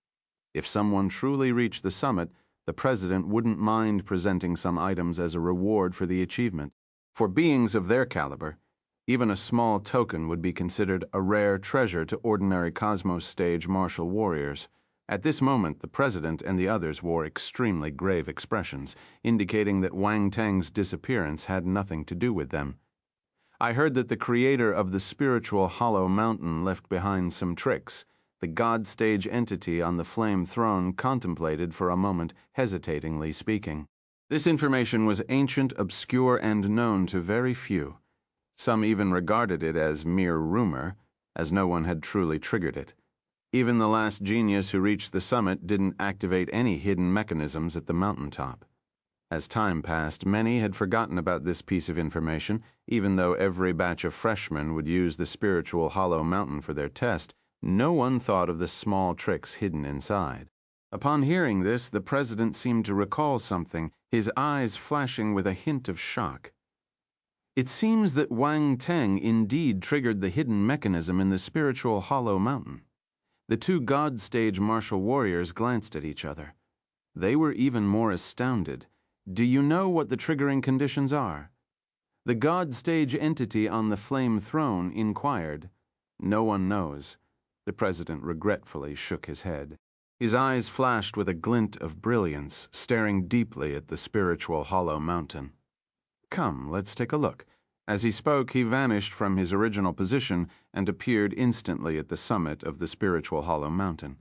Speaker 1: If someone truly reached the summit, the president wouldn't mind presenting some items as a reward for the achievement. For beings of their caliber, even a small token would be considered a rare treasure to ordinary cosmos stage martial warriors. At this moment, the president and the others wore extremely grave expressions, indicating that Wang Teng's disappearance had nothing to do with them. "I heard that the creator of the spiritual hollow mountain left behind some tricks." The God stage entity on the flame throne contemplated for a moment, hesitatingly speaking. This information was ancient, obscure, and known to very few. Some even regarded it as mere rumor, as no one had truly triggered it. Even the last genius who reached the summit didn't activate any hidden mechanisms at the mountaintop. As time passed, many had forgotten about this piece of information, even though every batch of freshmen would use the spiritual hollow mountain for their test. No one thought of the small tricks hidden inside. Upon hearing this, the president seemed to recall something, his eyes flashing with a hint of shock. It seems that Wang Teng indeed triggered the hidden mechanism in the spiritual hollow mountain. The two God stage martial warriors glanced at each other. They were even more astounded. "Do you know what the triggering conditions are?" The God stage entity on the flame throne inquired. "No one knows." The president regretfully shook his head. His eyes flashed with a glint of brilliance, staring deeply at the spiritual hollow mountain. "Come, let's take a look." As he spoke, he vanished from his original position and appeared instantly at the summit of the spiritual hollow mountain.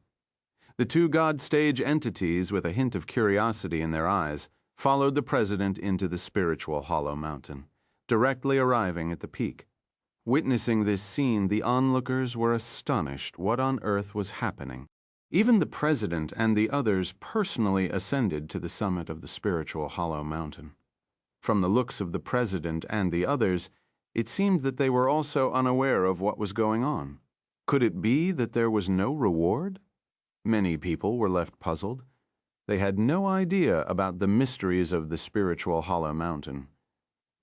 Speaker 1: The two God stage entities, with a hint of curiosity in their eyes, followed the president into the spiritual hollow mountain, directly arriving at the peak. Witnessing this scene, the onlookers were astonished. What on earth was happening? Even the president and the others personally ascended to the summit of the spiritual hollow mountain. From the looks of the president and the others, it seemed that they were also unaware of what was going on. Could it be that there was no reward? Many people were left puzzled. They had no idea about the mysteries of the spiritual hollow mountain.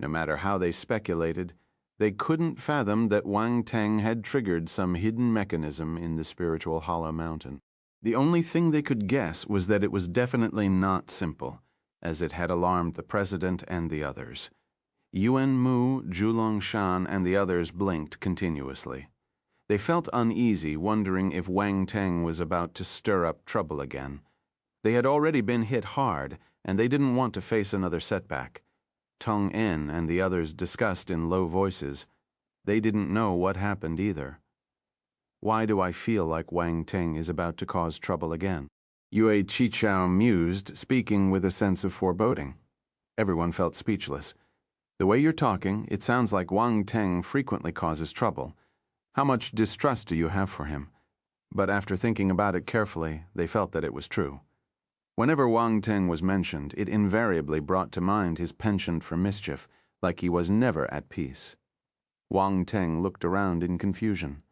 Speaker 1: No matter how they speculated, they couldn't fathom that Wang Teng had triggered some hidden mechanism in the spiritual hollow mountain. The only thing they could guess was that it was definitely not simple, as it had alarmed the president and the others. Yuan Mu, Zhu Shan, and the others blinked continuously. They felt uneasy, wondering if Wang Teng was about to stir up trouble again. They had already been hit hard, and they didn't want to face another setback. Tong En and the others discussed in low voices. They didn't know what happened either. "Why do I feel like Wang Teng is about to cause trouble again?" Yue Qichao mused, speaking with a sense of foreboding. Everyone felt speechless. "The way you're talking, it sounds like Wang Teng frequently causes trouble. How much distrust do you have for him? But after thinking about it carefully, they felt that it was true. Whenever Wang Teng was mentioned, it invariably brought to mind his penchant for mischief, like he was never at peace. Wang Teng looked around in confusion.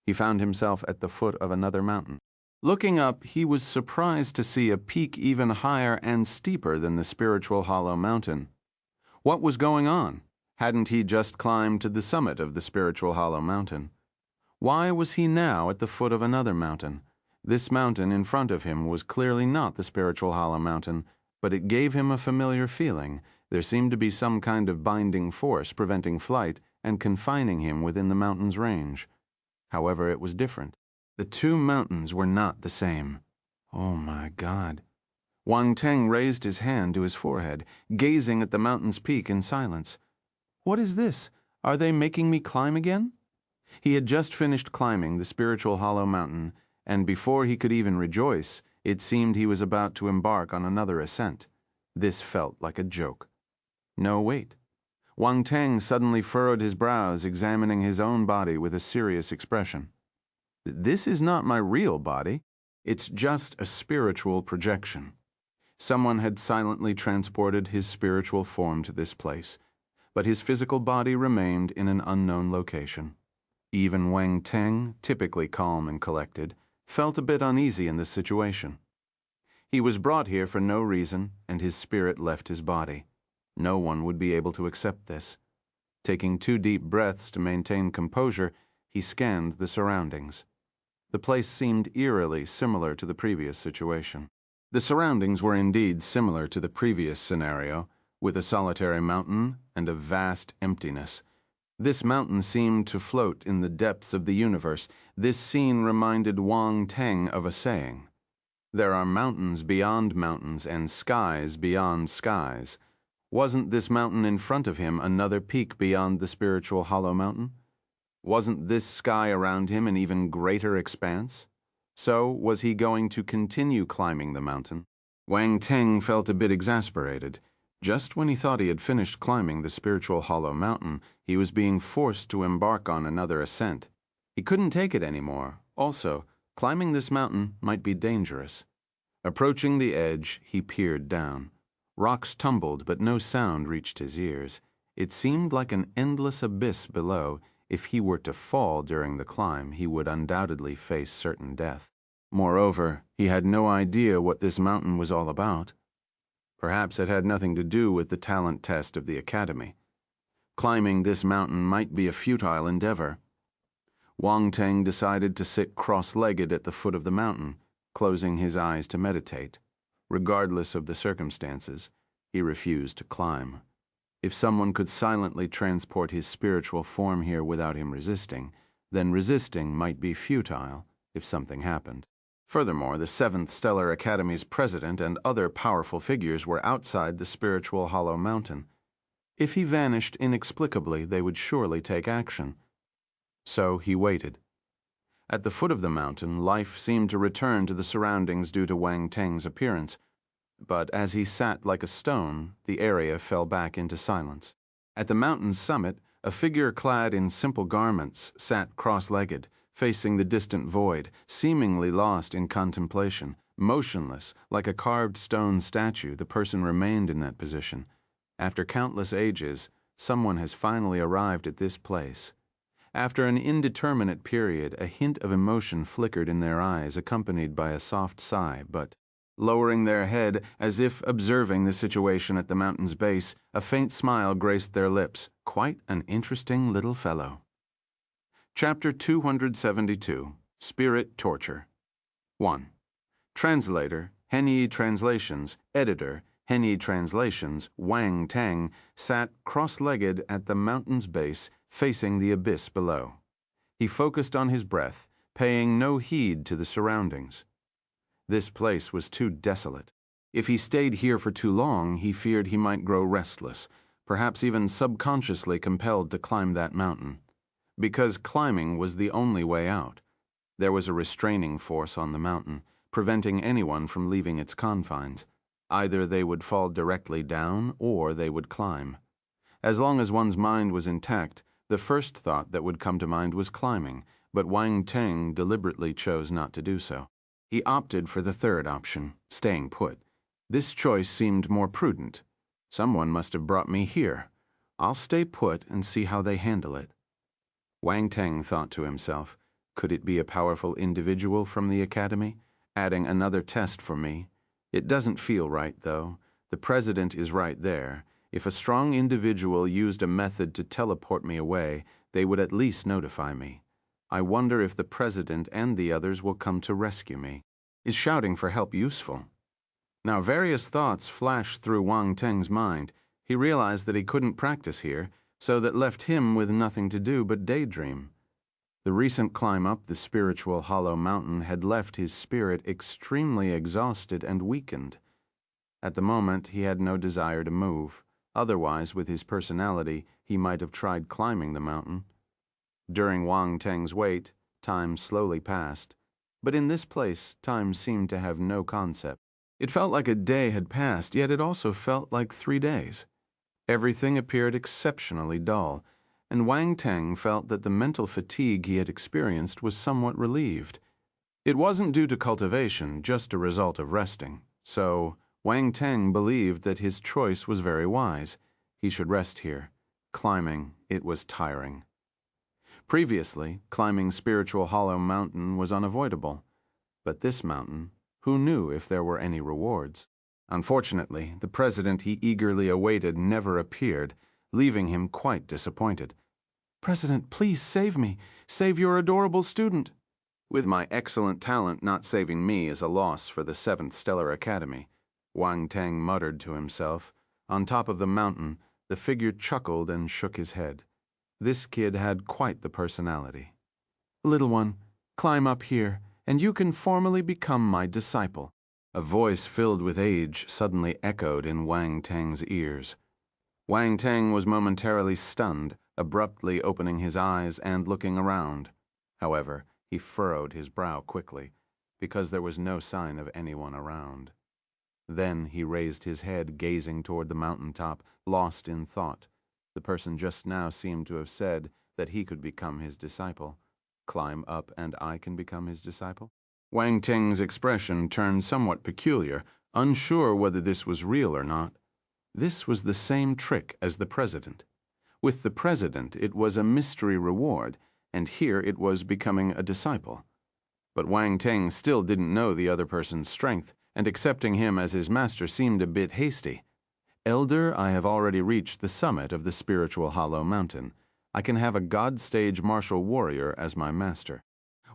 Speaker 1: He found himself at the foot of another mountain. Looking up, he was surprised to see a peak even higher and steeper than the spiritual hollow mountain. What was going on? Hadn't he just climbed to the summit of the spiritual hollow mountain? Why was he now at the foot of another mountain? This mountain in front of him was clearly not the spiritual hollow mountain, but it gave him a familiar feeling. There seemed to be some kind of binding force preventing flight and confining him within the mountain's range. However, it was different. The two mountains were not the same. Oh my God. Wang Teng raised his hand to his forehead, gazing at the mountain's peak in silence. What is this? Are they making me climb again? He had just finished climbing the spiritual hollow mountain, and before he could even rejoice, it seemed he was about to embark on another ascent. This felt like a joke. No, wait. Wang Teng suddenly furrowed his brows, examining his own body with a serious expression. This is not my real body. It's just a spiritual projection. Someone had silently transported his spiritual form to this place, but his physical body remained in an unknown location. Even Wang Teng, typically calm and collected, felt a bit uneasy in this situation. He was brought here for no reason, and his spirit left his body. No one would be able to accept this. Taking 2 deep breaths to maintain composure, he scanned the surroundings. The place seemed eerily similar to the previous situation. The surroundings were indeed similar to the previous scenario, with a solitary mountain and a vast emptiness. This mountain seemed to float in the depths of the universe. This scene reminded Wang Teng of a saying. There are mountains beyond mountains and skies beyond skies. Wasn't this mountain in front of him another peak beyond the spiritual hollow mountain? Wasn't this sky around him an even greater expanse? So, was he going to continue climbing the mountain? Wang Teng felt a bit exasperated. Just when he thought he had finished climbing the spiritual hollow mountain, he was being forced to embark on another ascent. He couldn't take it anymore. Also, climbing this mountain might be dangerous. Approaching the edge, he peered down. Rocks tumbled, but no sound reached his ears. It seemed like an endless abyss below. If he were to fall during the climb, he would undoubtedly face certain death. Moreover, he had no idea what this mountain was all about. Perhaps it had nothing to do with the talent test of the academy. Climbing this mountain might be a futile endeavor. Wang Teng decided to sit cross-legged at the foot of the mountain, closing his eyes to meditate. Regardless of the circumstances, he refused to climb. If someone could silently transport his spiritual form here without him resisting, then resisting might be futile if something happened. Furthermore, the 7th Stellar Academy's president and other powerful figures were outside the spiritual hollow mountain. If he vanished inexplicably, they would surely take action. So he waited. At the foot of the mountain, life seemed to return to the surroundings due to Wang Teng's appearance. But as he sat like a stone, the area fell back into silence. At the mountain's summit, a figure clad in simple garments sat cross-legged, facing the distant void, seemingly lost in contemplation. Motionless, like a carved stone statue, the person remained in that position. After countless ages, someone has finally arrived at this place. After an indeterminate period, a hint of emotion flickered in their eyes, accompanied by a soft sigh, but, lowering their head as if observing the situation at the mountain's base, a faint smile graced their lips. Quite an interesting little fellow. Chapter 272, Spirit Torture. 1. Translator, Henyi Translations, Editor, Henyi Translations, Wang Teng, sat cross-legged at the mountain's base, facing the abyss below. He focused on his breath, paying no heed to the surroundings. This place was too desolate. If he stayed here for too long, he feared he might grow restless, perhaps even subconsciously compelled to climb that mountain. Because climbing was the only way out. There was a restraining force on the mountain, preventing anyone from leaving its confines. Either they would fall directly down, or they would climb. As long as one's mind was intact, The first thought that would come to mind was climbing, but Wang Teng deliberately chose not to do so. He opted for the third option, staying put. This choice seemed more prudent. Someone must have brought me here. I'll stay put and see how they handle it. Wang Teng thought to himself, could it be a powerful individual from the academy, adding another test for me? It doesn't feel right, though. The president is right there. If a strong individual used a method to teleport me away, they would at least notify me. I wonder if the president and the others will come to rescue me. Is shouting for help useful? Now, various thoughts flashed through Wang Teng's mind. He realized that he couldn't practice here, so that left him with nothing to do but daydream. The recent climb up the spiritual hollow mountain had left his spirit extremely exhausted and weakened. At the moment, he had no desire to move. Otherwise, with his personality, he might have tried climbing the mountain. During Wang Teng's wait, time slowly passed. But in this place, time seemed to have no concept. It felt like a day had passed, yet it also felt like 3 days. Everything appeared exceptionally dull, and Wang Teng felt that the mental fatigue he had experienced was somewhat relieved. It wasn't due to cultivation, just a result of resting. So, Wang Teng believed that his choice was very wise. He should rest here. Climbing, it was tiring. Previously, climbing Spiritual Hollow Mountain was unavoidable. But this mountain, who knew if there were any rewards? Unfortunately, the president he eagerly awaited never appeared, leaving him quite disappointed. "President, please save me. Save your adorable student." "With my excellent talent, not saving me is a loss for the 7th Stellar Academy," Wang Teng muttered to himself. On top of the mountain, the figure chuckled and shook his head. This kid had quite the personality. "Little one, climb up here, and you can formally become my disciple." A voice filled with age suddenly echoed in Wang Teng's ears. Wang Teng was momentarily stunned, abruptly opening his eyes and looking around. However, he furrowed his brow quickly, because there was no sign of anyone around. Then he raised his head, gazing toward the mountaintop, lost in thought. The person just now seemed to have said that he could become his disciple. Climb up and I can become his disciple? Wang Teng's expression turned somewhat peculiar, unsure whether this was real or not. This was the same trick as the president. With the president, it was a mystery reward, and here it was becoming a disciple. But Wang Teng still didn't know the other person's strength, and accepting him as his master seemed a bit hasty. "Elder, I have already reached the summit of the Spiritual Hollow Mountain. I can have a God-stage martial warrior as my master."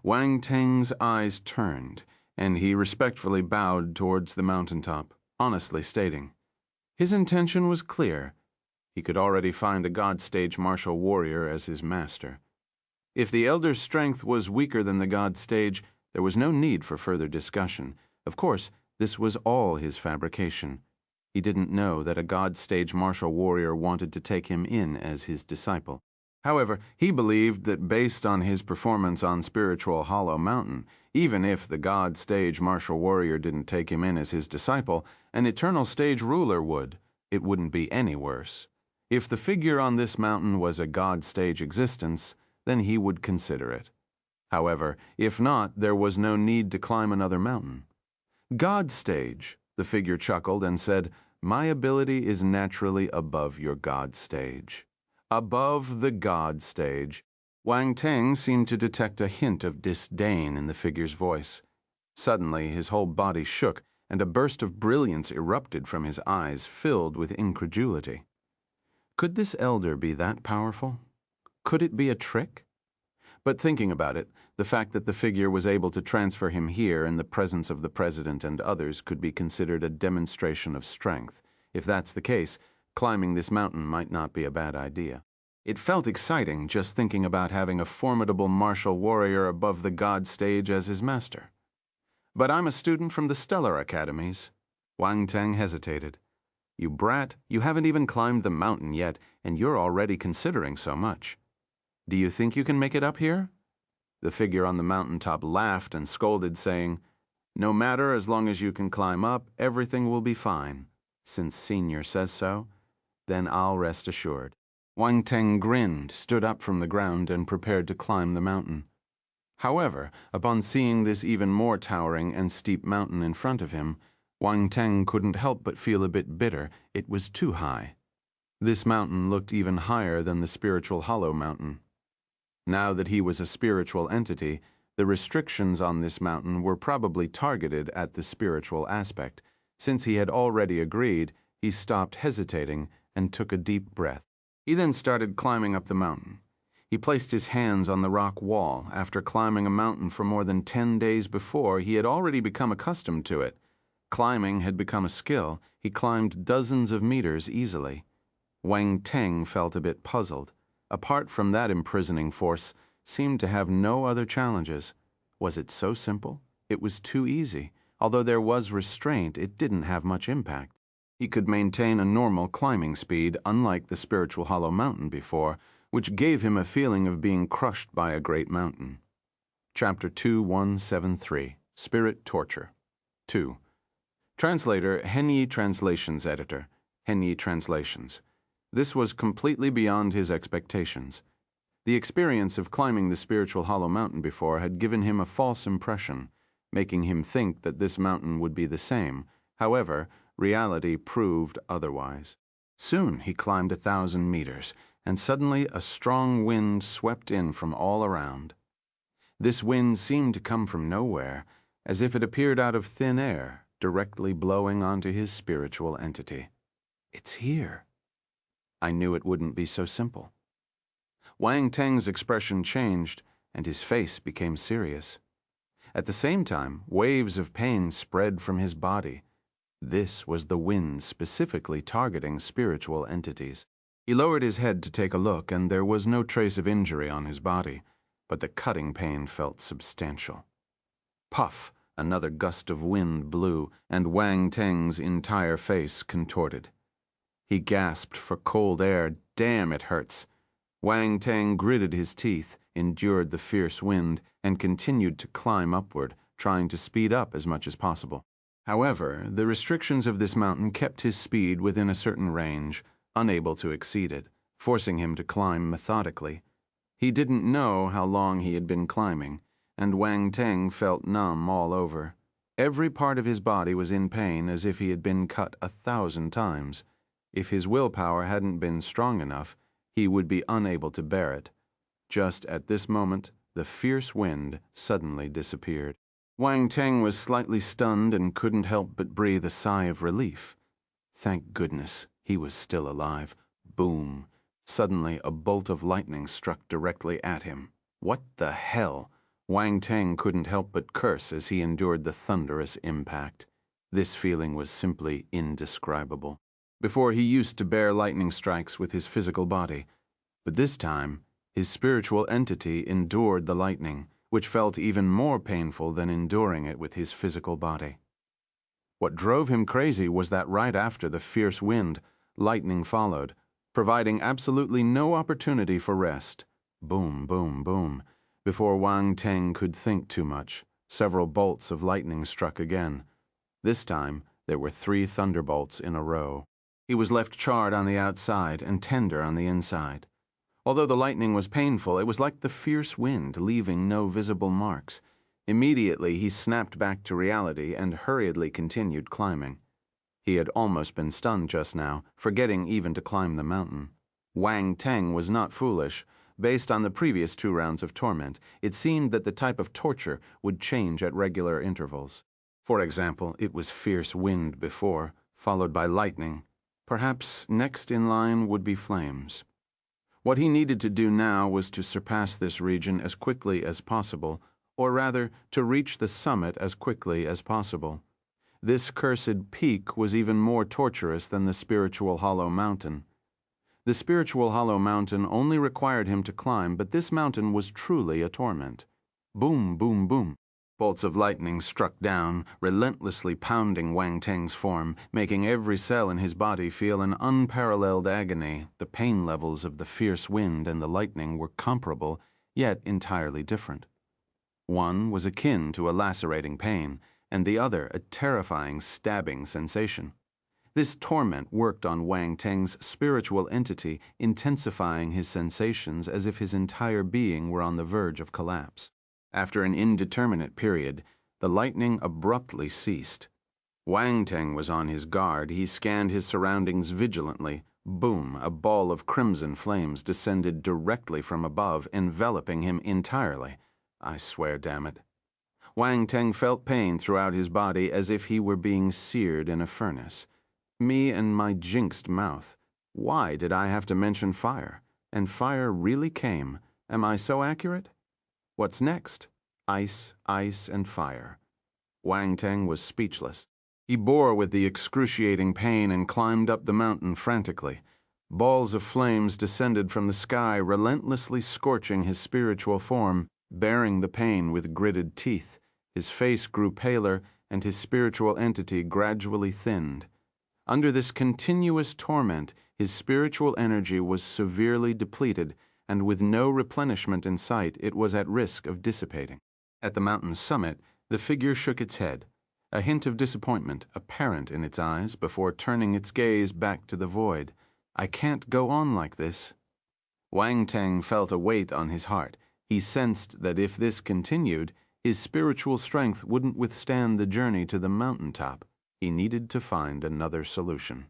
Speaker 1: Wang Teng's eyes turned, and he respectfully bowed towards the mountaintop, honestly stating. His intention was clear. He could already find a God-stage martial warrior as his master. If the elder's strength was weaker than the God stage, there was no need for further discussion. Of course, this was all his fabrication. He didn't know that a God stage martial warrior wanted to take him in as his disciple. However, he believed that based on his performance on Spiritual Hollow Mountain, even if the God stage martial warrior didn't take him in as his disciple, an eternal stage ruler would. It wouldn't be any worse. If the figure on this mountain was a God stage existence, then he would consider it. However, if not, there was no need to climb another mountain. God stage, the figure chuckled and said, "My ability is naturally above your God stage." Above the God stage. Wang Teng seemed to detect a hint of disdain in the figure's voice. Suddenly, his whole body shook, and a burst of brilliance erupted from his eyes, filled with incredulity. Could this elder be that powerful? Could it be a trick? But thinking about it, the fact that the figure was able to transfer him here in the presence of the president and others could be considered a demonstration of strength. If that's the case, climbing this mountain might not be a bad idea. It felt exciting just thinking about having a formidable martial warrior above the God stage as his master. "But I'm a student from the Stellar Academies." Wang Teng hesitated. "You brat, you haven't even climbed the mountain yet, and you're already considering so much. Do you think you can make it up here?" The figure on the mountaintop laughed and scolded, saying, "No matter, as long as you can climb up, everything will be fine. Since Senior says so, then I'll rest assured." Wang Teng grinned, stood up from the ground, and prepared to climb the mountain. However, upon seeing this even more towering and steep mountain in front of him, Wang Teng couldn't help but feel a bit bitter. It was too high. This mountain looked even higher than the spiritual hollow mountain. Now that he was a spiritual entity, the restrictions on this mountain were probably targeted at the spiritual aspect. Since he had already agreed, he stopped hesitating and took a deep breath. He then started climbing up the mountain. He placed his hands on the rock wall. After climbing a mountain for more than 10 days before, he had already become accustomed to it. Climbing had become a skill. He climbed dozens of meters easily. Wang Teng felt a bit puzzled. Apart from that imprisoning force, seemed to have no other challenges. Was it so simple? It was too easy. Although there was restraint, it didn't have much impact. He could maintain a normal climbing speed, unlike the spiritual hollow mountain before, which gave him a feeling of being crushed by a great mountain. Chapter 2173, Spirit Torture. 2. Translator, Henyi Translations Editor, Henyi Translations. This was completely beyond his expectations. The experience of climbing the spiritual hollow mountain before had given him a false impression, making him think that this mountain would be the same. However, reality proved otherwise. Soon he climbed 1,000 meters, and suddenly a strong wind swept in from all around. This wind seemed to come from nowhere, as if it appeared out of thin air, directly blowing onto his spiritual entity. It's here. I knew it wouldn't be so simple. Wang Teng's expression changed, and his face became serious. At the same time, waves of pain spread from his body. This was the wind specifically targeting spiritual entities. He lowered his head to take a look, and there was no trace of injury on his body, but the cutting pain felt substantial. Puff! Another gust of wind blew, and Wang Teng's entire face contorted. He gasped for cold air. Damn, it hurts. Wang Teng gritted his teeth, endured the fierce wind, and continued to climb upward, trying to speed up as much as possible. However, the restrictions of this mountain kept his speed within a certain range, unable to exceed it, forcing him to climb methodically. He didn't know how long he had been climbing, and Wang Teng felt numb all over. Every part of his body was in pain, as if he had been cut 1,000 times. If his willpower hadn't been strong enough, he would be unable to bear it. Just at this moment, the fierce wind suddenly disappeared. Wang Teng was slightly stunned and couldn't help but breathe a sigh of relief. Thank goodness, he was still alive. Boom! Suddenly, a bolt of lightning struck directly at him. What the hell? Wang Teng couldn't help but curse as he endured the thunderous impact. This feeling was simply indescribable. Before, he used to bear lightning strikes with his physical body, but this time, his spiritual entity endured the lightning, which felt even more painful than enduring it with his physical body. What drove him crazy was that right after the fierce wind, lightning followed, providing absolutely no opportunity for rest. Boom, boom, boom. Before Wang Teng could think too much, several bolts of lightning struck again. This time, there were 3 thunderbolts in a row. He was left charred on the outside and tender on the inside. Although the lightning was painful, it was like the fierce wind, leaving no visible marks. Immediately, he snapped back to reality and hurriedly continued climbing. He had almost been stunned just now, forgetting even to climb the mountain. Wang Teng was not foolish. Based on the previous 2 rounds of torment, it seemed that the type of torture would change at regular intervals. For example, it was fierce wind before, followed by lightning. Perhaps next in line would be flames. What he needed to do now was to surpass this region as quickly as possible, or rather, to reach the summit as quickly as possible. This cursed peak was even more torturous than the spiritual hollow mountain. The spiritual hollow mountain only required him to climb, but this mountain was truly a torment. Boom, boom, boom. Bolts of lightning struck down, relentlessly pounding Wang Teng's form, making every cell in his body feel an unparalleled agony. The pain levels of the fierce wind and the lightning were comparable, yet entirely different. One was akin to a lacerating pain, and the other a terrifying, stabbing sensation. This torment worked on Wang Teng's spiritual entity, intensifying his sensations as if his entire being were on the verge of collapse. After an indeterminate period, the lightning abruptly ceased. Wang Teng was on his guard. He scanned his surroundings vigilantly. Boom, a ball of crimson flames descended directly from above, enveloping him entirely. I swear, damn it. Wang Teng felt pain throughout his body as if he were being seared in a furnace. Me and my jinxed mouth. Why did I have to mention fire? And fire really came. Am I so accurate? What's next? Ice, ice, and fire. Wang Teng was speechless. He bore with the excruciating pain and climbed up the mountain frantically. Balls of flames descended from the sky, relentlessly scorching his spiritual form, bearing the pain with gritted teeth. His face grew paler, and his spiritual entity gradually thinned. Under this continuous torment, his spiritual energy was severely depleted, and with no replenishment in sight, it was at risk of dissipating. At the mountain's summit, the figure shook its head, a hint of disappointment apparent in its eyes before turning its gaze back to the void. I can't go on like this. Wang Teng felt a weight on his heart. He sensed that if this continued, his spiritual strength wouldn't withstand the journey to the mountaintop. He needed to find another solution.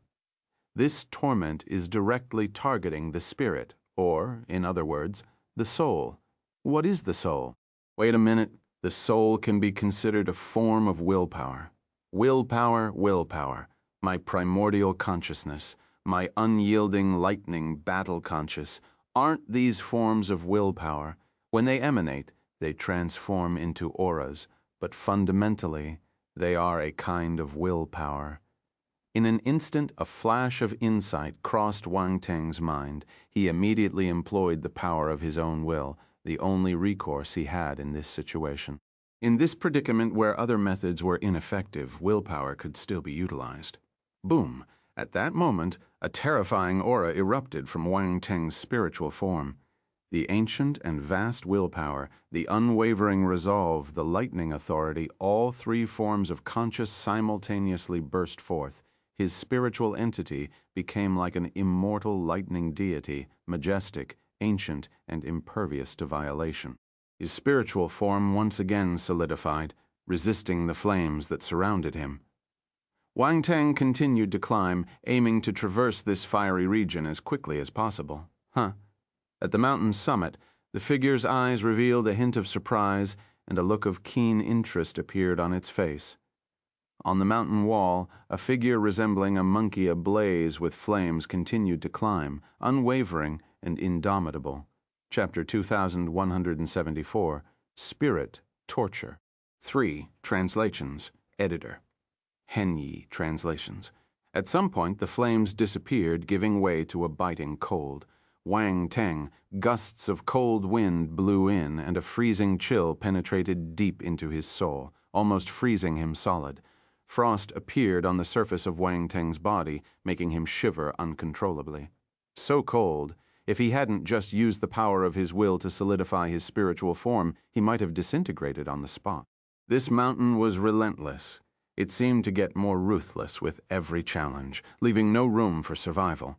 Speaker 1: This torment is directly targeting the spirit, or, in other words, the soul. What is the soul? Wait a minute. The soul can be considered a form of willpower. Willpower, willpower. My primordial consciousness, my unyielding lightning battle conscious. Aren't these forms of willpower? When they emanate, they transform into auras, but fundamentally, they are a kind of willpower. In an instant, a flash of insight crossed Wang Teng's mind. He immediately employed the power of his own will, the only recourse he had in this situation. In this predicament where other methods were ineffective, willpower could still be utilized. Boom! At that moment, a terrifying aura erupted from Wang Teng's spiritual form. The ancient and vast willpower, the unwavering resolve, the lightning authority, all three forms of conscious simultaneously burst forth. His spiritual entity became like an immortal lightning deity, majestic, ancient, and impervious to violation. His spiritual form once again solidified, resisting the flames that surrounded him. Wang Teng continued to climb, aiming to traverse this fiery region as quickly as possible. At the mountain's summit, the figure's eyes revealed a hint of surprise, and a look of keen interest appeared on its face. On the mountain wall, a figure resembling a monkey ablaze with flames continued to climb, unwavering and indomitable. Chapter 2174, Spirit, Torture. 3. Translations. Editor. Henyi Translations. At some point, the flames disappeared, giving way to a biting cold. Wang Teng, gusts of cold wind blew in, and a freezing chill penetrated deep into his soul, almost freezing him solid. Frost appeared on the surface of Wang Teng's body, making him shiver uncontrollably. So cold, if he hadn't just used the power of his will to solidify his spiritual form, he might have disintegrated on the spot. This mountain was relentless. It seemed to get more ruthless with every challenge, leaving no room for survival.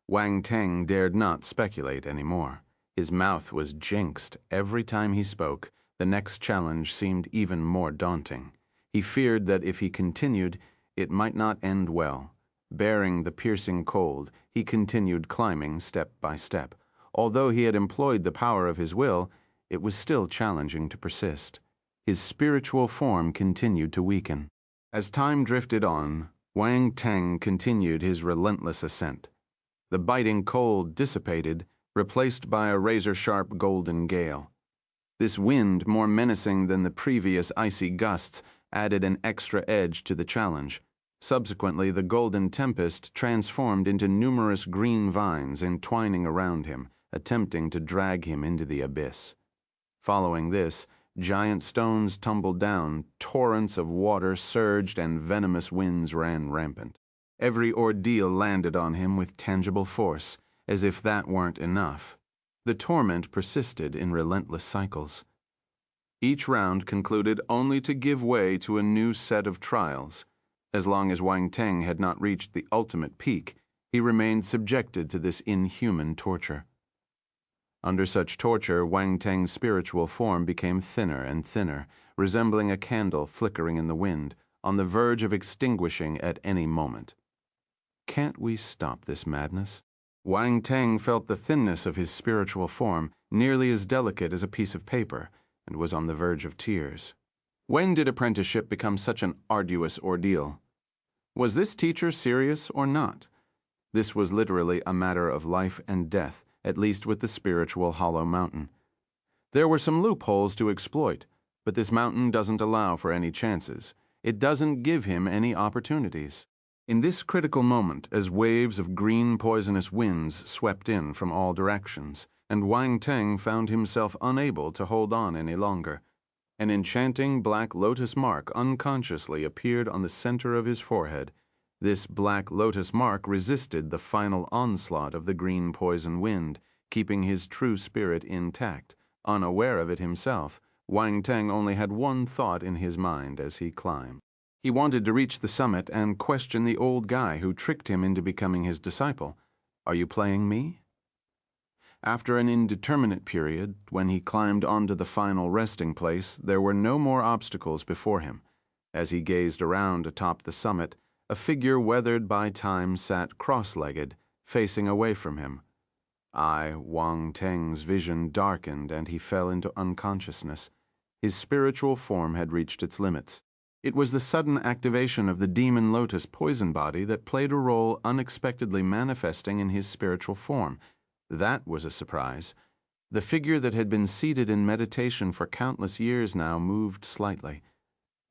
Speaker 1: Wang Teng dared not speculate anymore. His mouth was jinxed. Every time he spoke, the next challenge seemed even more daunting. He feared that if he continued, it might not end well. Bearing the piercing cold, he continued climbing step by step. Although he had employed the power of his will, it was still challenging to persist. His spiritual form continued to weaken. As time drifted on, Wang Teng continued his relentless ascent. The biting cold dissipated, replaced by a razor-sharp golden gale. This wind, more menacing than the previous icy gusts, added an extra edge to the challenge. Subsequently, the golden tempest transformed into numerous green vines entwining around him, attempting to drag him into the abyss. Following this, giant stones tumbled down, torrents of water surged, and venomous winds ran rampant. Every ordeal landed on him with tangible force, as if that weren't enough. The torment persisted in relentless cycles. Each round concluded only to give way to a new set of trials. As long as Wang Teng had not reached the ultimate peak, he remained subjected to this inhuman torture. Under such torture, Wang Teng's spiritual form became thinner and thinner, resembling a candle flickering in the wind, on the verge of extinguishing at any moment. Can't we stop this madness? Wang Teng felt the thinness of his spiritual form, nearly as delicate as a piece of paper, and was on the verge of tears. When did apprenticeship become such an arduous ordeal? Was this teacher serious or not? This was literally a matter of life and death, at least with the spiritual hollow mountain. There were some loopholes to exploit, but this mountain doesn't allow for any chances. It doesn't give him any opportunities. In this critical moment, as waves of green poisonous winds swept in from all directions, and Wang Teng found himself unable to hold on any longer, an enchanting black lotus mark unconsciously appeared on the center of his forehead. This black lotus mark resisted the final onslaught of the green poison wind, keeping his true spirit intact. Unaware of it himself, Wang Teng only had one thought in his mind as he climbed. He wanted to reach the summit and question the old guy who tricked him into becoming his disciple. Are you playing me? After an indeterminate period, when he climbed onto the final resting place, there were no more obstacles before him. As he gazed around atop the summit, a figure weathered by time sat cross-legged, facing away from him. Wang Teng's vision darkened and he fell into unconsciousness. His spiritual form had reached its limits. It was the sudden activation of the demon lotus poison body that played a role unexpectedly manifesting in his spiritual form. That was a surprise. The figure that had been seated in meditation for countless years now moved slightly.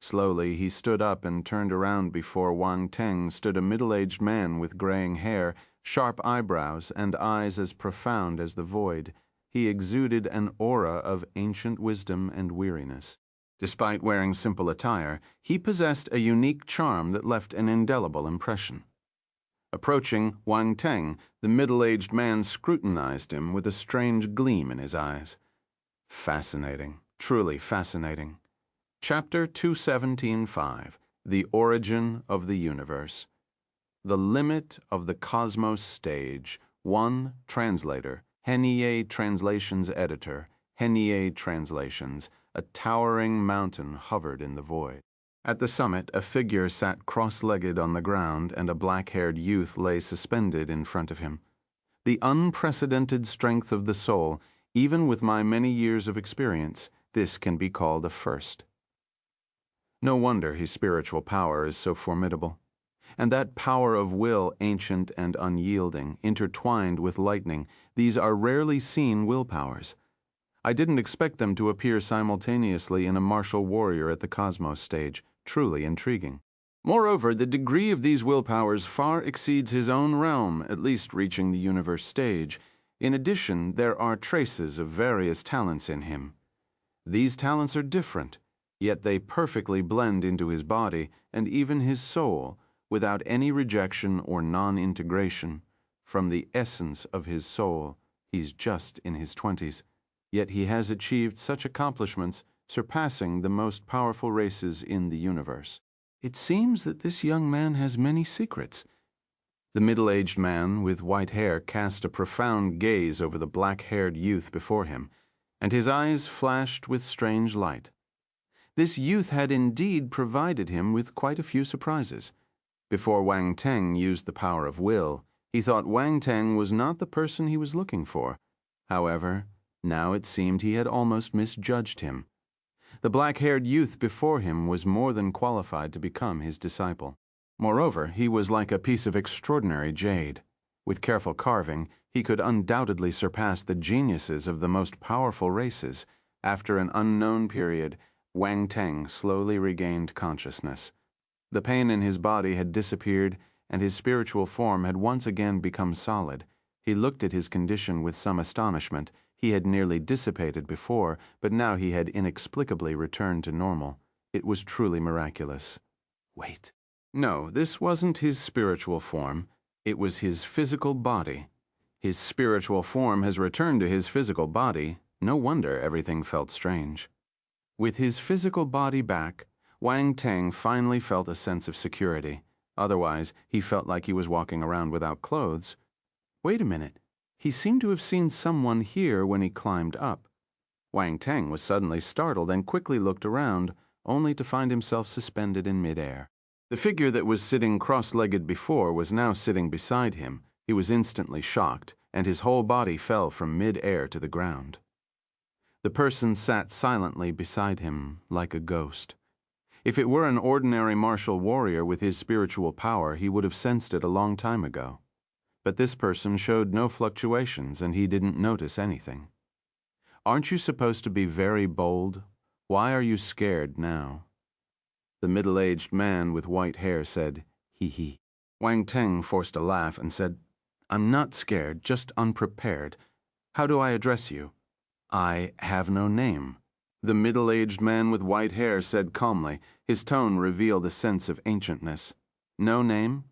Speaker 1: Slowly, he stood up and turned around. Before Wang Teng stood a middle-aged man with graying hair, sharp eyebrows, and eyes as profound as the void. He exuded an aura of ancient wisdom and weariness. Despite wearing simple attire, he possessed a unique charm that left an indelible impression. Approaching Wang Teng, the middle-aged man scrutinized him with a strange gleam in his eyes. Fascinating, truly fascinating. Chapter 217.5 The Origin of the Universe. The Limit of the Cosmos Stage. 1. Translator. Henie Translations Editor. Henie Translations. A towering mountain hovered in the void. At the summit, a figure sat cross-legged on the ground, and a black-haired youth lay suspended in front of him. The unprecedented strength of the soul, even with my many years of experience, this can be called a first. No wonder his spiritual power is so formidable. And that power of will, ancient and unyielding, intertwined with lightning, these are rarely seen will powers. I didn't expect them to appear simultaneously in a martial warrior at the cosmos stage. Truly intriguing. Moreover, the degree of these will powers far exceeds his own realm, at least reaching the universe stage. In addition, there are traces of various talents in him. These talents are different, yet they perfectly blend into his body and even his soul, without any rejection or non-integration. From the essence of his soul, he's just in his 20s. Yet he has achieved such accomplishments, surpassing the most powerful races in the universe. It seems that this young man has many secrets. The middle-aged man with white hair cast a profound gaze over the black-haired youth before him, and his eyes flashed with strange light. This youth had indeed provided him with quite a few surprises. Before Wang Teng used the power of will, he thought Wang Teng was not the person he was looking for. However, now it seemed he had almost misjudged him. The black-haired youth before him was more than qualified to become his disciple. Moreover, he was like a piece of extraordinary jade. With careful carving, he could undoubtedly surpass the geniuses of the most powerful races. After an unknown period, Wang Teng slowly regained consciousness. The pain in his body had disappeared, and his spiritual form had once again become solid. He looked at his condition with some astonishment. He had nearly dissipated before, but now he had inexplicably returned to normal. It was truly miraculous. Wait. No, this wasn't his spiritual form. It was his physical body. His spiritual form has returned to his physical body. No wonder everything felt strange. With his physical body back, Wang Teng finally felt a sense of security. Otherwise, he felt like he was walking around without clothes. Wait a minute. He seemed to have seen someone here when he climbed up. Wang Teng was suddenly startled and quickly looked around, only to find himself suspended in midair. The figure that was sitting cross-legged before was now sitting beside him. He was instantly shocked, and his whole body fell from mid-air to the ground. The person sat silently beside him, like a ghost. If it were an ordinary martial warrior with his spiritual power, he would have sensed it a long time ago. But this person showed no fluctuations, and he didn't notice anything. Aren't you supposed to be very bold? Why are you scared now? The middle-aged man with white hair said, "Hee hee." Wang Teng forced a laugh and said, "I'm not scared, just unprepared. How do I address you?" "I have no name." The middle-aged man with white hair said calmly. His tone revealed a sense of ancientness. "No name?"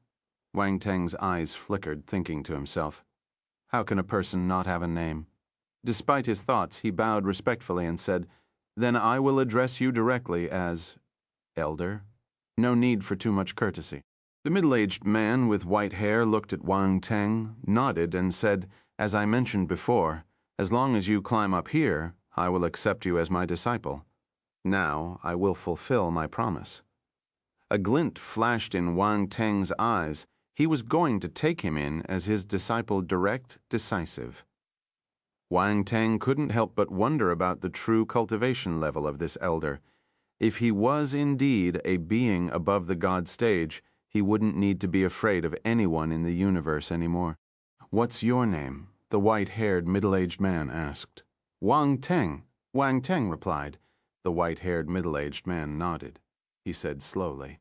Speaker 1: Wang Teng's eyes flickered, thinking to himself, "How can a person not have a name?" Despite his thoughts, he bowed respectfully and said, "Then I will address you directly as Elder. No need for too much courtesy." The middle-aged man with white hair looked at Wang Teng, nodded, and said, "As I mentioned before, as long as you climb up here, I will accept you as my disciple. Now I will fulfill my promise." A glint flashed in Wang Teng's eyes. He was going to take him in as his disciple, direct, decisive. Wang Teng couldn't help but wonder about the true cultivation level of this elder. If he was indeed a being above the God stage, he wouldn't need to be afraid of anyone in the universe anymore. "What's your name?" the white-haired middle-aged man asked. "Wang Teng," Wang Teng replied. The white-haired middle-aged man nodded. He said slowly,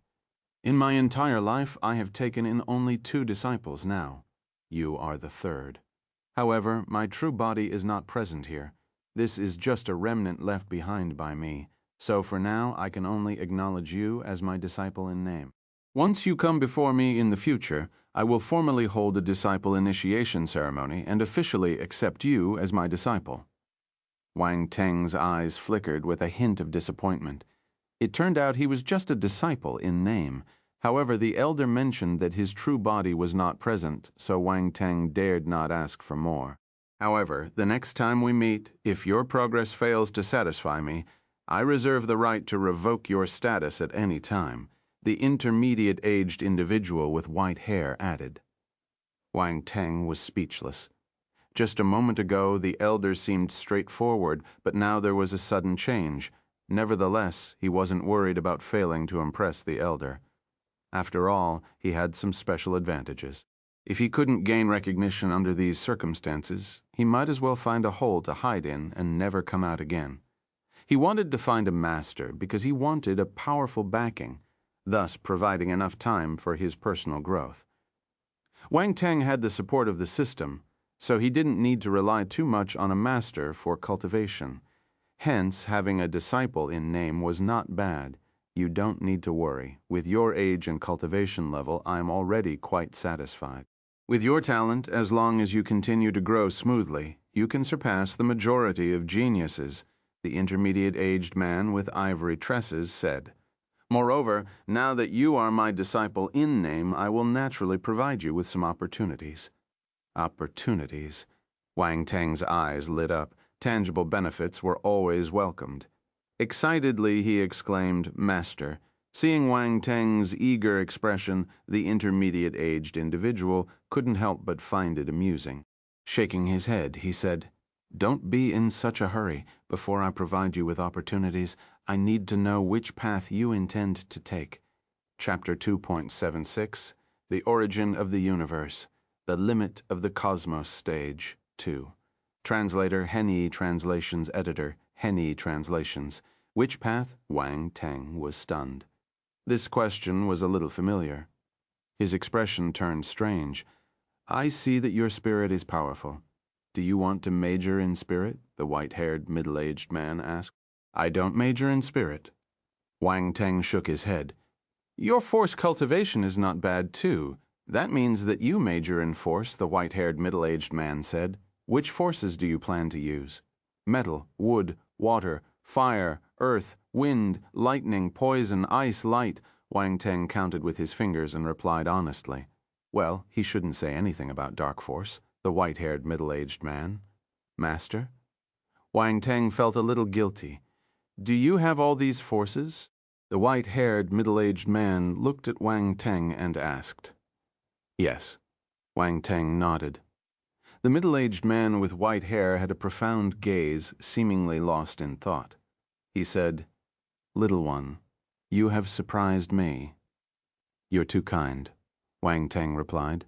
Speaker 1: "In my entire life, I have taken in only 2 disciples now. You are the 3rd. However, my true body is not present here. This is just a remnant left behind by me, so for now I can only acknowledge you as my disciple in name. Once you come before me in the future, I will formally hold a disciple initiation ceremony and officially accept you as my disciple." Wang Teng's eyes flickered with a hint of disappointment. It turned out he was just a disciple in name. However, the elder mentioned that his true body was not present, so Wang Teng dared not ask for more. "However, the next time we meet, if your progress fails to satisfy me, I reserve the right to revoke your status at any time," the intermediate-aged individual with white hair added. Wang Teng was speechless. Just a moment ago, the elder seemed straightforward, but now there was a sudden change. Nevertheless, he wasn't worried about failing to impress the elder. After all, he had some special advantages. If he couldn't gain recognition under these circumstances, he might as well find a hole to hide in and never come out again. He wanted to find a master because he wanted a powerful backing, thus providing enough time for his personal growth. Wang Teng had the support of the system, so he didn't need to rely too much on a master for cultivation. Hence, having a disciple in name was not bad. You don't need to worry. With your age and cultivation level, I am already quite satisfied. With your talent, as long as you continue to grow smoothly, you can surpass the majority of geniuses, the intermediate-aged man with ivory tresses said. Moreover, now that you are my disciple in name, I will naturally provide you with some opportunities. Opportunities. Wang Teng's eyes lit up. Tangible benefits were always welcomed. Excitedly, he exclaimed, "Master." Seeing Wang Teng's eager expression, the intermediate-aged individual couldn't help but find it amusing. Shaking his head, he said, "Don't be in such a hurry. Before I provide you with opportunities, I need to know which path you intend to take." Chapter 2.76, The Origin of the Universe, The Limit of the Cosmos Stage, 2. Translator, Henny Translations Editor, Henny Translations. Which path? Wang Teng was stunned. This question was a little familiar. His expression turned strange. "I see that your spirit is powerful. Do you want to major in spirit?" the white-haired, middle-aged man asked. "I don't major in spirit." Wang Teng shook his head. "Your force cultivation is not bad, too. That means that you major in force," the white-haired, middle-aged man said. "Which forces do you plan to use? Metal, wood, water, fire, earth, wind, lightning, poison, ice, light. Wang Teng counted with his fingers and replied honestly. Well, he shouldn't say anything about dark force, the white-haired middle-aged man. Master? Wang Teng felt a little guilty. Do you have all these forces? The white-haired middle-aged man looked at Wang Teng and asked. Yes. Wang Teng nodded. The middle-aged man with white hair had a profound gaze, seemingly lost in thought. He said, Little one, you have surprised me. You're too kind, Wang Teng replied.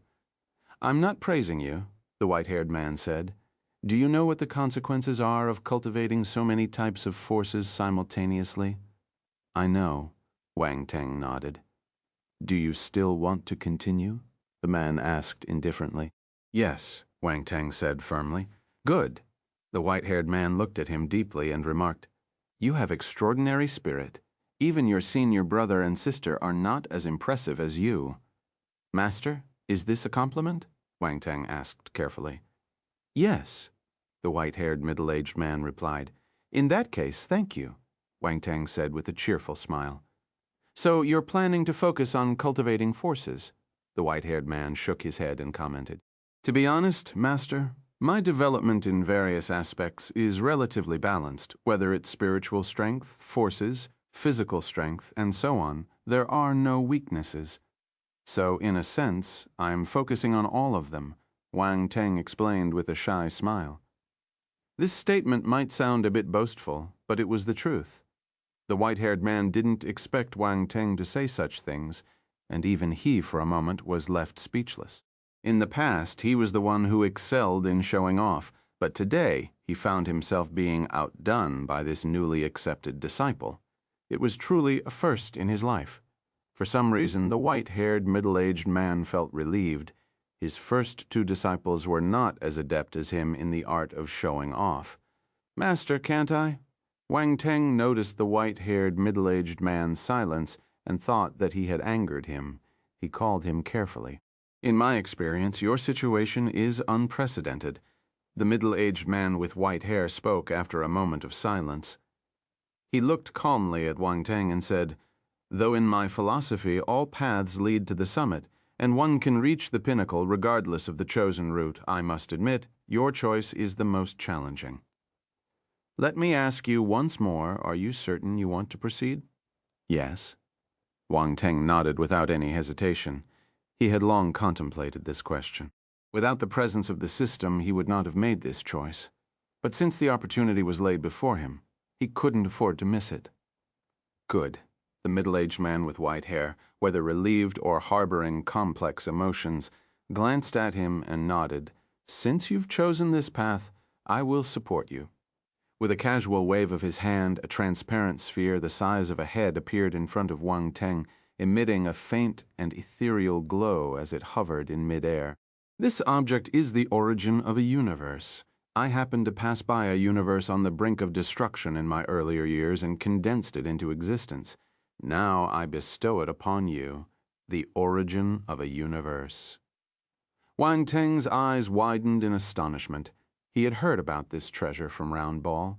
Speaker 1: I'm not praising you, the white-haired man said. Do you know what the consequences are of cultivating so many types of forces simultaneously? I know, Wang Teng nodded. Do you still want to continue? The man asked indifferently. Yes, Wang Teng said firmly. Good. The white-haired man looked at him deeply and remarked, You have extraordinary spirit. Even your senior brother and sister are not as impressive as you. Master, is this a compliment? Wang Teng asked carefully. Yes, the white-haired middle-aged man replied. In that case, thank you, Wang Teng said with a cheerful smile. So you're planning to focus on cultivating forces? The white-haired man shook his head and commented. To be honest, Master, my development in various aspects is relatively balanced, whether it's spiritual strength, forces, physical strength, and so on. There are no weaknesses. So, in a sense, I'm focusing on all of them, Wang Teng explained with a shy smile. This statement might sound a bit boastful, but it was the truth. The white-haired man didn't expect Wang Teng to say such things, and even he, for a moment, was left speechless. In the past, he was the one who excelled in showing off, but today he found himself being outdone by this newly accepted disciple. It was truly a first in his life. For some reason, the white-haired, middle-aged man felt relieved. His first two disciples were not as adept as him in the art of showing off. Master, can't I? Wang Teng noticed the white-haired, middle-aged man's silence and thought that he had angered him. He called him carefully. In my experience, your situation is unprecedented. The middle-aged man with white hair spoke after a moment of silence. He looked calmly at Wang Teng and said, Though in my philosophy all paths lead to the summit, and one can reach the pinnacle regardless of the chosen route, I must admit, your choice is the most challenging. Let me ask you once more, are you certain you want to proceed? Yes. Wang Teng nodded without any hesitation. He had long contemplated this question. Without the presence of the system, he would not have made this choice. But since the opportunity was laid before him, he couldn't afford to miss it. Good. The middle-aged man with white hair, whether relieved or harboring complex emotions, glanced at him and nodded. Since you've chosen this path, I will support you. With a casual wave of his hand, a transparent sphere the size of a head appeared in front of Wang Teng, emitting a faint and ethereal glow as it hovered in midair. This object is the origin of a universe. I happened to pass by a universe on the brink of destruction in my earlier years and condensed it into existence. Now I bestow it upon you, the origin of a universe. Wang Teng's eyes widened in astonishment. He had heard about this treasure from Round Ball.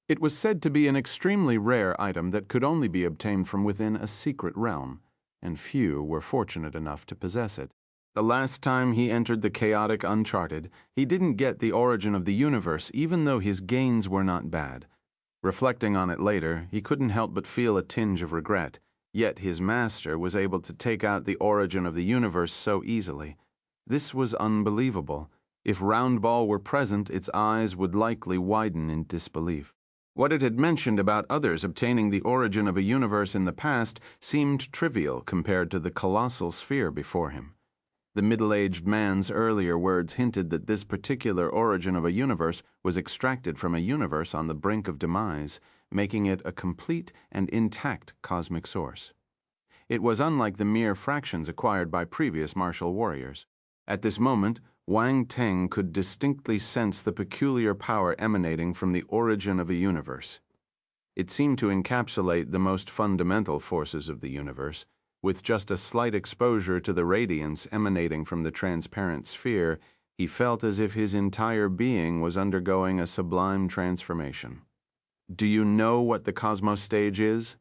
Speaker 1: It was said to be an extremely rare item that could only be obtained from within a secret realm, and few were fortunate enough to possess it. The last time he entered the chaotic uncharted, he didn't get the origin of the universe, even though his gains were not bad. Reflecting on it later, he couldn't help but feel a tinge of regret, yet his master was able to take out the origin of the universe so easily. This was unbelievable. If Round Ball were present, its eyes would likely widen in disbelief. What it had mentioned about others obtaining the origin of a universe in the past seemed trivial compared to the colossal sphere before him. The middle-aged man's earlier words hinted that this particular origin of a universe was extracted from a universe on the brink of demise, making it a complete and intact cosmic source. It was unlike the mere fractions acquired by previous martial warriors. At this moment, Wang Teng could distinctly sense the peculiar power emanating from the origin of a universe. It seemed to encapsulate the most fundamental forces of the universe. With just a slight exposure to the radiance emanating from the transparent sphere, he felt as if his entire being was undergoing a sublime transformation. Do you know what the cosmos stage is?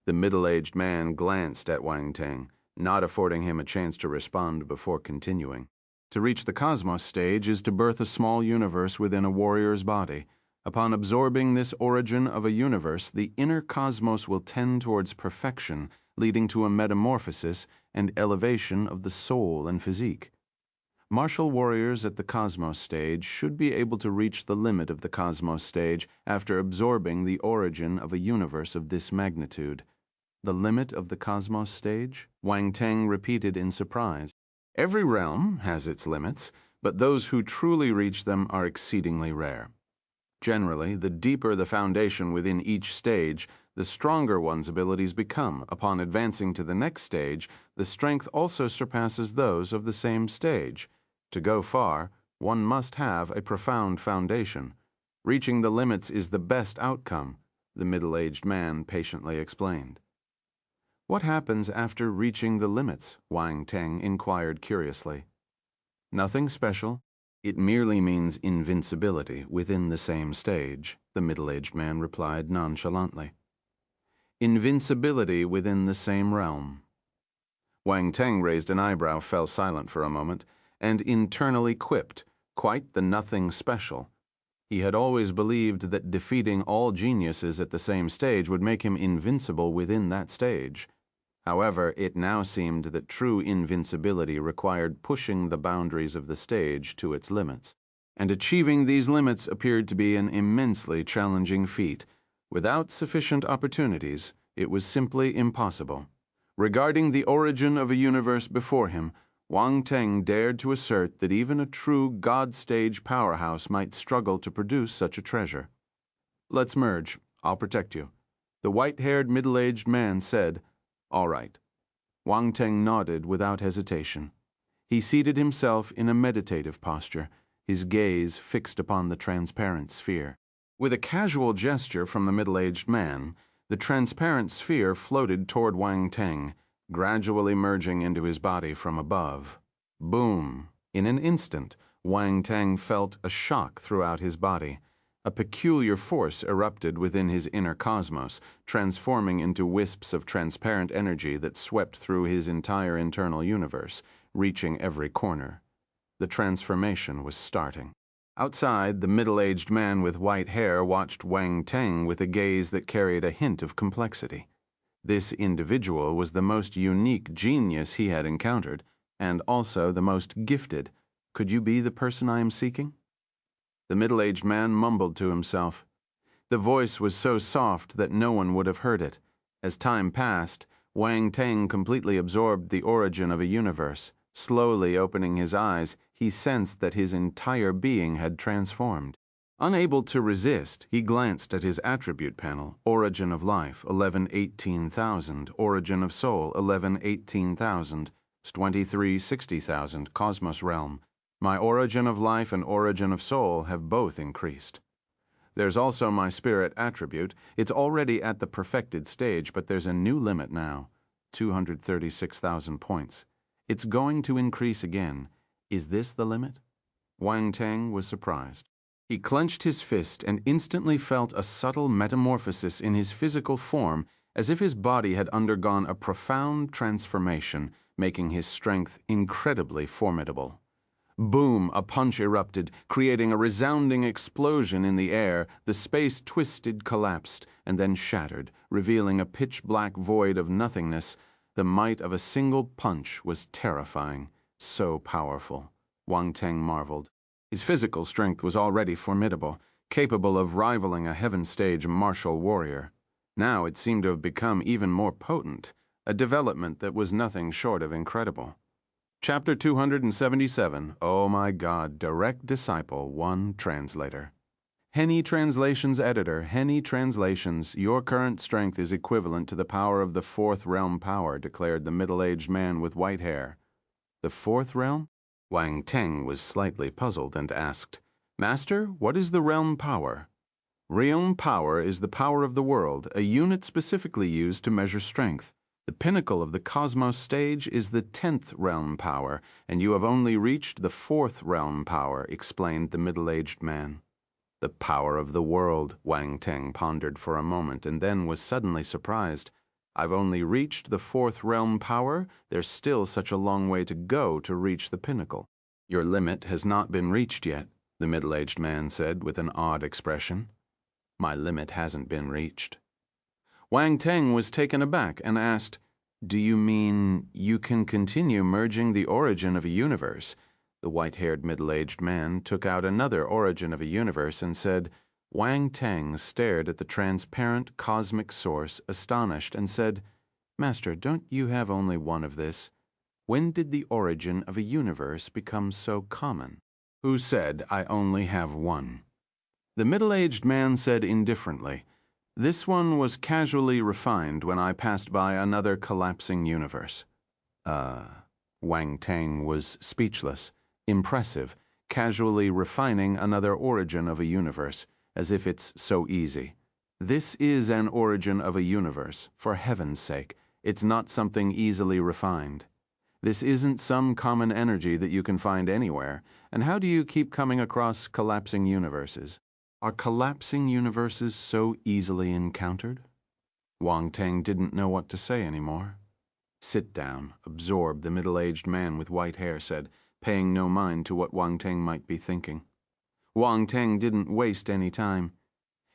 Speaker 1: The middle-aged man glanced at Wang Teng, not affording him a chance to respond before continuing. To reach the cosmos stage is to birth a small universe within a warrior's body. Upon absorbing this origin of a universe, the inner cosmos will tend towards perfection, leading to a metamorphosis and elevation of the soul and physique. Martial warriors at the cosmos stage should be able to reach the limit of the cosmos stage after absorbing the origin of a universe of this magnitude. The limit of the cosmos stage? Wang Teng repeated in surprise. Every realm has its limits, but those who truly reach them are exceedingly rare. Generally, the deeper the foundation within each stage, the stronger one's abilities become. Upon advancing to the next stage, the strength also surpasses those of the same stage. To go far, one must have a profound foundation. Reaching the limits is the best outcome, the middle-aged man patiently explained. What happens after reaching the limits? Wang Teng inquired curiously. Nothing special. It merely means invincibility within the same stage, the middle-aged man replied nonchalantly. Invincibility within the same realm. Wang Teng raised an eyebrow, fell silent for a moment, and internally quipped, quite the nothing special. He had always believed that defeating all geniuses at the same stage would make him invincible within that stage. However, it now seemed that true invincibility required pushing the boundaries of the stage to its limits, and achieving these limits appeared to be an immensely challenging feat. Without sufficient opportunities, it was simply impossible. Regarding the origin of a universe before him, Wang Teng dared to assert that even a true God-stage powerhouse might struggle to produce such a treasure. Let's merge. I'll protect you. The white-haired middle-aged man said, All right. Wang Teng nodded without hesitation. He seated himself in a meditative posture, his gaze fixed upon the transparent sphere. With a casual gesture from the middle-aged man, the transparent sphere floated toward Wang Teng, gradually merging into his body from above. Boom! In an instant, Wang Teng felt a shock throughout his body. A peculiar force erupted within his inner cosmos, transforming into wisps of transparent energy that swept through his entire internal universe, reaching every corner. The transformation was starting. Outside, the middle-aged man with white hair watched Wang Teng with a gaze that carried a hint of complexity. This individual was the most unique genius he had encountered, and also the most gifted. Could you be the person I am seeking? The middle-aged man mumbled to himself. The voice was so soft that no one would have heard it. As time passed, Wang Teng completely absorbed the origin of a universe. Slowly opening his eyes, he sensed that his entire being had transformed. Unable to resist, he glanced at his attribute panel, Origin of Life, 11-18,000, Origin of Soul, 11-18,000, 23-60,000, Cosmos Realm. My Origin of Life and Origin of Soul have both increased. There's also my spirit attribute. It's already at the perfected stage, but there's a new limit now, 236,000 points. It's going to increase again. Is this the limit? Wang Teng was surprised. He clenched his fist and instantly felt a subtle metamorphosis in his physical form, as if his body had undergone a profound transformation, making his strength incredibly formidable. Boom! A punch erupted, creating a resounding explosion in the air. The space twisted, collapsed, and then shattered, revealing a pitch-black void of nothingness. The might of a single punch was terrifying, so powerful. Wang Teng marveled. His physical strength was already formidable, capable of rivaling a heaven-stage martial warrior. Now it seemed to have become even more potent, a development that was nothing short of incredible. Chapter 277, Oh My God, Direct Disciple, One Translator. Henny Translations Editor, Henny Translations, your current strength is equivalent to the power of the fourth realm power, declared the middle-aged man with white hair. The fourth realm? Wang Teng was slightly puzzled and asked, Master, what is the realm power? Realm power is the power of the world, a unit specifically used to measure strength. The pinnacle of the cosmos stage is the 10th realm power, and you have only reached the 4th realm power, explained the middle-aged man. The power of the world, Wang Teng pondered for a moment and then was suddenly surprised. I've only reached the fourth realm power. There's still such a long way to go to reach the pinnacle. Your limit has not been reached yet, the middle-aged man said with an odd expression. My limit hasn't been reached. Wang Teng was taken aback and asked, Do you mean you can continue merging the origin of a universe? The white-haired middle-aged man took out another origin of a universe and said, Wang Teng stared at the transparent cosmic source, astonished, and said, Master, don't you have only one of this? When did the origin of a universe become so common? Who said I only have one? The middle-aged man said indifferently, This one was casually refined when I passed by another collapsing universe. Wang Teng was speechless, impressive, casually refining another origin of a universe, as if it's so easy. This is an origin of a universe, for heaven's sake. It's not something easily refined. This isn't some common energy that you can find anywhere. And how do you keep coming across collapsing universes? Are collapsing universes so easily encountered? Wang Teng didn't know what to say anymore. Sit down, absorbed, the middle-aged man with white hair said, paying no mind to what Wang Teng might be thinking. Wang Teng didn't waste any time.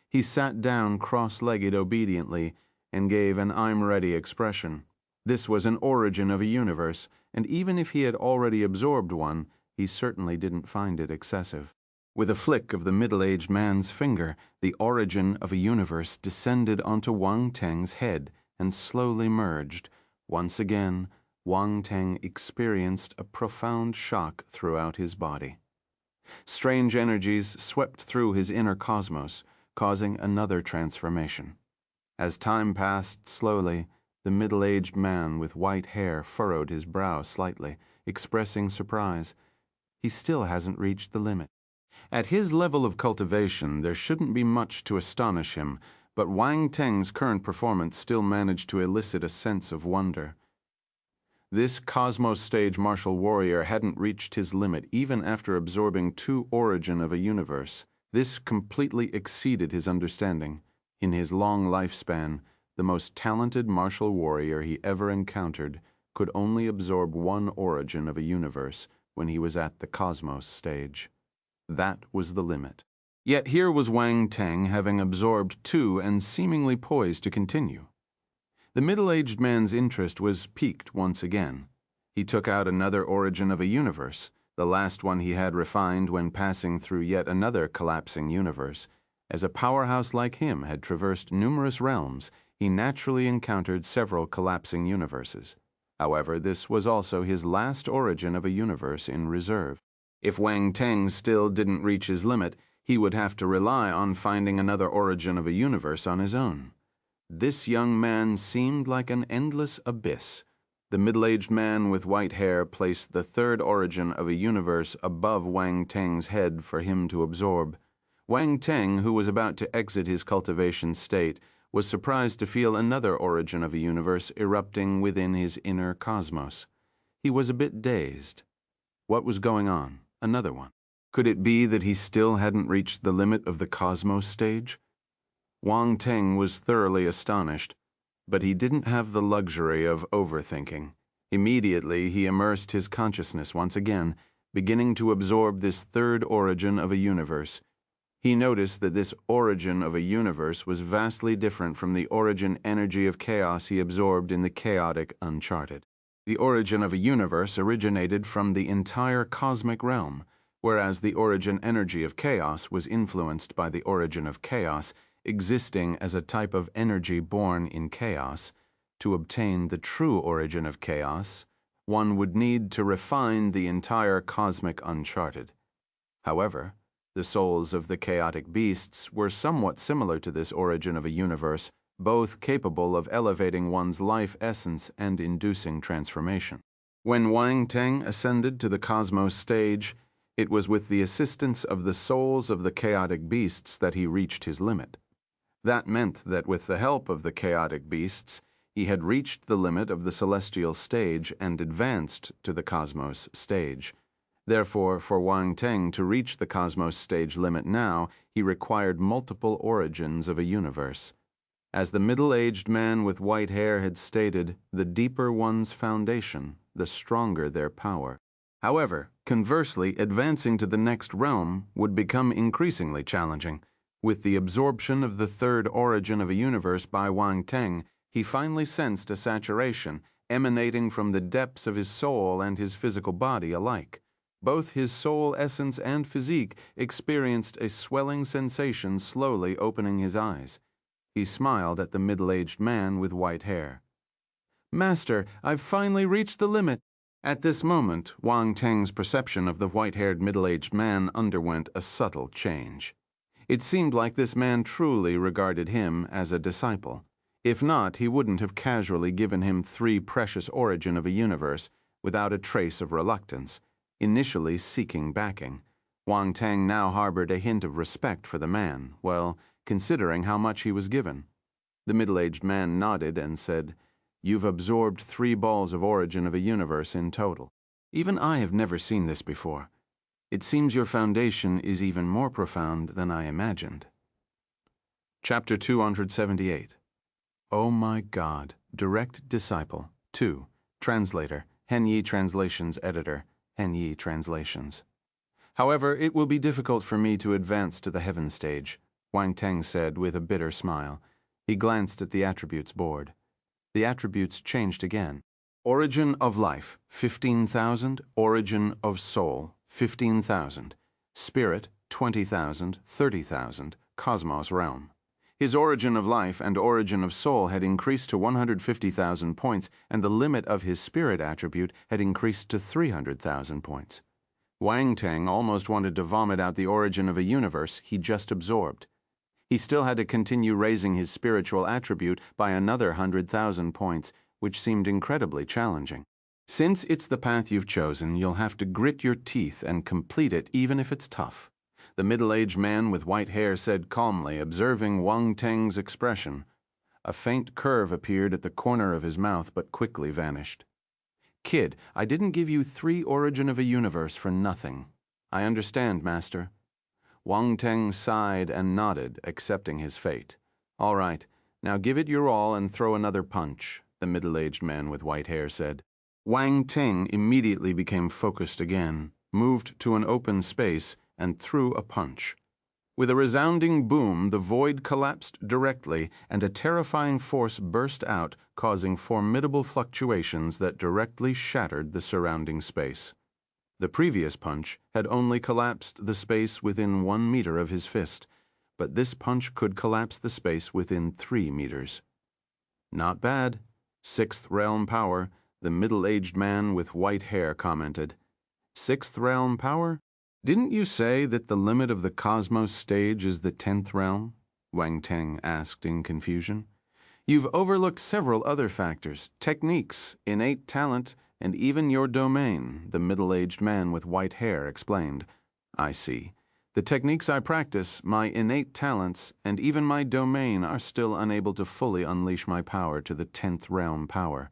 Speaker 1: He sat down cross-legged obediently and gave an I'm ready expression. This was an origin of a universe, and even if he had already absorbed one, he certainly didn't find it excessive. With a flick of the middle-aged man's finger, the origin of a universe descended onto Wang Teng's head and slowly merged. Once again, Wang Teng experienced a profound shock throughout his body. Strange energies swept through his inner cosmos, causing another transformation. As time passed slowly, the middle-aged man with white hair furrowed his brow slightly, expressing surprise. He still hasn't reached the limit. At his level of cultivation, there shouldn't be much to astonish him, but Wang Teng's current performance still managed to elicit a sense of wonder. This Cosmos Stage martial warrior hadn't reached his limit even after absorbing 2 origin of a universe. This completely exceeded his understanding. In his long lifespan, the most talented martial warrior he ever encountered could only absorb 1 origin of a universe when he was at the Cosmos Stage. That was the limit. Yet here was Wang Teng having absorbed 2 and seemingly poised to continue. The middle-aged man's interest was piqued once again. He took out another origin of a universe, the last one he had refined when passing through yet another collapsing universe. As a powerhouse like him had traversed numerous realms, he naturally encountered several collapsing universes. However, this was also his last origin of a universe in reserve. If Wang Teng still didn't reach his limit, he would have to rely on finding another origin of a universe on his own. This young man seemed like an endless abyss. The middle-aged man with white hair placed the 3rd origin of a universe above Wang Teng's head for him to absorb. Wang Teng, who was about to exit his cultivation state, was surprised to feel another origin of a universe erupting within his inner cosmos. He was a bit dazed. What was going on? Another one. Could it be that he still hadn't reached the limit of the Cosmos Stage? Wang Teng was thoroughly astonished, but he didn't have the luxury of overthinking. Immediately, he immersed his consciousness once again, beginning to absorb this 3rd origin of a universe. He noticed that this origin of a universe was vastly different from the origin energy of chaos he absorbed in the chaotic uncharted. The origin of a universe originated from the entire cosmic realm, whereas the origin energy of chaos was influenced by the origin of chaos, existing as a type of energy born in chaos. To obtain the true origin of chaos, one would need to refine the entire cosmic uncharted. However, the souls of the chaotic beasts were somewhat similar to this origin of a universe, both capable of elevating one's life essence and inducing transformation. When Wang Teng ascended to the Cosmos Stage, it was with the assistance of the souls of the chaotic beasts that he reached his limit. That meant that with the help of the chaotic beasts, he had reached the limit of the celestial stage and advanced to the Cosmos Stage. Therefore, for Wang Teng to reach the cosmos stage limit now, he required multiple origins of a universe. As the middle-aged man with white hair had stated, the deeper one's foundation, the stronger their power. However, conversely, advancing to the next realm would become increasingly challenging. With the absorption of the third origin of a universe by Wang Teng, he finally sensed a saturation emanating from the depths of his soul and his physical body alike. Both his soul essence and physique experienced a swelling sensation slowly opening his eyes. He smiled at the middle-aged man with white hair. "Master, I've finally reached the limit." At this moment, Wang Teng's perception of the white-haired middle-aged man underwent a subtle change. It seemed like this man truly regarded him as a disciple. If not, he wouldn't have casually given him 3 precious origin of a universe without a trace of reluctance, initially seeking backing. Wang Teng now harbored a hint of respect for the man, well, considering how much he was given. The middle-aged man nodded and said, "You've absorbed 3 balls of origin of a universe in total. Even I have never seen this before. It seems your foundation is even more profound than I imagined." Chapter 278. Oh my God, Direct Disciple. 2. Translator, Henyi Translations Editor, Henyi Translations. "However, it will be difficult for me to advance to the heaven stage," Wang Teng said with a bitter smile. He glanced at the attributes board. The attributes changed again. Origin of life, 15,000. Origin of soul, 15,000. Spirit, 20,000, 30,000. Cosmos realm. His origin of life and origin of soul had increased to 150,000 points, and the limit of his spirit attribute had increased to 300,000 points. Wang Teng almost wanted to vomit out the origin of a universe he just absorbed. He still had to continue raising his spiritual attribute by another 100,000 points, which seemed incredibly challenging. "Since it's the path you've chosen, you'll have to grit your teeth and complete it even if it's tough," the middle-aged man with white hair said calmly, observing Wang Teng's expression. A faint curve appeared at the corner of his mouth but quickly vanished. "Kid, I didn't give you 3 origin of a universe for nothing." "I understand, Master." Wang Teng sighed and nodded, accepting his fate. "All right, now give it your all and throw another punch," the middle-aged man with white hair said. Wang Teng immediately became focused again, moved to an open space, and threw a punch. With a resounding boom, the void collapsed directly, and a terrifying force burst out, causing formidable fluctuations that directly shattered the surrounding space. The previous punch had only collapsed the space within 1 meter of his fist, but this punch could collapse the space within 3 meters. "Not bad. 6th realm power," the middle-aged man with white hair commented. "6th realm power? Didn't you say that the limit of the cosmos stage is the 10th realm?" Wang Teng asked in confusion. "You've overlooked several other factors, techniques, innate talent, and even your domain," the middle-aged man with white hair explained. "I see. The techniques I practice, my innate talents, and even my domain are still unable to fully unleash my power to the 10th realm power."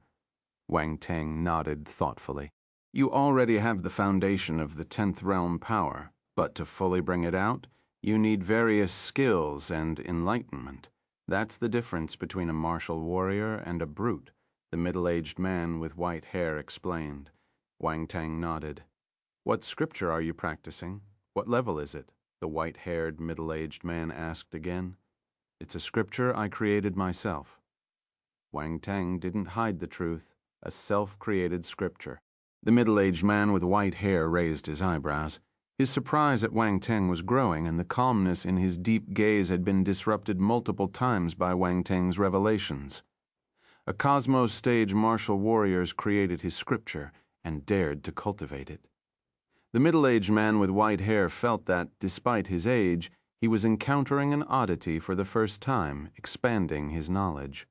Speaker 1: Wang Teng nodded thoughtfully. "You already have the foundation of the 10th realm power, but to fully bring it out, you need various skills and enlightenment. That's the difference between a martial warrior and a brute," the middle-aged man with white hair explained. Wang Teng nodded. "What scripture are you practicing? What level is it?" the white-haired middle-aged man asked again. "It's a scripture I created myself." Wang Teng didn't hide the truth. A self-created scripture. The middle-aged man with white hair raised his eyebrows. His surprise at Wang Teng was growing, and the calmness in his deep gaze had been disrupted multiple times by Wang Teng's revelations. A cosmos stage martial warrior's created his scripture and dared to cultivate it. The middle-aged man with white hair felt that, despite his age, he was encountering an oddity for the first time, expanding his knowledge.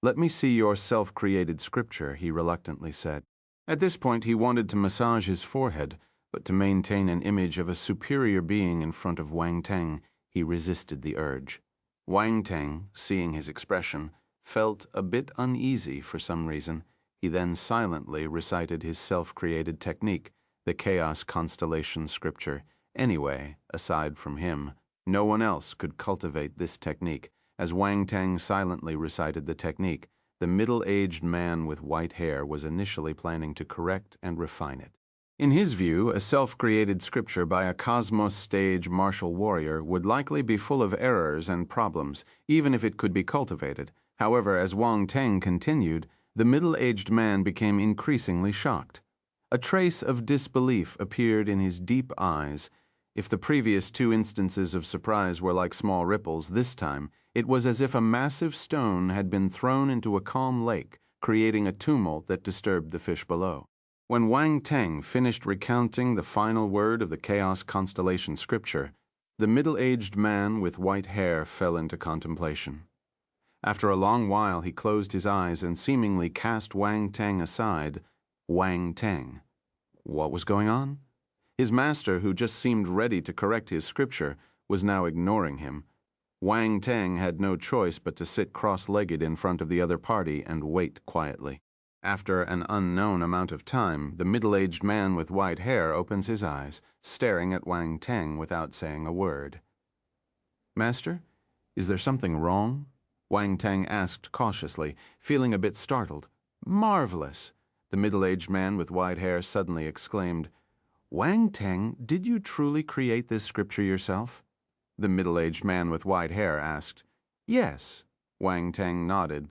Speaker 1: "Let me see your self-created scripture," he reluctantly said. At this point, he wanted to massage his forehead, but to maintain an image of a superior being in front of Wang Teng, he resisted the urge. Wang Teng, seeing his expression, felt a bit uneasy for some reason. He then silently recited his self-created technique, the chaos constellation scripture. Anyway, aside from him, no one else could cultivate this technique. As Wang Teng silently recited the technique, the middle-aged man with white hair was initially planning to correct and refine it. In his view, a self-created scripture by a cosmos stage martial warrior would likely be full of errors and problems, even if it could be cultivated. However, as Wang Teng continued, the middle-aged man became increasingly shocked. A trace of disbelief appeared in his deep eyes. If the previous two instances of surprise were like small ripples, this time it was as if a massive stone had been thrown into a calm lake, creating a tumult that disturbed the fish below. When Wang Teng finished recounting the final word of the Chaos Constellation scripture, the middle-aged man with white hair fell into contemplation. After a long while, he closed his eyes and seemingly cast Wang Teng aside. Wang Teng. What was going on? His master, who just seemed ready to correct his scripture, was now ignoring him. Wang Teng had no choice but to sit cross-legged in front of the other party and wait quietly. After an unknown amount of time, the middle-aged man with white hair opens his eyes, staring at Wang Teng without saying a word. "Master, is there something wrong?" Wang Teng asked cautiously, feeling a bit startled. "Marvelous!" the middle-aged man with white hair suddenly exclaimed. "Wang Teng, did you truly create this scripture yourself?" the middle-aged man with white hair asked. "Yes," Wang Teng nodded.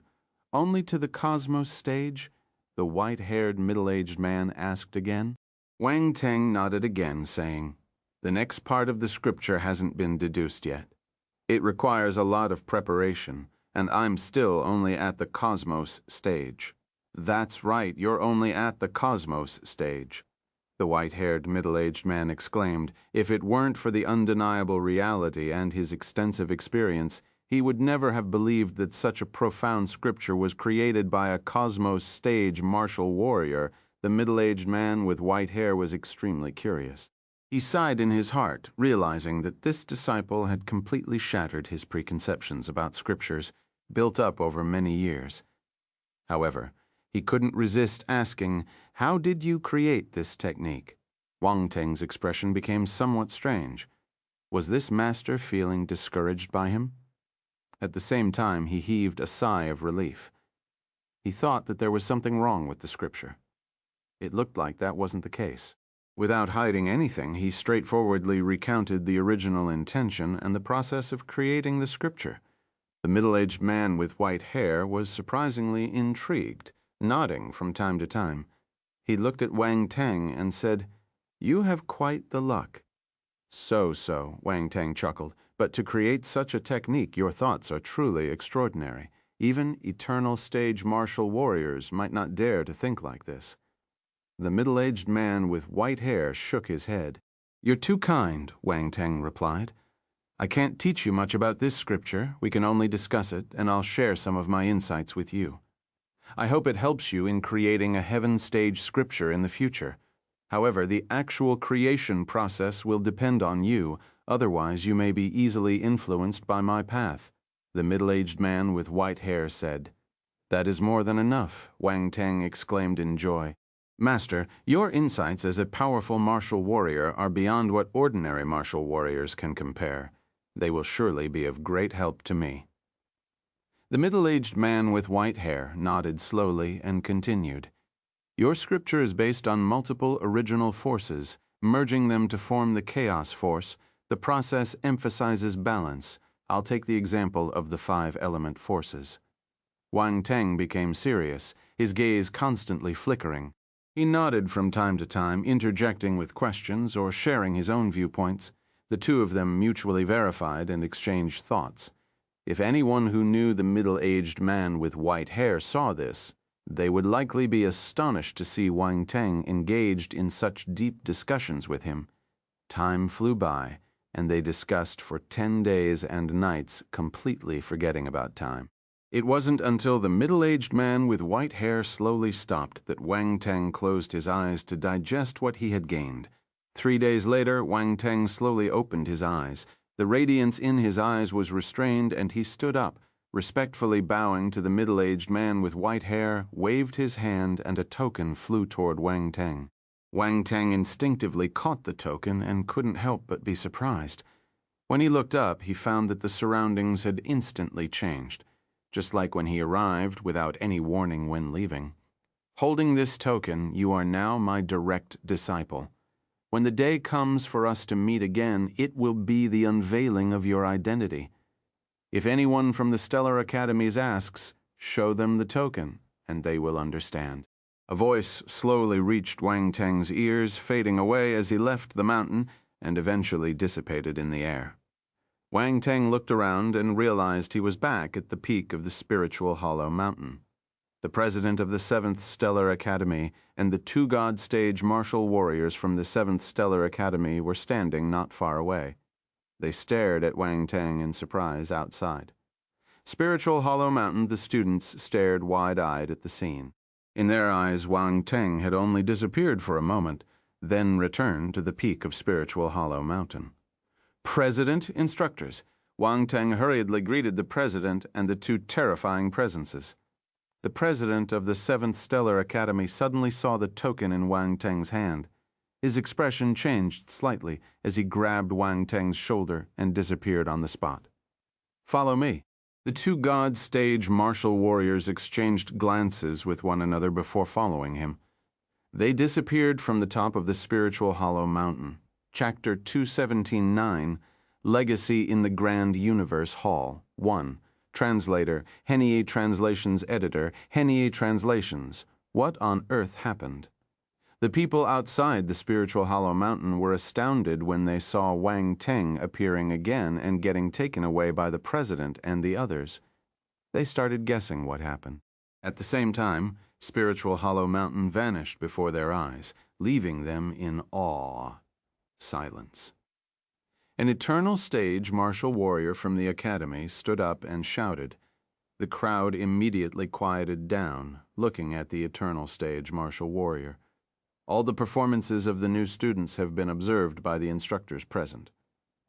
Speaker 1: "Only to the cosmos stage?" the white-haired middle-aged man asked again. Wang Teng nodded again, saying, "The next part of the scripture hasn't been deduced yet. It requires a lot of preparation, and I'm still only at the cosmos stage." "That's right, you're only at the cosmos stage," the white-haired middle-aged man exclaimed. If it weren't for the undeniable reality and his extensive experience, he would never have believed that such a profound scripture was created by a cosmos stage martial warrior. The middle-aged man with white hair was extremely curious. He sighed in his heart, realizing that this disciple had completely shattered his preconceptions about scriptures, built up over many years. However, he couldn't resist asking, "How did you create this technique?" Wang Teng's expression became somewhat strange. Was this master feeling discouraged by him? At the same time, he heaved a sigh of relief. He thought that there was something wrong with the scripture. It looked like that wasn't the case. Without hiding anything, he straightforwardly recounted the original intention and the process of creating the scripture. The middle-aged man with white hair was surprisingly intrigued, nodding from time to time. He looked at Wang Teng and said, "You have quite the luck." So, Wang Teng chuckled, "but to create such a technique, your thoughts are truly extraordinary. Even eternal stage martial warriors might not dare to think like this." The middle-aged man with white hair shook his head. "You're too kind," Wang Teng replied. "I can't teach you much about this scripture. We can only discuss it, and I'll share some of my insights with you. I hope it helps you in creating a heaven stage scripture in the future. However, the actual creation process will depend on you, otherwise you may be easily influenced by my path," the middle-aged man with white hair said. "That is more than enough," Wang Teng exclaimed in joy. "Master, your insights as a powerful martial warrior are beyond what ordinary martial warriors can compare. They will surely be of great help to me." The middle-aged man with white hair nodded slowly and continued. "Your scripture is based on multiple original forces, merging them to form the chaos force. The process emphasizes balance. I'll take the example of the 5-element forces." Wang Teng became serious, his gaze constantly flickering. He nodded from time to time, interjecting with questions or sharing his own viewpoints. The two of them mutually verified and exchanged thoughts. If anyone who knew the middle-aged man with white hair saw this, they would likely be astonished to see Wang Teng engaged in such deep discussions with him. Time flew by, and they discussed for 10 days and nights, completely forgetting about time. It wasn't until the middle-aged man with white hair slowly stopped that Wang Teng closed his eyes to digest what he had gained. 3 days later, Wang Teng slowly opened his eyes. The radiance in his eyes was restrained, and he stood up, respectfully bowing to the middle-aged man with white hair, waved his hand, and a token flew toward Wang Teng. Wang Teng instinctively caught the token and couldn't help but be surprised. When he looked up, he found that the surroundings had instantly changed, just like when he arrived without any warning when leaving. Holding this token, you are now my direct disciple. When the day comes for us to meet again, it will be the unveiling of your identity. If anyone from the Stellar Academies asks, show them the token, and they will understand. A voice slowly reached Wang Teng's ears, fading away as he left the mountain and eventually dissipated in the air. Wang Teng looked around and realized he was back at the peak of the spiritual hollow mountain. The president of the 7th Stellar Academy and the 2 God Stage martial warriors from the 7th Stellar Academy were standing not far away. They stared at Wang Teng in surprise outside. Spiritual Hollow Mountain, the students stared wide-eyed at the scene. In their eyes, Wang Teng had only disappeared for a moment, then returned to the peak of Spiritual Hollow Mountain. President, instructors. Wang Teng hurriedly greeted the president and the 2 terrifying presences. The president of the 7th Stellar Academy suddenly saw the token in Wang Teng's hand. His expression changed slightly as he grabbed Wang Teng's shoulder and disappeared on the spot. Follow me. The 2 God Stage martial warriors exchanged glances with one another before following him. They disappeared from the top of the Spiritual Hollow Mountain. Chapter 217-9, Legacy in the Grand Universe Hall, 1. Translator, Henie Translations Editor, Henie Translations. What on earth happened? The people outside the Spiritual Hollow Mountain were astounded when they saw Wang Teng appearing again and getting taken away by the president and the others. They started guessing what happened. At the same time, Spiritual Hollow Mountain vanished before their eyes, leaving them in awe. Silence. An Eternal Stage martial warrior from the academy stood up and shouted. The crowd immediately quieted down, looking at the Eternal Stage martial warrior. All the performances of the new students have been observed by the instructors present.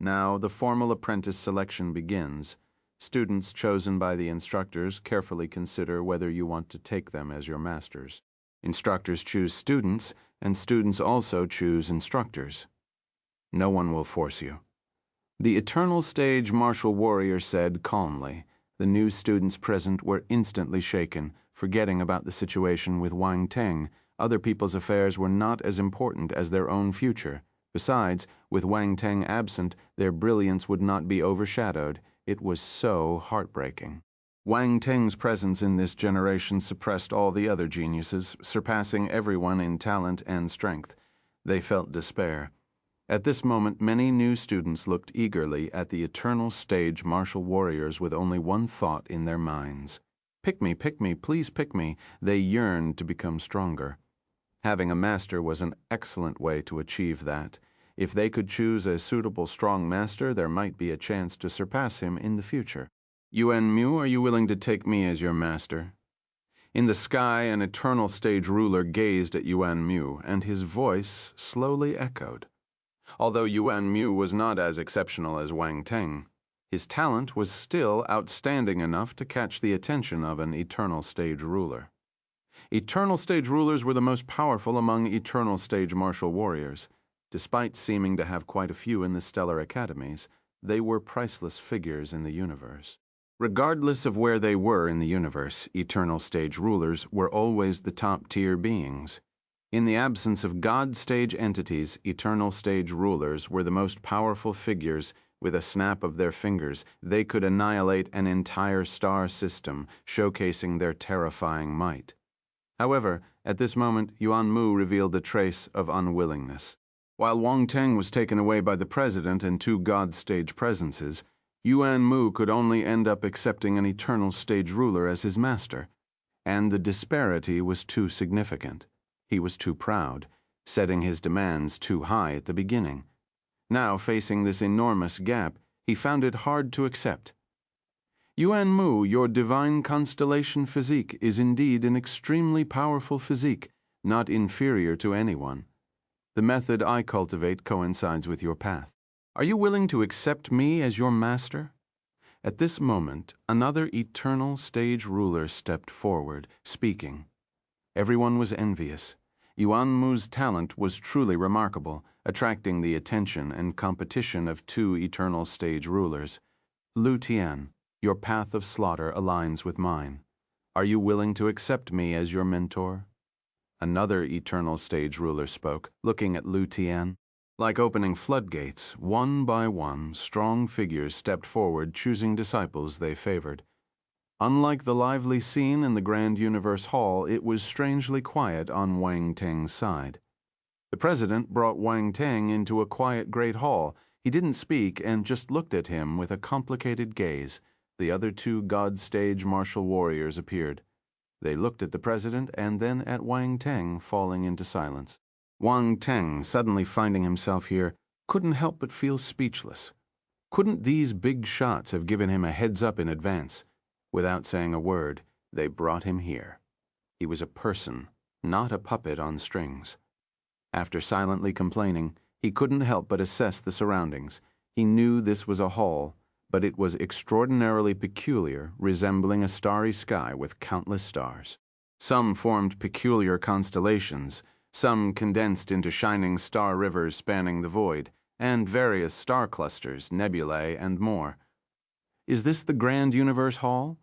Speaker 1: Now the formal apprentice selection begins. Students chosen by the instructors carefully consider whether you want to take them as your masters. Instructors choose students, and students also choose instructors. No one will force you. The Eternal Stage martial warrior said calmly. The new students present were instantly shaken, forgetting about the situation with Wang Teng. Other people's affairs were not as important as their own future. Besides, with Wang Teng absent, their brilliance would not be overshadowed. It was so heartbreaking. Wang Teng's presence in this generation suppressed all the other geniuses, surpassing everyone in talent and strength. They felt despair. At this moment, many new students looked eagerly at the Eternal Stage martial warriors with only one thought in their minds. Pick me, please pick me. They yearned to become stronger. Having a master was an excellent way to achieve that. If they could choose a suitable strong master, there might be a chance to surpass him in the future. Yuan Mu, are you willing to take me as your master? In the sky, an Eternal Stage ruler gazed at Yuan Mu, and his voice slowly echoed. Although Yuan Mu was not as exceptional as Wang Teng, his talent was still outstanding enough to catch the attention of an Eternal Stage ruler. Eternal Stage rulers were the most powerful among Eternal Stage martial warriors. Despite seeming to have quite a few in the Stellar Academies, they were priceless figures in the universe. Regardless of where they were in the universe, Eternal Stage rulers were always the top-tier beings. In the absence of God Stage entities, Eternal Stage rulers were the most powerful figures. With a snap of their fingers, they could annihilate an entire star system, showcasing their terrifying might. However, at this moment, Yuan Mu revealed a trace of unwillingness. While Wang Teng was taken away by the president and 2 God Stage presences, Yuan Mu could only end up accepting an Eternal Stage ruler as his master, and the disparity was too significant. He was too proud, setting his demands too high at the beginning. Now, facing this enormous gap, he found it hard to accept. Yuan Mu, your divine constellation physique is indeed an extremely powerful physique, not inferior to anyone. The method I cultivate coincides with your path. Are you willing to accept me as your master? At this moment, another Eternal Stage ruler stepped forward, speaking. Everyone was envious. Yuanmu's talent was truly remarkable, attracting the attention and competition of two eternal stage rulers. Lu Tian, your path of slaughter aligns with mine. Are you willing to accept me as your mentor? Another eternal stage ruler spoke, looking at Lu Tian. Like opening floodgates, one by one, strong figures stepped forward, choosing disciples they favored. Unlike the lively scene in the Grand Universe Hall, it was strangely quiet on Wang Teng's side. The president brought Wang Teng into a quiet great hall. He didn't speak and just looked at him with a complicated gaze. The other two God-stage martial warriors appeared. They looked at the president and then at Wang Teng, falling into silence. Wang Teng, suddenly finding himself here, couldn't help but feel speechless. Couldn't these big shots have given him a heads-up in advance? Without saying a word, they brought him here. He was a person, not a puppet on strings. After silently complaining, he couldn't help but assess the surroundings. He knew this was a hall, but it was extraordinarily peculiar, resembling a starry sky with countless stars. Some formed peculiar constellations, some condensed into shining star rivers spanning the void, and various star clusters, nebulae, and more. Is this the Grand Universe Hall?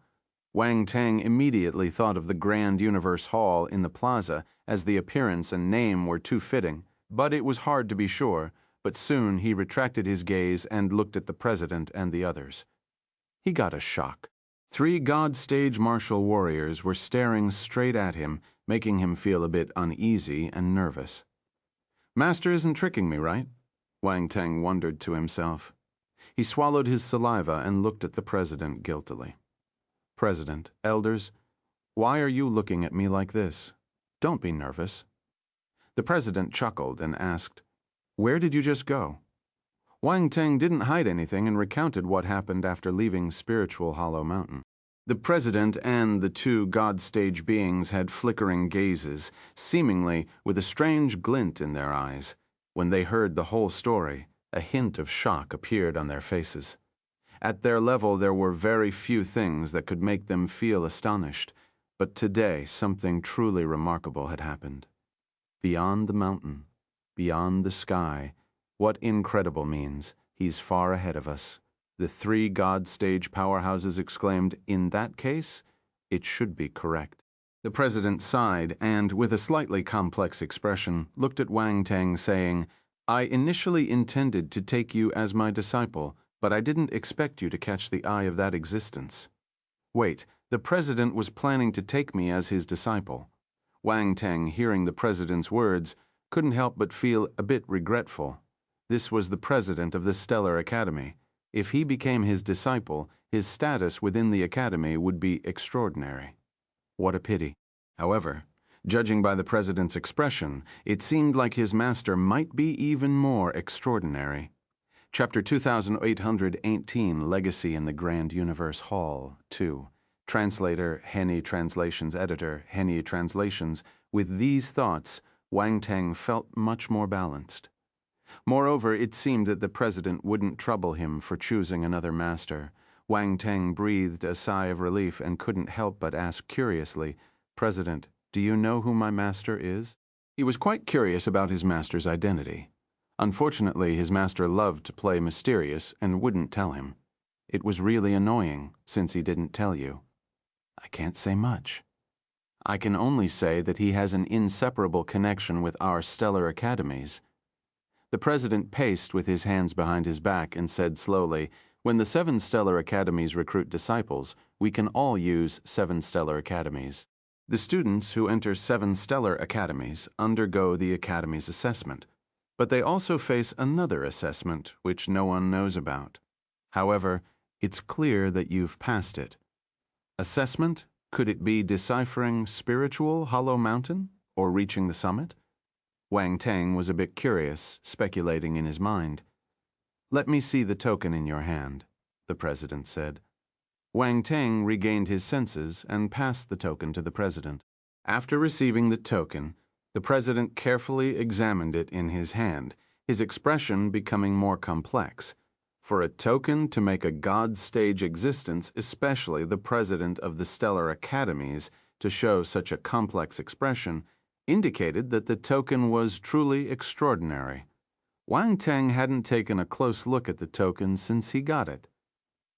Speaker 1: Wang Teng immediately thought of the Grand Universe Hall in the plaza, as the appearance and name were too fitting, but it was hard to be sure. But soon he retracted his gaze and looked at the president and the others. He got a shock. 3 God-stage martial warriors were staring straight at him, making him feel a bit uneasy and nervous. Master isn't tricking me, right? Wang Teng wondered to himself. He swallowed his saliva and looked at the president guiltily. President, elders, why are you looking at me like this? Don't be nervous. The president chuckled and asked, Where did you just go? Wang Teng didn't hide anything and recounted what happened after leaving Spiritual Hollow Mountain. The president and the 2 God-stage beings had flickering gazes, seemingly with a strange glint in their eyes. When they heard the whole story, a hint of shock appeared on their faces. At their level, there were very few things that could make them feel astonished, but today something truly remarkable had happened. Beyond the mountain, beyond the sky, what incredible means, he's far ahead of us. The 3 God-stage powerhouses exclaimed, in that case, it should be correct. The president sighed and, with a slightly complex expression, looked at Wang Teng, saying, I initially intended to take you as my disciple, but I didn't expect you to catch the eye of that existence. Wait, the president was planning to take me as his disciple. Wang Teng, hearing the president's words, couldn't help but feel a bit regretful. This was the president of the Stellar Academy. If he became his disciple, his status within the academy would be extraordinary. What a pity. However, judging by the president's expression, it seemed like his master might be even more extraordinary. Chapter 2818, Legacy in the Grand Universe Hall, 2. Translator, Henny Translations Editor, Henny Translations. With these thoughts, Wang Teng felt much more balanced. Moreover, it seemed that the president wouldn't trouble him for choosing another master. Wang Teng breathed a sigh of relief and couldn't help but ask curiously, President, do you know who my master is? He was quite curious about his master's identity. Unfortunately, his master loved to play mysterious and wouldn't tell him. It was really annoying, since he didn't tell you. I can't say much. I can only say that he has an inseparable connection with our stellar academies. The president paced with his hands behind his back and said slowly, when the 7 stellar academies recruit disciples, we can all use 7 stellar academies. The students who enter 7 stellar academies undergo the academy's assessment, but they also face another assessment which no one knows about. However, it's clear that you've passed it. Assessment? Could it be deciphering Spiritual Hollow Mountain or reaching the summit? Wang Teng was a bit curious, speculating in his mind. Let me see the token in your hand, the president said. Wang Teng regained his senses and passed the token to the president. After receiving the token, the president carefully examined it in his hand, his expression becoming more complex. For a token to make a God-stage existence, especially the president of the Stellar Academies, to show such a complex expression, indicated that the token was truly extraordinary. Wang Teng hadn't taken a close look at the token since he got it.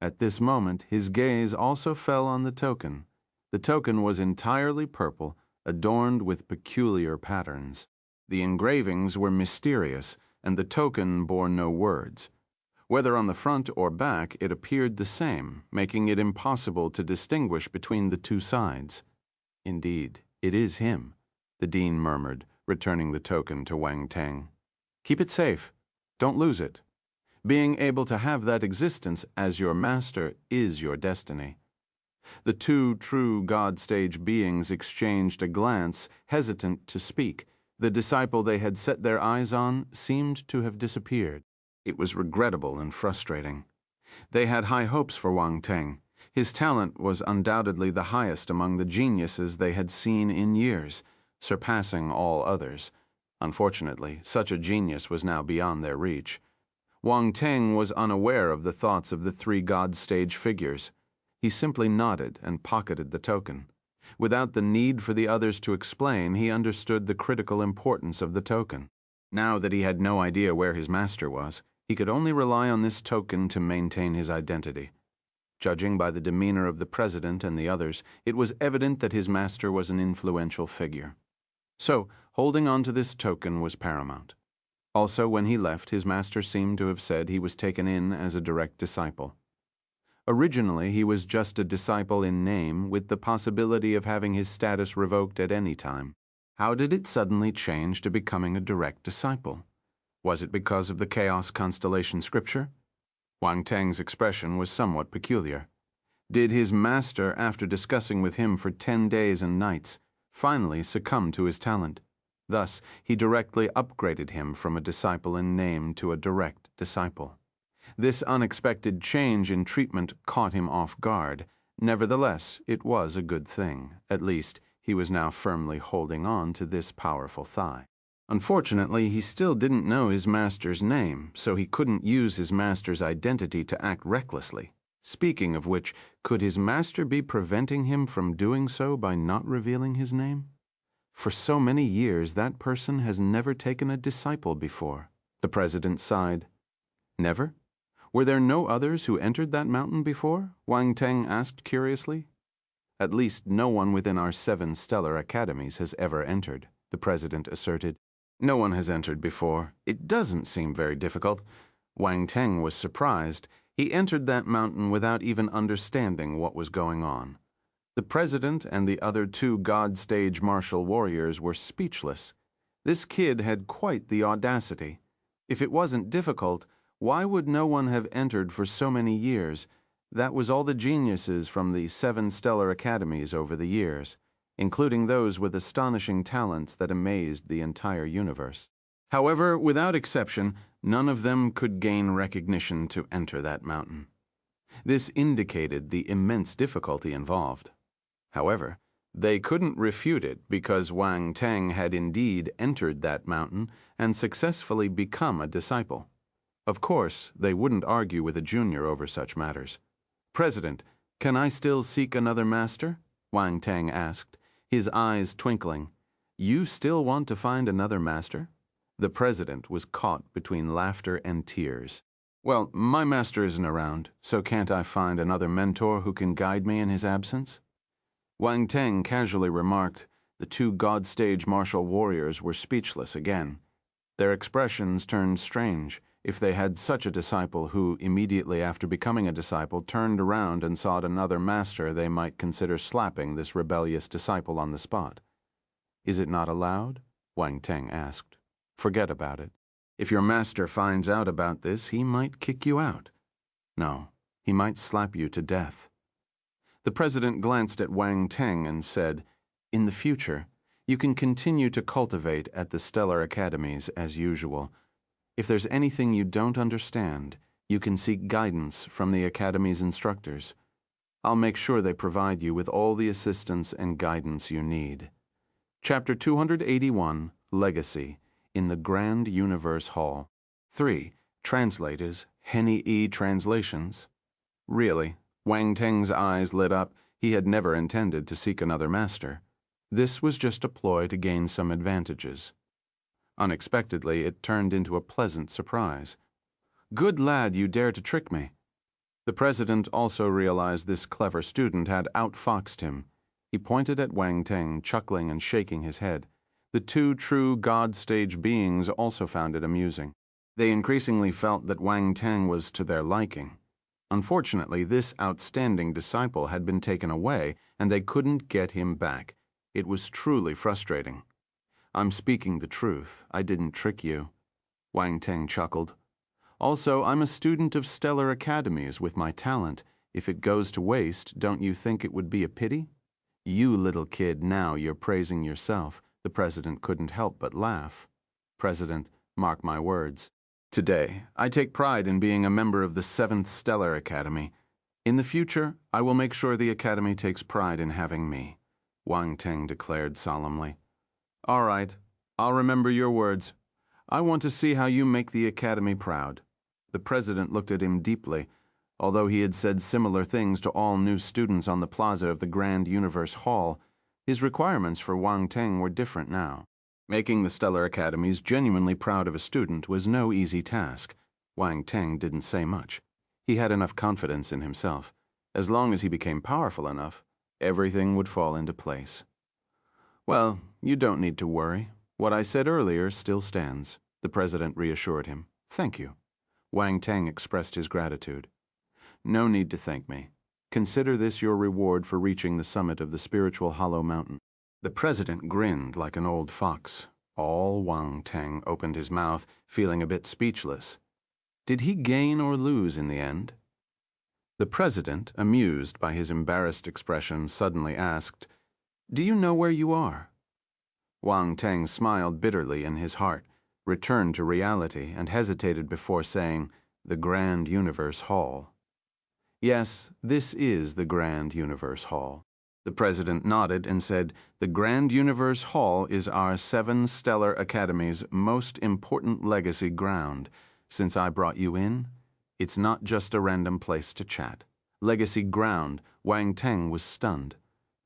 Speaker 1: At this moment, his gaze also fell on the token. The token was entirely purple, adorned with peculiar patterns. The engravings were mysterious, and the token bore no words. Whether on the front or back, it appeared the same, making it impossible to distinguish between the two sides. "Indeed, it is him," the dean murmured, returning the token to Wang Teng. "Keep it safe. Don't lose it. Being able to have that existence as your master is your destiny." The two true God-stage beings exchanged a glance, hesitant to speak. The disciple they had set their eyes on seemed to have disappeared. It was regrettable and frustrating. They had high hopes for Wang Teng. His talent was undoubtedly the highest among the geniuses they had seen in years, surpassing all others. Unfortunately, such a genius was now beyond their reach. Wang Teng was unaware of the thoughts of the three God-stage figures. He simply nodded and pocketed the token. Without the need for the others to explain, he understood the critical importance of the token. Now that he had no idea where his master was, he could only rely on this token to maintain his identity. Judging by the demeanor of the president and the others, it was evident that his master was an influential figure. So, holding on to this token was paramount. Also, when he left, his master seemed to have said he was taken in as a direct disciple. Originally, he was just a disciple in name, with the possibility of having his status revoked at any time. How did it suddenly change to becoming a direct disciple? Was it because of the Chaos Constellation scripture? Wang Teng's expression was somewhat peculiar. Did his master, after discussing with him for 10 days and nights, finally succumb to his talent? Thus, he directly upgraded him from a disciple in name to a direct disciple. This unexpected change in treatment caught him off guard. Nevertheless, it was a good thing. At least, he was now firmly holding on to this powerful thigh. Unfortunately, he still didn't know his master's name, so he couldn't use his master's identity to act recklessly. Speaking of which, could his master be preventing him from doing so by not revealing his name? For so many years, that person has never taken a disciple before. The president sighed. Never? Were there no others who entered that mountain before? Wang Teng asked curiously. At least no one within our 7 stellar academies has ever entered, the president asserted. No one has entered before. It doesn't seem very difficult. Wang Teng was surprised. He entered that mountain without even understanding what was going on. The president and the other 2 God-stage martial warriors were speechless. This kid had quite the audacity. If it wasn't difficult, why would no one have entered for so many years? That was all the geniuses from the 7 stellar academies over the years, including those with astonishing talents that amazed the entire universe. However, without exception, none of them could gain recognition to enter that mountain. This indicated the immense difficulty involved. However, they couldn't refute it because Wang Teng had indeed entered that mountain and successfully become a disciple. Of course, they wouldn't argue with a junior over such matters. "President, can I still seek another master?" Wang Teng asked, his eyes twinkling. "You still want to find another master?" The president was caught between laughter and tears. "Well, my master isn't around, so can't I find another mentor who can guide me in his absence?" Wang Teng casually remarked. The 2 God-stage martial warriors were speechless again. Their expressions turned strange. If they had such a disciple who, immediately after becoming a disciple, turned around and sought another master, they might consider slapping this rebellious disciple on the spot. "Is it not allowed?" Wang Teng asked. "Forget about it. If your master finds out about this, he might kick you out. No, he might slap you to death." The president glanced at Wang Teng and said, "In the future, you can continue to cultivate at the stellar academies as usual. If there's anything you don't understand, you can seek guidance from the Academy's instructors. I'll make sure they provide you with all the assistance and guidance you need." Chapter 281, Legacy, in the Grand Universe Hall. 3. Translators, Henny E. Translations. Really, Wang Teng's eyes lit up. He had never intended to seek another master. This was just a ploy to gain some advantages. Unexpectedly, it turned into a pleasant surprise. "Good lad, you dare to trick me." The president also realized this clever student had outfoxed him. He pointed at Wang Teng, chuckling and shaking his head. The two true God-stage beings also found it amusing. They increasingly felt that Wang Teng was to their liking. Unfortunately, this outstanding disciple had been taken away, and they couldn't get him back. It was truly frustrating. "I'm speaking the truth. I didn't trick you," Wang Teng chuckled. "Also, I'm a student of stellar academies with my talent. If it goes to waste, don't you think it would be a pity?" "You little kid, now you're praising yourself." The president couldn't help but laugh. "President, mark my words. Today, I take pride in being a member of the 7th Stellar Academy. In the future, I will make sure the Academy takes pride in having me," Wang Teng declared solemnly. "All right, I'll remember your words. I want to see how you make the Academy proud." The president looked at him deeply. Although he had said similar things to all new students on the plaza of the Grand Universe Hall, his requirements for Wang Teng were different now. Making the Stellar Academies genuinely proud of a student was no easy task. Wang Teng didn't say much. He had enough confidence in himself. As long as he became powerful enough, everything would fall into place. "Well, you don't need to worry. What I said earlier still stands," the president reassured him. "Thank you." Wang Teng expressed his gratitude. "No need to thank me. Consider this your reward for reaching the summit of the spiritual hollow mountain." The president grinned like an old fox. All Wang Teng opened his mouth, feeling a bit speechless. Did he gain or lose in the end? The president, amused by his embarrassed expression, suddenly asked, "Do you know where you are?" Wang Teng smiled bitterly in his heart, returned to reality, and hesitated before saying, "The Grand Universe Hall." "Yes, this is the Grand Universe Hall." The president nodded and said, "The Grand Universe Hall is our 7 Stellar Academies' most important legacy ground. Since I brought you in, it's not just a random place to chat." Legacy ground. Wang Teng was stunned.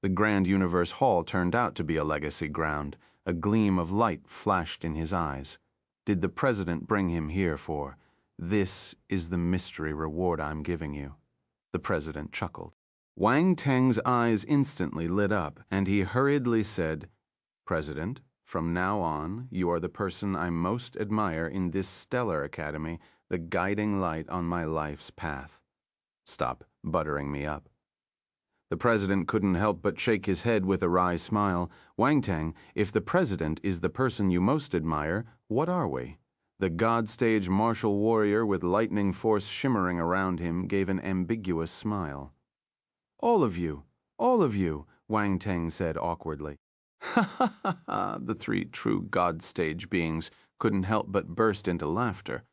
Speaker 1: The Grand Universe Hall turned out to be a legacy ground. A gleam of light flashed in his eyes. Did the president bring him here for? "This is the mystery reward I'm giving you." The president chuckled. Wang Teng's eyes instantly lit up, and he hurriedly said, "President, from now on, you are the person I most admire in this Stellar Academy, the guiding light on my life's path. Stop buttering me up." The president couldn't help but shake his head with a wry smile. "Wang Teng, if the president is the person you most admire, what are we?" The God-stage martial warrior with lightning force shimmering around him gave an ambiguous smile. All of you," Wang Teng said awkwardly. "Ha ha ha ha!" The 3 true God-stage beings couldn't help but burst into laughter.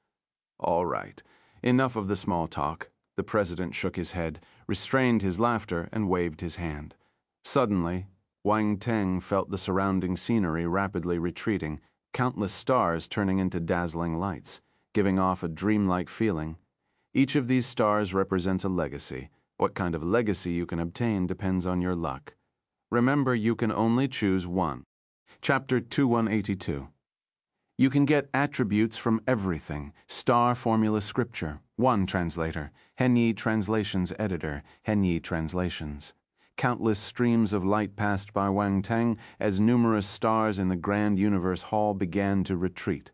Speaker 1: "All right, enough of the small talk." The president shook his head, restrained his laughter, and waved his hand. Suddenly, Wang Teng felt the surrounding scenery rapidly retreating, countless stars turning into dazzling lights, giving off a dreamlike feeling. Each of these stars represents a legacy. What kind of legacy you can obtain depends on your luck. Remember, you can only choose one. Chapter 2182. You can get attributes from everything. Star Formula Scripture. 1 translator. Henyi Translations Editor. Henyi Translations. Countless streams of light passed by Wang Teng as numerous stars in the Grand Universe Hall began to retreat.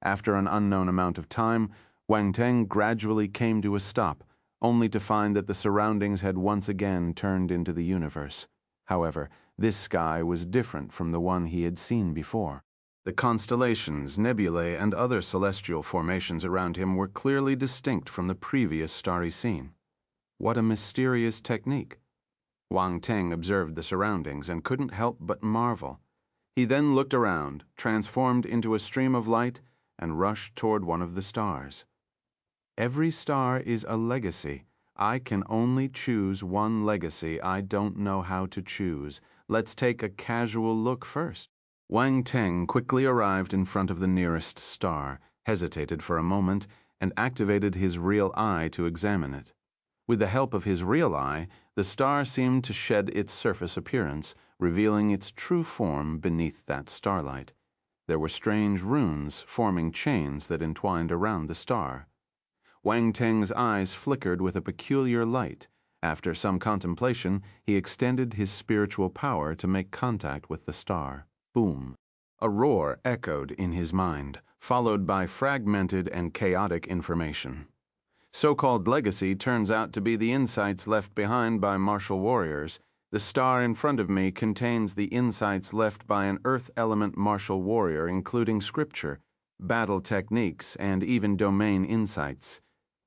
Speaker 1: After an unknown amount of time, Wang Teng gradually came to a stop, only to find that the surroundings had once again turned into the universe. However, this sky was different from the one he had seen before. The constellations, nebulae, and other celestial formations around him were clearly distinct from the previous starry scene. What a mysterious technique! Wang Teng observed the surroundings and couldn't help but marvel. He then looked around, transformed into a stream of light, and rushed toward one of the stars. Every star is a legacy. I can only choose one legacy. I don't know how to choose. Let's take a casual look first. Wang Teng quickly arrived in front of the nearest star, hesitated for a moment, and activated his real eye to examine it. With the help of his real eye, the star seemed to shed its surface appearance, revealing its true form beneath that starlight. There were strange runes forming chains that entwined around the star. Wang Teng's eyes flickered with a peculiar light. After some contemplation, he extended his spiritual power to make contact with the star. Boom! A roar echoed in his mind, followed by fragmented and chaotic information. So-called legacy turns out to be the insights left behind by martial warriors. The star in front of me contains the insights left by an earth element martial warrior, including scripture, battle techniques, and even domain insights.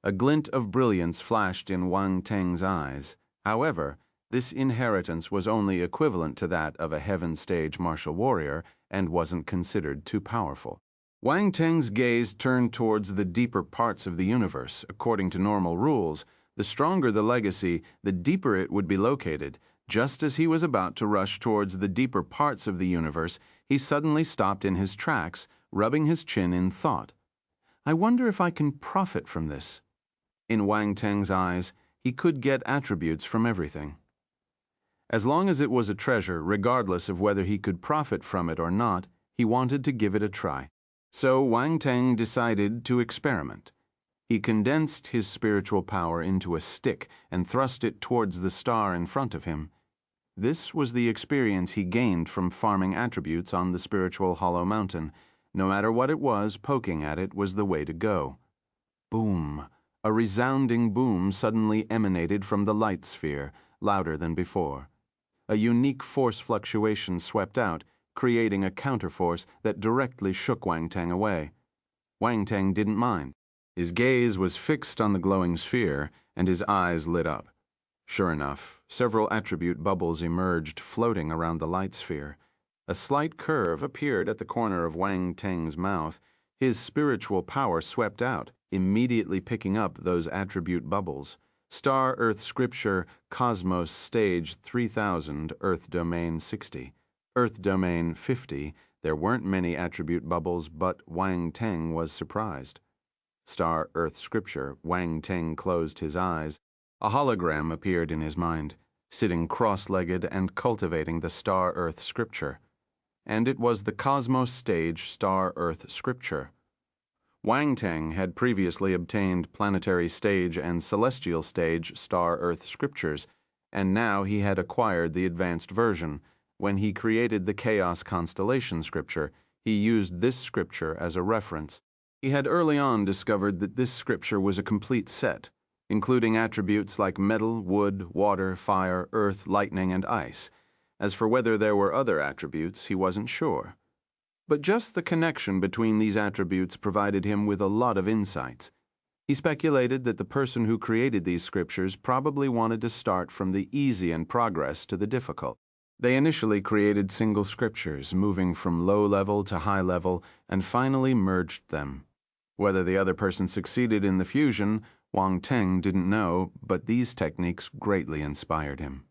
Speaker 1: A glint of brilliance flashed in Wang Teng's eyes. However, this inheritance was only equivalent to that of a heaven stage martial warrior and wasn't considered too powerful. Wang Teng's gaze turned towards the deeper parts of the universe. According to normal rules, the stronger the legacy, the deeper it would be located. Just as he was about to rush towards the deeper parts of the universe, he suddenly stopped in his tracks, rubbing his chin in thought. I wonder if I can profit from this. In Wang Teng's eyes, he could get attributes from everything. As long as it was a treasure, regardless of whether he could profit from it or not, he wanted to give it a try. So Wang Teng decided to experiment. He condensed his spiritual power into a stick and thrust it towards the star in front of him. This was the experience he gained from farming attributes on the spiritual hollow mountain. No matter what it was, poking at it was the way to go. Boom! A resounding boom suddenly emanated from the light sphere, louder than before. A unique force fluctuation swept out, creating a counterforce that directly shook Wang Teng away. Wang Teng didn't mind. His gaze was fixed on the glowing sphere, and his eyes lit up. Sure enough, several attribute bubbles emerged, floating around the light sphere. A slight curve appeared at the corner of Wang Teng's mouth. His spiritual power swept out, immediately picking up those attribute bubbles. Star Earth Scripture, Cosmos Stage 3000, Earth Domain 60. Earth Domain 50, there weren't many attribute bubbles, but Wang Teng was surprised. Star Earth Scripture, Wang Teng closed his eyes. A hologram appeared in his mind, sitting cross-legged and cultivating the Star Earth Scripture. And it was the Cosmos Stage Star Earth Scripture. Wang Teng had previously obtained Planetary Stage and Celestial Stage Star Earth Scriptures, and now he had acquired the advanced version. When he created the Chaos Constellation Scripture, he used this scripture as a reference. He had early on discovered that this scripture was a complete set, including attributes like metal, wood, water, fire, earth, lightning, and ice. As for whether there were other attributes, he wasn't sure. But just the connection between these attributes provided him with a lot of insights. He speculated that the person who created these scriptures probably wanted to start from the easy and progress to the difficult. They initially created single scriptures, moving from low level to high level, and finally merged them. Whether the other person succeeded in the fusion, Wang Teng didn't know, but these techniques greatly inspired him.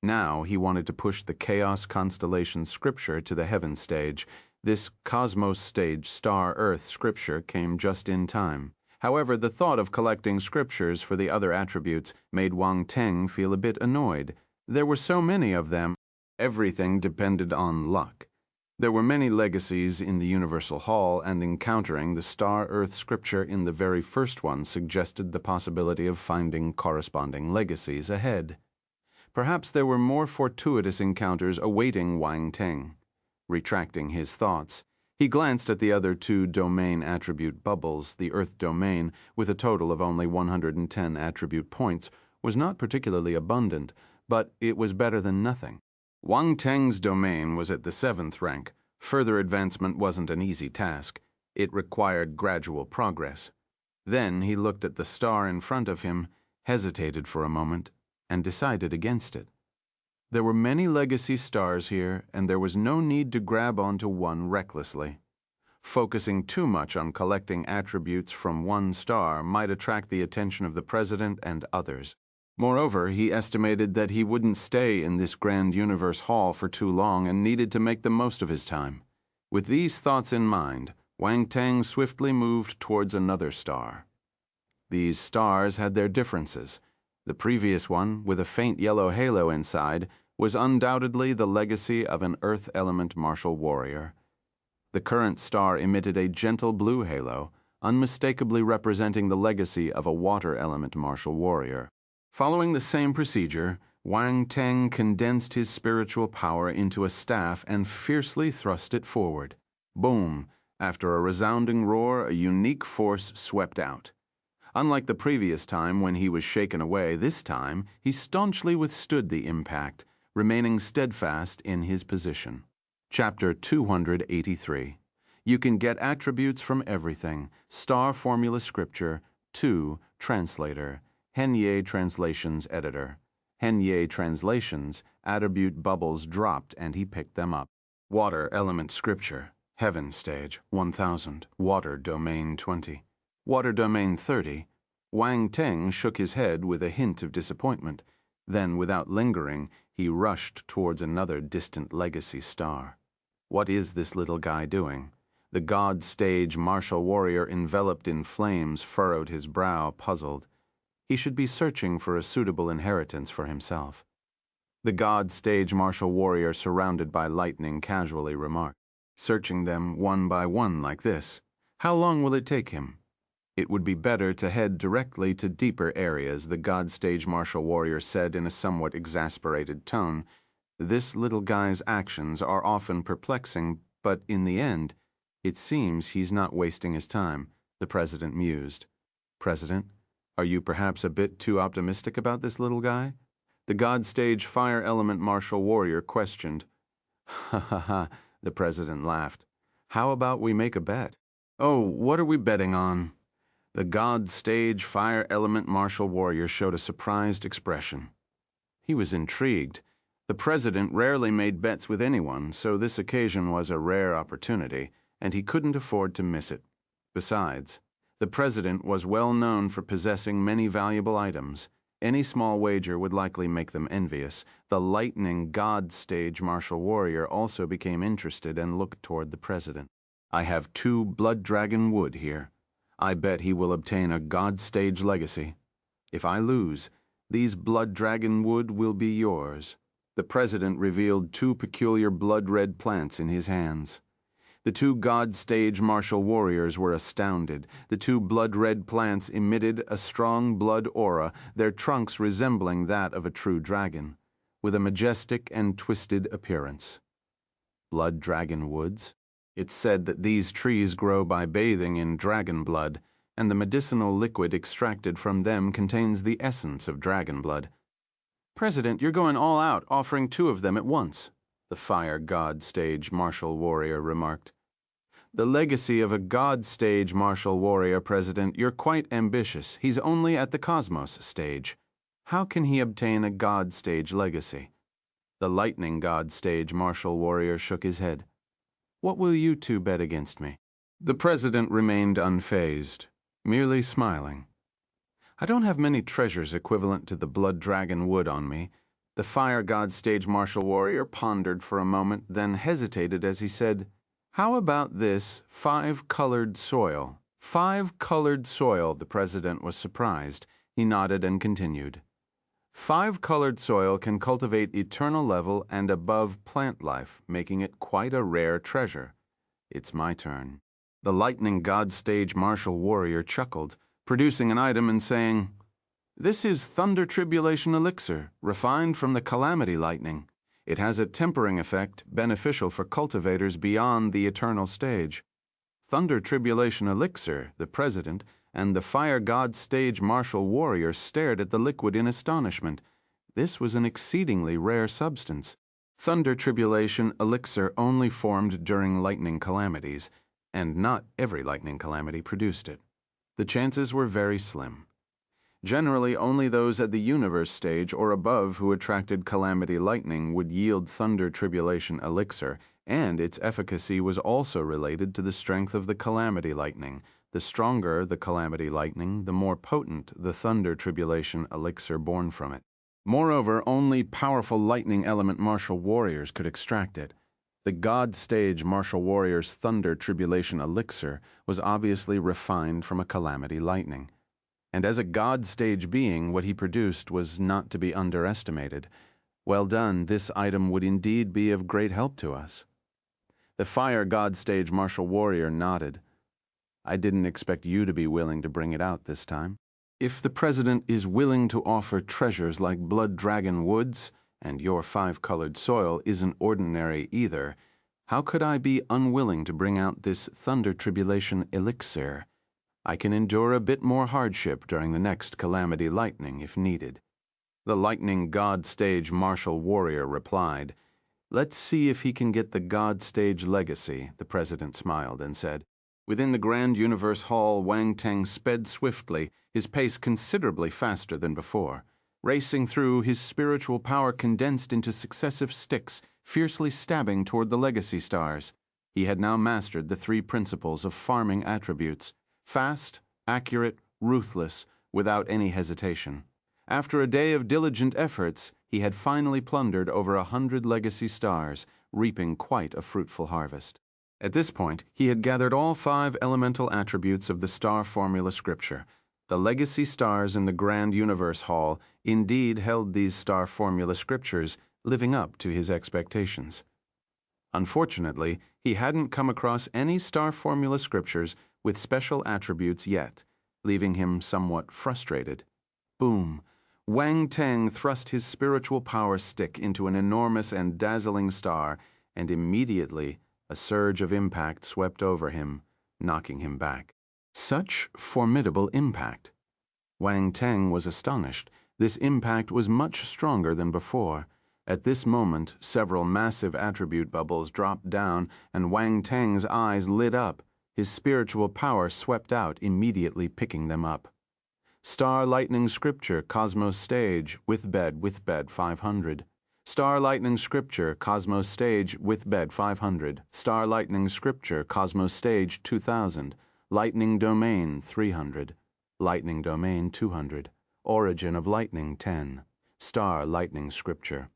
Speaker 1: Now he wanted to push the Chaos Constellation Scripture to the Heaven Stage. This Cosmos Stage Star Earth Scripture came just in time. However, the thought of collecting scriptures for the other attributes made Wang Teng feel a bit annoyed. There were so many of them. Everything depended on luck. There were many legacies in the Universal Hall, and encountering the Star Earth Scripture in the very first one suggested the possibility of finding corresponding legacies ahead. Perhaps there were more fortuitous encounters awaiting Wang Teng. Retracting his thoughts, he glanced at the other two domain attribute bubbles. The Earth domain, with a total of only 110 attribute points, was not particularly abundant, but it was better than nothing. Wang Teng's domain was at the 7th rank. Further advancement wasn't an easy task. It required gradual progress. Then he looked at the star in front of him, hesitated for a moment, and decided against it. There were many legacy stars here, and there was no need to grab onto one recklessly. Focusing too much on collecting attributes from one star might attract the attention of the president and others. Moreover, he estimated that he wouldn't stay in this grand universe hall for too long and needed to make the most of his time. With these thoughts in mind, Wang Teng swiftly moved towards another star. These stars had their differences. The previous one, with a faint yellow halo inside, was undoubtedly the legacy of an earth element martial warrior. The current star emitted a gentle blue halo, unmistakably representing the legacy of a water element martial warrior. Following the same procedure, Wang Teng condensed his spiritual power into a staff and fiercely thrust it forward. Boom! After a resounding roar, a unique force swept out. Unlike the previous time when he was shaken away, this time he staunchly withstood the impact, remaining steadfast in his position. Chapter 283. You can get attributes from everything. Star Formula Scripture 2. Translator. Henye Translations Editor. Henye Translations, attribute bubbles dropped and he picked them up. Water Element Scripture. Heaven Stage 1000. Water Domain 20. Water Domain 30. Wang Teng shook his head with a hint of disappointment. Then, without lingering, he rushed towards another distant legacy star. What is this little guy doing? The God Stage martial warrior enveloped in flames furrowed his brow, puzzled. He should be searching for a suitable inheritance for himself. The God Stage martial warrior surrounded by lightning casually remarked, "Searching them one by one like this, how long will it take him?" "It would be better to head directly to deeper areas," the God Stage martial warrior said in a somewhat exasperated tone. "This little guy's actions are often perplexing, but in the end, it seems he's not wasting his time," the president mused. "President, are you perhaps a bit too optimistic about this little guy?" The God Stage fire element martial warrior questioned. "Ha ha ha," the president laughed. "How about we make a bet?" "Oh, what are we betting on?" The God Stage fire element martial warrior showed a surprised expression. He was intrigued. The president rarely made bets with anyone, so this occasion was a rare opportunity, and he couldn't afford to miss it. Besides, the president was well known for possessing many valuable items. Any small wager would likely make them envious. The lightning God Stage martial warrior also became interested and looked toward the president. "I have 2 blood dragon wood here. I bet he will obtain a God Stage legacy. If I lose, these blood dragon wood will be yours." The president revealed 2 peculiar blood-red plants in his hands. The 2 God Stage martial warriors were astounded. The 2 blood-red plants emitted a strong blood aura, their trunks resembling that of a true dragon, with a majestic and twisted appearance. Blood dragon woods? It's said that these trees grow by bathing in dragon blood, and the medicinal liquid extracted from them contains the essence of dragon blood. "President, you're going all out, offering 2 of them at once," the fire God Stage martial warrior remarked. "The legacy of a God Stage martial warrior, President, you're quite ambitious. He's only at the Cosmos stage. How can he obtain a God Stage legacy?" The lightning God Stage martial warrior shook his head. "What will you 2 bet against me?" The president remained unfazed, merely smiling. "I don't have many treasures equivalent to the blood dragon wood on me." The fire God Stage martial warrior pondered for a moment, then hesitated as he said, "How about this 5-colored soil?" 5-colored soil, the president was surprised. He nodded and continued. 5-colored soil can cultivate eternal level and above plant life, making it quite a rare treasure. It's my turn. The lightning God Stage martial warrior chuckled, producing an item and saying, "This is Thunder Tribulation Elixir, refined from the Calamity Lightning. It has a tempering effect beneficial for cultivators beyond the eternal stage." Thunder Tribulation Elixir, the president, and the Fire God Stage martial warrior stared at the liquid in astonishment. This was an exceedingly rare substance. Thunder Tribulation Elixir only formed during lightning calamities, and not every lightning calamity produced it. The chances were very slim. Generally, only those at the universe stage or above who attracted calamity lightning would yield Thunder Tribulation Elixir, and its efficacy was also related to the strength of the calamity lightning. The stronger the calamity lightning, the more potent the Thunder Tribulation Elixir born from it. Moreover, only powerful lightning element martial warriors could extract it. The God Stage martial warrior's Thunder Tribulation Elixir was obviously refined from a calamity lightning. And as a God stage being, what he produced was not to be underestimated. Well done, this item would indeed be of great help to us. The Fire God stage martial warrior nodded. I didn't expect you to be willing to bring it out this time. If the President is willing to offer treasures like Blood Dragon Woods, and your 5-colored soil isn't ordinary either, how could I be unwilling to bring out this Thunder Tribulation elixir? I can endure a bit more hardship during the next Calamity Lightning if needed. The Lightning God Stage martial warrior replied. Let's see if he can get the God Stage legacy, the President smiled and said. Within the Grand Universe Hall, Wang Teng sped swiftly, his pace considerably faster than before. Racing through, his spiritual power condensed into successive sticks, fiercely stabbing toward the legacy stars. He had now mastered the 3 principles of farming attributes: fast, accurate, ruthless, without any hesitation. After a day of diligent efforts, he had finally plundered over 100 legacy stars, reaping quite a fruitful harvest. At this point, he had gathered all 5 elemental attributes of the star formula scripture. The legacy stars in the Grand Universe Hall indeed held these star formula scriptures, living up to his expectations. Unfortunately, he hadn't come across any star formula scriptures with special attributes yet, leaving him somewhat frustrated. Boom! Wang Teng thrust his spiritual power stick into an enormous and dazzling star, and immediately a surge of impact swept over him, knocking him back. Such formidable impact! Wang Teng was astonished. This impact was much stronger than before. At this moment, several massive attribute bubbles dropped down, and Wang Teng's eyes lit up. His spiritual power swept out, immediately picking them up. Star Lightning Scripture Cosmos Stage with bed 500. Star Lightning Scripture Cosmos Stage with bed 500. Star Lightning Scripture Cosmos Stage 2000. Lightning Domain 300. Lightning Domain 200. Origin of Lightning 10. Star Lightning Scripture.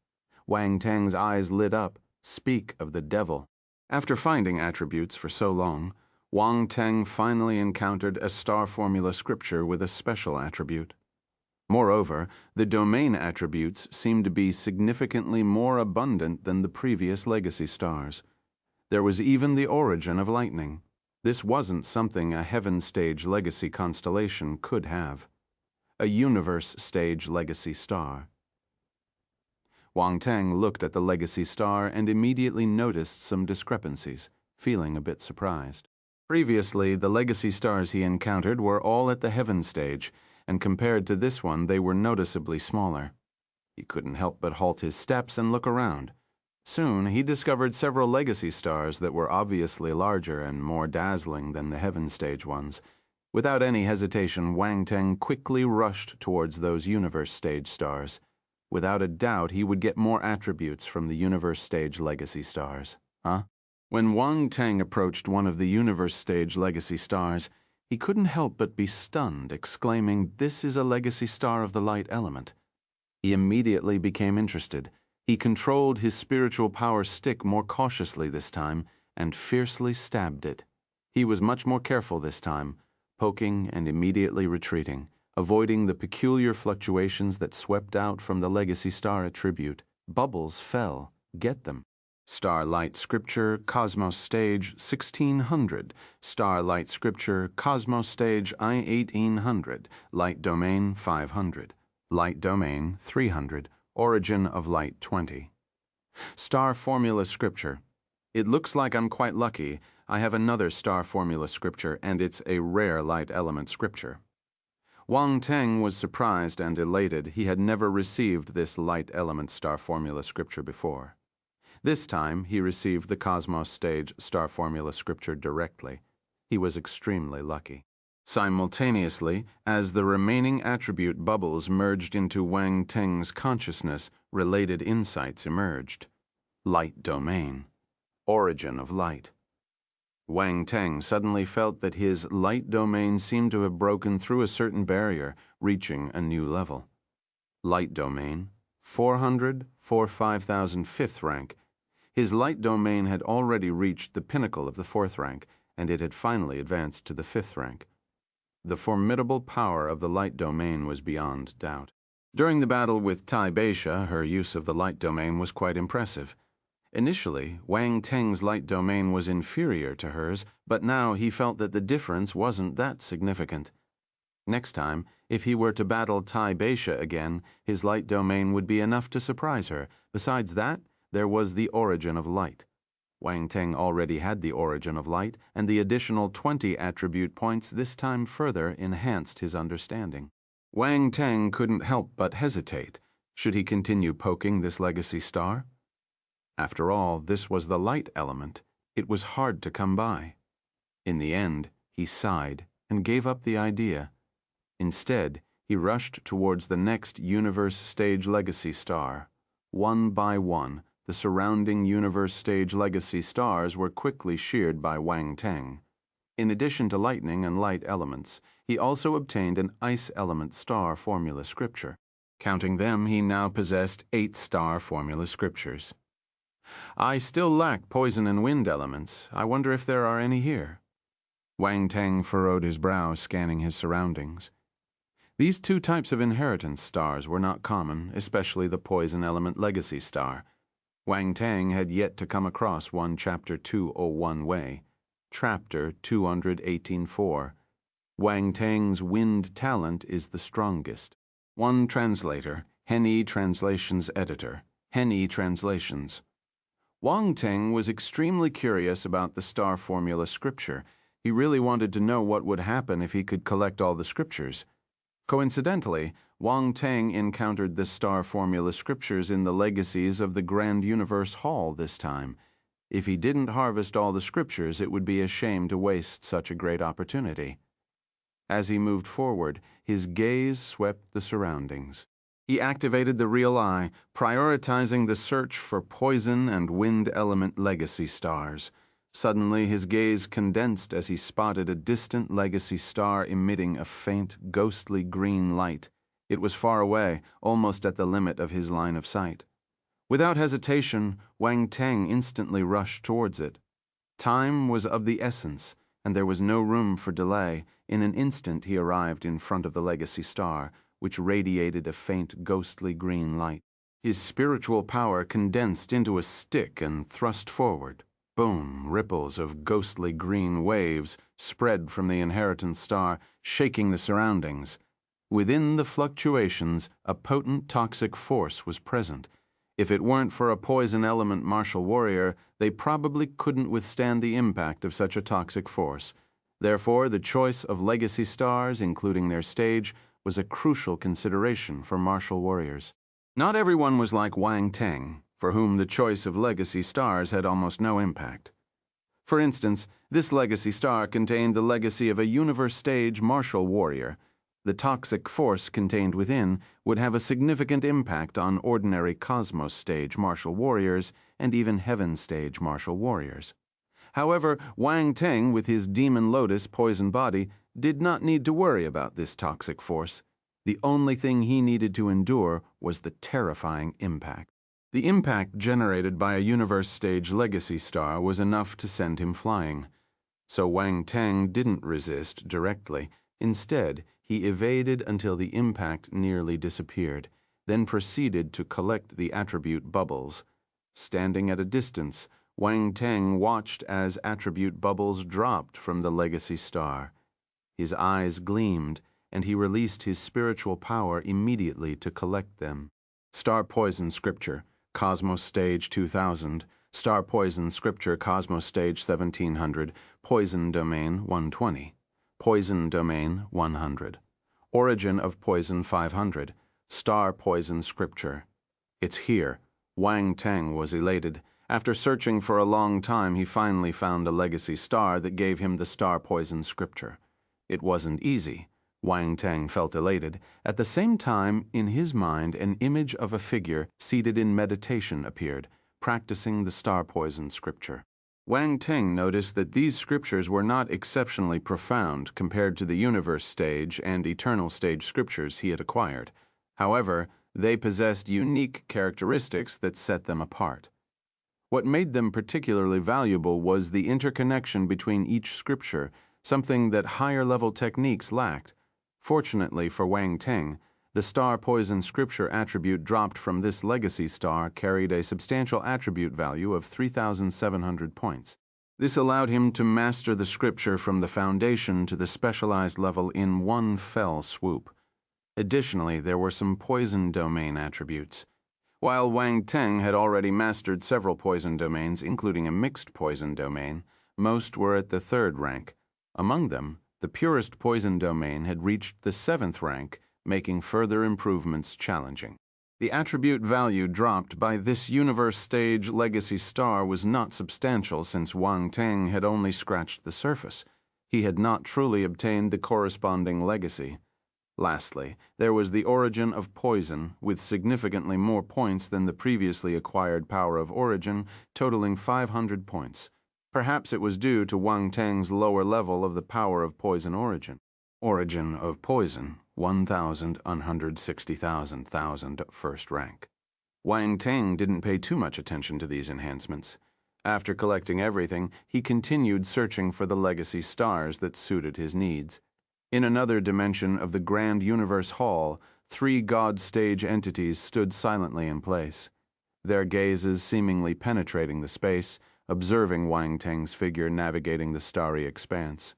Speaker 1: Wang Teng's eyes lit up. Speak of the devil. After finding attributes for so long, Wang Teng finally encountered a star formula scripture with a special attribute. Moreover, the domain attributes seemed to be significantly more abundant than the previous legacy stars. There was even the origin of lightning. This wasn't something a heaven stage legacy constellation could have. A universe stage legacy star. Wang Teng looked at the legacy star and immediately noticed some discrepancies, feeling a bit surprised. Previously, the legacy stars he encountered were all at the heaven stage, and compared to this one, they were noticeably smaller. He couldn't help but halt his steps and look around. Soon, he discovered several legacy stars that were obviously larger and more dazzling than the heaven stage ones. Without any hesitation, Wang Teng quickly rushed towards those universe stage stars. Without a doubt, he would get more attributes from the universe stage legacy stars. When Wang Teng approached one of the universe stage legacy stars, he couldn't help but be stunned, exclaiming, "This is a legacy star of the light element." He immediately became interested. He controlled his spiritual power stick more cautiously this time and fiercely stabbed it. He was much more careful this time, poking and immediately retreating, avoiding the peculiar fluctuations that swept out from the legacy star attribute. Bubbles fell. Get them. Starlight Scripture Cosmos Stage 1600. Starlight Scripture Cosmos Stage I-1800. Light Domain 500. Light Domain 300. Origin of Light 20. Star Formula Scripture. It looks like I'm quite lucky. I have another Star Formula Scripture, and it's a rare light element scripture. Wang Teng was surprised and elated. He had never received this light element Star Formula Scripture before. This time, he received the Cosmos Stage Star Formula Scripture directly. He was extremely lucky. Simultaneously, as the remaining attribute bubbles merged into Wang Teng's consciousness, related insights emerged. Light Domain. Origin of Light. Wang Teng suddenly felt that his light domain seemed to have broken through a certain barrier, reaching a new level. Light Domain, 400 for 5,005th rank. His light domain had already reached the pinnacle of the 4th rank, and it had finally advanced to the 5th rank. The formidable power of the light domain was beyond doubt. During the battle with Tai Beisha, her use of the light domain was quite impressive. Initially, Wang Teng's light domain was inferior to hers, but now he felt that the difference wasn't that significant. Next time, if he were to battle Tai Beisha again, his light domain would be enough to surprise her. Besides that, there was the origin of light. Wang Teng already had the origin of light, and the additional 20 attribute points this time further enhanced his understanding. Wang Teng couldn't help but hesitate. Should he continue poking this legacy star? After all, this was the light element. It was hard to come by. In the end, he sighed and gave up the idea. Instead, he rushed towards the next universe stage legacy star. One by one, the surrounding universe stage legacy stars were quickly sheared by Wang Teng. In addition to lightning and light elements, he also obtained an ice element star formula scripture. Counting them, he now possessed 8 star formula scriptures. I still lack poison and wind elements. I wonder if there are any here. Wang Teng furrowed his brow, scanning his surroundings. These 2 types of inheritance stars were not common, especially the poison element legacy star. Wang Teng had yet to come across one Chapter 201 way. Chapter 218.4. Wang Teng's wind talent is the strongest. One translator, Henny Translations Editor, Henny Translations. Wang Teng was extremely curious about the star formula scripture. He really wanted to know what would happen if he could collect all the scriptures. Coincidentally, Wang Teng encountered the star formula scriptures in the legacies of the Grand Universe Hall this time. If he didn't harvest all the scriptures, it would be a shame to waste such a great opportunity. As he moved forward, his gaze swept the surroundings. He activated the real eye, prioritizing the search for poison and wind element legacy stars. Suddenly, his gaze condensed as he spotted a distant legacy star emitting a faint, ghostly green light. It was far away, almost at the limit of his line of sight. Without hesitation, Wang Teng instantly rushed towards it. Time was of the essence, and there was no room for delay. In an instant, he arrived in front of the legacy star, which radiated a faint, ghostly green light. His spiritual power condensed into a stick and thrust forward. Boom! Ripples of ghostly green waves spread from the inheritance star, shaking the surroundings. Within the fluctuations, a potent toxic force was present. If it weren't for a poison element martial warrior, they probably couldn't withstand the impact of such a toxic force. Therefore, the choice of legacy stars, including their stage, was a crucial consideration for martial warriors. Not everyone was like Wang Teng, for whom the choice of legacy stars had almost no impact. For instance, this legacy star contained the legacy of a universe stage martial warrior. The toxic force contained within would have a significant impact on ordinary cosmos stage martial warriors and even heaven stage martial warriors. However, Wang Teng, with his Demon Lotus poison body, did not need to worry about this toxic force. The only thing he needed to endure was the terrifying impact. The impact generated by a universe stage legacy star was enough to send him flying. So Wang Teng didn't resist directly. Instead, he evaded until the impact nearly disappeared, then proceeded to collect the attribute bubbles. Standing at a distance, Wang Teng watched as attribute bubbles dropped from the legacy star. His eyes gleamed, and he released his spiritual power immediately to collect them. Star Poison Scripture, Cosmos Stage 2000, Star Poison Scripture, Cosmos Stage 1700, Poison Domain 120, Poison Domain 100, Origin of Poison 500, Star Poison Scripture. It's here. Wang Teng was elated. After searching for a long time, he finally found a legacy star that gave him the Star Poison Scripture. It wasn't easy. Wang Teng felt elated. At the same time, in his mind, an image of a figure seated in meditation appeared, practicing the Star Poison Scripture. Wang Teng noticed that these scriptures were not exceptionally profound compared to the universe stage and eternal stage scriptures he had acquired. However, they possessed unique characteristics that set them apart. What made them particularly valuable was the interconnection between each scripture. something that higher-level techniques lacked. Fortunately for Wang Teng, the star poison scripture attribute dropped from this legacy star carried a substantial attribute value of 3,700 points. This allowed him to master the scripture from the foundation to the specialized level in one fell swoop. Additionally, there were some poison domain attributes. While Wang Teng had already mastered several poison domains, including a mixed poison domain, most were at the 3rd rank. Among them, the purest poison domain had reached the 7th rank, making further improvements challenging. The attribute value dropped by this universe stage legacy star was not substantial since Wang Teng had only scratched the surface. He had not truly obtained the corresponding legacy. Lastly, there was the origin of poison, with significantly more points than the previously acquired power of origin, totaling 500 points. Perhaps it was due to Wang Teng's lower level of the power of poison origin. Origin of poison, 1,160,000 first rank. Wang Teng didn't pay too much attention to these enhancements. After collecting everything, he continued searching for the legacy stars that suited his needs. In another dimension of the Grand Universe Hall, 3 God stage entities stood silently in place, their gazes seemingly penetrating the space, observing Wang Teng's figure navigating the starry expanse.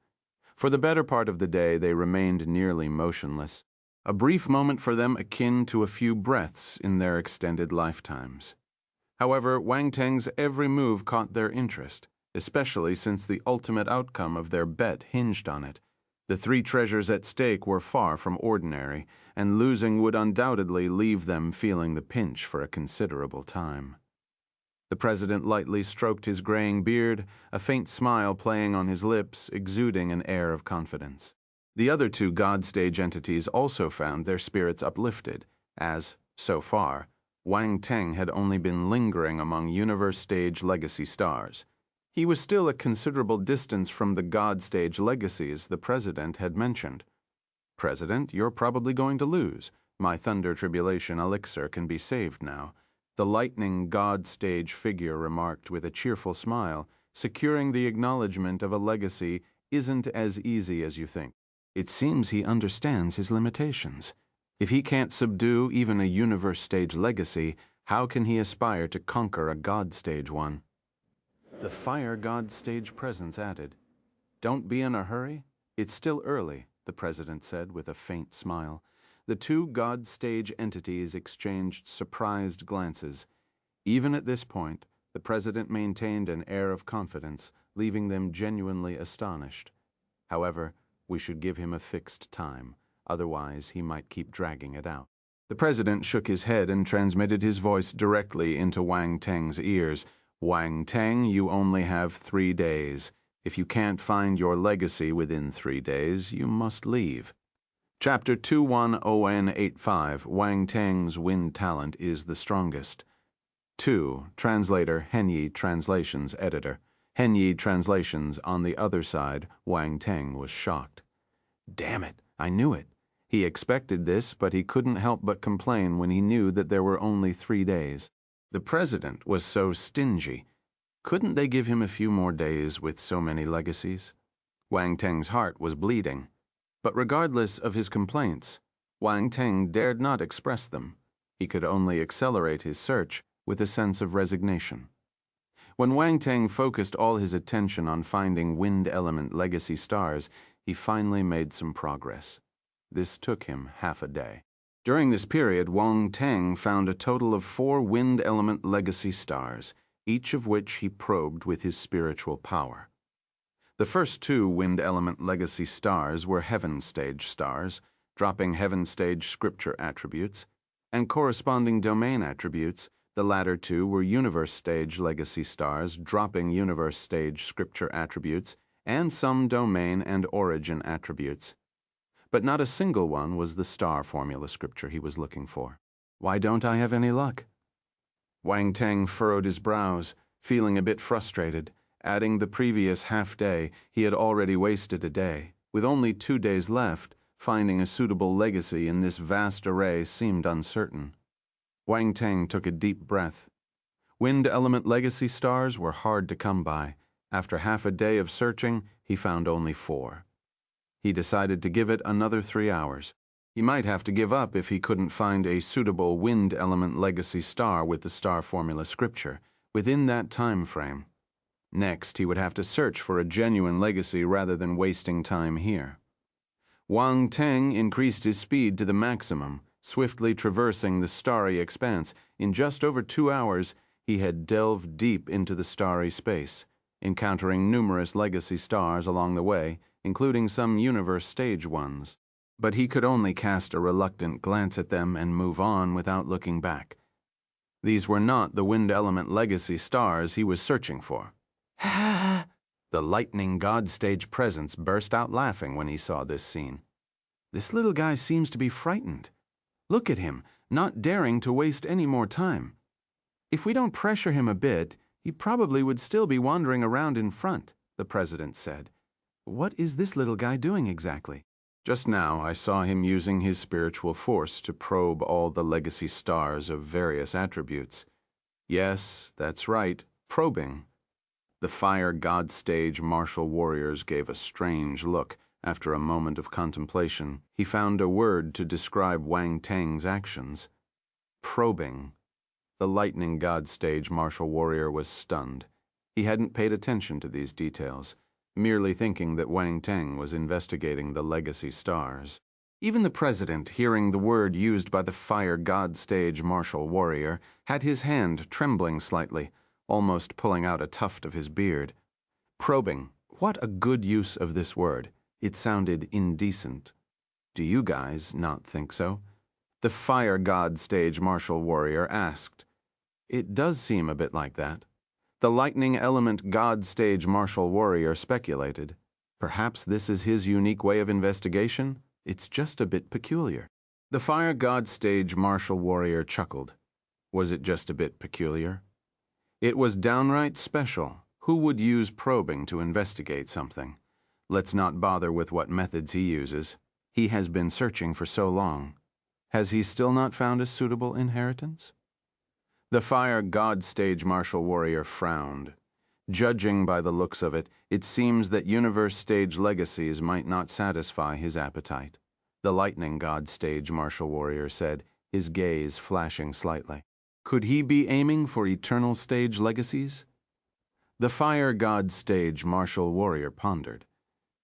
Speaker 1: For the better part of the day, they remained nearly motionless, a brief moment for them akin to a few breaths in their extended lifetimes. However, Wang Teng's every move caught their interest, especially since the ultimate outcome of their bet hinged on it. The 3 treasures at stake were far from ordinary, and losing would undoubtedly leave them feeling the pinch for a considerable time. The president lightly stroked his graying beard, a faint smile playing on his lips, exuding an air of confidence. The other 2 God stage entities also found their spirits uplifted, as, so far, Wang Teng had only been lingering among universe stage legacy stars. He was still a considerable distance from the God stage legacies the president had mentioned. "President, you're probably going to lose. My Thunder Tribulation elixir can be saved now," the lightning God stage figure remarked with a cheerful smile. "Securing the acknowledgement of a legacy isn't as easy as you think. It seems he understands his limitations. If he can't subdue even a universe stage legacy, how can he aspire to conquer a God stage one?" The Fire God stage presence added, "Don't be in a hurry. It's still early," the president said with a faint smile. The 2 God stage entities exchanged surprised glances. Even at this point, the president maintained an air of confidence, leaving them genuinely astonished. However, we should give him a fixed time, otherwise he might keep dragging it out. The president shook his head and transmitted his voice directly into Wang Teng's ears. "Wang Teng, you only have 3 days. If you can't find your legacy within 3 days, you must leave." Chapter 210N85, Wang Teng's Wind Talent is the Strongest. 2. Translator, Henyi Translations Editor. Henyi Translations. On the other side, Wang Teng was shocked. Damn it, I knew it. He expected this, but he couldn't help but complain when he knew that there were only 3 days. The president was so stingy. Couldn't they give him a few more days with so many legacies? Wang Teng's heart was bleeding. But regardless of his complaints, Wang Teng dared not express them. He could only accelerate his search with a sense of resignation. When Wang Teng focused all his attention on finding wind element legacy stars, he finally made some progress. This took him half a day. During this period, Wang Teng found a total of 4 wind element legacy stars, each of which he probed with his spiritual power. The first 2 wind element legacy stars were heaven stage stars, dropping heaven stage scripture attributes, and corresponding domain attributes. The latter 2 were universe stage legacy stars, dropping universe stage scripture attributes, and some domain and origin attributes. But not a single one was the star formula scripture he was looking for. "Why don't I have any luck?" Wang Teng furrowed his brows, feeling a bit frustrated. Adding the previous half-day, he had already wasted a day. With only 2 days left, finding a suitable legacy in this vast array seemed uncertain. Wang Teng took a deep breath. Wind element legacy stars were hard to come by. After half a day of searching, he found only 4. He decided to give it another 3 hours. He might have to give up if he couldn't find a suitable wind element legacy star with the star formula scripture within that time frame. Next, he would have to search for a genuine legacy rather than wasting time here. Wang Teng increased his speed to the maximum, swiftly traversing the starry expanse. In just over 2 hours, he had delved deep into the starry space, encountering numerous legacy stars along the way, including some universe stage ones. But he could only cast a reluctant glance at them and move on without looking back. These were not the wind element legacy stars he was searching for. The lightning god stage presence burst out laughing when he saw this scene. This little guy seems to be frightened. Look at him, not daring to waste any more time. If we don't pressure him a bit, he probably would still be wandering around in front, the president said. What is this little guy doing exactly? Just now, I saw him using his spiritual force to probe all the legacy stars of various attributes. Yes, that's right, probing. The fire god stage martial warriors gave a strange look. After a moment of contemplation, he found a word to describe Wang Teng's actions. Probing. The lightning god stage martial warrior was stunned. He hadn't paid attention to these details, merely thinking that Wang Teng was investigating the legacy stars. Even the president, hearing the word used by the fire god stage martial warrior, had his hand trembling slightly, almost pulling out a tuft of his beard. Probing. What a good use of this word. It sounded indecent. Do you guys not think so? The fire god stage martial warrior asked. It does seem a bit like that. The lightning element god stage martial warrior speculated. Perhaps this is his unique way of investigation? It's just a bit peculiar. The fire god stage martial warrior chuckled. Was it just a bit peculiar? It was downright special. Who would use probing to investigate something? Let's not bother with what methods he uses. He has been searching for so long. Has he still not found a suitable inheritance? The fire god stage martial warrior frowned. Judging by the looks of it, it seems that universe stage legacies might not satisfy his appetite. The lightning god stage martial warrior said, his gaze flashing slightly. Could he be aiming for eternal stage legacies? The fire god stage martial warrior pondered.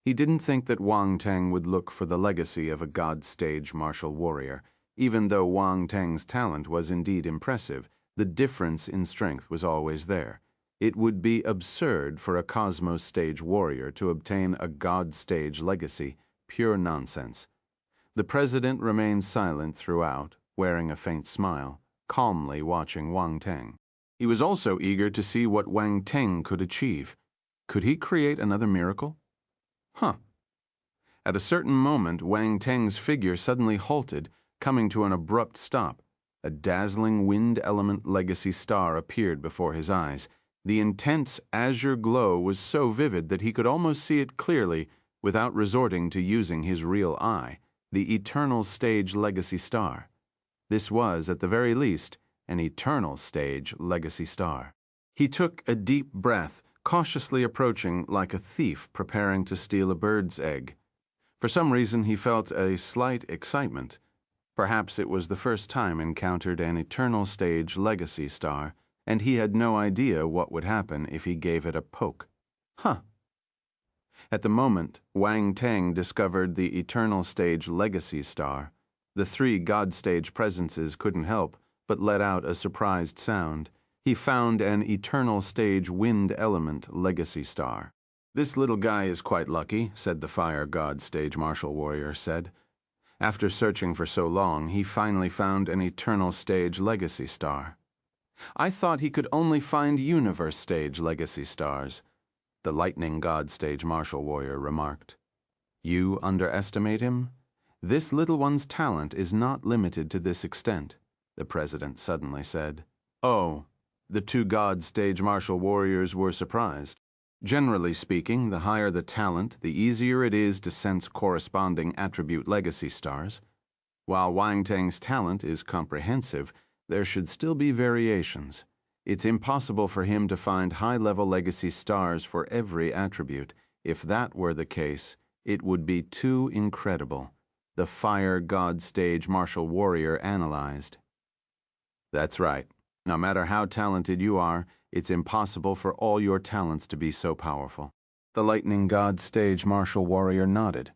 Speaker 1: He didn't think that Wang Teng would look for the legacy of a god stage martial warrior. Even though Wang Teng's talent was indeed impressive, the difference in strength was always there. It would be absurd for a cosmos stage warrior to obtain a god stage legacy, pure nonsense. The president remained silent throughout, wearing a faint smile, calmly watching Wang Teng. He was also eager to see what Wang Teng could achieve. Could he create another miracle? At a certain moment, Wang Teng's figure suddenly halted, coming to an abrupt stop. A dazzling wind element legacy star appeared before his eyes. The intense azure glow was so vivid that he could almost see it clearly without resorting to using his real eye. The eternal stage legacy star. This was, at the very least, an eternal stage legacy star. He took a deep breath, cautiously approaching like a thief preparing to steal a bird's egg. For some reason, he felt a slight excitement. Perhaps it was the first time encountered an eternal stage legacy star, and he had no idea what would happen if he gave it a poke. At the moment, Wang Teng discovered the eternal stage legacy star. The 3 god stage presences couldn't help but let out a surprised sound. He found an eternal stage wind element legacy star. This little guy is quite lucky, said the fire god stage martial warrior said. After searching for so long, he finally found an eternal stage legacy star. I thought he could only find universe stage legacy stars, the lightning god stage martial warrior remarked. You underestimate him? This little one's talent is not limited to this extent, the president suddenly said. Oh, the 2 god stage martial warriors were surprised. Generally speaking, the higher the talent, the easier it is to sense corresponding attribute legacy stars. While Wang Teng's talent is comprehensive, there should still be variations. It's impossible for him to find high-level legacy stars for every attribute. If that were the case, it would be too incredible. The Fire God Stage Martial Warrior analyzed. That's right. No matter how talented you are, it's impossible for all your talents to be so powerful. The Lightning God Stage Martial Warrior nodded.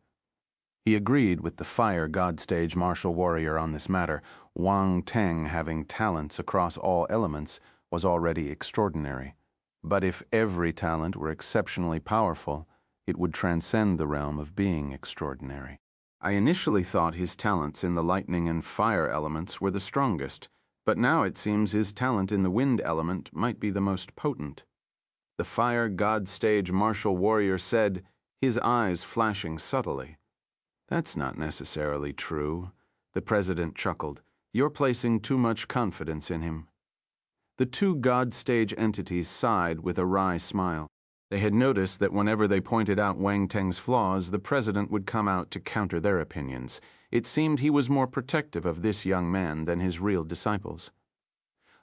Speaker 1: He agreed with the Fire God Stage Martial Warrior on this matter. Wang Teng having talents across all elements was already extraordinary. But if every talent were exceptionally powerful, it would transcend the realm of being extraordinary. I initially thought his talents in the lightning and fire elements were the strongest, but now it seems his talent in the wind element might be the most potent. The Fire God Stage Martial Warrior said, his eyes flashing subtly. That's not necessarily true. The president chuckled. You're placing too much confidence in him. The two God Stage entities sighed with a wry smile. They had noticed that whenever they pointed out Wang Teng's flaws, the president would come out to counter their opinions. It seemed he was more protective of this young man than his real disciples.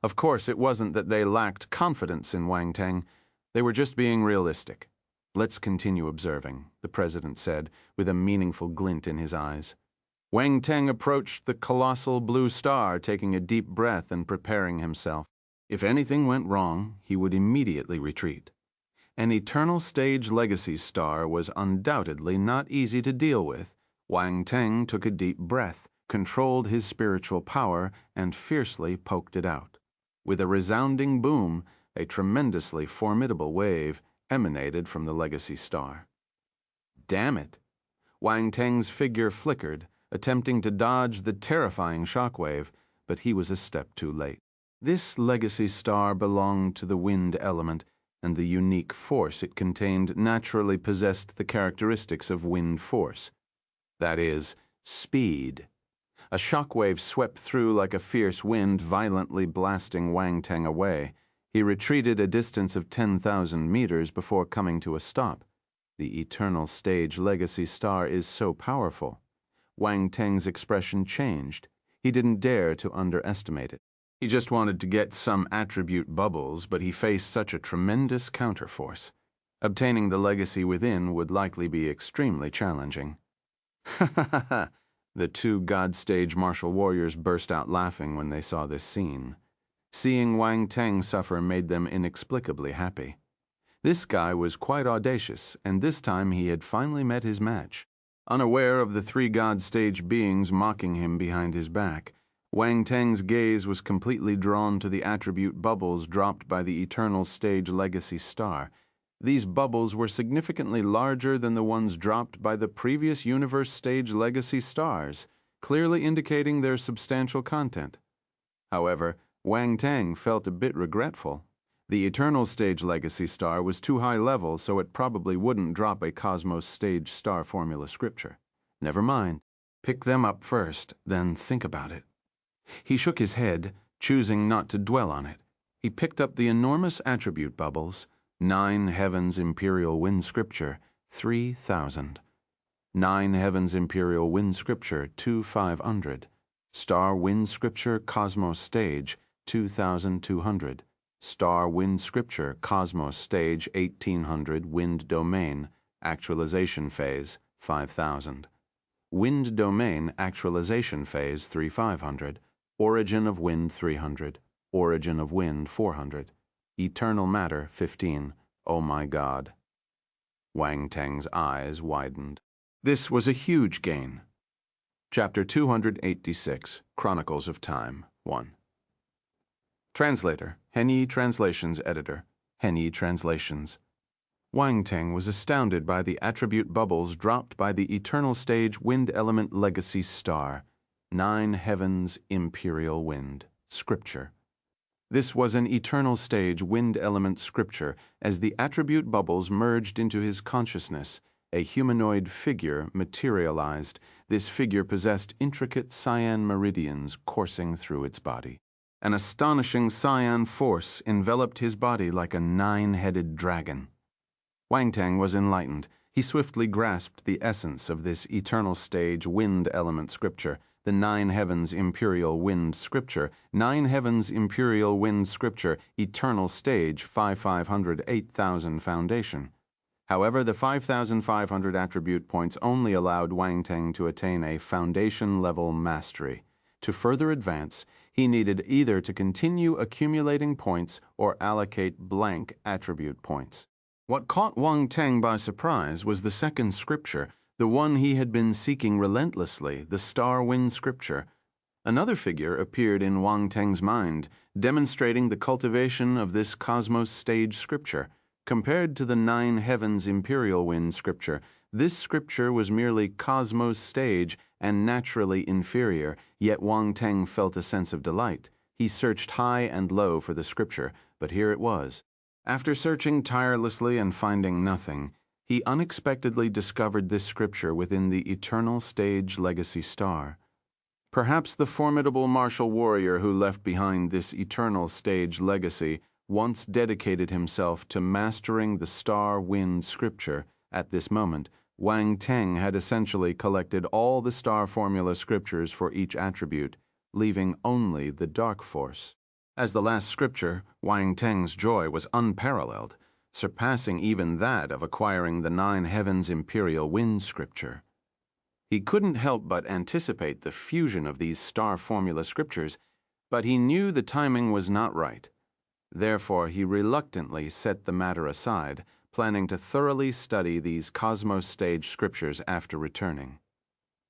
Speaker 1: Of course, it wasn't that they lacked confidence in Wang Teng. They were just being realistic. Let's continue observing, the president said, with a meaningful glint in his eyes. Wang Teng approached the colossal blue star, taking a deep breath and preparing himself. If anything went wrong, he would immediately retreat. An eternal stage legacy star was undoubtedly not easy to deal with. Wang Teng took a deep breath, controlled his spiritual power, and fiercely poked it out. With a resounding boom, a tremendously formidable wave emanated from the legacy star. Damn it! Wang Teng's figure flickered, attempting to dodge the terrifying shockwave, but he was a step too late. This legacy star belonged to the wind element, and the unique force it contained naturally possessed the characteristics of wind force. That is, speed. A shockwave swept through like a fierce wind, violently blasting Wang Teng away. He retreated a distance of 10,000 meters before coming to a stop. The eternal stage legacy star is so powerful. Wang Teng's expression changed. He didn't dare to underestimate it. He just wanted to get some attribute bubbles, but he faced such a tremendous counterforce. Obtaining the legacy within would likely be extremely challenging. Ha ha ha ha! The two God Stage martial warriors burst out laughing when they saw this scene. Seeing Wang Teng suffer made them inexplicably happy. This guy was quite audacious, and this time he had finally met his match. Unaware of the three God Stage beings mocking him behind his back, Wang Teng's gaze was completely drawn to the attribute bubbles dropped by the eternal stage legacy star. These bubbles were significantly larger than the ones dropped by the previous universe stage legacy stars, clearly indicating their substantial content. However, Wang Teng felt a bit regretful. The eternal stage legacy star was too high level, so it probably wouldn't drop a cosmos stage star formula scripture. Never mind. Pick them up first, then think about it. He shook his head, choosing not to dwell on it. He picked up the enormous attribute bubbles. 9 Heavens Imperial Wind Scripture, 3,000. 9 Heavens Imperial Wind Scripture, 2,500. Star Wind Scripture Cosmos Stage, 2,200. Star Wind Scripture Cosmos Stage, 1,800. Wind Domain, Actualization Phase, 5,000. Wind Domain Actualization Phase, 3,500. Origin of Wind, 300. Origin of Wind, 400. Eternal Matter, 15. Oh my God. Wang Teng's eyes widened. This was a huge gain. Chapter 286, Chronicles of Time, 1. Translator, Henyi Translations Editor, Henyi Translations. Wang Teng was astounded by the attribute bubbles dropped by the eternal stage wind element legacy star, 9 Heavens Imperial Wind, Scripture. This was an eternal stage wind element scripture. As the attribute bubbles merged into his consciousness, a humanoid figure materialized. This figure possessed intricate cyan meridians coursing through its body. An astonishing cyan force enveloped his body like a 9-headed dragon. Wang Teng was enlightened. He swiftly grasped the essence of this eternal stage wind element scripture. the Nine Heavens Imperial Wind Scripture, Nine Heavens Imperial Wind Scripture, Eternal Stage, 5500, 8000 Foundation. However, the 5,500 attribute points only allowed Wang Teng to attain a foundation-level mastery. To further advance, he needed either to continue accumulating points or allocate blank attribute points. What caught Wang Teng by surprise was the second scripture, the one he had been seeking relentlessly, the Star Wind Scripture. Another figure appeared in Wang Teng's mind, demonstrating the cultivation of this Cosmos Stage Scripture. Compared to the Nine Heavens Imperial Wind Scripture, this scripture was merely Cosmos Stage and naturally inferior, yet Wang Teng felt a sense of delight. He searched high and low for the scripture, but here it was. After searching tirelessly and finding nothing, he unexpectedly discovered this scripture within the Eternal Stage Legacy Star. Perhaps the formidable martial warrior who left behind this Eternal Stage legacy once dedicated himself to mastering the Star Wind Scripture. At this moment, Wang Teng had essentially collected all the star formula scriptures for each attribute, leaving only the Dark Force. As the last scripture, Wang Teng's joy was unparalleled, surpassing even that of acquiring the Nine Heavens Imperial Wind Scripture. He couldn't help but anticipate the fusion of these star formula scriptures, but he knew the timing was not right. Therefore, he reluctantly set the matter aside, planning to thoroughly study these Cosmos Stage scriptures after returning.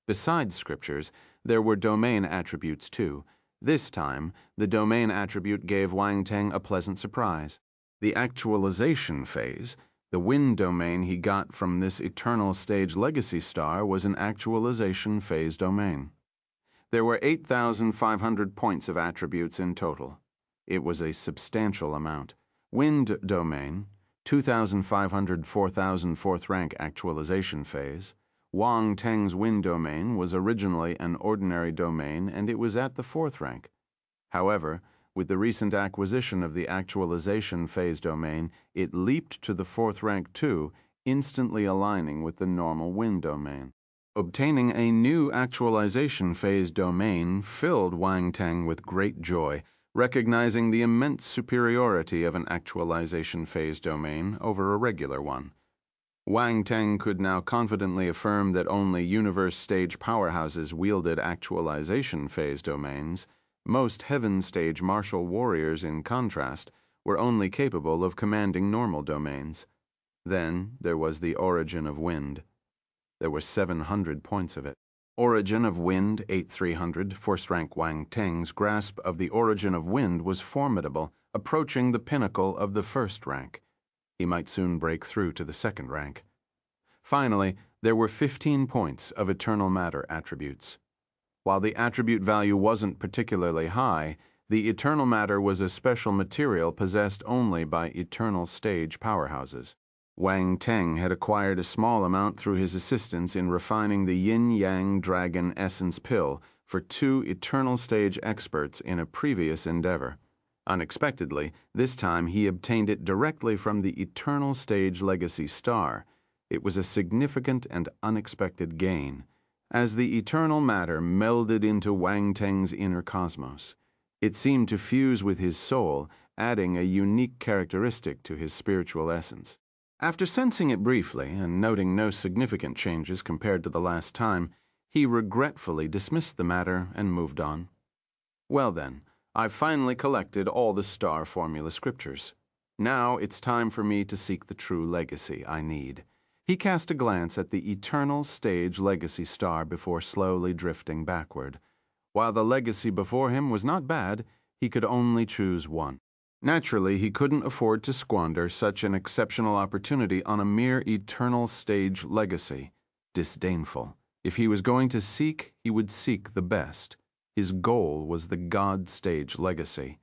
Speaker 1: Besides scriptures, there were domain attributes too. This time, the domain attribute gave Wang Teng a pleasant surprise. The actualization phase, the wind domain he got from this Eternal Stage Legacy Star, was an actualization phase domain. There were 8,500 points of attributes in total. It was a substantial amount. Wind domain, 2,500 4,000 fourth rank actualization phase. Wang Teng's wind domain was originally an ordinary domain and it was at the fourth rank. However, with the recent acquisition of the actualization phase domain, it leaped to the fourth rank too, instantly aligning with the normal wind domain. Obtaining a new actualization phase domain filled Wang Teng with great joy, recognizing the immense superiority of an actualization phase domain over a regular one. Wang Teng could now confidently affirm that only universe stage powerhouses wielded actualization phase domains. Most heaven stage martial warriors, in contrast, were only capable of commanding normal domains. Then there was the origin of wind. There were 700 points of it. Origin of Wind, 8300, first rank Wang Teng's grasp of the origin of wind was formidable, approaching the pinnacle of the first rank. He might soon break through to the second rank. Finally, there were 15 points of eternal matter attributes. While the attribute value wasn't particularly high, the eternal matter was a special material possessed only by eternal stage powerhouses. Wang Teng had acquired a small amount through his assistance in refining the Yin-Yang Dragon Essence Pill for 2 eternal stage experts in a previous endeavor. Unexpectedly, this time he obtained it directly from the Eternal Stage Legacy Star. It was a significant and unexpected gain. As the eternal matter melded into Wang Teng's inner cosmos, it seemed to fuse with his soul, adding a unique characteristic to his spiritual essence. After sensing it briefly and noting no significant changes compared to the last time, he regretfully dismissed the matter and moved on. Well then, I've finally collected all the star formula scriptures. Now it's time for me to seek the true legacy I need. He cast a glance at the Eternal Stage Legacy Star before slowly drifting backward. While the legacy before him was not bad, he could only choose one. Naturally, he couldn't afford to squander such an exceptional opportunity on a mere Eternal Stage legacy. Disdainful. If he was going to seek, he would seek the best. His goal was the God Stage legacy.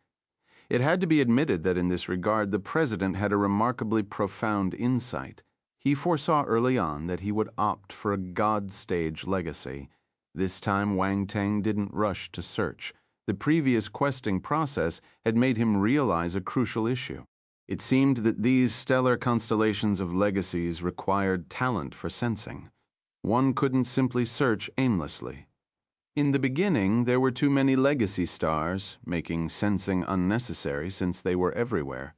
Speaker 1: It had to be admitted that in this regard the President had a remarkably profound insight. He foresaw early on that he would opt for a God Stage legacy. This time Wang Teng didn't rush to search. The previous questing process had made him realize a crucial issue. It seemed that these stellar constellations of legacies required talent for sensing. One couldn't simply search aimlessly. In the beginning, there were too many legacy stars, making sensing unnecessary since they were everywhere.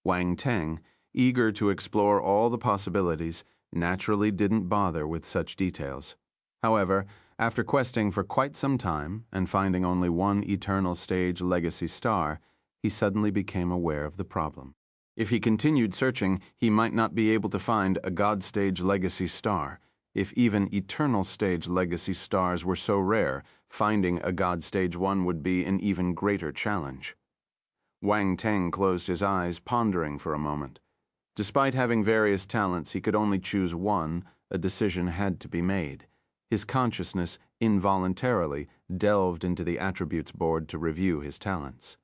Speaker 1: Wang Teng, eager to explore all the possibilities, naturally didn't bother with such details. However, after questing for quite some time and finding only one eternal stage legacy star, he suddenly became aware of the problem. If he continued searching, he might not be able to find a God stage legacy star. If even eternal stage legacy stars were so rare, finding a God stage one would be an even greater challenge. Wang Teng closed his eyes, pondering for a moment. Despite having various talents, he could only choose one. A decision had to be made. His consciousness involuntarily delved into the attributes board to review his talents.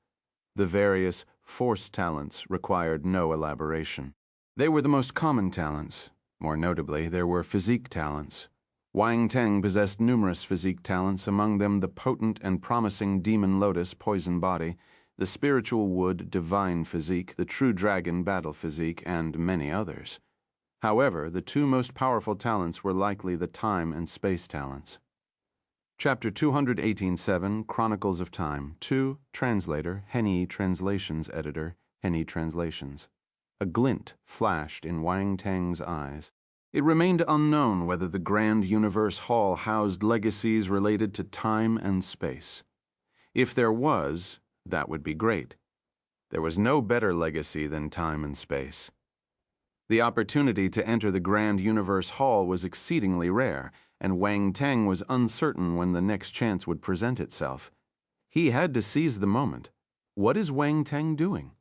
Speaker 1: The various force talents required no elaboration. They were the most common talents. More notably, there were physique talents. Wang Teng possessed numerous physique talents, among them the potent and promising demon lotus poison body, the spiritual wood divine physique, the true dragon battle physique, and many others. However, the two most powerful talents were likely the time and space talents. Chapter 218.7, Chronicles of Time. 2. Translator, Henny Translations Editor, Henny Translations. A glint flashed in Wang Teng's eyes. It remained unknown whether the Grand Universe Hall housed legacies related to time and space. If there was, that would be great. There was no better legacy than time and space. The opportunity to enter the Grand Universe Hall was exceedingly rare, and Wang Teng was uncertain when the next chance would present itself. He had to seize the moment. What is Wang Teng doing?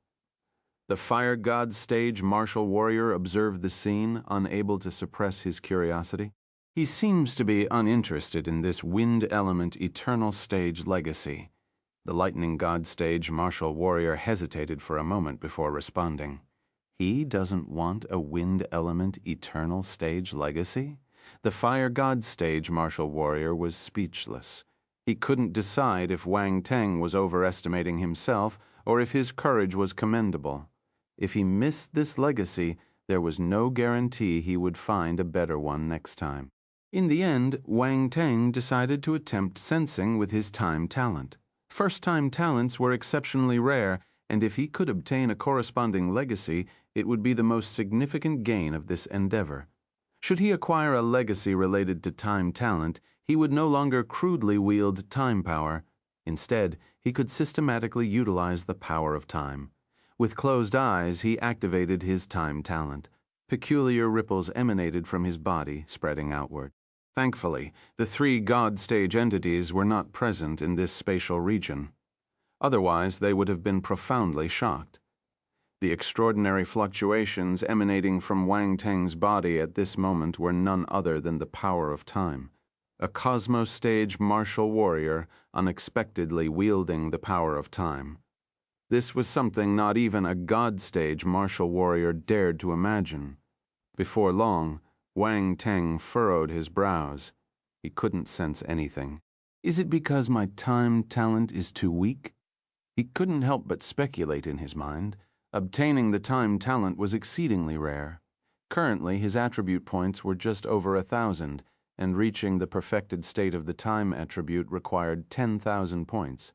Speaker 1: The fire god stage martial warrior observed the scene, unable to suppress his curiosity. He seems to be uninterested in this wind element eternal stage legacy. The lightning god stage martial warrior hesitated for a moment before responding. He doesn't want a wind element eternal stage legacy? The fire god stage martial warrior was speechless. He couldn't decide if Wang Teng was overestimating himself or if his courage was commendable. If he missed this legacy, there was no guarantee he would find a better one next time. In the end, Wang Teng decided to attempt sensing with his time talent. First-time talents were exceptionally rare, and if he could obtain a corresponding legacy, it would be the most significant gain of this endeavor. Should he acquire a legacy related to time talent, he would no longer crudely wield time power. Instead, he could systematically utilize the power of time. With closed eyes, he activated his time talent. Peculiar ripples emanated from his body, spreading outward. Thankfully, the three God stage entities were not present in this spatial region. Otherwise, they would have been profoundly shocked. The extraordinary fluctuations emanating from Wang Teng's body at this moment were none other than the power of time. A cosmos stage martial warrior unexpectedly wielding the power of time. This was something not even a God stage martial warrior dared to imagine. Before long, Wang Teng furrowed his brows. He couldn't sense anything. Is it because my time talent is too weak? He couldn't help but speculate in his mind. Obtaining the time talent was exceedingly rare. Currently, his attribute points were just over 1,000, and reaching the perfected state of the time attribute required 10,000 points.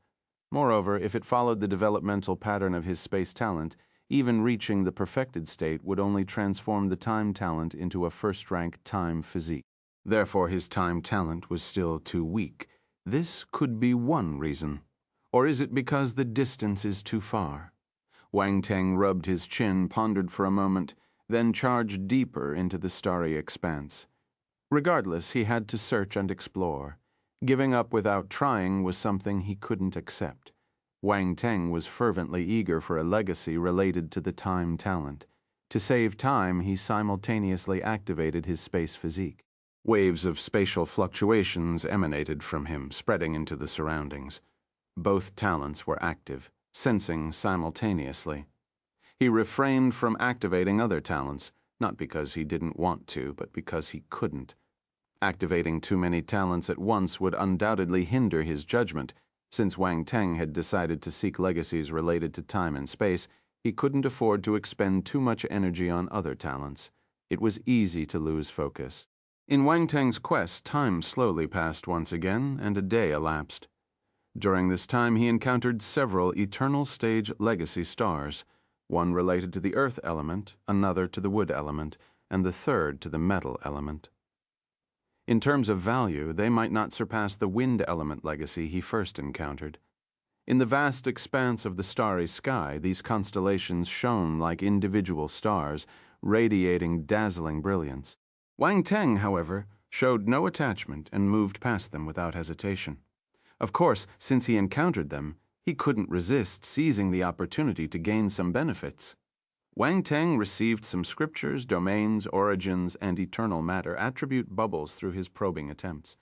Speaker 1: Moreover, if it followed the developmental pattern of his space talent, even reaching the perfected state would only transform the time talent into a first-rank time physique. Therefore, his time talent was still too weak. This could be one reason. Or is it because the distance is too far? Wang Teng rubbed his chin, pondered for a moment, then charged deeper into the starry expanse. Regardless, he had to search and explore. Giving up without trying was something he couldn't accept. Wang Teng was fervently eager for a legacy related to the time talent. To save time, he simultaneously activated his space physique. Waves of spatial fluctuations emanated from him, spreading into the surroundings. Both talents were active, sensing simultaneously. He refrained from activating other talents, not because he didn't want to, but because he couldn't. Activating too many talents at once would undoubtedly hinder his judgment. Since Wang Teng had decided to seek legacies related to time and space, he couldn't afford to expend too much energy on other talents. It was easy to lose focus. In Wang Teng's quest, time slowly passed once again, and a day elapsed. During this time, he encountered several eternal stage legacy stars, one related to the earth element, another to the wood element, and the third to the metal element. In terms of value, they might not surpass the wind element legacy he first encountered. In the vast expanse of the starry sky, these constellations shone like individual stars, radiating dazzling brilliance. Wang Teng, however, showed no attachment and moved past them without hesitation. Of course, since he encountered them, he couldn't resist seizing the opportunity to gain some benefits. Wang Teng received some scriptures, domains, origins, and eternal matter attribute bubbles through his probing attempts.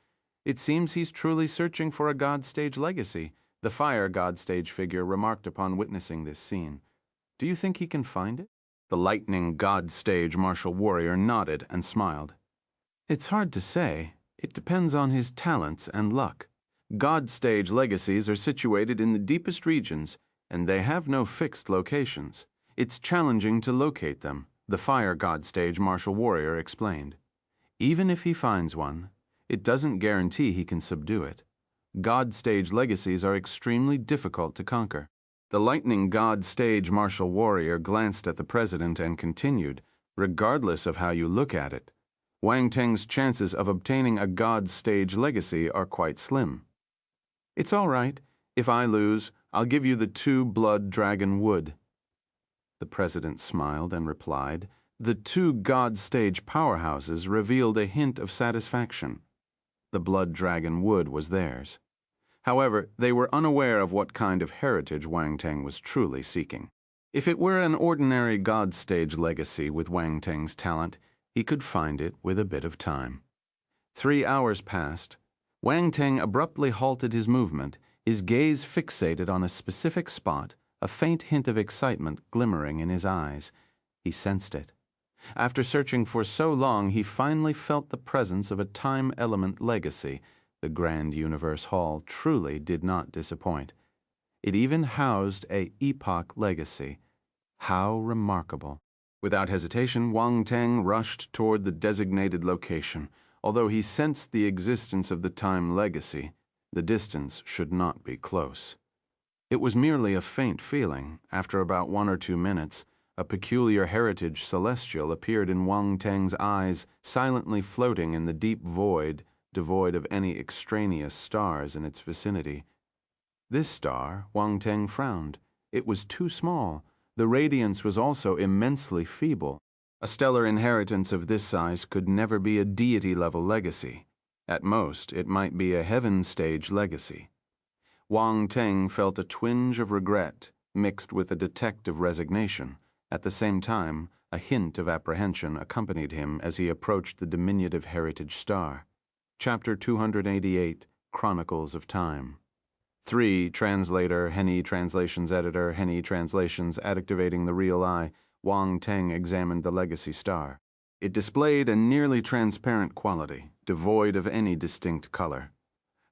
Speaker 1: It seems he's truly searching for a God stage legacy, the fire God stage figure remarked upon witnessing this scene. Do you think he can find it? The lightning God stage martial warrior nodded and smiled. It's hard to say. It depends on his talents and luck. God stage legacies are situated in the deepest regions, and they have no fixed locations. It's challenging to locate them, the Fire God stage martial warrior explained. Even if he finds one, it doesn't guarantee he can subdue it. God stage legacies are extremely difficult to conquer. The lightning God stage martial warrior glanced at the president and continued, regardless of how you look at it, Wang Teng's chances of obtaining a God stage legacy are quite slim. It's all right. If I lose, I'll give you the 2 blood dragon wood. The president smiled and replied. The 2 God stage powerhouses revealed a hint of satisfaction. The blood dragon wood was theirs. However, they were unaware of what kind of heritage Wang Teng was truly seeking. If it were an ordinary God stage legacy with Wang Teng's talent, he could find it with a bit of time. 3 hours passed. Wang Teng abruptly halted his movement, his gaze fixated on a specific spot, a faint hint of excitement glimmering in his eyes. He sensed it. After searching for so long, he finally felt the presence of a time element legacy. The Grand Universe Hall truly did not disappoint. It even housed a epoch legacy. How remarkable. Without hesitation, Wang Teng rushed toward the designated location. Although he sensed the existence of the time legacy, the distance should not be close. It was merely a faint feeling. After about 1 or 2 minutes, a peculiar heritage celestial appeared in Wang Teng's eyes, silently floating in the deep void, devoid of any extraneous stars in its vicinity. This star, Wang Teng frowned. It was too small. The radiance was also immensely feeble. A stellar inheritance of this size could never be a deity-level legacy. At most, it might be a heaven stage legacy. Wang Teng felt a twinge of regret, mixed with a detective resignation. At the same time, a hint of apprehension accompanied him as he approached the diminutive heritage star. Chapter 288, Chronicles of Time. 3. Translator, Henny Translations Editor, Henny Translations Activating the Real Eye. Wang Teng examined the legacy star. It displayed a nearly transparent quality, devoid of any distinct color.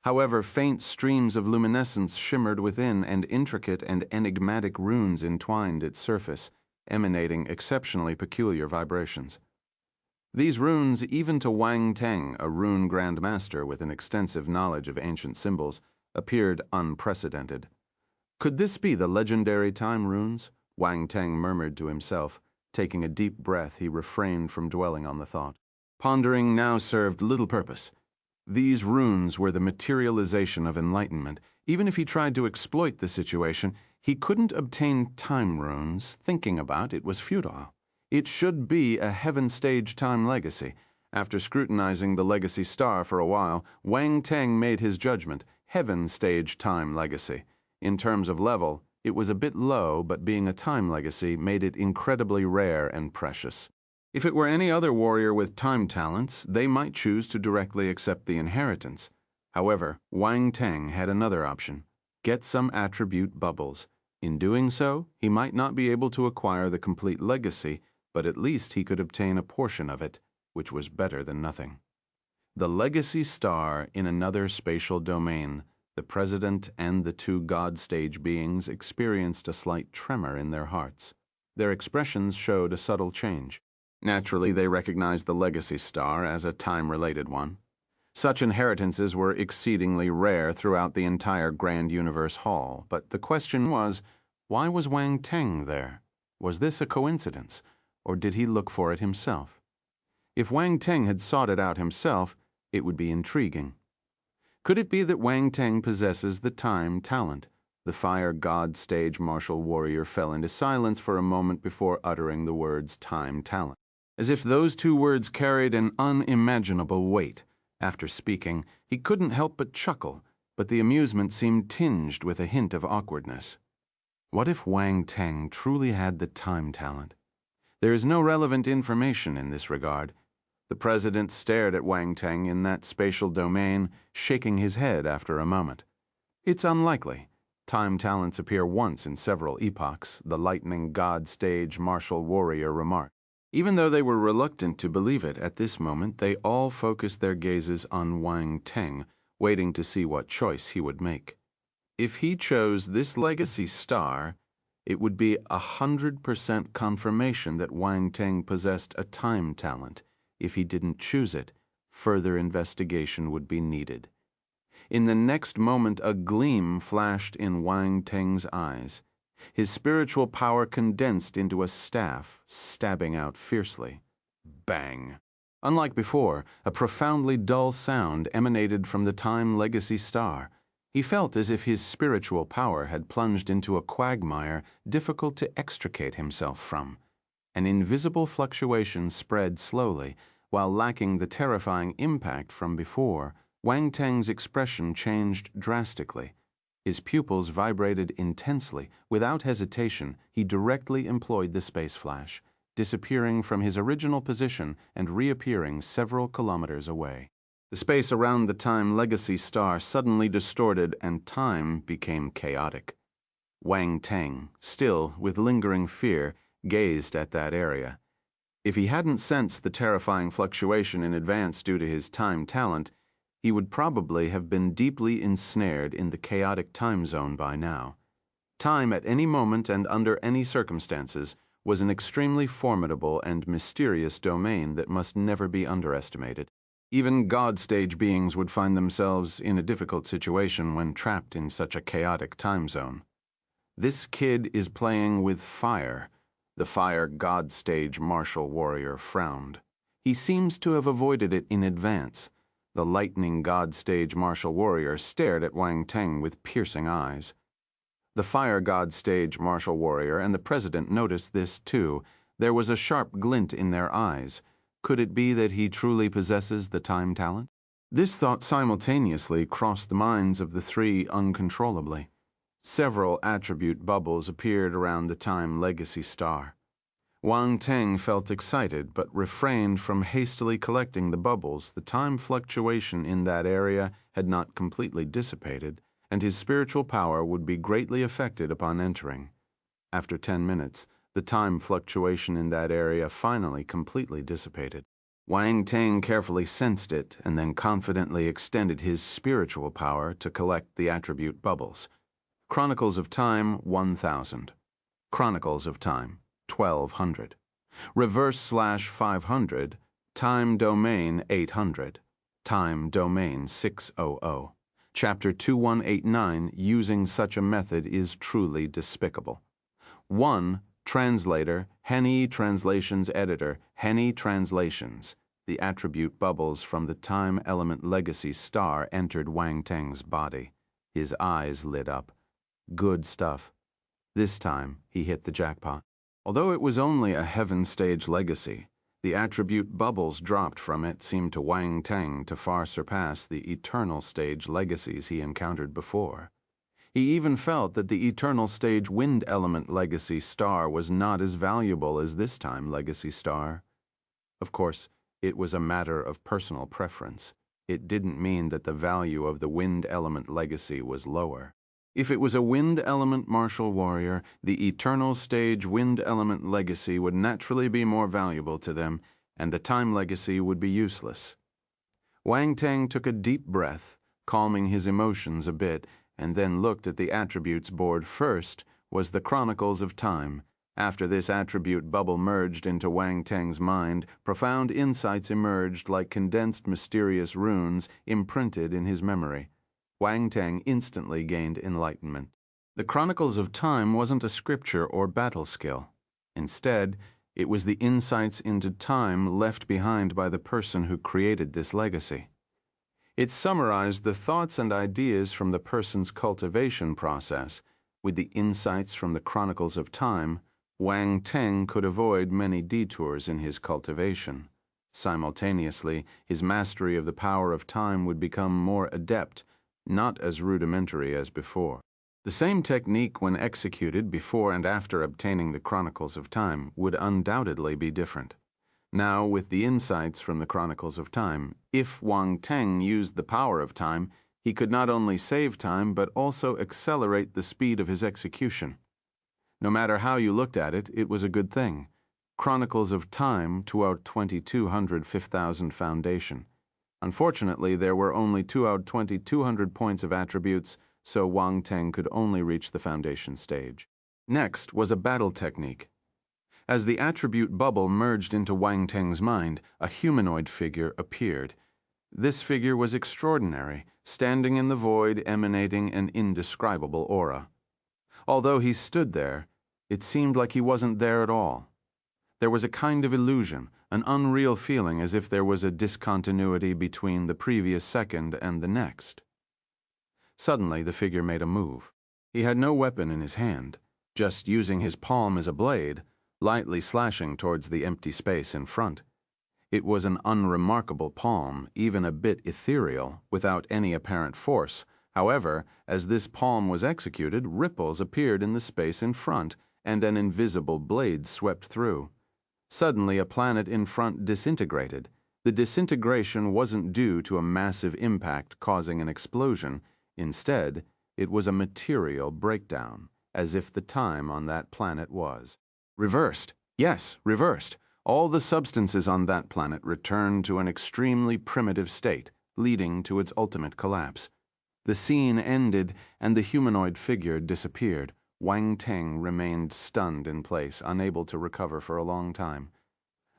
Speaker 1: However, faint streams of luminescence shimmered within, and intricate and enigmatic runes entwined its surface, emanating exceptionally peculiar vibrations. These runes, even to Wang Teng, a rune grandmaster with an extensive knowledge of ancient symbols, appeared unprecedented. Could this be the legendary time runes? Wang Teng murmured to himself. Taking a deep breath, he refrained from dwelling on the thought. Pondering now served little purpose. These runes were the materialization of enlightenment. Even if he tried to exploit the situation, he couldn't obtain time runes. Thinking about it was futile. It should be a heaven stage time legacy. After scrutinizing the legacy star for a while, Wang Teng made his judgment. Heaven stage time legacy. In terms of level, it was a bit low, but being a time legacy made it incredibly rare and precious. If it were any other warrior with time talents, they might choose to directly accept the inheritance. However, Wang Teng had another option. Get some attribute bubbles. In doing so, he might not be able to acquire the complete legacy, but at least he could obtain a portion of it, which was better than nothing. The legacy star in another spatial domain. The president and the 2 God stage beings experienced a slight tremor in their hearts. Their expressions showed a subtle change. Naturally, they recognized the legacy star as a time-related one. Such inheritances were exceedingly rare throughout the entire Grand Universe Hall, but the question was, why was Wang Teng there? Was this a coincidence, or did he look for it himself? If Wang Teng had sought it out himself, it would be intriguing. Could it be that Wang Teng possesses the time talent? The fire god stage martial warrior fell into silence for a moment before uttering the words time talent, as if those two words carried an unimaginable weight. After speaking, he couldn't help but chuckle, but the amusement seemed tinged with a hint of awkwardness. What if Wang Teng truly had the time talent? There is no relevant information in this regard. The president stared at Wang Teng in that spatial domain, shaking his head after a moment. It's unlikely. Time talents appear once in several epochs, the lightning god stage martial warrior remarked. Even though they were reluctant to believe it at this moment, they all focused their gazes on Wang Teng, waiting to see what choice he would make. If he chose this legacy star, it would be 100% confirmation that Wang Teng possessed a time talent. If he didn't choose it, further investigation would be needed. In the next moment, a gleam flashed in Wang Teng's eyes. His spiritual power condensed into a staff, stabbing out fiercely. Bang! Unlike before, a profoundly dull sound emanated from the time legacy star. He felt as if his spiritual power had plunged into a quagmire difficult to extricate himself from. An invisible fluctuation spread slowly, while lacking the terrifying impact from before. Wang Teng's expression changed drastically. His pupils vibrated intensely. Without hesitation, he directly employed the space flash, disappearing from his original position and reappearing several kilometers away. The space around the time legacy star suddenly distorted and time became chaotic. Wang Teng, still with lingering fear, gazed at that area. If he hadn't sensed the terrifying fluctuation in advance due to his time talent, he would probably have been deeply ensnared in the chaotic time zone by now. Time at any moment and under any circumstances was an extremely formidable and mysterious domain that must never be underestimated. Even God-stage beings would find themselves in a difficult situation when trapped in such a chaotic time zone. This kid is playing with fire. The fire God-stage martial warrior frowned. He seems to have avoided it in advance. The lightning god-stage martial warrior stared at Wang Teng with piercing eyes. The fire god-stage martial warrior and the president noticed this too. There was a sharp glint in their eyes. Could it be that he truly possesses the time talent? This thought simultaneously crossed the minds of the three uncontrollably. Several attribute bubbles appeared around the time legacy star. Wang Teng felt excited but refrained from hastily collecting the bubbles. The time fluctuation in that area had not completely dissipated, and his spiritual power would be greatly affected upon entering. After 10 minutes, the time fluctuation in that area finally completely dissipated. Wang Teng carefully sensed it and then confidently extended his spiritual power to collect the attribute bubbles. Chronicles of Time 1000. Chronicles of Time 1200. Reverse/500. Time Domain 800. Time Domain 600. Chapter 2189. Using such a method is truly despicable. 1. Translator, Henny Translations Editor, Henny Translations. The attribute bubbles from the time element legacy star entered Wang Teng's body. His eyes lit up. Good stuff. This time, he hit the jackpot. Although it was only a heaven stage legacy, the attribute bubbles dropped from it seemed to Wang Teng to far surpass the eternal stage legacies he encountered before. He even felt that the eternal stage wind element legacy star was not as valuable as this time legacy star. Of course, it was a matter of personal preference. It didn't mean that the value of the wind element legacy was lower. If it was a wind element martial warrior, the eternal stage wind element legacy would naturally be more valuable to them, and the time legacy would be useless. Wang Teng took a deep breath, calming his emotions a bit, and then looked at the attributes board. First was the Chronicles of Time, After this attribute bubble merged into Wang Teng's mind, profound insights emerged like condensed mysterious runes imprinted in his memory. Wang Teng instantly gained enlightenment. The Chronicles of Time wasn't a scripture or battle skill. Instead, it was the insights into time left behind by the person who created this legacy. It summarized the thoughts and ideas from the person's cultivation process. With the insights from the Chronicles of Time, Wang Teng could avoid many detours in his cultivation. Simultaneously, his mastery of the power of time would become more adept, not as rudimentary as before. The same technique, when executed before and after obtaining the Chronicles of Time, would undoubtedly be different. Now, with the insights from the Chronicles of Time, if Wang Teng used the power of time, he could not only save time but also accelerate the speed of his execution. No matter how you looked at it, it was a good thing. Chronicles of Time to our 2200 5000 foundation. Unfortunately, there were only 2 out 2200 points of attributes, so Wang Teng could only reach the foundation stage. Next was a battle technique. As the attribute bubble merged into Wang Teng's mind, a humanoid figure appeared. This figure was extraordinary, standing in the void, emanating an indescribable aura. Although he stood there, it seemed like he wasn't there at all. There was a kind of illusion, an unreal feeling, as if there was a discontinuity between the previous second and the next. Suddenly, the figure made a move. He had no weapon in his hand, just using his palm as a blade, lightly slashing towards the empty space in front. It was an unremarkable palm, even a bit ethereal, without any apparent force. However, as this palm was executed, ripples appeared in the space in front, and an invisible blade swept through. Suddenly, a planet in front disintegrated. The disintegration wasn't due to a massive impact causing an explosion. Instead, it was a material breakdown, as if the time on that planet was reversed. Yes, reversed. All the substances on that planet returned to an extremely primitive state, leading to its ultimate collapse. The scene ended, and the humanoid figure disappeared. Wang Teng remained stunned in place, unable to recover for a long time.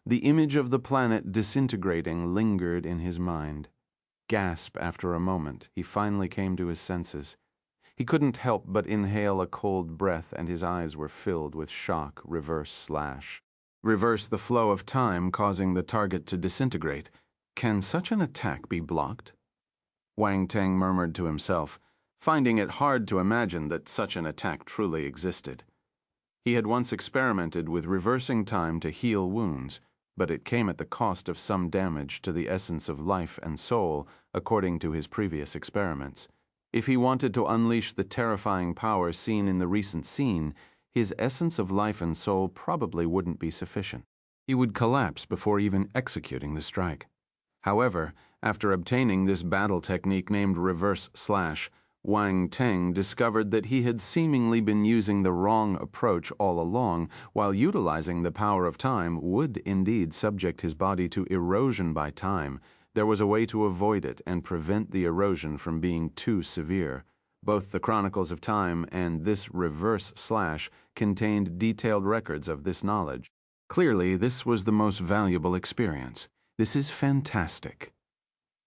Speaker 1: The image of the planet disintegrating lingered in his mind. Gasp after a moment, he finally came to his senses. He couldn't help but inhale a cold breath, and his eyes were filled with shock. Reverse the flow of time, causing the target to disintegrate. Can such an attack be blocked? Wang Teng murmured to himself, finding it hard to imagine that such an attack truly existed. He had once experimented with reversing time to heal wounds, but it came at the cost of some damage to the essence of life and soul, according to his previous experiments. If he wanted to unleash the terrifying power seen in the recent scene, his essence of life and soul probably wouldn't be sufficient. He would collapse before even executing the strike. However, after obtaining this battle technique named reverse slash, Wang Teng discovered that he had seemingly been using the wrong approach all along. While utilizing the power of time would indeed subject his body to erosion by time, there was a way to avoid it and prevent the erosion from being too severe. Both the Chronicles of Time and this reverse slash contained detailed records of this knowledge. Clearly, this was the most valuable experience. This is fantastic.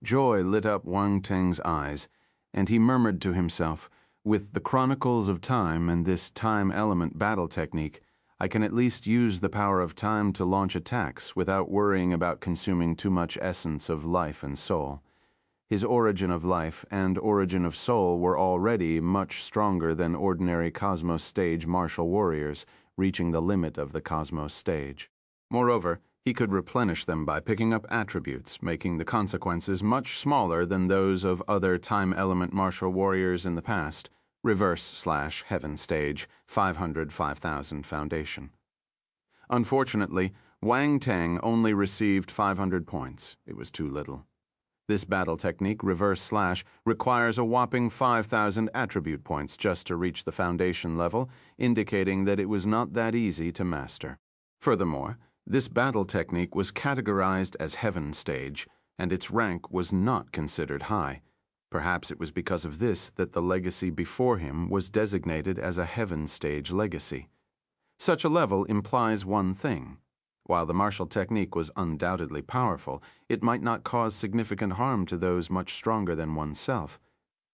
Speaker 1: Joy lit up Wang Teng's eyes, and he murmured to himself, with the Chronicles of Time and this time element battle technique, I can at least use the power of time to launch attacks without worrying about consuming too much essence of life and soul. His origin of life and origin of soul were already much stronger than ordinary Cosmos stage martial warriors, reaching the limit of the Cosmos stage. Moreover, he could replenish them by picking up attributes, making the consequences much smaller than those of other time element martial warriors in the past. Reverse slash heaven stage, 500 5000 foundation. Unfortunately, Wang Teng only received 500 points. It was too little. This battle technique, reverse slash, requires a whopping 5,000 attribute points just to reach the foundation level, indicating that it was not that easy to master. Furthermore, this battle technique was categorized as heaven stage, and its rank was not considered high. Perhaps it was because of this that the legacy before him was designated as a heaven stage legacy. Such a level implies one thing. While the martial technique was undoubtedly powerful, it might not cause significant harm to those much stronger than oneself.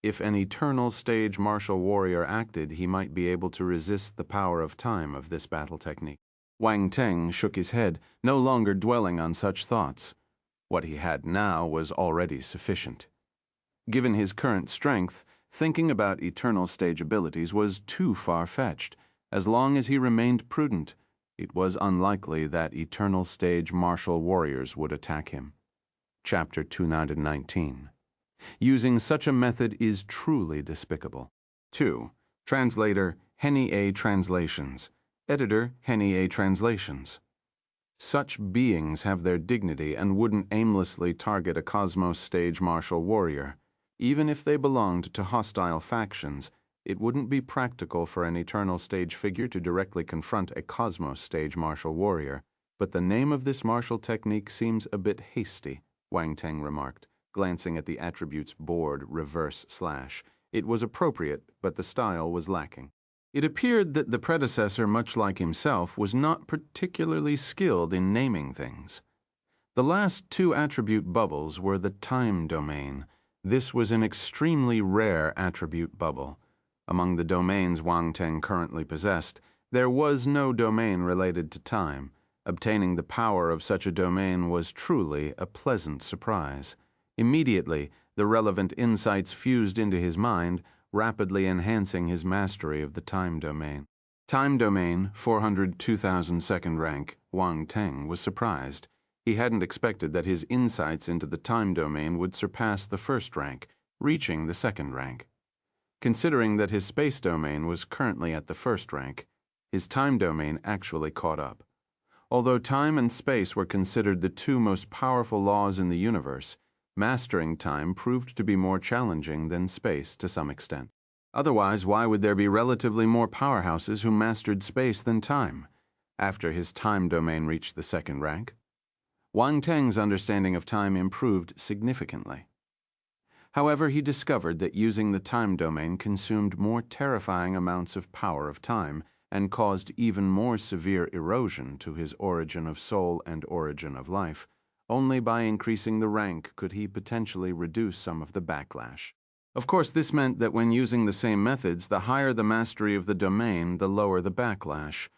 Speaker 1: If an eternal stage martial warrior acted, he might be able to resist the power of time of this battle technique. Wang Teng shook his head, no longer dwelling on such thoughts. What he had now was already sufficient. Given his current strength, thinking about eternal stage abilities was too far-fetched. As long as he remained prudent, it was unlikely that eternal stage martial warriors would attack him. Chapter 219. Using such a method is truly despicable. 2. Translator, Henny A. Translations. Editor, Henny A. Translations. Such beings have their dignity and wouldn't aimlessly target a cosmos stage martial warrior. Even if they belonged to hostile factions, it wouldn't be practical for an eternal stage figure to directly confront a cosmos stage martial warrior, but the name of this martial technique seems a bit hasty, Wang Teng remarked, glancing at the attributes board // It was appropriate, but the style was lacking. It appeared that the predecessor, much like himself, was not particularly skilled in naming things. The last two attribute bubbles were the time domain. This was an extremely rare attribute bubble. Among the domains Wang Teng currently possessed, there was no domain related to time. Obtaining the power of such a domain was truly a pleasant surprise. Immediately, the relevant insights fused into his mind, rapidly enhancing his mastery of the time domain. Time domain, 402,000 second rank, Wang Teng was surprised. He hadn't expected that his insights into the time domain would surpass the first rank, reaching the second rank. Considering that his space domain was currently at the first rank, his time domain actually caught up. Although time and space were considered the two most powerful laws in the universe, mastering time proved to be more challenging than space to some extent. Otherwise, why would there be relatively more powerhouses who mastered space than time? After his time domain reached the second rank, Wang Teng's understanding of time improved significantly. However, he discovered that using the time domain consumed more terrifying amounts of power of time and caused even more severe erosion to his origin of soul and origin of life. Only by increasing the rank could he potentially reduce some of the backlash. Of course, this meant that when using the same methods, the higher the mastery of the domain, the lower the backlash.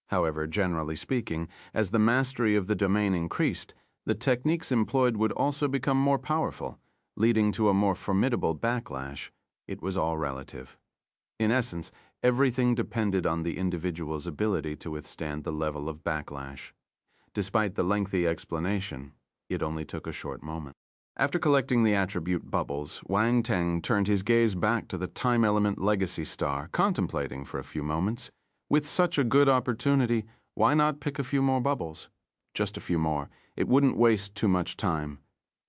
Speaker 1: However, generally speaking, as the mastery of the domain increased, the techniques employed would also become more powerful, leading to a more formidable backlash. It was all relative. In essence, everything depended on the individual's ability to withstand the level of backlash. Despite the lengthy explanation, it only took a short moment. After collecting the attribute bubbles, Wang Teng turned his gaze back to the time element legacy star, contemplating for a few moments. With such a good opportunity, why not pick a few more bubbles? Just a few more. It wouldn't waste too much time.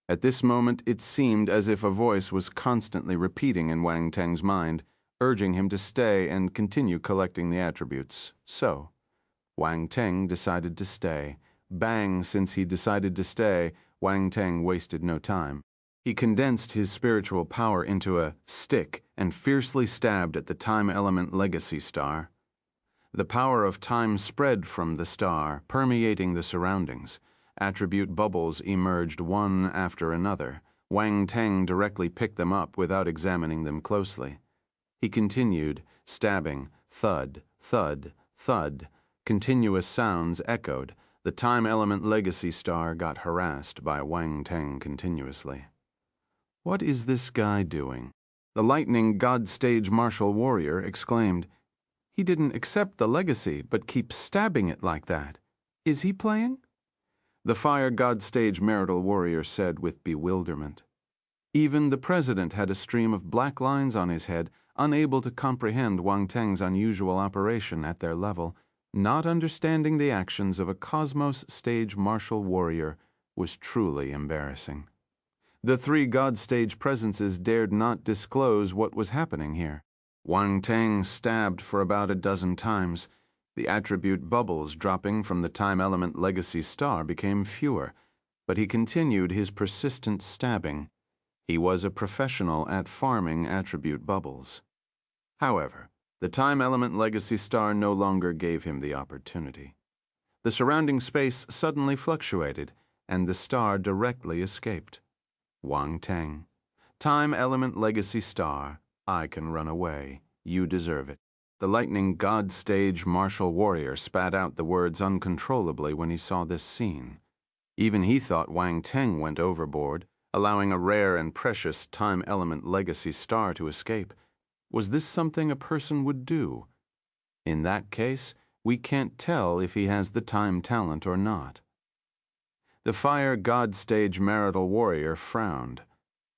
Speaker 1: At this moment, it seemed as if a voice was constantly repeating in Wang Teng's mind, urging him to stay and continue collecting the attributes. So, Wang Teng decided to stay. Bang, since he decided to stay, Wang Teng wasted no time. He condensed his spiritual power into a stick and fiercely stabbed at the time element legacy star. The power of time spread from the star, permeating the surroundings. Attribute bubbles emerged one after another. Wang Teng directly picked them up without examining them closely. He continued, stabbing, thud, thud, thud. Continuous sounds echoed. The time element legacy star got harassed by Wang Teng continuously. What is this guy doing? The lightning god stage martial warrior exclaimed. He didn't accept the legacy, but keeps stabbing it like that. Is he playing? The fire god stage marital warrior said with bewilderment. Even the president had a stream of black lines on his head, unable to comprehend Wang Teng's unusual operation at their level. Not understanding the actions of a cosmos stage martial warrior was truly embarrassing. The three god stage presences dared not disclose what was happening here. Wang Teng stabbed for about a dozen times. The attribute bubbles dropping from the time element legacy star became fewer, but he continued his persistent stabbing. He was a professional at farming attribute bubbles. However, The time element legacy star no longer gave him the opportunity. The surrounding space suddenly fluctuated, and the star directly escaped. Wang Teng. Time element legacy star, I can run away. You deserve it. The lightning god stage martial warrior spat out the words uncontrollably when he saw this scene. Even he thought Wang Teng went overboard, allowing a rare and precious time element legacy star to escape. Was this something a person would do? In that case, we can't tell if he has the time talent or not. The fire god stage marital warrior frowned.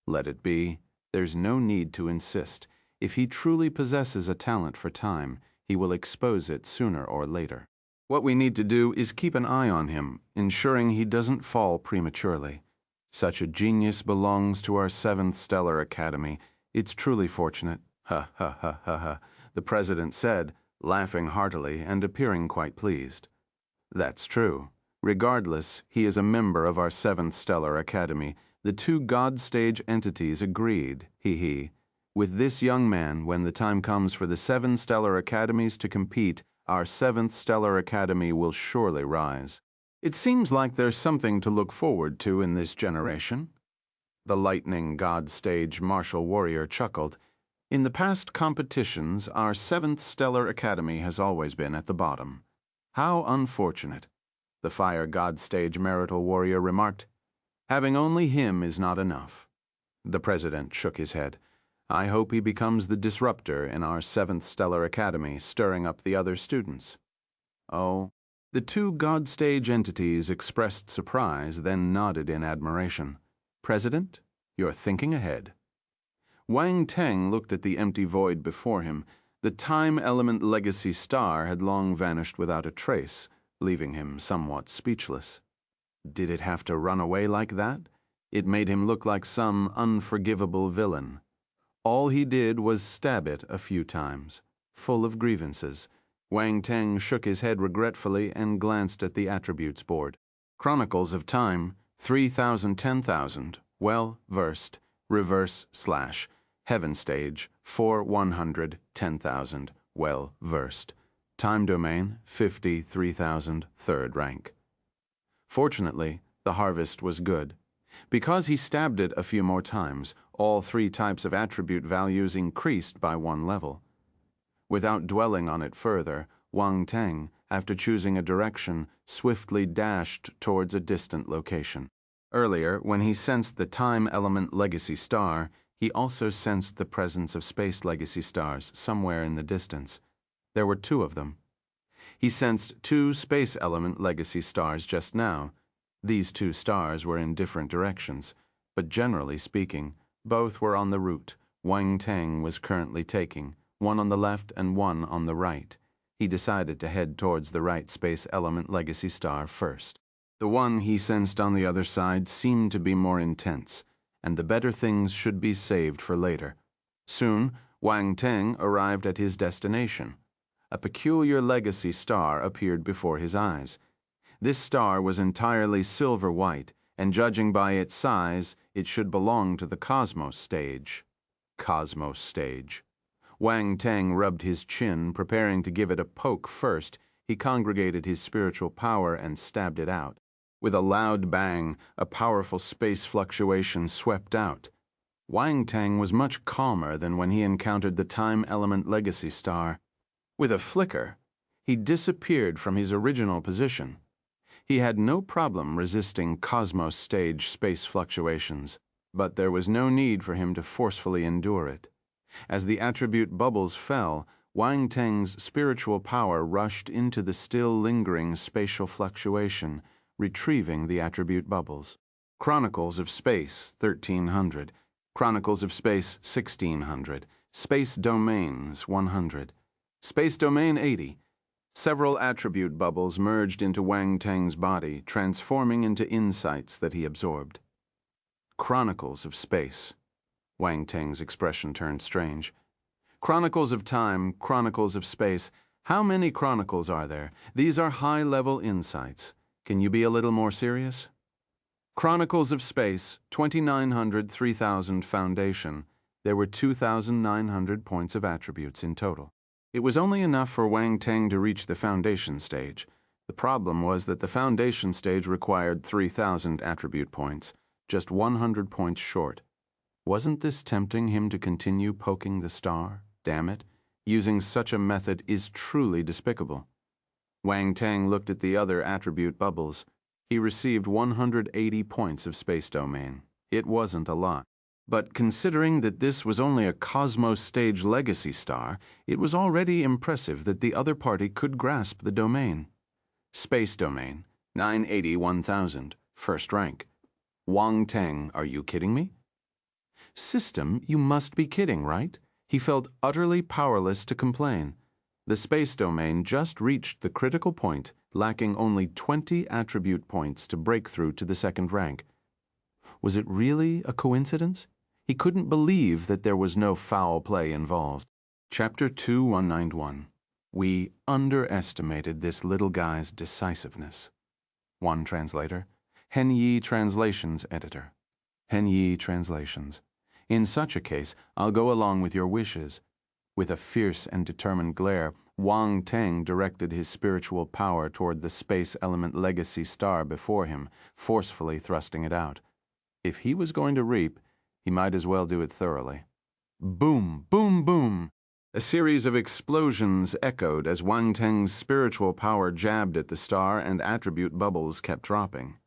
Speaker 1: Let it be. There's no need to insist. If he truly possesses a talent for time, he will expose it sooner or later. What we need to do is keep an eye on him, ensuring he doesn't fall prematurely. Such a genius belongs to our 7th Stellar Academy. It's truly fortunate. Ha ha ha ha ha, the president said, laughing heartily and appearing quite pleased. That's true. Regardless, he is a member of our 7th Stellar Academy. The two God stage entities agreed, he. With this young man, when the time comes for the 7 Stellar Academies to compete, our 7th Stellar Academy will surely rise. It seems like there's something to look forward to in this generation. The lightning God stage martial warrior chuckled. In the past competitions, our 7th Stellar Academy has always been at the bottom. How unfortunate. The fire God stage marital warrior remarked. Having only him is not enough. The president shook his head. I hope he becomes the disruptor in our 7th Stellar Academy, stirring up the other students. Oh, the two God stage entities expressed surprise, then nodded in admiration. President, you're thinking ahead. Wang Teng looked at the empty void before him. The time element legacy star had long vanished without a trace, leaving him somewhat speechless. Did it have to run away like that? It made him look like some unforgivable villain. All he did was stab it a few times, full of grievances. Wang Teng shook his head regretfully and glanced at the attributes board. Chronicles of Time, 3,000, 10,000, well-versed, reverse / Heaven Stage, 4, 100, 10,000, well-versed. Time Domain, 50, 3,000, 3rd rank. Fortunately, the harvest was good. Because he stabbed it a few more times, all 3 types of attribute values increased by 1 level. Without dwelling on it further, Wang Teng, after choosing a direction, swiftly dashed towards a distant location. Earlier, when he sensed the time element legacy star, he also sensed the presence of space legacy stars somewhere in the distance. There were 2 of them. He sensed 2 space element legacy stars just now. These 2 stars were in different directions, but generally speaking, both were on the route Wang Teng was currently taking, one on the left and one on the right. He decided to head towards the right space element legacy star first. The one he sensed on the other side seemed to be more intense, and the better things should be saved for later. Soon, Wang Teng arrived at his destination. A peculiar legacy star appeared before his eyes. This star was entirely silver-white, and judging by its size, it should belong to the Cosmos Stage. Cosmos Stage. Wang Teng rubbed his chin, preparing to give it a poke first. He congregated his spiritual power and stabbed it out. With a loud bang, a powerful space fluctuation swept out. Wang Teng was much calmer than when he encountered the time element legacy star. With a flicker, he disappeared from his original position. He had no problem resisting Cosmos Stage space fluctuations, but there was no need for him to forcefully endure it. As the attribute bubbles fell, Wang Teng's spiritual power rushed into the still lingering spatial fluctuation, retrieving the attribute bubbles. Chronicles of Space, 1300. Chronicles of Space, 1600. Space Domains, 100. Space Domain, 80. Several attribute bubbles merged into Wang Teng's body, transforming into insights that he absorbed. Chronicles of Space. Wang Teng's expression turned strange. Chronicles of Time, Chronicles of Space. How many chronicles are there? These are high-level insights. Can you be a little more serious? Chronicles of Space, 2900, 3000 Foundation. There were 2,900 points of attributes in total. It was only enough for Wang Teng to reach the foundation stage. The problem was that the foundation stage required 3,000 attribute points, just 100 points short. Wasn't this tempting him to continue poking the star? Damn it. Using such a method is truly despicable. Wang Teng looked at the other attribute bubbles. He received 180 points of space domain. It wasn't a lot. But considering that this was only a Cosmos Stage Legacy star, it was already impressive that the other party could grasp the domain. Space domain, 980-1000, first rank. Wang Teng, are you kidding me? System, you must be kidding, right? He felt utterly powerless to complain. The space domain just reached the critical point, lacking only 20 attribute points to break through to the second rank. Was it really a coincidence? He couldn't believe that there was no foul play involved. Chapter 2191. We underestimated this little guy's decisiveness. One translator. Hen Yi Translations Editor. Hen Yi Translations. In such a case, I'll go along with your wishes. With a fierce and determined glare, Wang Teng directed his spiritual power toward the space element legacy star before him, forcefully thrusting it out. If he was going to reap, he might as well do it thoroughly. Boom, boom, boom! A series of explosions echoed as Wang Teng's spiritual power jabbed at the star and attribute bubbles kept dropping.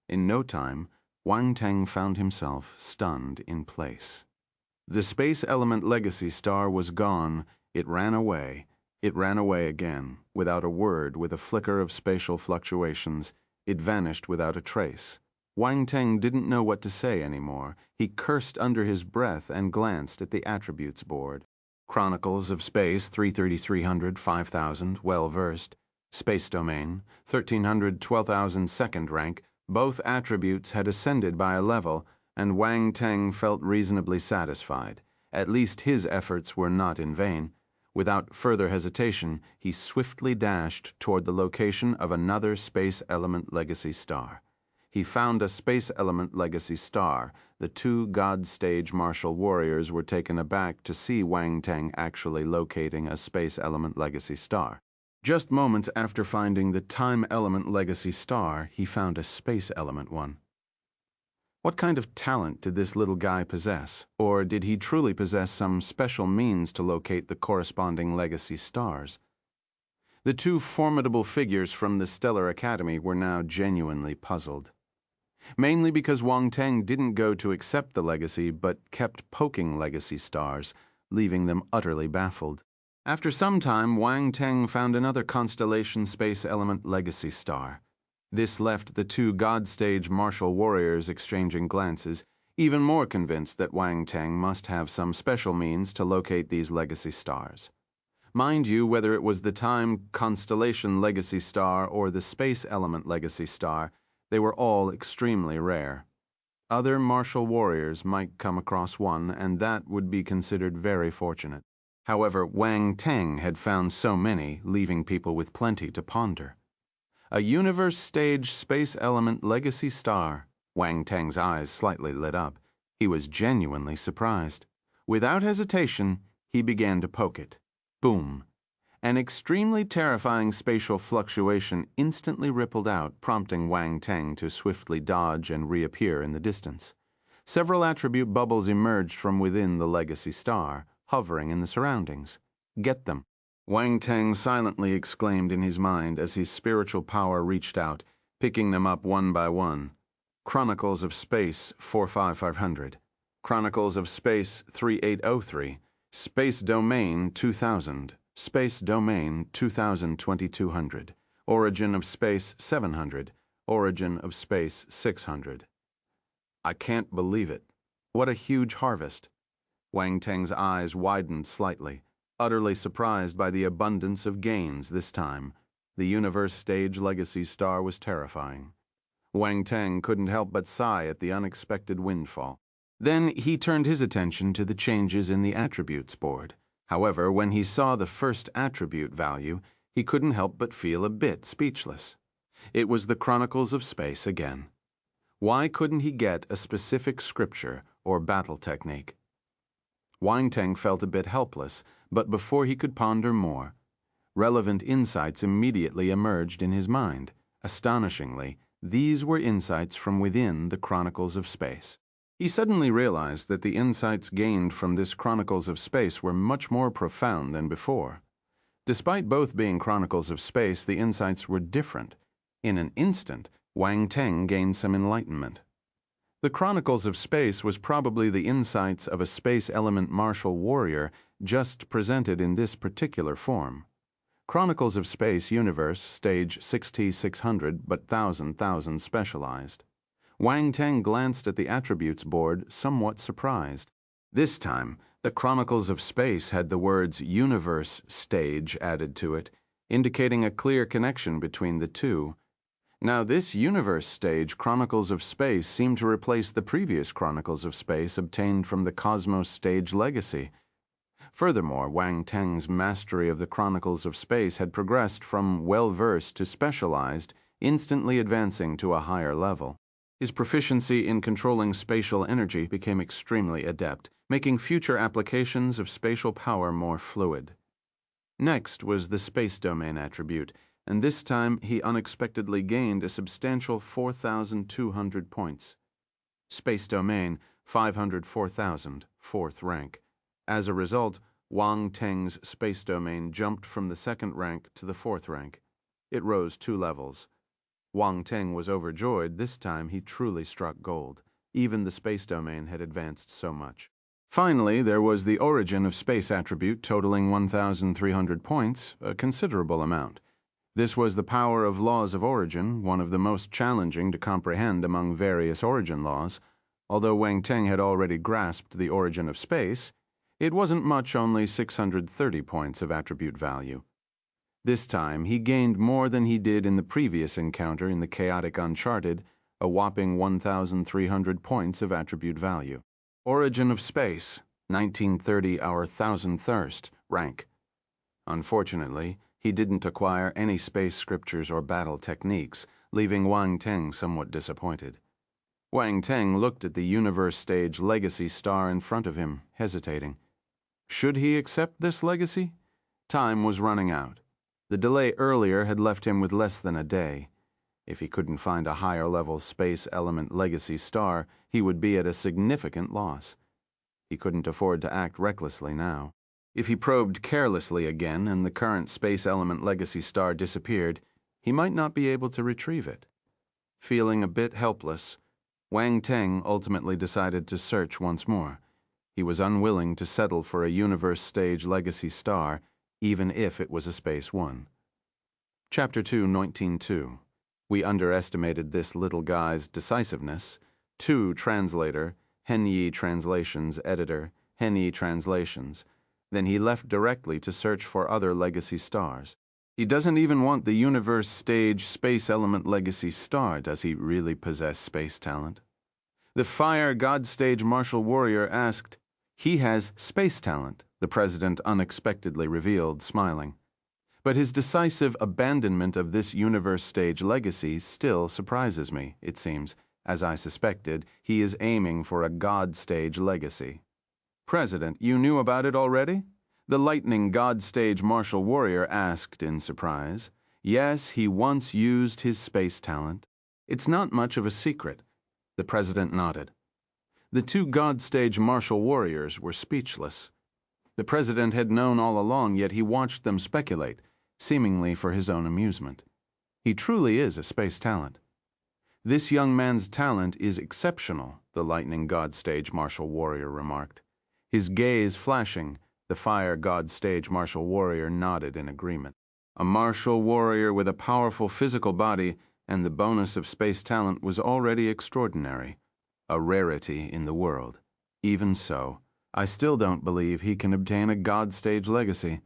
Speaker 1: In no time, Wang Teng found himself stunned in place. The space element legacy star was gone. It ran away. It ran away again, without a word, with a flicker of spatial fluctuations. It vanished without a trace. Wang Teng didn't know what to say anymore. He cursed under his breath and glanced at the attributes board. Chronicles of Space 33300, 5000, well-versed. Space Domain, 1300, 12,000, second rank. Both attributes had ascended by a level, and Wang Teng felt reasonably satisfied. At least his efforts were not in vain. Without further hesitation, he swiftly dashed toward the location of another space element legacy star. He found a space element legacy star. The two God Stage martial warriors were taken aback to see Wang Teng actually locating a space element legacy star. Just moments after finding the time element legacy star, he found a space element one. What kind of talent did this little guy possess? Or did he truly possess some special means to locate the corresponding legacy stars? The two formidable figures from the Stellar Academy were now genuinely puzzled. Mainly because Wang Teng didn't go to accept the legacy, but kept poking legacy stars, leaving them utterly baffled. After some time, Wang Teng found another constellation space element legacy star. This left the two God Stage martial warriors exchanging glances, even more convinced that Wang Teng must have some special means to locate these legacy stars. Mind you, whether it was the time constellation legacy star or the space element legacy star, they were all extremely rare. Other martial warriors might come across one, and that would be considered very fortunate. However, Wang Teng had found so many, leaving people with plenty to ponder. A universe stage space element legacy star. Wang Teng's eyes slightly lit up. He was genuinely surprised. Without hesitation, he began to poke it. Boom. An extremely terrifying spatial fluctuation instantly rippled out, prompting Wang Teng to swiftly dodge and reappear in the distance. Several attribute bubbles emerged from within the legacy star, hovering in the surroundings. Get them. Wang Teng silently exclaimed in his mind as his spiritual power reached out, picking them up one by one. Chronicles of Space 45500. Chronicles of Space 3803. Space Domain 2000. Space Domain 2200. Origin of Space 700. Origin of Space 600. I can't believe it. What a huge harvest. Wang Teng's eyes widened slightly, utterly surprised by the abundance of gains this time. The universe stage legacy star was terrifying. Wang Teng couldn't help but sigh at the unexpected windfall. Then he turned his attention to the changes in the attributes board. However, when he saw the first attribute value, he couldn't help but feel a bit speechless. It was the Chronicles of Space again. Why couldn't he get a specific scripture or battle technique? Wang Teng felt a bit helpless, but before he could ponder more, relevant insights immediately emerged in his mind. Astonishingly, these were insights from within the Chronicles of Space. He suddenly realized that the insights gained from this Chronicles of Space were much more profound than before. Despite both being Chronicles of Space, the insights were different. In an instant, Wang Teng gained some enlightenment. The Chronicles of Space was probably the insights of a space element martial warrior just presented in this particular form. Chronicles of Space Universe, stage 6T600, but 1000 specialized. Wang Teng glanced at the attributes board, somewhat surprised. This time, the Chronicles of Space had the words Universe Stage added to it, indicating a clear connection between the two. Now, this Universe Stage Chronicles of Space seemed to replace the previous Chronicles of Space obtained from the Cosmos Stage Legacy. Furthermore, Wang Teng's mastery of the Chronicles of Space had progressed from well-versed to specialized, instantly advancing to a higher level. His proficiency in controlling spatial energy became extremely adept, making future applications of spatial power more fluid. Next was the space domain attribute, and this time he unexpectedly gained a substantial 4,200 points. Space domain, 504,000, 4th rank. As a result, Wang Teng's space domain jumped from the 2nd rank to the 4th rank. It rose 2 levels. Wang Teng was overjoyed. This time he truly struck gold. Even the space domain had advanced so much. Finally, there was the origin of space attribute totaling 1,300 points, a considerable amount. This was the power of laws of origin, one of the most challenging to comprehend among various origin laws. Although Wang Teng had already grasped the origin of space, it wasn't much, only 630 points of attribute value. This time, he gained more than he did in the previous encounter in the chaotic Uncharted, a whopping 1,300 points of attribute value. Origin of Space, 1930 Our Thousand Thirst, rank. Unfortunately, he didn't acquire any space scriptures or battle techniques, leaving Wang Teng somewhat disappointed. Wang Teng looked at the Universe Stage Legacy star in front of him, hesitating. Should he accept this legacy? Time was running out. The delay earlier had left him with less than a day. If he couldn't find a higher-level space element legacy star, he would be at a significant loss. He couldn't afford to act recklessly now. If he probed carelessly again and the current space element legacy star disappeared, he might not be able to retrieve it. Feeling a bit helpless, Wang Teng ultimately decided to search once more. He was unwilling to settle for a Universe Stage Legacy star, even if it was a Space one. Chapter 2, 19.2. We underestimated this little guy's decisiveness. 2 translator, Henyi Translations editor, Henyi Translations. Then he left directly to search for other legacy stars. He doesn't even want the Universe Stage Space Element Legacy star. Does he really possess space talent? The Fire God Stage Martial Warrior asked. He has space talent, the president unexpectedly revealed, smiling. But his decisive abandonment of this Universe Stage legacy still surprises me, it seems. As I suspected, he is aiming for a God Stage legacy. President, you knew about it already? The Lightning God Stage Martial Warrior asked in surprise. Yes, he once used his space talent. It's not much of a secret. The president nodded. The 2 God Stage Martial Warriors were speechless. The president had known all along, yet he watched them speculate, seemingly for his own amusement. He truly is a space talent. This young man's talent is exceptional, the Lightning God Stage Martial Warrior remarked. His gaze flashing, the Fire God Stage Martial Warrior nodded in agreement. A martial warrior with a powerful physical body and the bonus of space talent was already extraordinary, a rarity in the world. Even so, I still don't believe he can obtain a God Stage legacy.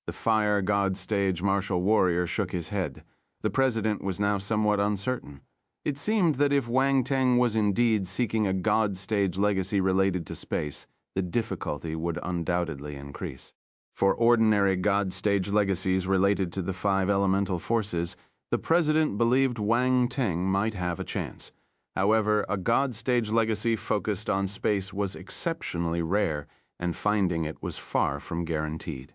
Speaker 1: The Fire God Stage Martial Warrior shook his head. The president was now somewhat uncertain. It seemed that if Wang Teng was indeed seeking a God Stage legacy related to space, the difficulty would undoubtedly increase. For ordinary God Stage legacies related to the 5 elemental forces, the president believed Wang Teng might have a chance. However, a God Stage legacy focused on space was exceptionally rare, and finding it was far from guaranteed.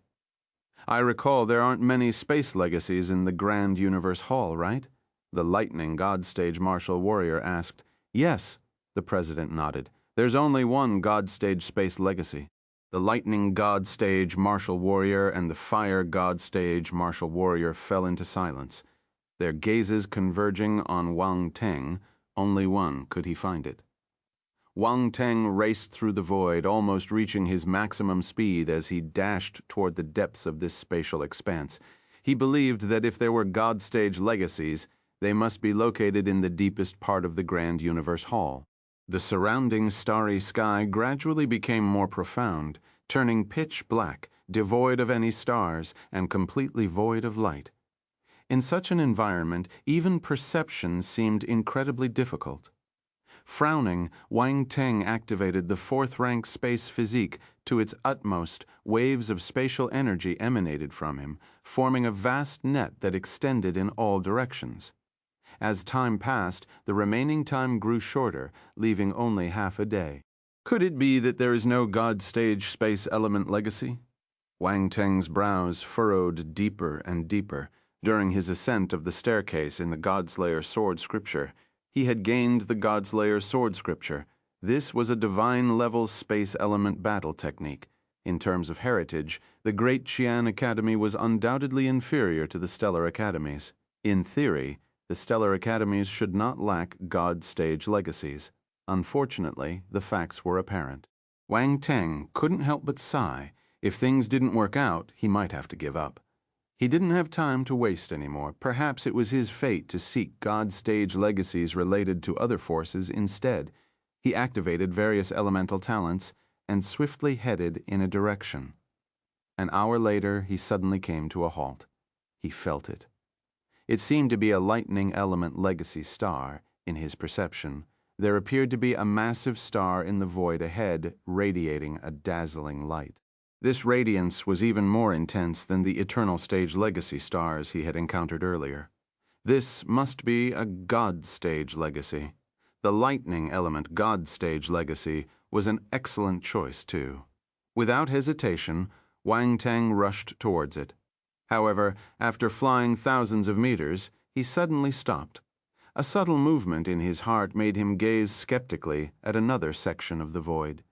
Speaker 1: I recall there aren't many space legacies in the Grand Universe Hall, right? The lightning God-stage martial warrior asked. Yes, the president nodded. There's only one God-stage space legacy. The lightning God-stage martial warrior and the fire God-stage martial warrior fell into silence, their gazes converging on Wang Teng. Only one could he find it. Wang Teng raced through the void, almost reaching his maximum speed as he dashed toward the depths of this spatial expanse. He believed that if there were God-stage legacies, they must be located in the deepest part of the Grand Universe Hall. The surrounding starry sky gradually became more profound, turning pitch black, devoid of any stars, and completely void of light. In such an environment, even perception seemed incredibly difficult. Frowning, Wang Teng activated the fourth-rank space physique to its utmost. Waves of spatial energy emanated from him, forming a vast net that extended in all directions. As time passed, the remaining time grew shorter, leaving only half a day. Could it be that there is no God-stage space element legacy? Wang Teng's brows furrowed deeper and deeper. During his ascent of the staircase in the Godslayer Sword Scripture, he had gained the Godslayer Sword Scripture. This was a divine-level space element battle technique. In terms of heritage, the Great Qian Academy was undoubtedly inferior to the Stellar Academies. In theory, the Stellar Academies should not lack God-stage legacies. Unfortunately, the facts were apparent. Wang Teng couldn't help but sigh. If things didn't work out, he might have to give up. He didn't have time to waste anymore. Perhaps it was his fate to seek God-stage legacies related to other forces instead. He activated various elemental talents and swiftly headed in a direction. An hour later, he suddenly came to a halt. He felt it. It seemed to be a lightning element legacy star. In his perception, there appeared to be a massive star in the void ahead, radiating a dazzling light. This radiance was even more intense than the eternal stage legacy stars he had encountered earlier. This must be a God-stage legacy. The lightning element God-stage legacy was an excellent choice, too. Without hesitation, Wang Teng rushed towards it. However, after flying thousands of meters, he suddenly stopped. A subtle movement in his heart made him gaze skeptically at another section of the void.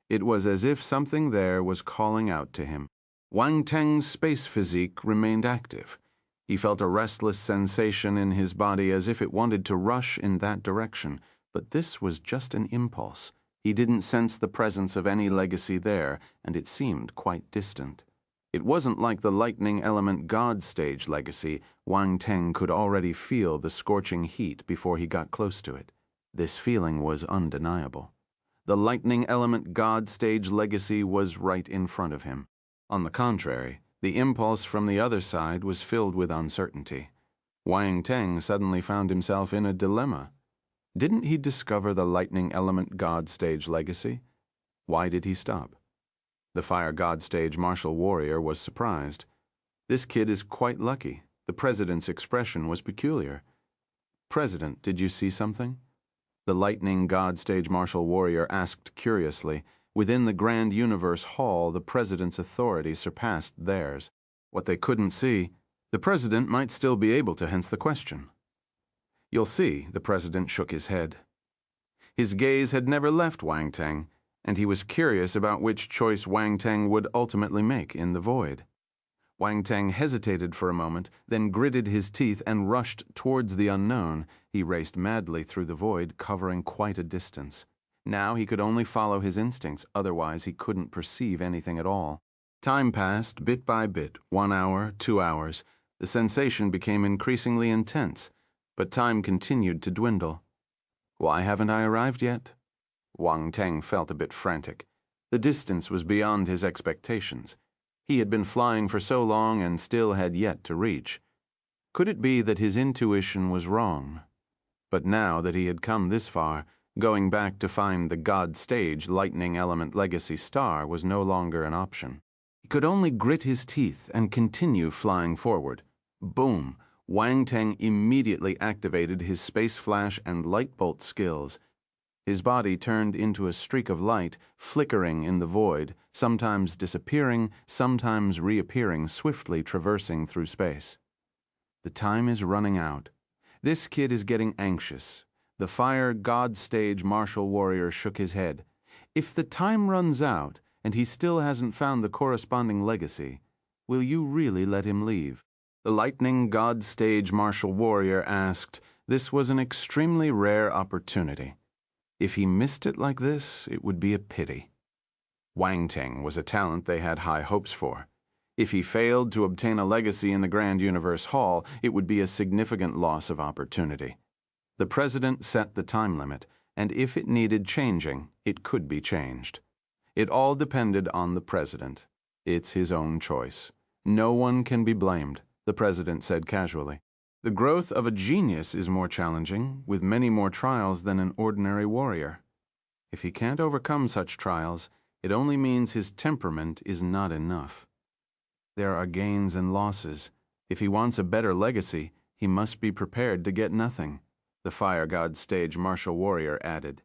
Speaker 1: It was as if something there was calling out to him. Wang Teng's space physique remained active. He felt a restless sensation in his body as if it wanted to rush in that direction, but this was just an impulse. He didn't sense the presence of any legacy there, and it seemed quite distant. It wasn't like the lightning element God-stage legacy. Wang Teng could already feel the scorching heat before he got close to it. This feeling was undeniable. The lightning element God-stage legacy was right in front of him. On the contrary, the impulse from the other side was filled with uncertainty. Wang Teng suddenly found himself in a dilemma. Didn't he discover the lightning element God-stage legacy? Why did he stop? The fire God-stage martial warrior was surprised. This kid is quite lucky. The president's expression was peculiar. President, did you see something? The lightning God-stage martial warrior asked curiously. Within the Grand Universe Hall, the president's authority surpassed theirs. What they couldn't see, the president might still be able to, hence the question. You'll see, the president shook his head. His gaze had never left Wang Teng, and he was curious about which choice Wang Teng would ultimately make in the void. Wang Teng hesitated for a moment, then gritted his teeth and rushed towards the unknown. He raced madly through the void, covering quite a distance. Now he could only follow his instincts, otherwise he couldn't perceive anything at all. Time passed, bit by bit, 1 hour, 2 hours. The sensation became increasingly intense, but time continued to dwindle. Why haven't I arrived yet? Wang Teng felt a bit frantic. The distance was beyond his expectations. He had been flying for so long and still had yet to reach. Could it be that his intuition was wrong? But now that he had come this far, going back to find the God-stage lightning element legacy star was no longer an option. He could only grit his teeth and continue flying forward. Boom! Wang Teng immediately activated his space flash and light bolt skills. His body turned into a streak of light, flickering in the void, sometimes disappearing, sometimes reappearing, swiftly traversing through space. The time is running out. This kid is getting anxious. The fire god stage martial warrior shook his head. If the time runs out and he still hasn't found the corresponding legacy, will you really let him leave? The lightning god stage martial warrior asked. This was an extremely rare opportunity. If he missed it like this, it would be a pity. Wang Teng was a talent they had high hopes for. If he failed to obtain a legacy in the Grand Universe Hall, it would be a significant loss of opportunity. The president set the time limit, and if it needed changing, it could be changed. It all depended on the president. It's his own choice. No one can be blamed, the president said casually. The growth of a genius is more challenging, with many more trials than an ordinary warrior. If he can't overcome such trials, it only means his temperament is not enough. There are gains and losses. If he wants a better legacy, he must be prepared to get nothing, the fire god stage martial warrior added.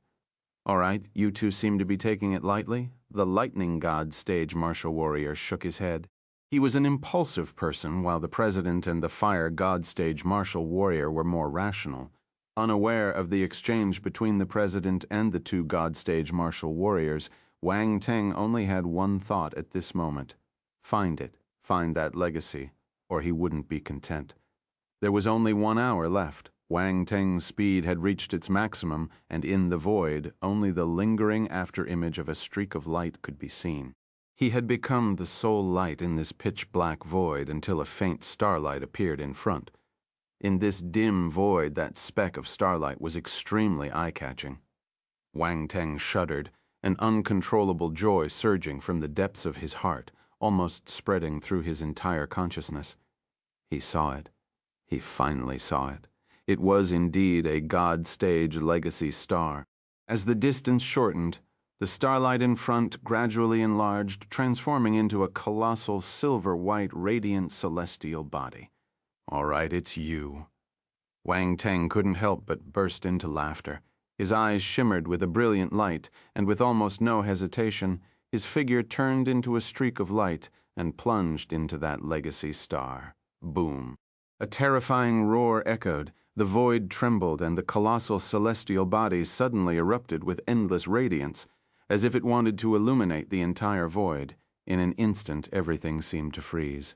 Speaker 1: All right, you two seem to be taking it lightly. The lightning god stage martial warrior shook his head. He was an impulsive person, while the president and the fire god stage martial warrior were more rational. Unaware of the exchange between the president and the two god stage martial warriors, Wang Teng only had one thought at this moment. Find it, find that legacy, or he wouldn't be content. There was only 1 hour left. Wang Teng's speed had reached its maximum, and in the void, only the lingering after-image of a streak of light could be seen. He had become the sole light in this pitch-black void until a faint starlight appeared in front. In this dim void, that speck of starlight was extremely eye-catching. Wang Teng shuddered, an uncontrollable joy surging from the depths of his heart, almost spreading through his entire consciousness. He saw it. He finally saw it. It was indeed a God Stage legacy star. As the distance shortened, the starlight in front gradually enlarged, transforming into a colossal silver-white radiant celestial body. All right, it's you. Wang Teng couldn't help but burst into laughter. His eyes shimmered with a brilliant light, and with almost no hesitation, his figure turned into a streak of light and plunged into that legacy star. Boom. A terrifying roar echoed, the void trembled, and the colossal celestial body suddenly erupted with endless radiance, as if it wanted to illuminate the entire void. In an instant, everything seemed to freeze.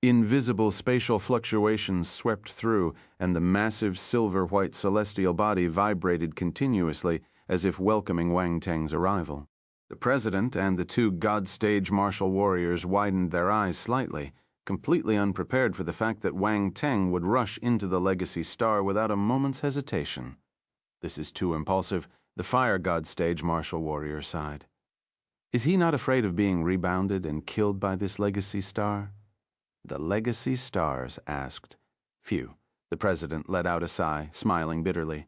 Speaker 1: Invisible spatial fluctuations swept through, and the massive silver-white celestial body vibrated continuously, as if welcoming Wang Teng's arrival. The president and the two God Stage martial warriors widened their eyes slightly, completely unprepared for the fact that Wang Teng would rush into the legacy star without a moment's hesitation. This is too impulsive, the fire God Stage martial warrior sighed. Is he not afraid of being rebounded and killed by this legacy star? The legacy stars asked. Phew, the president let out a sigh, smiling bitterly.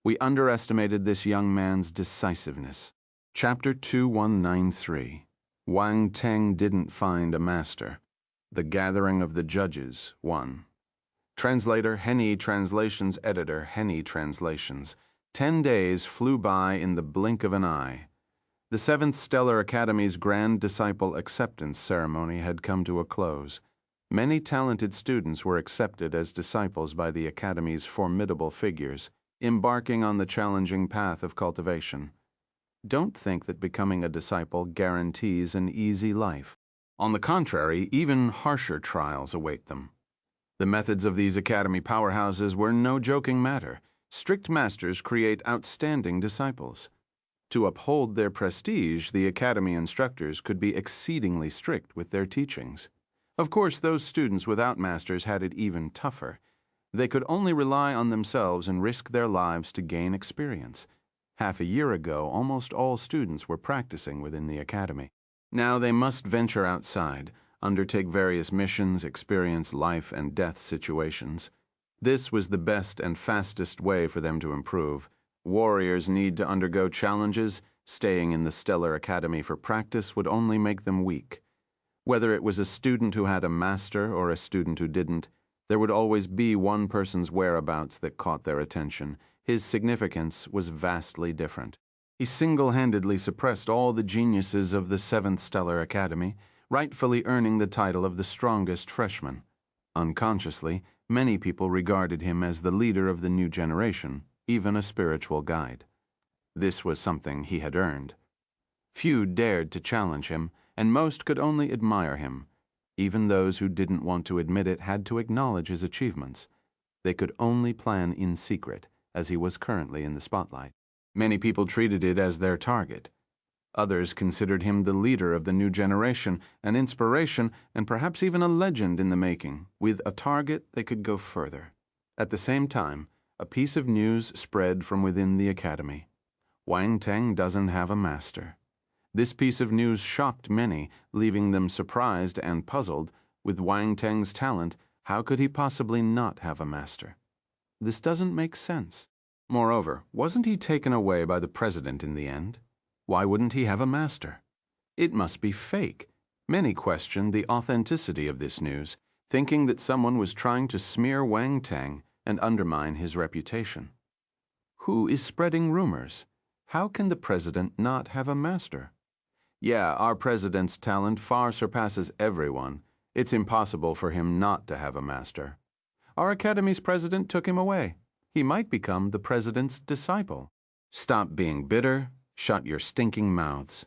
Speaker 1: We underestimated this young man's decisiveness. Chapter 2193. Wang Teng didn't find a master. The Gathering of the Judges, 1. Translator, Henny Translations Editor, Henny Translations. 10 days flew by in the blink of an eye. The 7th Stellar Academy's Grand Disciple Acceptance Ceremony had come to a close. Many talented students were accepted as disciples by the Academy's formidable figures, embarking on the challenging path of cultivation. Don't think that becoming a disciple guarantees an easy life. On the contrary, even harsher trials await them. The methods of these Academy powerhouses were no joking matter. Strict masters create outstanding disciples. To uphold their prestige, the Academy instructors could be exceedingly strict with their teachings. Of course, those students without masters had it even tougher. They could only rely on themselves and risk their lives to gain experience. Half a year ago, almost all students were practicing within the Academy. Now they must venture outside, undertake various missions, experience life and death situations. This was the best and fastest way for them to improve. Warriors need to undergo challenges. Staying in the Stellar Academy for practice would only make them weak. Whether it was a student who had a master or a student who didn't, There would always be one person's whereabouts that caught their attention. His significance was vastly different. He single-handedly suppressed all the geniuses of the 7th Stellar Academy, rightfully earning the title of the strongest freshman. Unconsciously, many people regarded him as the leader of the new generation, even a spiritual guide. This was something he had earned. Few dared to challenge him, and most could only admire him. Even those who didn't want to admit it had to acknowledge his achievements. They could only plan in secret, as he was currently in the spotlight. Many people treated it as their target. Others considered him the leader of the new generation, an inspiration, and perhaps even a legend in the making. With a target, they could go further. At the same time, a piece of news spread from within the academy. Wang Teng doesn't have a master. This piece of news shocked many, leaving them surprised and puzzled. With Wang Teng's talent, how could he possibly not have a master? This doesn't make sense. Moreover, wasn't he taken away by the president in the end? Why wouldn't he have a master? It must be fake. Many questioned the authenticity of this news, thinking that someone was trying to smear Wang Teng and undermine his reputation. Who is spreading rumors? How can the president not have a master? Yeah, our president's talent far surpasses everyone. It's impossible for him not to have a master. Our academy's president took him away. He might become the president's disciple. Stop being bitter. Shut your stinking mouths.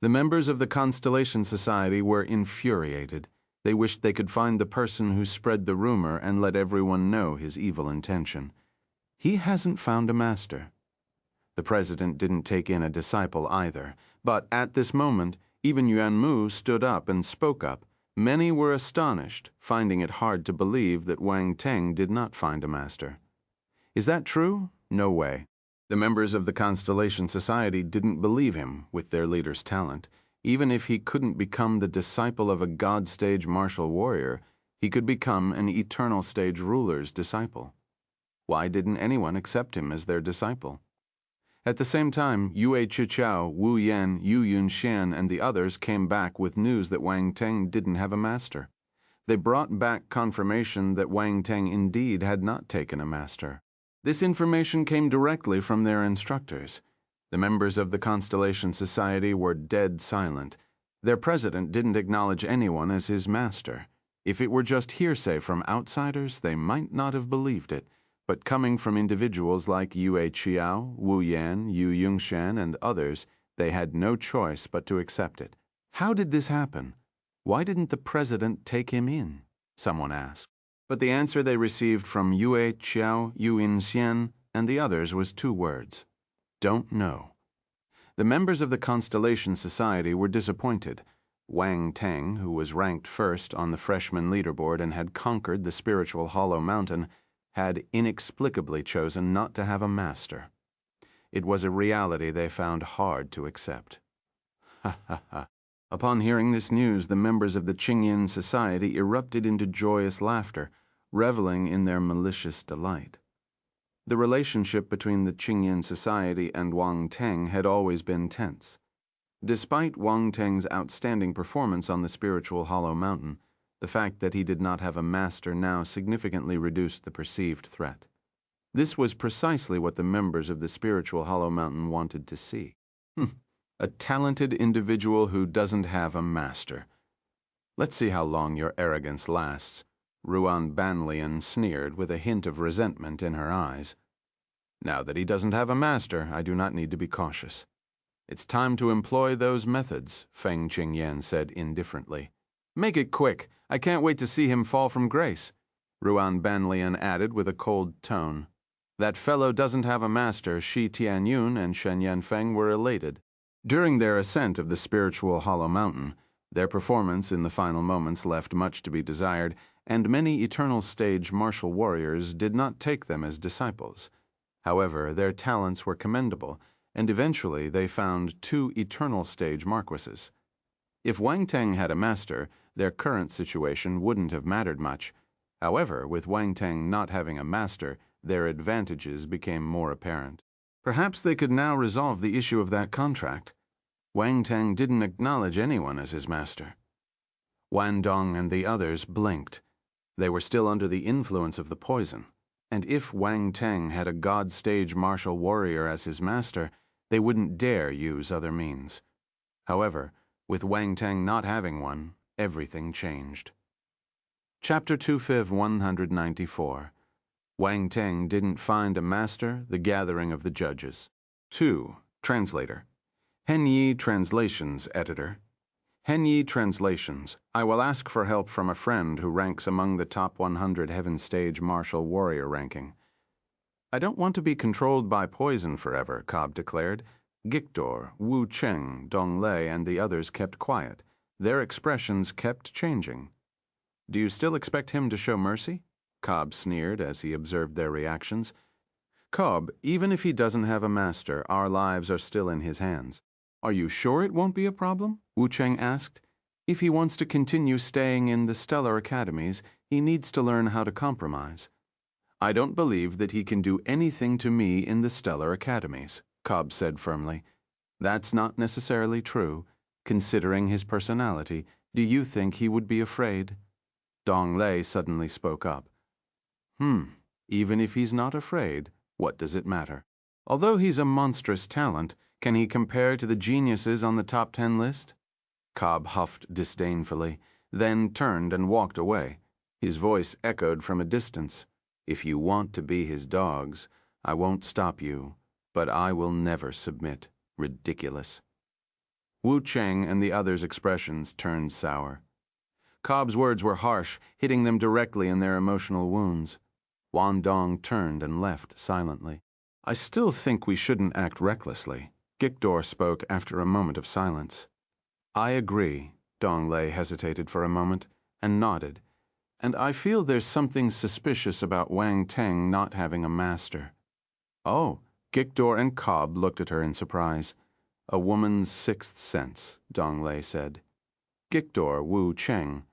Speaker 1: The members of the Constellation Society were infuriated. They wished they could find the person who spread the rumor and let everyone know his evil intention. He hasn't found a master. The president didn't take in a disciple either, but at this moment, even Yuan Mu stood up and spoke up. Many were astonished, finding it hard to believe that Wang Teng did not find a master. Is that true? No way. The members of the Constellation Society didn't believe him with their leader's talent. Even if he couldn't become the disciple of a God-stage martial warrior, he could become an eternal stage ruler's disciple. Why didn't anyone accept him as their disciple? At the same time, Yue Chichao, Wu Yan, Yu Yunxian, and the others came back with news that Wang Teng didn't have a master. They brought back confirmation that Wang Teng indeed had not taken a master. This information came directly from their instructors. The members of the Constellation Society were dead silent. Their president didn't acknowledge anyone as his master. If it were just hearsay from outsiders, they might not have believed it. But coming from individuals like Yue Qiao, Wu Yan, Yu Yunxian, and others, they had no choice but to accept it. How did this happen? Why didn't the president take him in? Someone asked. But the answer they received from Yue Qiao, Yu Yunxian, and the others was 2 words. Don't know. The members of the Constellation Society were disappointed. Wang Teng, who was ranked first on the freshman leaderboard and had conquered the spiritual Hollow Mountain, had inexplicably chosen not to have a master. It was a reality they found hard to accept. Ha ha ha. Upon hearing this news, the members of the Qingyan Society erupted into joyous laughter, reveling in their malicious delight. The relationship between the Qingyan Society and Wang Teng had always been tense. Despite Wang Teng's outstanding performance on the spiritual Hollow Mountain, the fact that he did not have a master now significantly reduced the perceived threat. This was precisely what the members of the spiritual Hollow Mountain wanted to see. A talented individual who doesn't have a master. Let's see how long your arrogance lasts. Ruan Banlian sneered with a hint of resentment in her eyes. Now that he doesn't have a master, I do not need to be cautious. It's time to employ those methods, Feng Qingyan said indifferently. Make it quick. I can't wait to see him fall from grace, Ruan Banlian added with a cold tone. That fellow doesn't have a master. Shi Tianyun and Shen Yanfeng were elated. During their ascent of the spiritual Hollow Mountain, their performance in the final moments left much to be desired, and many eternal stage martial warriors did not take them as disciples. However, their talents were commendable, and eventually they found 2 eternal stage marquises. If Wang Teng had a master, their current situation wouldn't have mattered much. However, with Wang Teng not having a master, their advantages became more apparent. Perhaps they could now resolve the issue of that contract. Wang Teng didn't acknowledge anyone as his master. Wan Dong and the others blinked. They were still under the influence of the poison, and if Wang Teng had a god-stage martial warrior as his master, they wouldn't dare use other means. However, with Wang Teng not having one, everything changed. Chapter 194. Wang Teng didn't find a master, the gathering of the judges. 2. Translator. Henyi Translations Editor. Henyi Translations. I will ask for help from a friend who ranks among the top 100 Heaven Stage martial warrior ranking. I don't want to be controlled by poison forever, Cobb declared. Gikdor, Wu Cheng, Dong Lei, and the others kept quiet. Their expressions kept changing. Do you still expect him to show mercy? Cobb sneered as he observed their reactions. Cobb, even if he doesn't have a master, our lives are still in his hands. Are you sure it won't be a problem? Wu Cheng asked. If he wants to continue staying in the stellar academies, he needs to learn how to compromise. I don't believe that he can do anything to me in the stellar academies, Cobb said firmly. That's not necessarily true. Considering his personality, do you think he would be afraid? Dong Lei suddenly spoke up. Even if he's not afraid, what does it matter? Although he's a monstrous talent, can he compare to the geniuses on the top 10 list? Cobb huffed disdainfully, then turned and walked away. His voice echoed from a distance. If you want to be his dogs, I won't stop you, but I will never submit. Ridiculous. Wu Cheng and the others' expressions turned sour. Cobb's words were harsh, hitting them directly in their emotional wounds. Wan Dong turned and left silently. I still think we shouldn't act recklessly. Gikdor spoke after a moment of silence. I agree, Dong Lei hesitated for a moment, and nodded. And I feel there's something suspicious about Wang Teng not having a master. Oh, Gikdor and Cobb looked at her in surprise. A woman's sixth sense, Dong Lei said. Gikdor, Wu Cheng.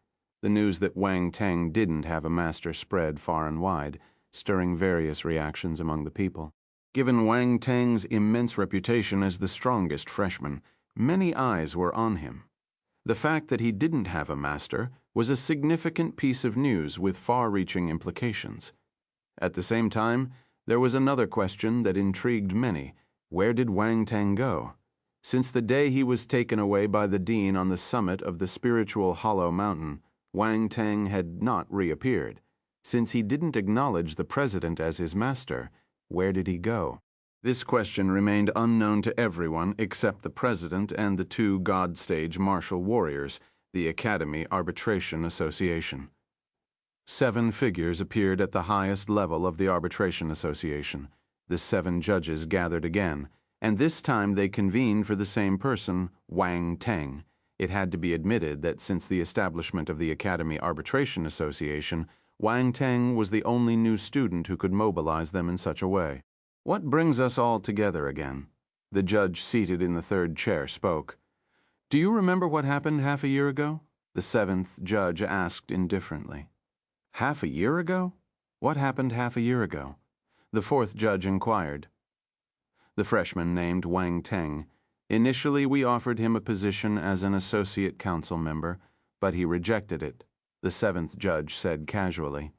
Speaker 1: The news that Wang Teng didn't have a master spread far and wide, stirring various reactions among the people. Given Wang Teng's immense reputation as the strongest freshman, many eyes were on him. The fact that he didn't have a master was a significant piece of news with far-reaching implications. At the same time, there was another question that intrigued many. Where did Wang Teng go? Since the day he was taken away by the dean on the summit of the spiritual Hollow Mountain, Wang Teng had not reappeared. Since he didn't acknowledge the president as his master, where did he go? This question remained unknown to everyone except the president and the two God-stage martial warriors, the Academy Arbitration Association. 7 figures appeared at the highest level of the Arbitration Association. The 7 judges gathered again, and this time they convened for the same person, Wang Teng. It had to be admitted that since the establishment of the Academy Arbitration Association, Wang Teng was the only new student who could mobilize them in such a way. What brings us all together again? The judge seated in the 3rd chair spoke. Do you remember what happened half a year ago? The 7th judge asked indifferently. Half a year ago? What happened half a year ago? The 4th judge inquired. The freshman named Wang Teng. Initially, we offered him a position as an associate council member, but he rejected it. The 7th judge said casually.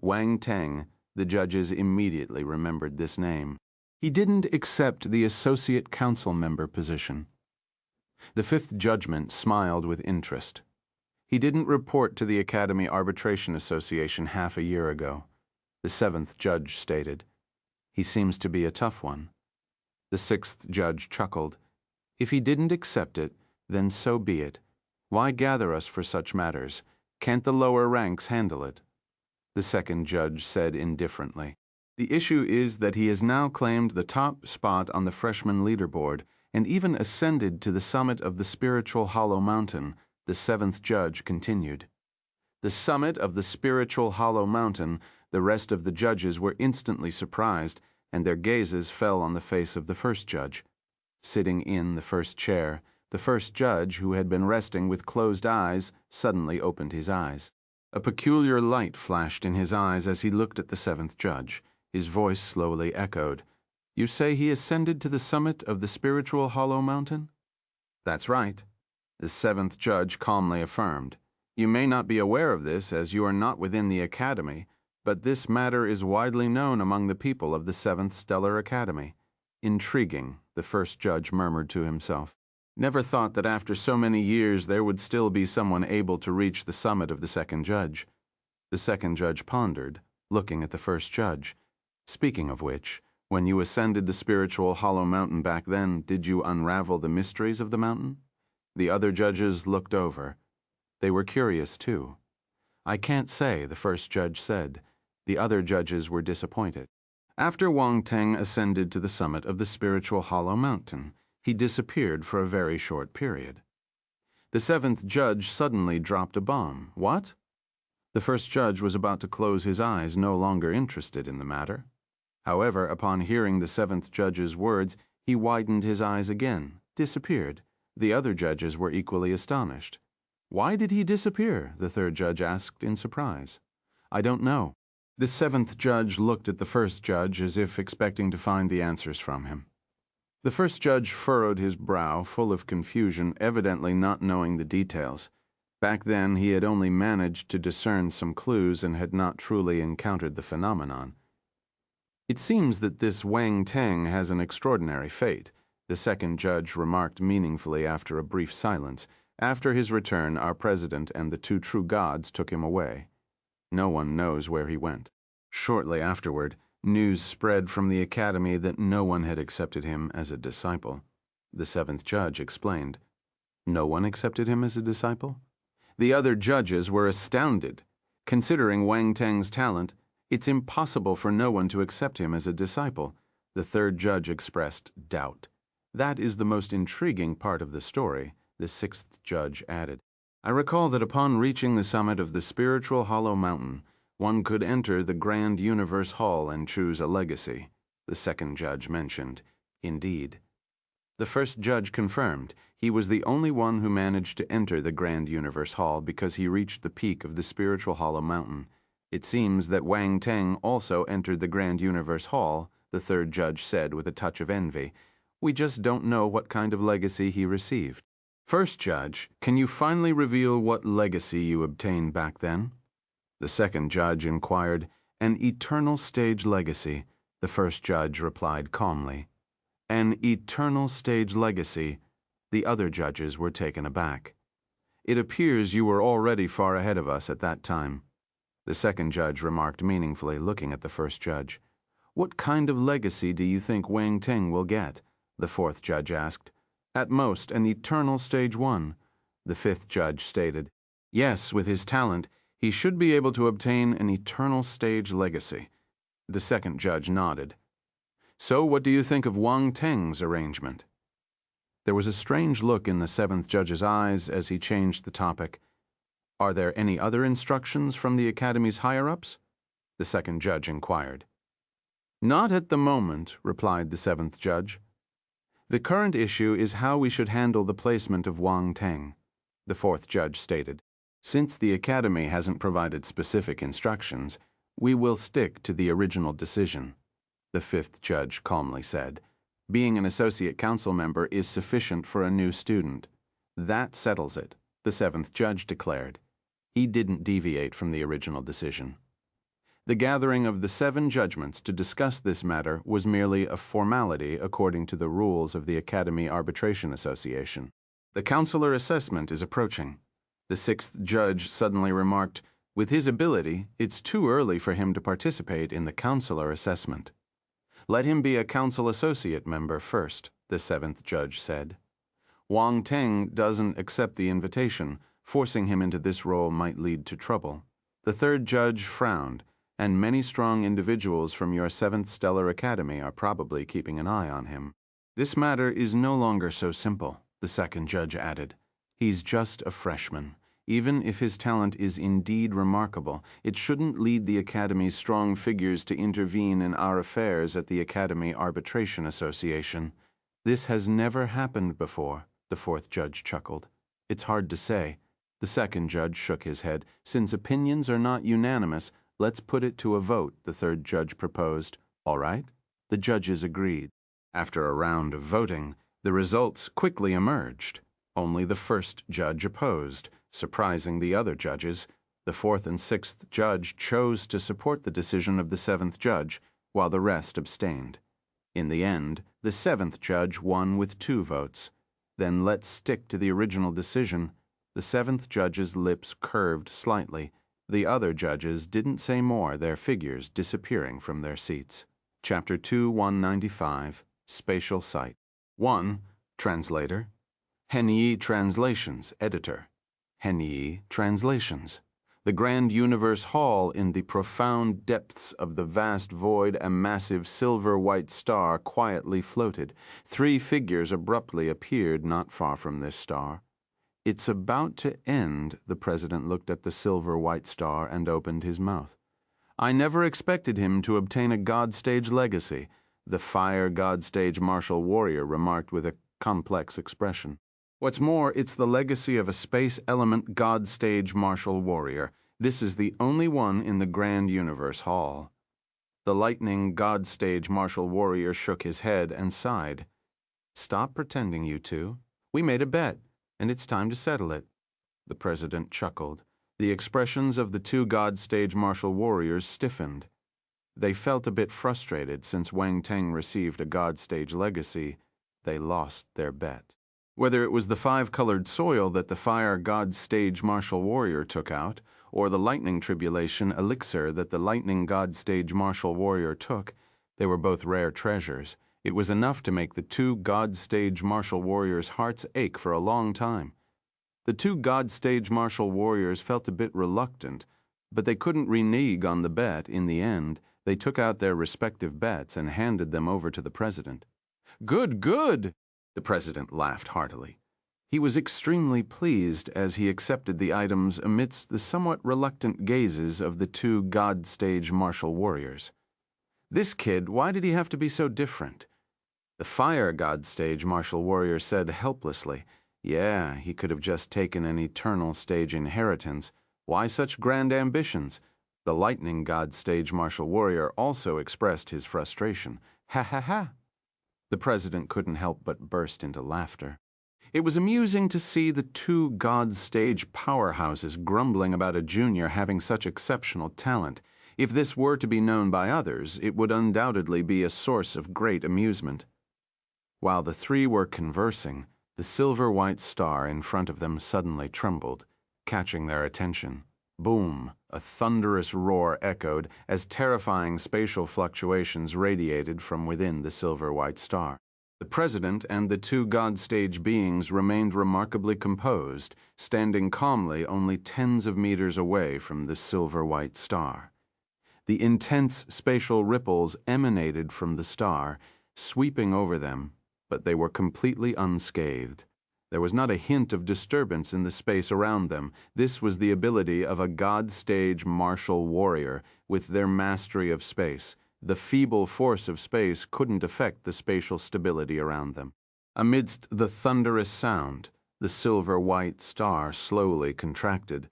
Speaker 1: Wang Teng. The judges immediately remembered this name. He didn't accept the associate council member position. The 5th judgment smiled with interest. He didn't report to the Academy Arbitration Association half a year ago. The 7th judge stated. He seems to be a tough one. The 6th judge chuckled. If he didn't accept it, then so be it. Why gather us for such matters? Can't the lower ranks handle it? The 2nd judge said indifferently. The issue is that he has now claimed the top spot on the freshman leaderboard and even ascended to the summit of the spiritual Hollow Mountain, the 7th judge continued. The summit of the spiritual Hollow Mountain, the rest of the judges were instantly surprised, and their gazes fell on the face of the 1st judge. Sitting in the 1st chair, the 1st judge, who had been resting with closed eyes, suddenly opened his eyes. A peculiar light flashed in his eyes as he looked at the 7th judge. His voice slowly echoed. You say he ascended to the summit of the spiritual Hollow Mountain? That's right. The 7th judge calmly affirmed. You may not be aware of this as you are not within the Academy, but this matter is widely known among the people of the 7th Stellar Academy. Intriguing, the first judge murmured to himself. Never thought that after so many years there would still be someone able to reach the summit of the second judge. The second judge pondered, looking at the first judge. Speaking of which, when you ascended the spiritual hollow mountain back then, did you unravel the mysteries of the mountain? The other judges looked over. They were curious too. I can't say, the first judge said. The other judges were disappointed. After Wang Teng ascended to the summit of the spiritual hollow mountain, he disappeared for a very short period. The 7th judge suddenly dropped a bomb. What? The first judge was about to close his eyes, no longer interested in the matter. However, upon hearing the 7th judge's words, he widened his eyes again, disappeared. The other judges were equally astonished. Why did he disappear? The third judge asked in surprise. I don't know. The 7th judge looked at the first judge as if expecting to find the answers from him. The first judge furrowed his brow, full of confusion, evidently not knowing the details. Back then, he had only managed to discern some clues and had not truly encountered the phenomenon. It seems that this Wang Teng has an extraordinary fate, the second judge remarked meaningfully after a brief silence. After his return, our president and the 2 true gods took him away. No one knows where he went. Shortly afterward, news spread from the Academy that no one had accepted him as a disciple. The 7th judge explained. No one accepted him as a disciple? The other judges were astounded. Considering Wang Teng's talent, it's impossible for no one to accept him as a disciple. The third judge expressed doubt. That is the most intriguing part of the story, the 6th judge added. I recall that upon reaching the summit of the spiritual hollow mountain, one could enter the Grand Universe Hall and choose a legacy, the second judge mentioned. Indeed. The first judge confirmed he was the only one who managed to enter the Grand Universe Hall because he reached the peak of the spiritual hollow mountain. It seems that Wang Teng also entered the Grand Universe Hall, the third judge said with a touch of envy. We just don't know what kind of legacy he received. First judge, can you finally reveal what legacy you obtained back then? The second judge inquired. An eternal stage legacy, the first judge replied calmly. An eternal stage legacy. The other judges were taken aback. It appears you were already far ahead of us at that time. The second judge remarked meaningfully, looking at the first judge. What kind of legacy do you think Wang Teng will get? The fourth judge asked. At most, an eternal stage 1. The fifth judge stated. Yes, with his talent, he should be able to obtain an eternal stage legacy. The second judge nodded. So what do you think of Wang Teng's arrangement? There was a strange look in the seventh judge's eyes as he changed the topic. Are there any other instructions from the Academy's higher-ups? The second judge inquired. Not at the moment, replied the seventh judge. The current issue is how we should handle the placement of Wang Teng, the fourth judge stated. Since the Academy hasn't provided specific instructions, we will stick to the original decision, the fifth judge calmly said. Being an associate council member is sufficient for a new student. That settles it, the seventh judge declared. He didn't deviate from the original decision. The gathering of the 7 judgments to discuss this matter was merely a formality according to the rules of the Academy Arbitration Association. The counselor assessment is approaching. The 6th judge suddenly remarked, with his ability, it's too early for him to participate in the counselor assessment. Let him be a council associate member first, the 7th judge said. Wang Teng doesn't accept the invitation. Forcing him into this role might lead to trouble. The 3rd judge frowned, and many strong individuals from your 7th Stellar Academy are probably keeping an eye on him. This matter is no longer so simple, the 2nd judge added. He's just a freshman. Even if his talent is indeed remarkable, it shouldn't lead the Academy's strong figures to intervene in our affairs at the Academy Arbitration Association. This has never happened before, the 4th judge chuckled. It's hard to say. The 2nd judge shook his head. Since opinions are not unanimous, let's put it to a vote, the 3rd judge proposed. All right? The judges agreed. After a round of voting, the results quickly emerged. Only the 1st judge opposed. Surprising the other judges, the fourth and sixth judge chose to support the decision of the seventh judge, while the rest abstained. In the end, the seventh judge won with 2 votes. Then let's stick to the original decision. The seventh judge's lips curved slightly. The other judges didn't say more, their figures disappearing from their seats. Chapter 2, 195, Spatial Sight. 1. Translator. Henyi Translations, Editor. Henyi Translations. The grand universe hall in the profound depths of the vast void, a massive silver-white star quietly floated. 3 figures abruptly appeared not far from this star. It's about to end, the president looked at the silver-white star and opened his mouth. I never expected him to obtain a God Stage legacy, the fire God Stage martial warrior remarked with a complex expression. What's more, it's the legacy of a space element God Stage martial warrior. This is the only one in the Grand Universe Hall. The lightning God Stage martial warrior shook his head and sighed. Stop pretending, you two. We made a bet, and it's time to settle it. The president chuckled. The expressions of the 2 God Stage martial warriors stiffened. They felt a bit frustrated since Wang Teng received a God Stage legacy. They lost their bet. Whether it was the 5-colored soil that the fire God Stage martial warrior took out, or the lightning tribulation elixir that the lightning God Stage martial warrior took, they were both rare treasures. It was enough to make the 2 God Stage martial warriors' hearts ache for a long time. The 2 God Stage martial warriors felt a bit reluctant, but they couldn't renege on the bet. In the end, they took out their respective bets and handed them over to the president. Good, good! The president laughed heartily. He was extremely pleased as he accepted the items amidst the somewhat reluctant gazes of the 2 God Stage martial warriors. This kid, why did he have to be so different? The fire God Stage martial warrior said helplessly, yeah, he could have just taken an eternal stage inheritance. Why such grand ambitions? The lightning God Stage martial warrior also expressed his frustration. Ha ha ha! The president couldn't help but burst into laughter. It was amusing to see the 2 God Stage powerhouses grumbling about a junior having such exceptional talent. If this were to be known by others, it would undoubtedly be a source of great amusement. While the 3 were conversing, the silver-white star in front of them suddenly trembled, catching their attention. Boom! A thunderous roar echoed as terrifying spatial fluctuations radiated from within the silver-white star. The president and the 2 God Stage beings remained remarkably composed, standing calmly only tens of meters away from the silver-white star. The intense spatial ripples emanated from the star, sweeping over them, but they were completely unscathed. There was not a hint of disturbance in the space around them. This was the ability of a God Stage martial warrior with their mastery of space. The feeble force of space couldn't affect the spatial stability around them. Amidst the thunderous sound, the silver-white star slowly contracted.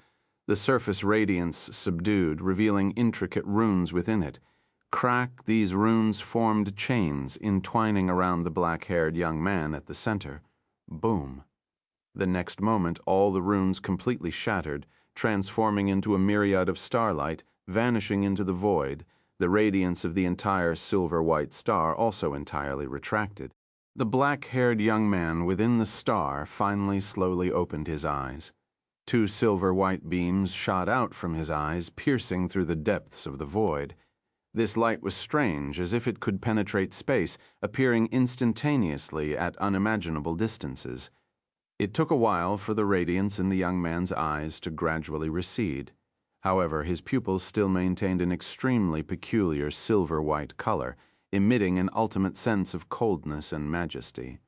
Speaker 1: The surface radiance subdued, revealing intricate runes within it. Crack, these runes formed chains, entwining around the black-haired young man at the center. Boom. The next moment, all the runes completely shattered, transforming into a myriad of starlight, vanishing into the void. The radiance of the entire silver-white star also entirely retracted. The black-haired young man within the star finally slowly opened his eyes. 2 silver-white beams shot out from his eyes, piercing through the depths of the void. This light was strange, as if it could penetrate space, appearing instantaneously at unimaginable distances. It took a while for the radiance in the young man's eyes to gradually recede. However, his pupils still maintained an extremely peculiar silver-white color, emitting an ultimate sense of coldness and majesty.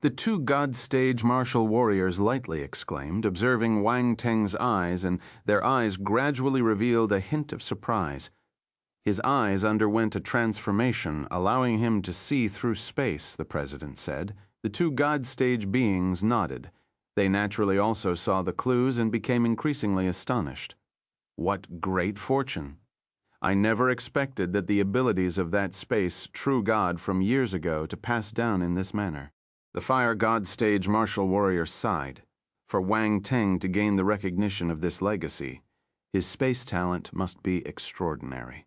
Speaker 1: The 2 God Stage martial warriors lightly exclaimed, observing Wang Teng's eyes, and their eyes gradually revealed a hint of surprise. His eyes underwent a transformation, allowing him to see through space, the president said. The 2 God Stage beings nodded. They naturally also saw the clues and became increasingly astonished. What great fortune! I never expected that the abilities of that space true God from years ago to pass down in this manner. The fire God Stage martial warrior sighed. For Wang Teng to gain the recognition of this legacy, his space talent must be extraordinary.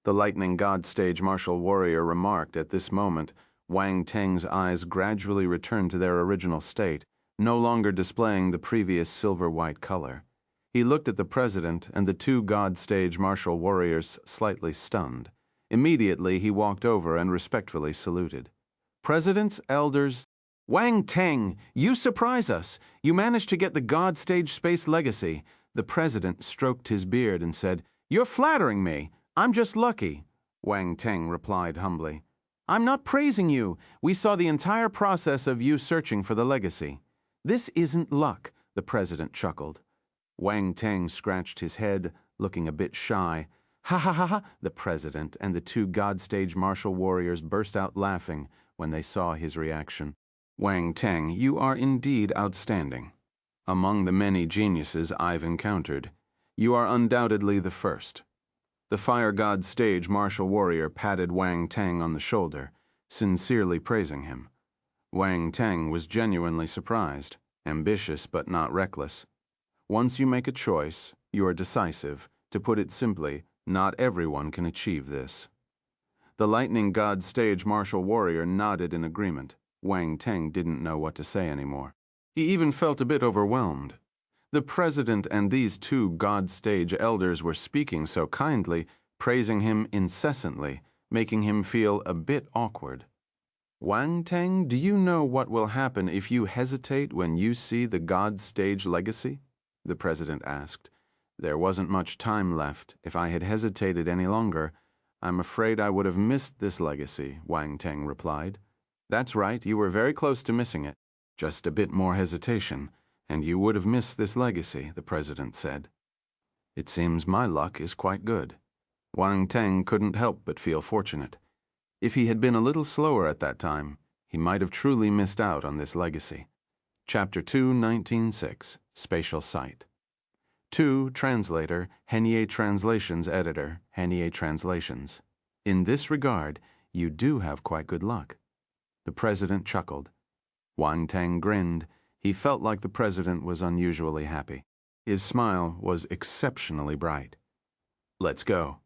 Speaker 1: The lightning god stage martial warrior remarked at this moment. Wang Teng's eyes gradually returned to their original state, no longer displaying the previous silver-white color. He looked at the president and the two god stage martial warriors, slightly stunned. Immediately he walked over and respectfully saluted. Presidents, elders, Wang Teng, you surprise us. You managed to get the god stage space legacy. The president stroked his beard and said, "You're flattering me. I'm just lucky." Wang Teng replied humbly, "I'm not praising you. We saw the entire process of you searching for the legacy." "This isn't luck," the president chuckled. Wang Teng scratched his head, looking a bit shy. "Ha ha ha ha!" The president and the two god stage martial warriors burst out laughing when they saw his reaction. "Wang Teng, you are indeed outstanding. Among the many geniuses I've encountered, you are undoubtedly the first." The fire god stage martial warrior patted Wang Teng on the shoulder, sincerely praising him. Wang Teng was genuinely surprised, ambitious but not reckless. Once you make a choice, you are decisive. To put it simply, not everyone can achieve this. The lightning god stage martial warrior nodded in agreement. Wang Teng didn't know what to say anymore. He even felt a bit overwhelmed. The president and these two god stage elders were speaking so kindly, praising him incessantly, making him feel a bit awkward. "Wang Teng, do you know what will happen if you hesitate when you see the god stage legacy?" the president asked. "There wasn't much time left. If I had hesitated any longer, I'm afraid I would have missed this legacy," Wang Teng replied. "That's right, you were very close to missing it. Just a bit more hesitation, and you would have missed this legacy," the president said. "It seems my luck is quite good." Wang Teng couldn't help but feel fortunate. If he had been a little slower at that time, he might have truly missed out on this legacy. Chapter 2, 19.6, Spatial Sight. 2. Translator, Henie Translations Editor, Henie Translations. In this regard, you do have quite good luck. The president chuckled. Wang Teng grinned. He felt like the president was unusually happy. His smile was exceptionally bright. "Let's go.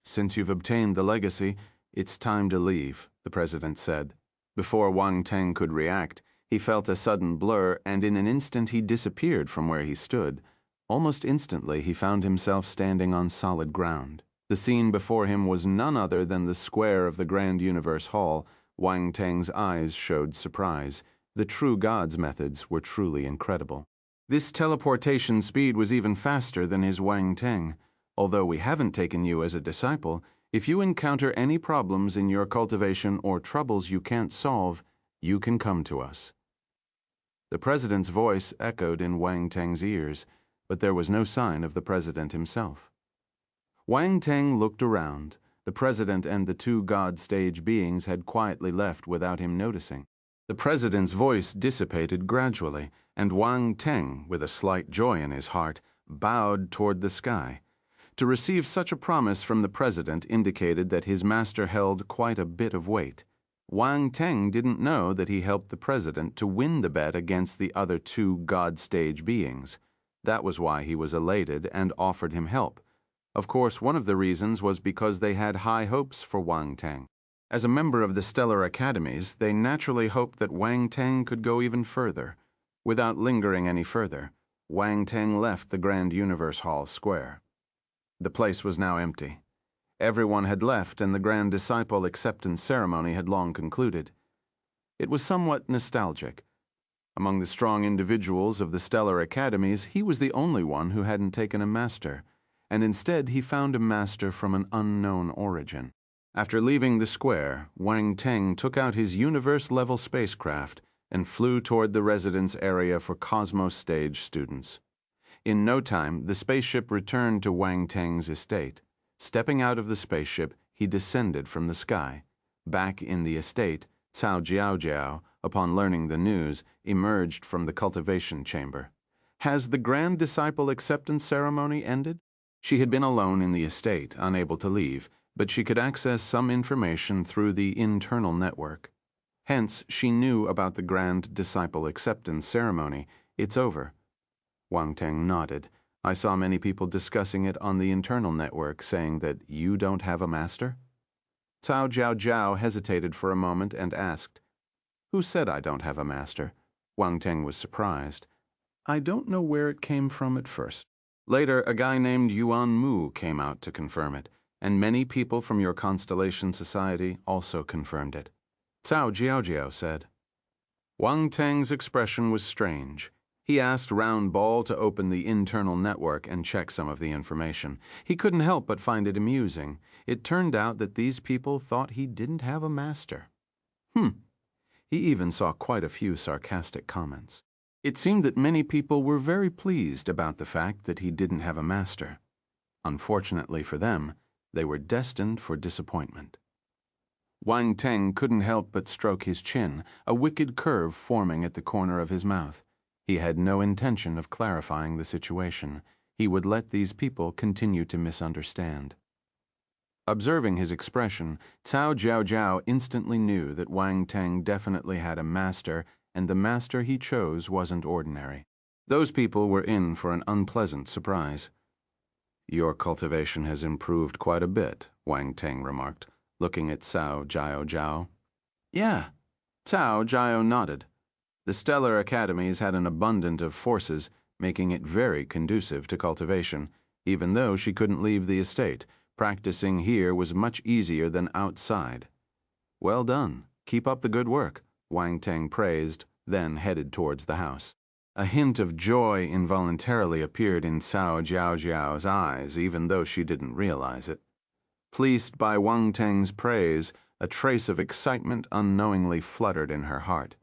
Speaker 1: Since you've obtained the legacy, it's time to leave," the president said. Before Wang Teng could react, he felt a sudden blur, and in an instant he disappeared from where he stood. Almost instantly he found himself standing on solid ground. The scene before him was none other than the square of the Grand Universe Hall. Wang Teng's eyes showed surprise. The true God's methods were truly incredible. This teleportation speed was even faster than his Wang Teng. "Although we haven't taken you as a disciple, if you encounter any problems in your cultivation or troubles you can't solve, you can come to us." The president's voice echoed in Wang Teng's ears, but there was no sign of the president himself. Wang Teng looked around. The president and the two god stage beings had quietly left without him noticing. The president's voice dissipated gradually, and Wang Teng, with a slight joy in his heart, bowed toward the sky. To receive such a promise from the president indicated that his master held quite a bit of weight. Wang Teng didn't know that he helped the president to win the bet against the other two god stage beings. That was why he was elated and offered him help. Of course, one of the reasons was because they had high hopes for Wang Teng. As a member of the Stellar Academies, they naturally hoped that Wang Teng could go even further. Without lingering any further, Wang Teng left the Grand Universe Hall square. The place was now empty. Everyone had left, and the Grand Disciple Acceptance Ceremony had long concluded. It was somewhat nostalgic. Among the strong individuals of the Stellar Academies, he was the only one who hadn't taken a master, and instead he found a master from an unknown origin. After leaving the square, Wang Teng took out his universe-level spacecraft and flew toward the residence area for Cosmos Stage students. In no time, the spaceship returned to Wang Teng's estate. Stepping out of the spaceship, he descended from the sky. Back in the estate, Cao Jiaojiao, upon learning the news, emerged from the cultivation chamber. Has the Grand Disciple Acceptance Ceremony ended? She had been alone in the estate, unable to leave, but she could access some information through the internal network. Hence, she knew about the Grand Disciple Acceptance Ceremony, It's over. Wang Teng nodded. I saw many people discussing it on the internal network, saying that you don't have a master? Cao Jiao Jiao hesitated for a moment and asked, Who said I don't have a master? Wang Teng was surprised. I don't know where it came from at first. Later, a guy named Yuan Mu came out to confirm it, and many people from your Constellation Society also confirmed it. Cao Jiao said. Wang Teng's expression was strange. He asked Round Ball to open the internal network and check some of the information. He couldn't help but find it amusing. It turned out that these people thought he didn't have a master. He even saw quite a few sarcastic comments. It seemed that many people were very pleased about the fact that he didn't have a master. Unfortunately for them, they were destined for disappointment. Wang Teng couldn't help but stroke his chin, a wicked curve forming at the corner of his mouth. He had no intention of clarifying the situation. He would let these people continue to misunderstand. Observing his expression, Cao Jiao instantly knew that Wang Teng definitely had a master, and the master he chose wasn't ordinary. Those people were in for an unpleasant surprise. Your cultivation has improved quite a bit, Wang Teng remarked, looking at Cao Jiao. Yeah, Cao Jiao nodded. The stellar academies had an abundance of forces, making it very conducive to cultivation. Even though she couldn't leave the estate, practicing here was much easier than outside. Well done. Keep up the good work, Wang Teng praised, then headed towards the house. A hint of joy involuntarily appeared in Cao Jiao's eyes, even though she didn't realize it. Pleased by Wang Teng's praise, a trace of excitement unknowingly fluttered in her heart.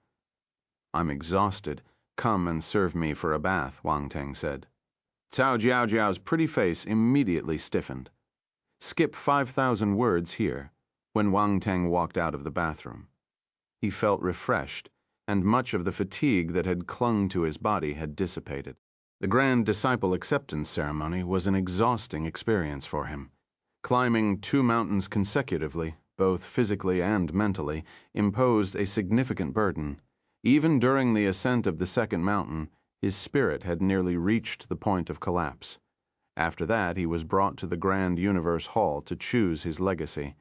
Speaker 1: I'm exhausted. Come and serve me for a bath, Wang Teng said. Cao Jiao's pretty face immediately stiffened. Skip 5,000 words here, when Wang Teng walked out of the bathroom. He felt refreshed, and much of the fatigue that had clung to his body had dissipated. The Grand Disciple Acceptance Ceremony was an exhausting experience for him. Climbing 2 mountains consecutively, both physically and mentally, imposed a significant burden. Even during the ascent of the second mountain, his spirit had nearly reached the point of collapse. After that, he was brought to the Grand Universe Hall to choose his legacy.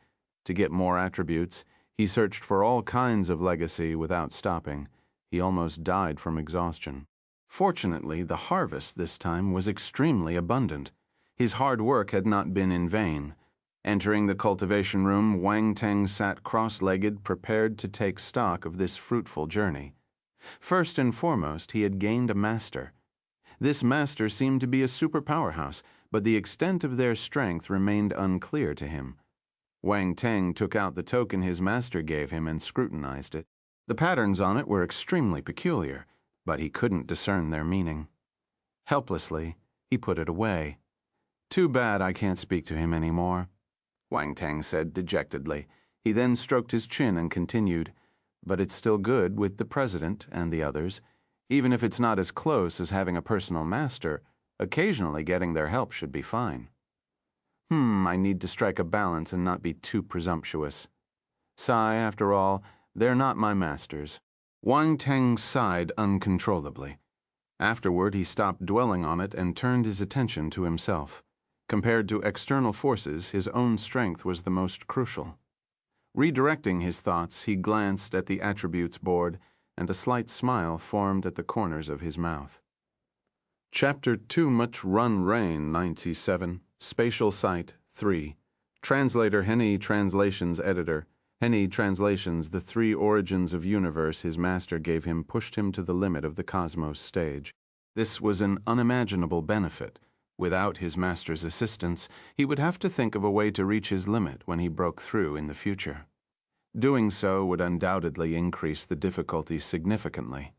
Speaker 1: To get more attributes, he searched for all kinds of legacy without stopping. He almost died from exhaustion. Fortunately, the harvest this time was extremely abundant. His hard work had not been in vain. Entering the cultivation room, Wang Teng sat cross-legged, prepared to take stock of this fruitful journey. First and foremost, he had gained a master. This master seemed to be a super powerhouse, but the extent of their strength remained unclear to him. Wang Teng took out the token his master gave him and scrutinized it. The patterns on it were extremely peculiar, but he couldn't discern their meaning. Helplessly, he put it away. Too bad I can't speak to him anymore, Wang Teng said dejectedly. He then stroked his chin and continued, but it's still good with the president and the others. Even if it's not as close as having a personal master, occasionally getting their help should be fine. I need to strike a balance and not be too presumptuous. After all, they're not my masters. Wang Teng sighed uncontrollably. Afterward, he stopped dwelling on it and turned his attention to himself. Compared to external forces, his own strength was the most crucial. Redirecting his thoughts, he glanced at the attributes board, and a slight smile formed at the corners of his mouth. Chapter 2 Much Run Rain 97, Spatial Sight 3. Translator Henny Translations Editor. Henny Translations. The 3 origins of universe his master gave him pushed him to the limit of the cosmos stage. This was an unimaginable benefit. Without his master's assistance, he would have to think of a way to reach his limit when he broke through in the future. Doing so would undoubtedly increase the difficulty significantly.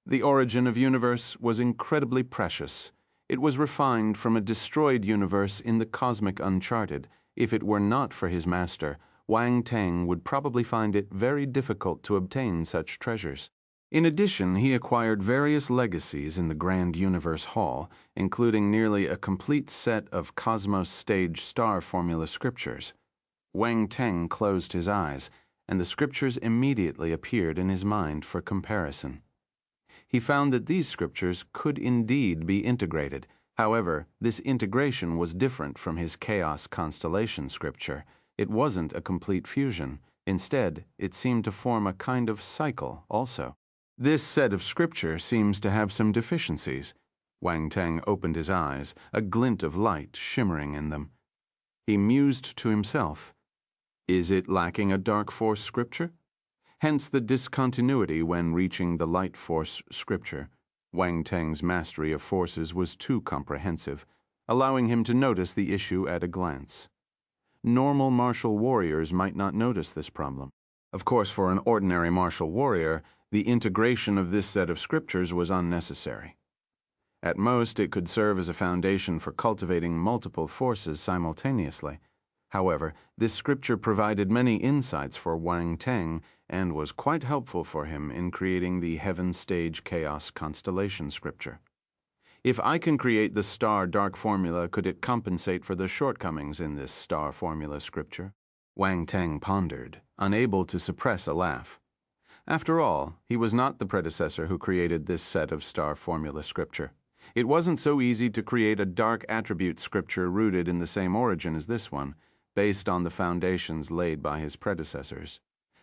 Speaker 1: The origin of universe was incredibly precious. It was refined from a destroyed universe in the cosmic uncharted. If it were not for his master, Wang Teng would probably find it very difficult to obtain such treasures. In addition, he acquired various legacies in the Grand Universe Hall, including nearly a complete set of Cosmos Stage Star Formula scriptures. Wang Teng closed his eyes, and the scriptures immediately appeared in his mind for comparison. He found that these scriptures could indeed be integrated. However, this integration was different from his chaos constellation scripture. It wasn't a complete fusion. Instead, it seemed to form a kind of cycle also. This set of scripture seems to have some deficiencies. Wang Teng opened his eyes, a glint of light shimmering in them. He mused to himself. Is it lacking a dark force scripture? Hence the discontinuity when reaching the light force scripture. Wang Teng's mastery of forces was too comprehensive, allowing him to notice the issue at a glance. Normal martial warriors might not notice this problem. Of course, for an ordinary martial warrior, the integration of this set of scriptures was unnecessary. At most, it could serve as a foundation for cultivating multiple forces simultaneously. However, this scripture provided many insights for Wang Teng and was quite helpful for him in creating the Heaven Stage Chaos Constellation scripture. If I can create the star dark formula, could it compensate for the shortcomings in this star formula scripture? Wang Teng pondered, unable to suppress a laugh. After all, he was not the predecessor who created this set of star formula scripture. It wasn't so easy to create a dark attribute scripture rooted in the same origin as this one, based on the foundations laid by his predecessors.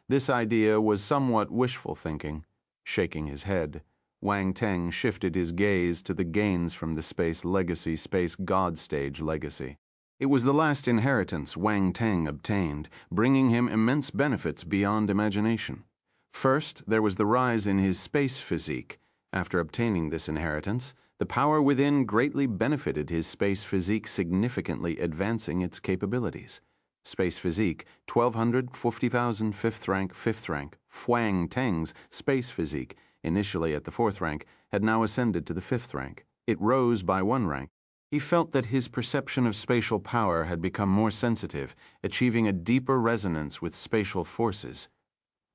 Speaker 1: This idea was somewhat wishful thinking. Shaking his head, Wang Teng shifted his gaze to the gains from the Space Legacy Space God Stage legacy. It was the last inheritance Wang Teng obtained, bringing him immense benefits beyond imagination. First, there was the rise in his space physique. After obtaining this inheritance, the power within greatly benefited his space physique, significantly advancing its capabilities. Space physique, 1200, 50,000, 5th rank. Wang Teng's space physique, initially at the 4th rank, had now ascended to the 5th rank. It rose by 1 rank. He felt that his perception of spatial power had become more sensitive, achieving a deeper resonance with spatial forces.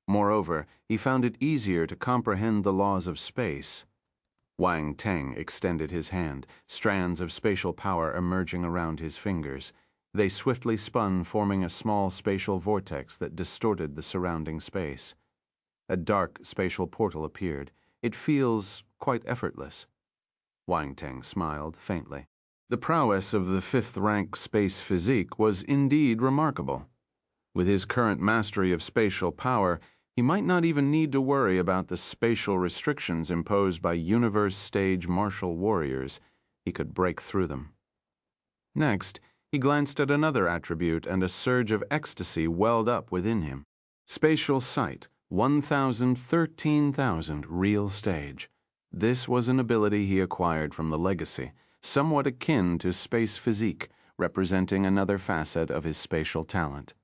Speaker 1: Moreover, he found it easier to comprehend the laws of space. Wang Teng extended his hand, strands of spatial power emerging around his fingers. They swiftly spun, forming a small spatial vortex that distorted the surrounding space. A dark spatial portal appeared. It feels quite effortless. Wang Teng smiled faintly. The prowess of the 5th rank space physique was indeed remarkable. With his current mastery of spatial power, he might not even need to worry about the spatial restrictions imposed by universe stage martial warriors. He could break through them. Next, he glanced at another attribute, and a surge of ecstasy welled up within him. Spatial sight, 13,000 real stage. This was an ability he acquired from the legacy, somewhat akin to space physique, representing another facet of his spatial talent.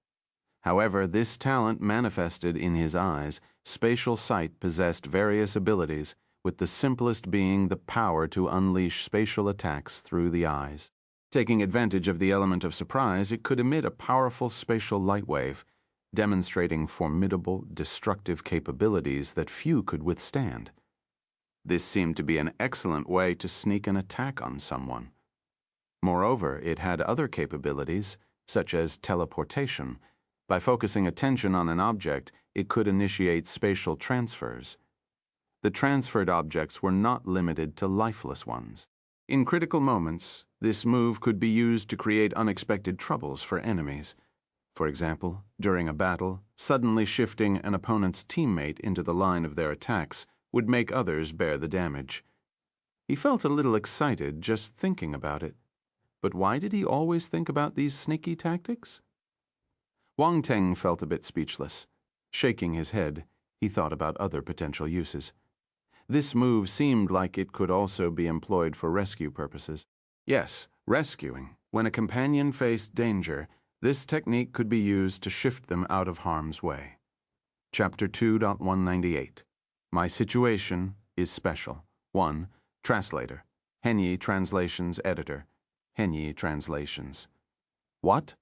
Speaker 1: However, this talent manifested in his eyes. Spatial sight possessed various abilities, with the simplest being the power to unleash spatial attacks through the eyes. Taking advantage of the element of surprise, it could emit a powerful spatial light wave, demonstrating formidable, destructive capabilities that few could withstand. This seemed to be an excellent way to sneak an attack on someone. Moreover, it had other capabilities, such as teleportation. By focusing attention on an object, it could initiate spatial transfers. The transferred objects were not limited to lifeless ones. In critical moments, this move could be used to create unexpected troubles for enemies. For example, during a battle, suddenly shifting an opponent's teammate into the line of their attacks would make others bear the damage. He felt a little excited just thinking about it. But why did he always think about these sneaky tactics? Wang Teng felt a bit speechless. Shaking his head, he thought about other potential uses. This move seemed like it could also be employed for rescue purposes. Yes, rescuing. When a companion faced danger, this technique could be used to shift them out of harm's way. Chapter 2.198. My situation is special. 1. Translator. Henyi Translations Editor. Henyi Translations. What?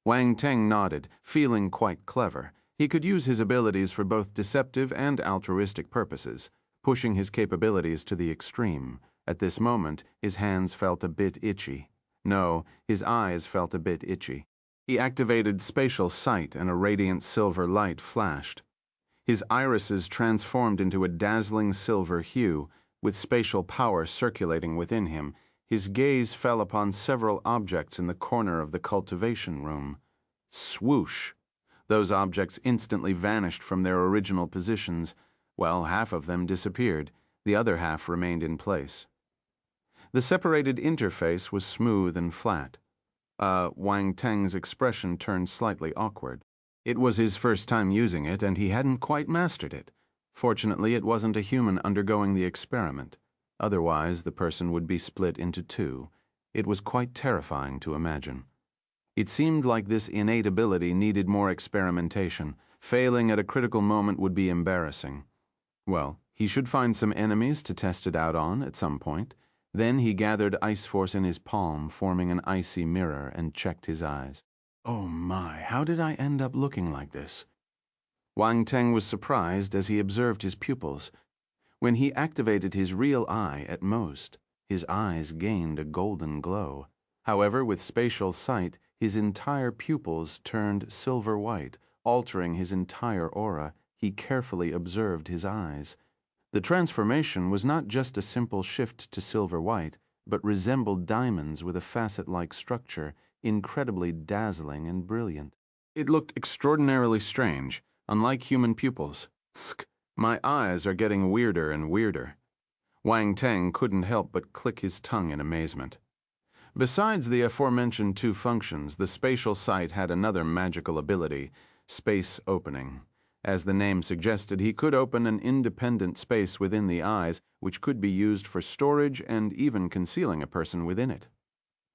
Speaker 1: Wang Teng nodded, feeling quite clever. He could use his abilities for both deceptive and altruistic purposes, pushing his capabilities to the extreme. At this moment, his hands felt a bit itchy. No, his eyes felt a bit itchy. He activated spatial sight, and a radiant silver light flashed. His irises transformed into a dazzling silver hue, with spatial power circulating within him. His gaze fell upon several objects in the corner of the cultivation room. Swoosh! Those objects instantly vanished from their original positions. Well, half of them disappeared. The other half remained in place. The separated interface was smooth and flat. Wang Teng's expression turned slightly awkward. It was his first time using it, and he hadn't quite mastered it. Fortunately, it wasn't a human undergoing the experiment. Otherwise, the person would be split into two. It was quite terrifying to imagine. It seemed like this innate ability needed more experimentation. Failing at a critical moment would be embarrassing. Well, he should find some enemies to test it out on at some point. Then he gathered ice force in his palm, forming an icy mirror, and checked his eyes. Oh my, how did I end up looking like this? Wang Teng was surprised as he observed his pupils. When he activated his real eye at most, his eyes gained a golden glow. However, with spatial sight, his entire pupils turned silver white, altering his entire aura. He carefully observed his eyes. The transformation was not just a simple shift to silver white, but resembled diamonds with a facet-like structure, incredibly dazzling and brilliant. It looked extraordinarily strange, unlike human pupils. Tsk, my eyes are getting weirder and weirder. Wang Teng couldn't help but click his tongue in amazement. Besides the aforementioned two functions, the spatial sight had another magical ability, space opening. As the name suggested, he could open an independent space within the eyes, which could be used for storage and even concealing a person within it.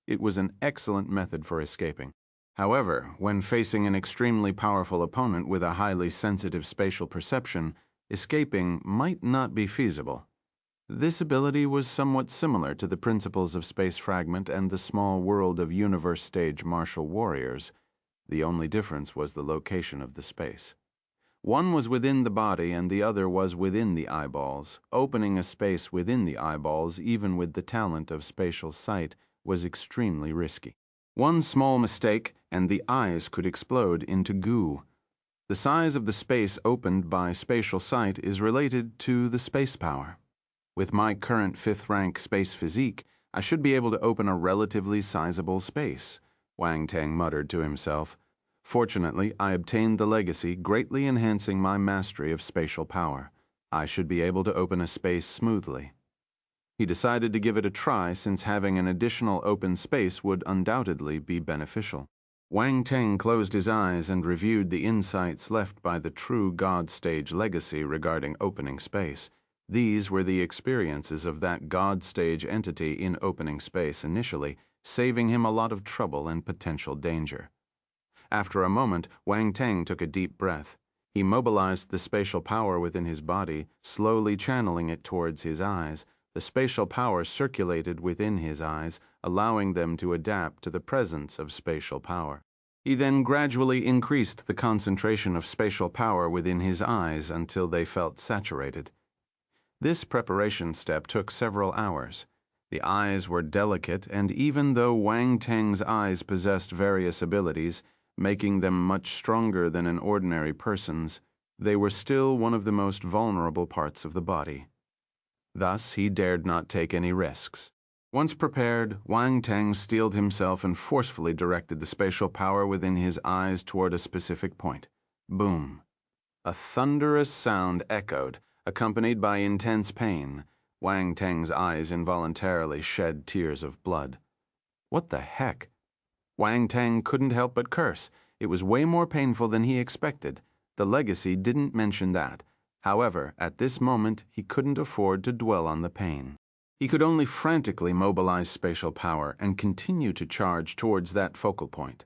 Speaker 1: It was an excellent method for escaping. However, when facing an extremely powerful opponent with a highly sensitive spatial perception, escaping might not be feasible. This ability was somewhat similar to the principles of Space Fragment and the small world of Universe Stage martial warriors. The only difference was the location of the space. One was within the body and the other was within the eyeballs. Opening a space within the eyeballs, even with the talent of spatial sight, was extremely risky. One small mistake and the eyes could explode into goo. The size of the space opened by spatial sight is related to the space power. With my current 5th rank space physique, I should be able to open a relatively sizable space, Wang Teng muttered to himself. Fortunately, I obtained the legacy, greatly enhancing my mastery of spatial power. I should be able to open a space smoothly. He decided to give it a try since having an additional open space would undoubtedly be beneficial. Wang Teng closed his eyes and reviewed the insights left by the true God Stage legacy regarding opening space. These were the experiences of that God Stage entity in opening space initially, saving him a lot of trouble and potential danger. After a moment, Wang Teng took a deep breath. He mobilized the spatial power within his body, slowly channeling it towards his eyes. The spatial power circulated within his eyes, allowing them to adapt to the presence of spatial power. He then gradually increased the concentration of spatial power within his eyes until they felt saturated. This preparation step took several hours. The eyes were delicate, and even though Wang Teng's eyes possessed various abilities, making them much stronger than an ordinary person's, they were still one of the most vulnerable parts of the body. Thus, he dared not take any risks. Once prepared, Wang Teng steeled himself and forcefully directed the spatial power within his eyes toward a specific point. Boom. A thunderous sound echoed, accompanied by intense pain. Wang Teng's eyes involuntarily shed tears of blood. What the heck? Wang Teng couldn't help but curse. It was way more painful than he expected. The legacy didn't mention that. However, at this moment, he couldn't afford to dwell on the pain. He could only frantically mobilize spatial power and continue to charge towards that focal point.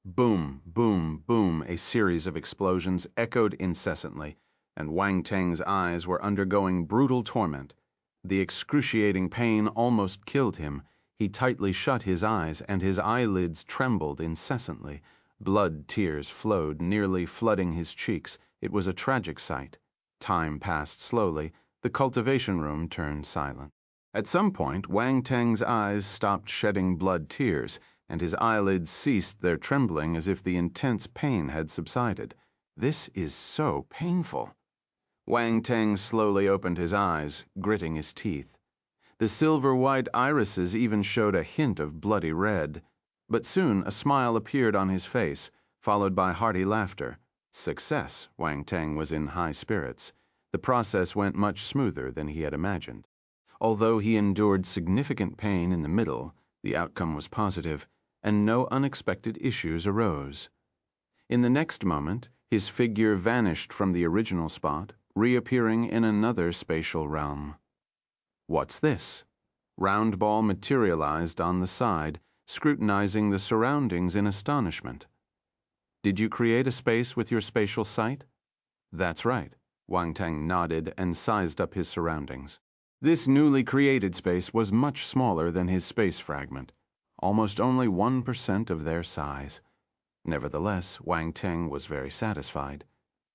Speaker 1: Boom, boom, boom, a series of explosions echoed incessantly, and Wang Teng's eyes were undergoing brutal torment. The excruciating pain almost killed him. He tightly shut his eyes, and his eyelids trembled incessantly. Blood tears flowed, nearly flooding his cheeks. It was a tragic sight. Time passed slowly. The cultivation room turned silent. At some point, Wang Teng's eyes stopped shedding blood tears, and his eyelids ceased their trembling as if the intense pain had subsided. This is so painful. Wang Teng slowly opened his eyes, gritting his teeth. The silver-white irises even showed a hint of bloody red. But soon a smile appeared on his face, followed by hearty laughter. Success! Wang Teng was in high spirits. The process went much smoother than he had imagined. Although he endured significant pain in the middle, the outcome was positive, and no unexpected issues arose. In the next moment, his figure vanished from the original spot, reappearing in another spatial realm. What's this? Roundball materialized on the side, scrutinizing the surroundings in astonishment. Did you create a space with your spatial sight? That's right. Wang Teng nodded and sized up his surroundings. This newly created space was much smaller than his space fragment, almost only 1% of their size. Nevertheless, Wang Teng was very satisfied.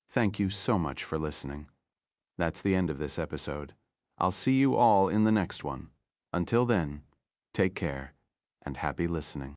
Speaker 1: Thank you so much for listening. That's the end of this episode. I'll see you all in the next one. Until then, take care and happy listening.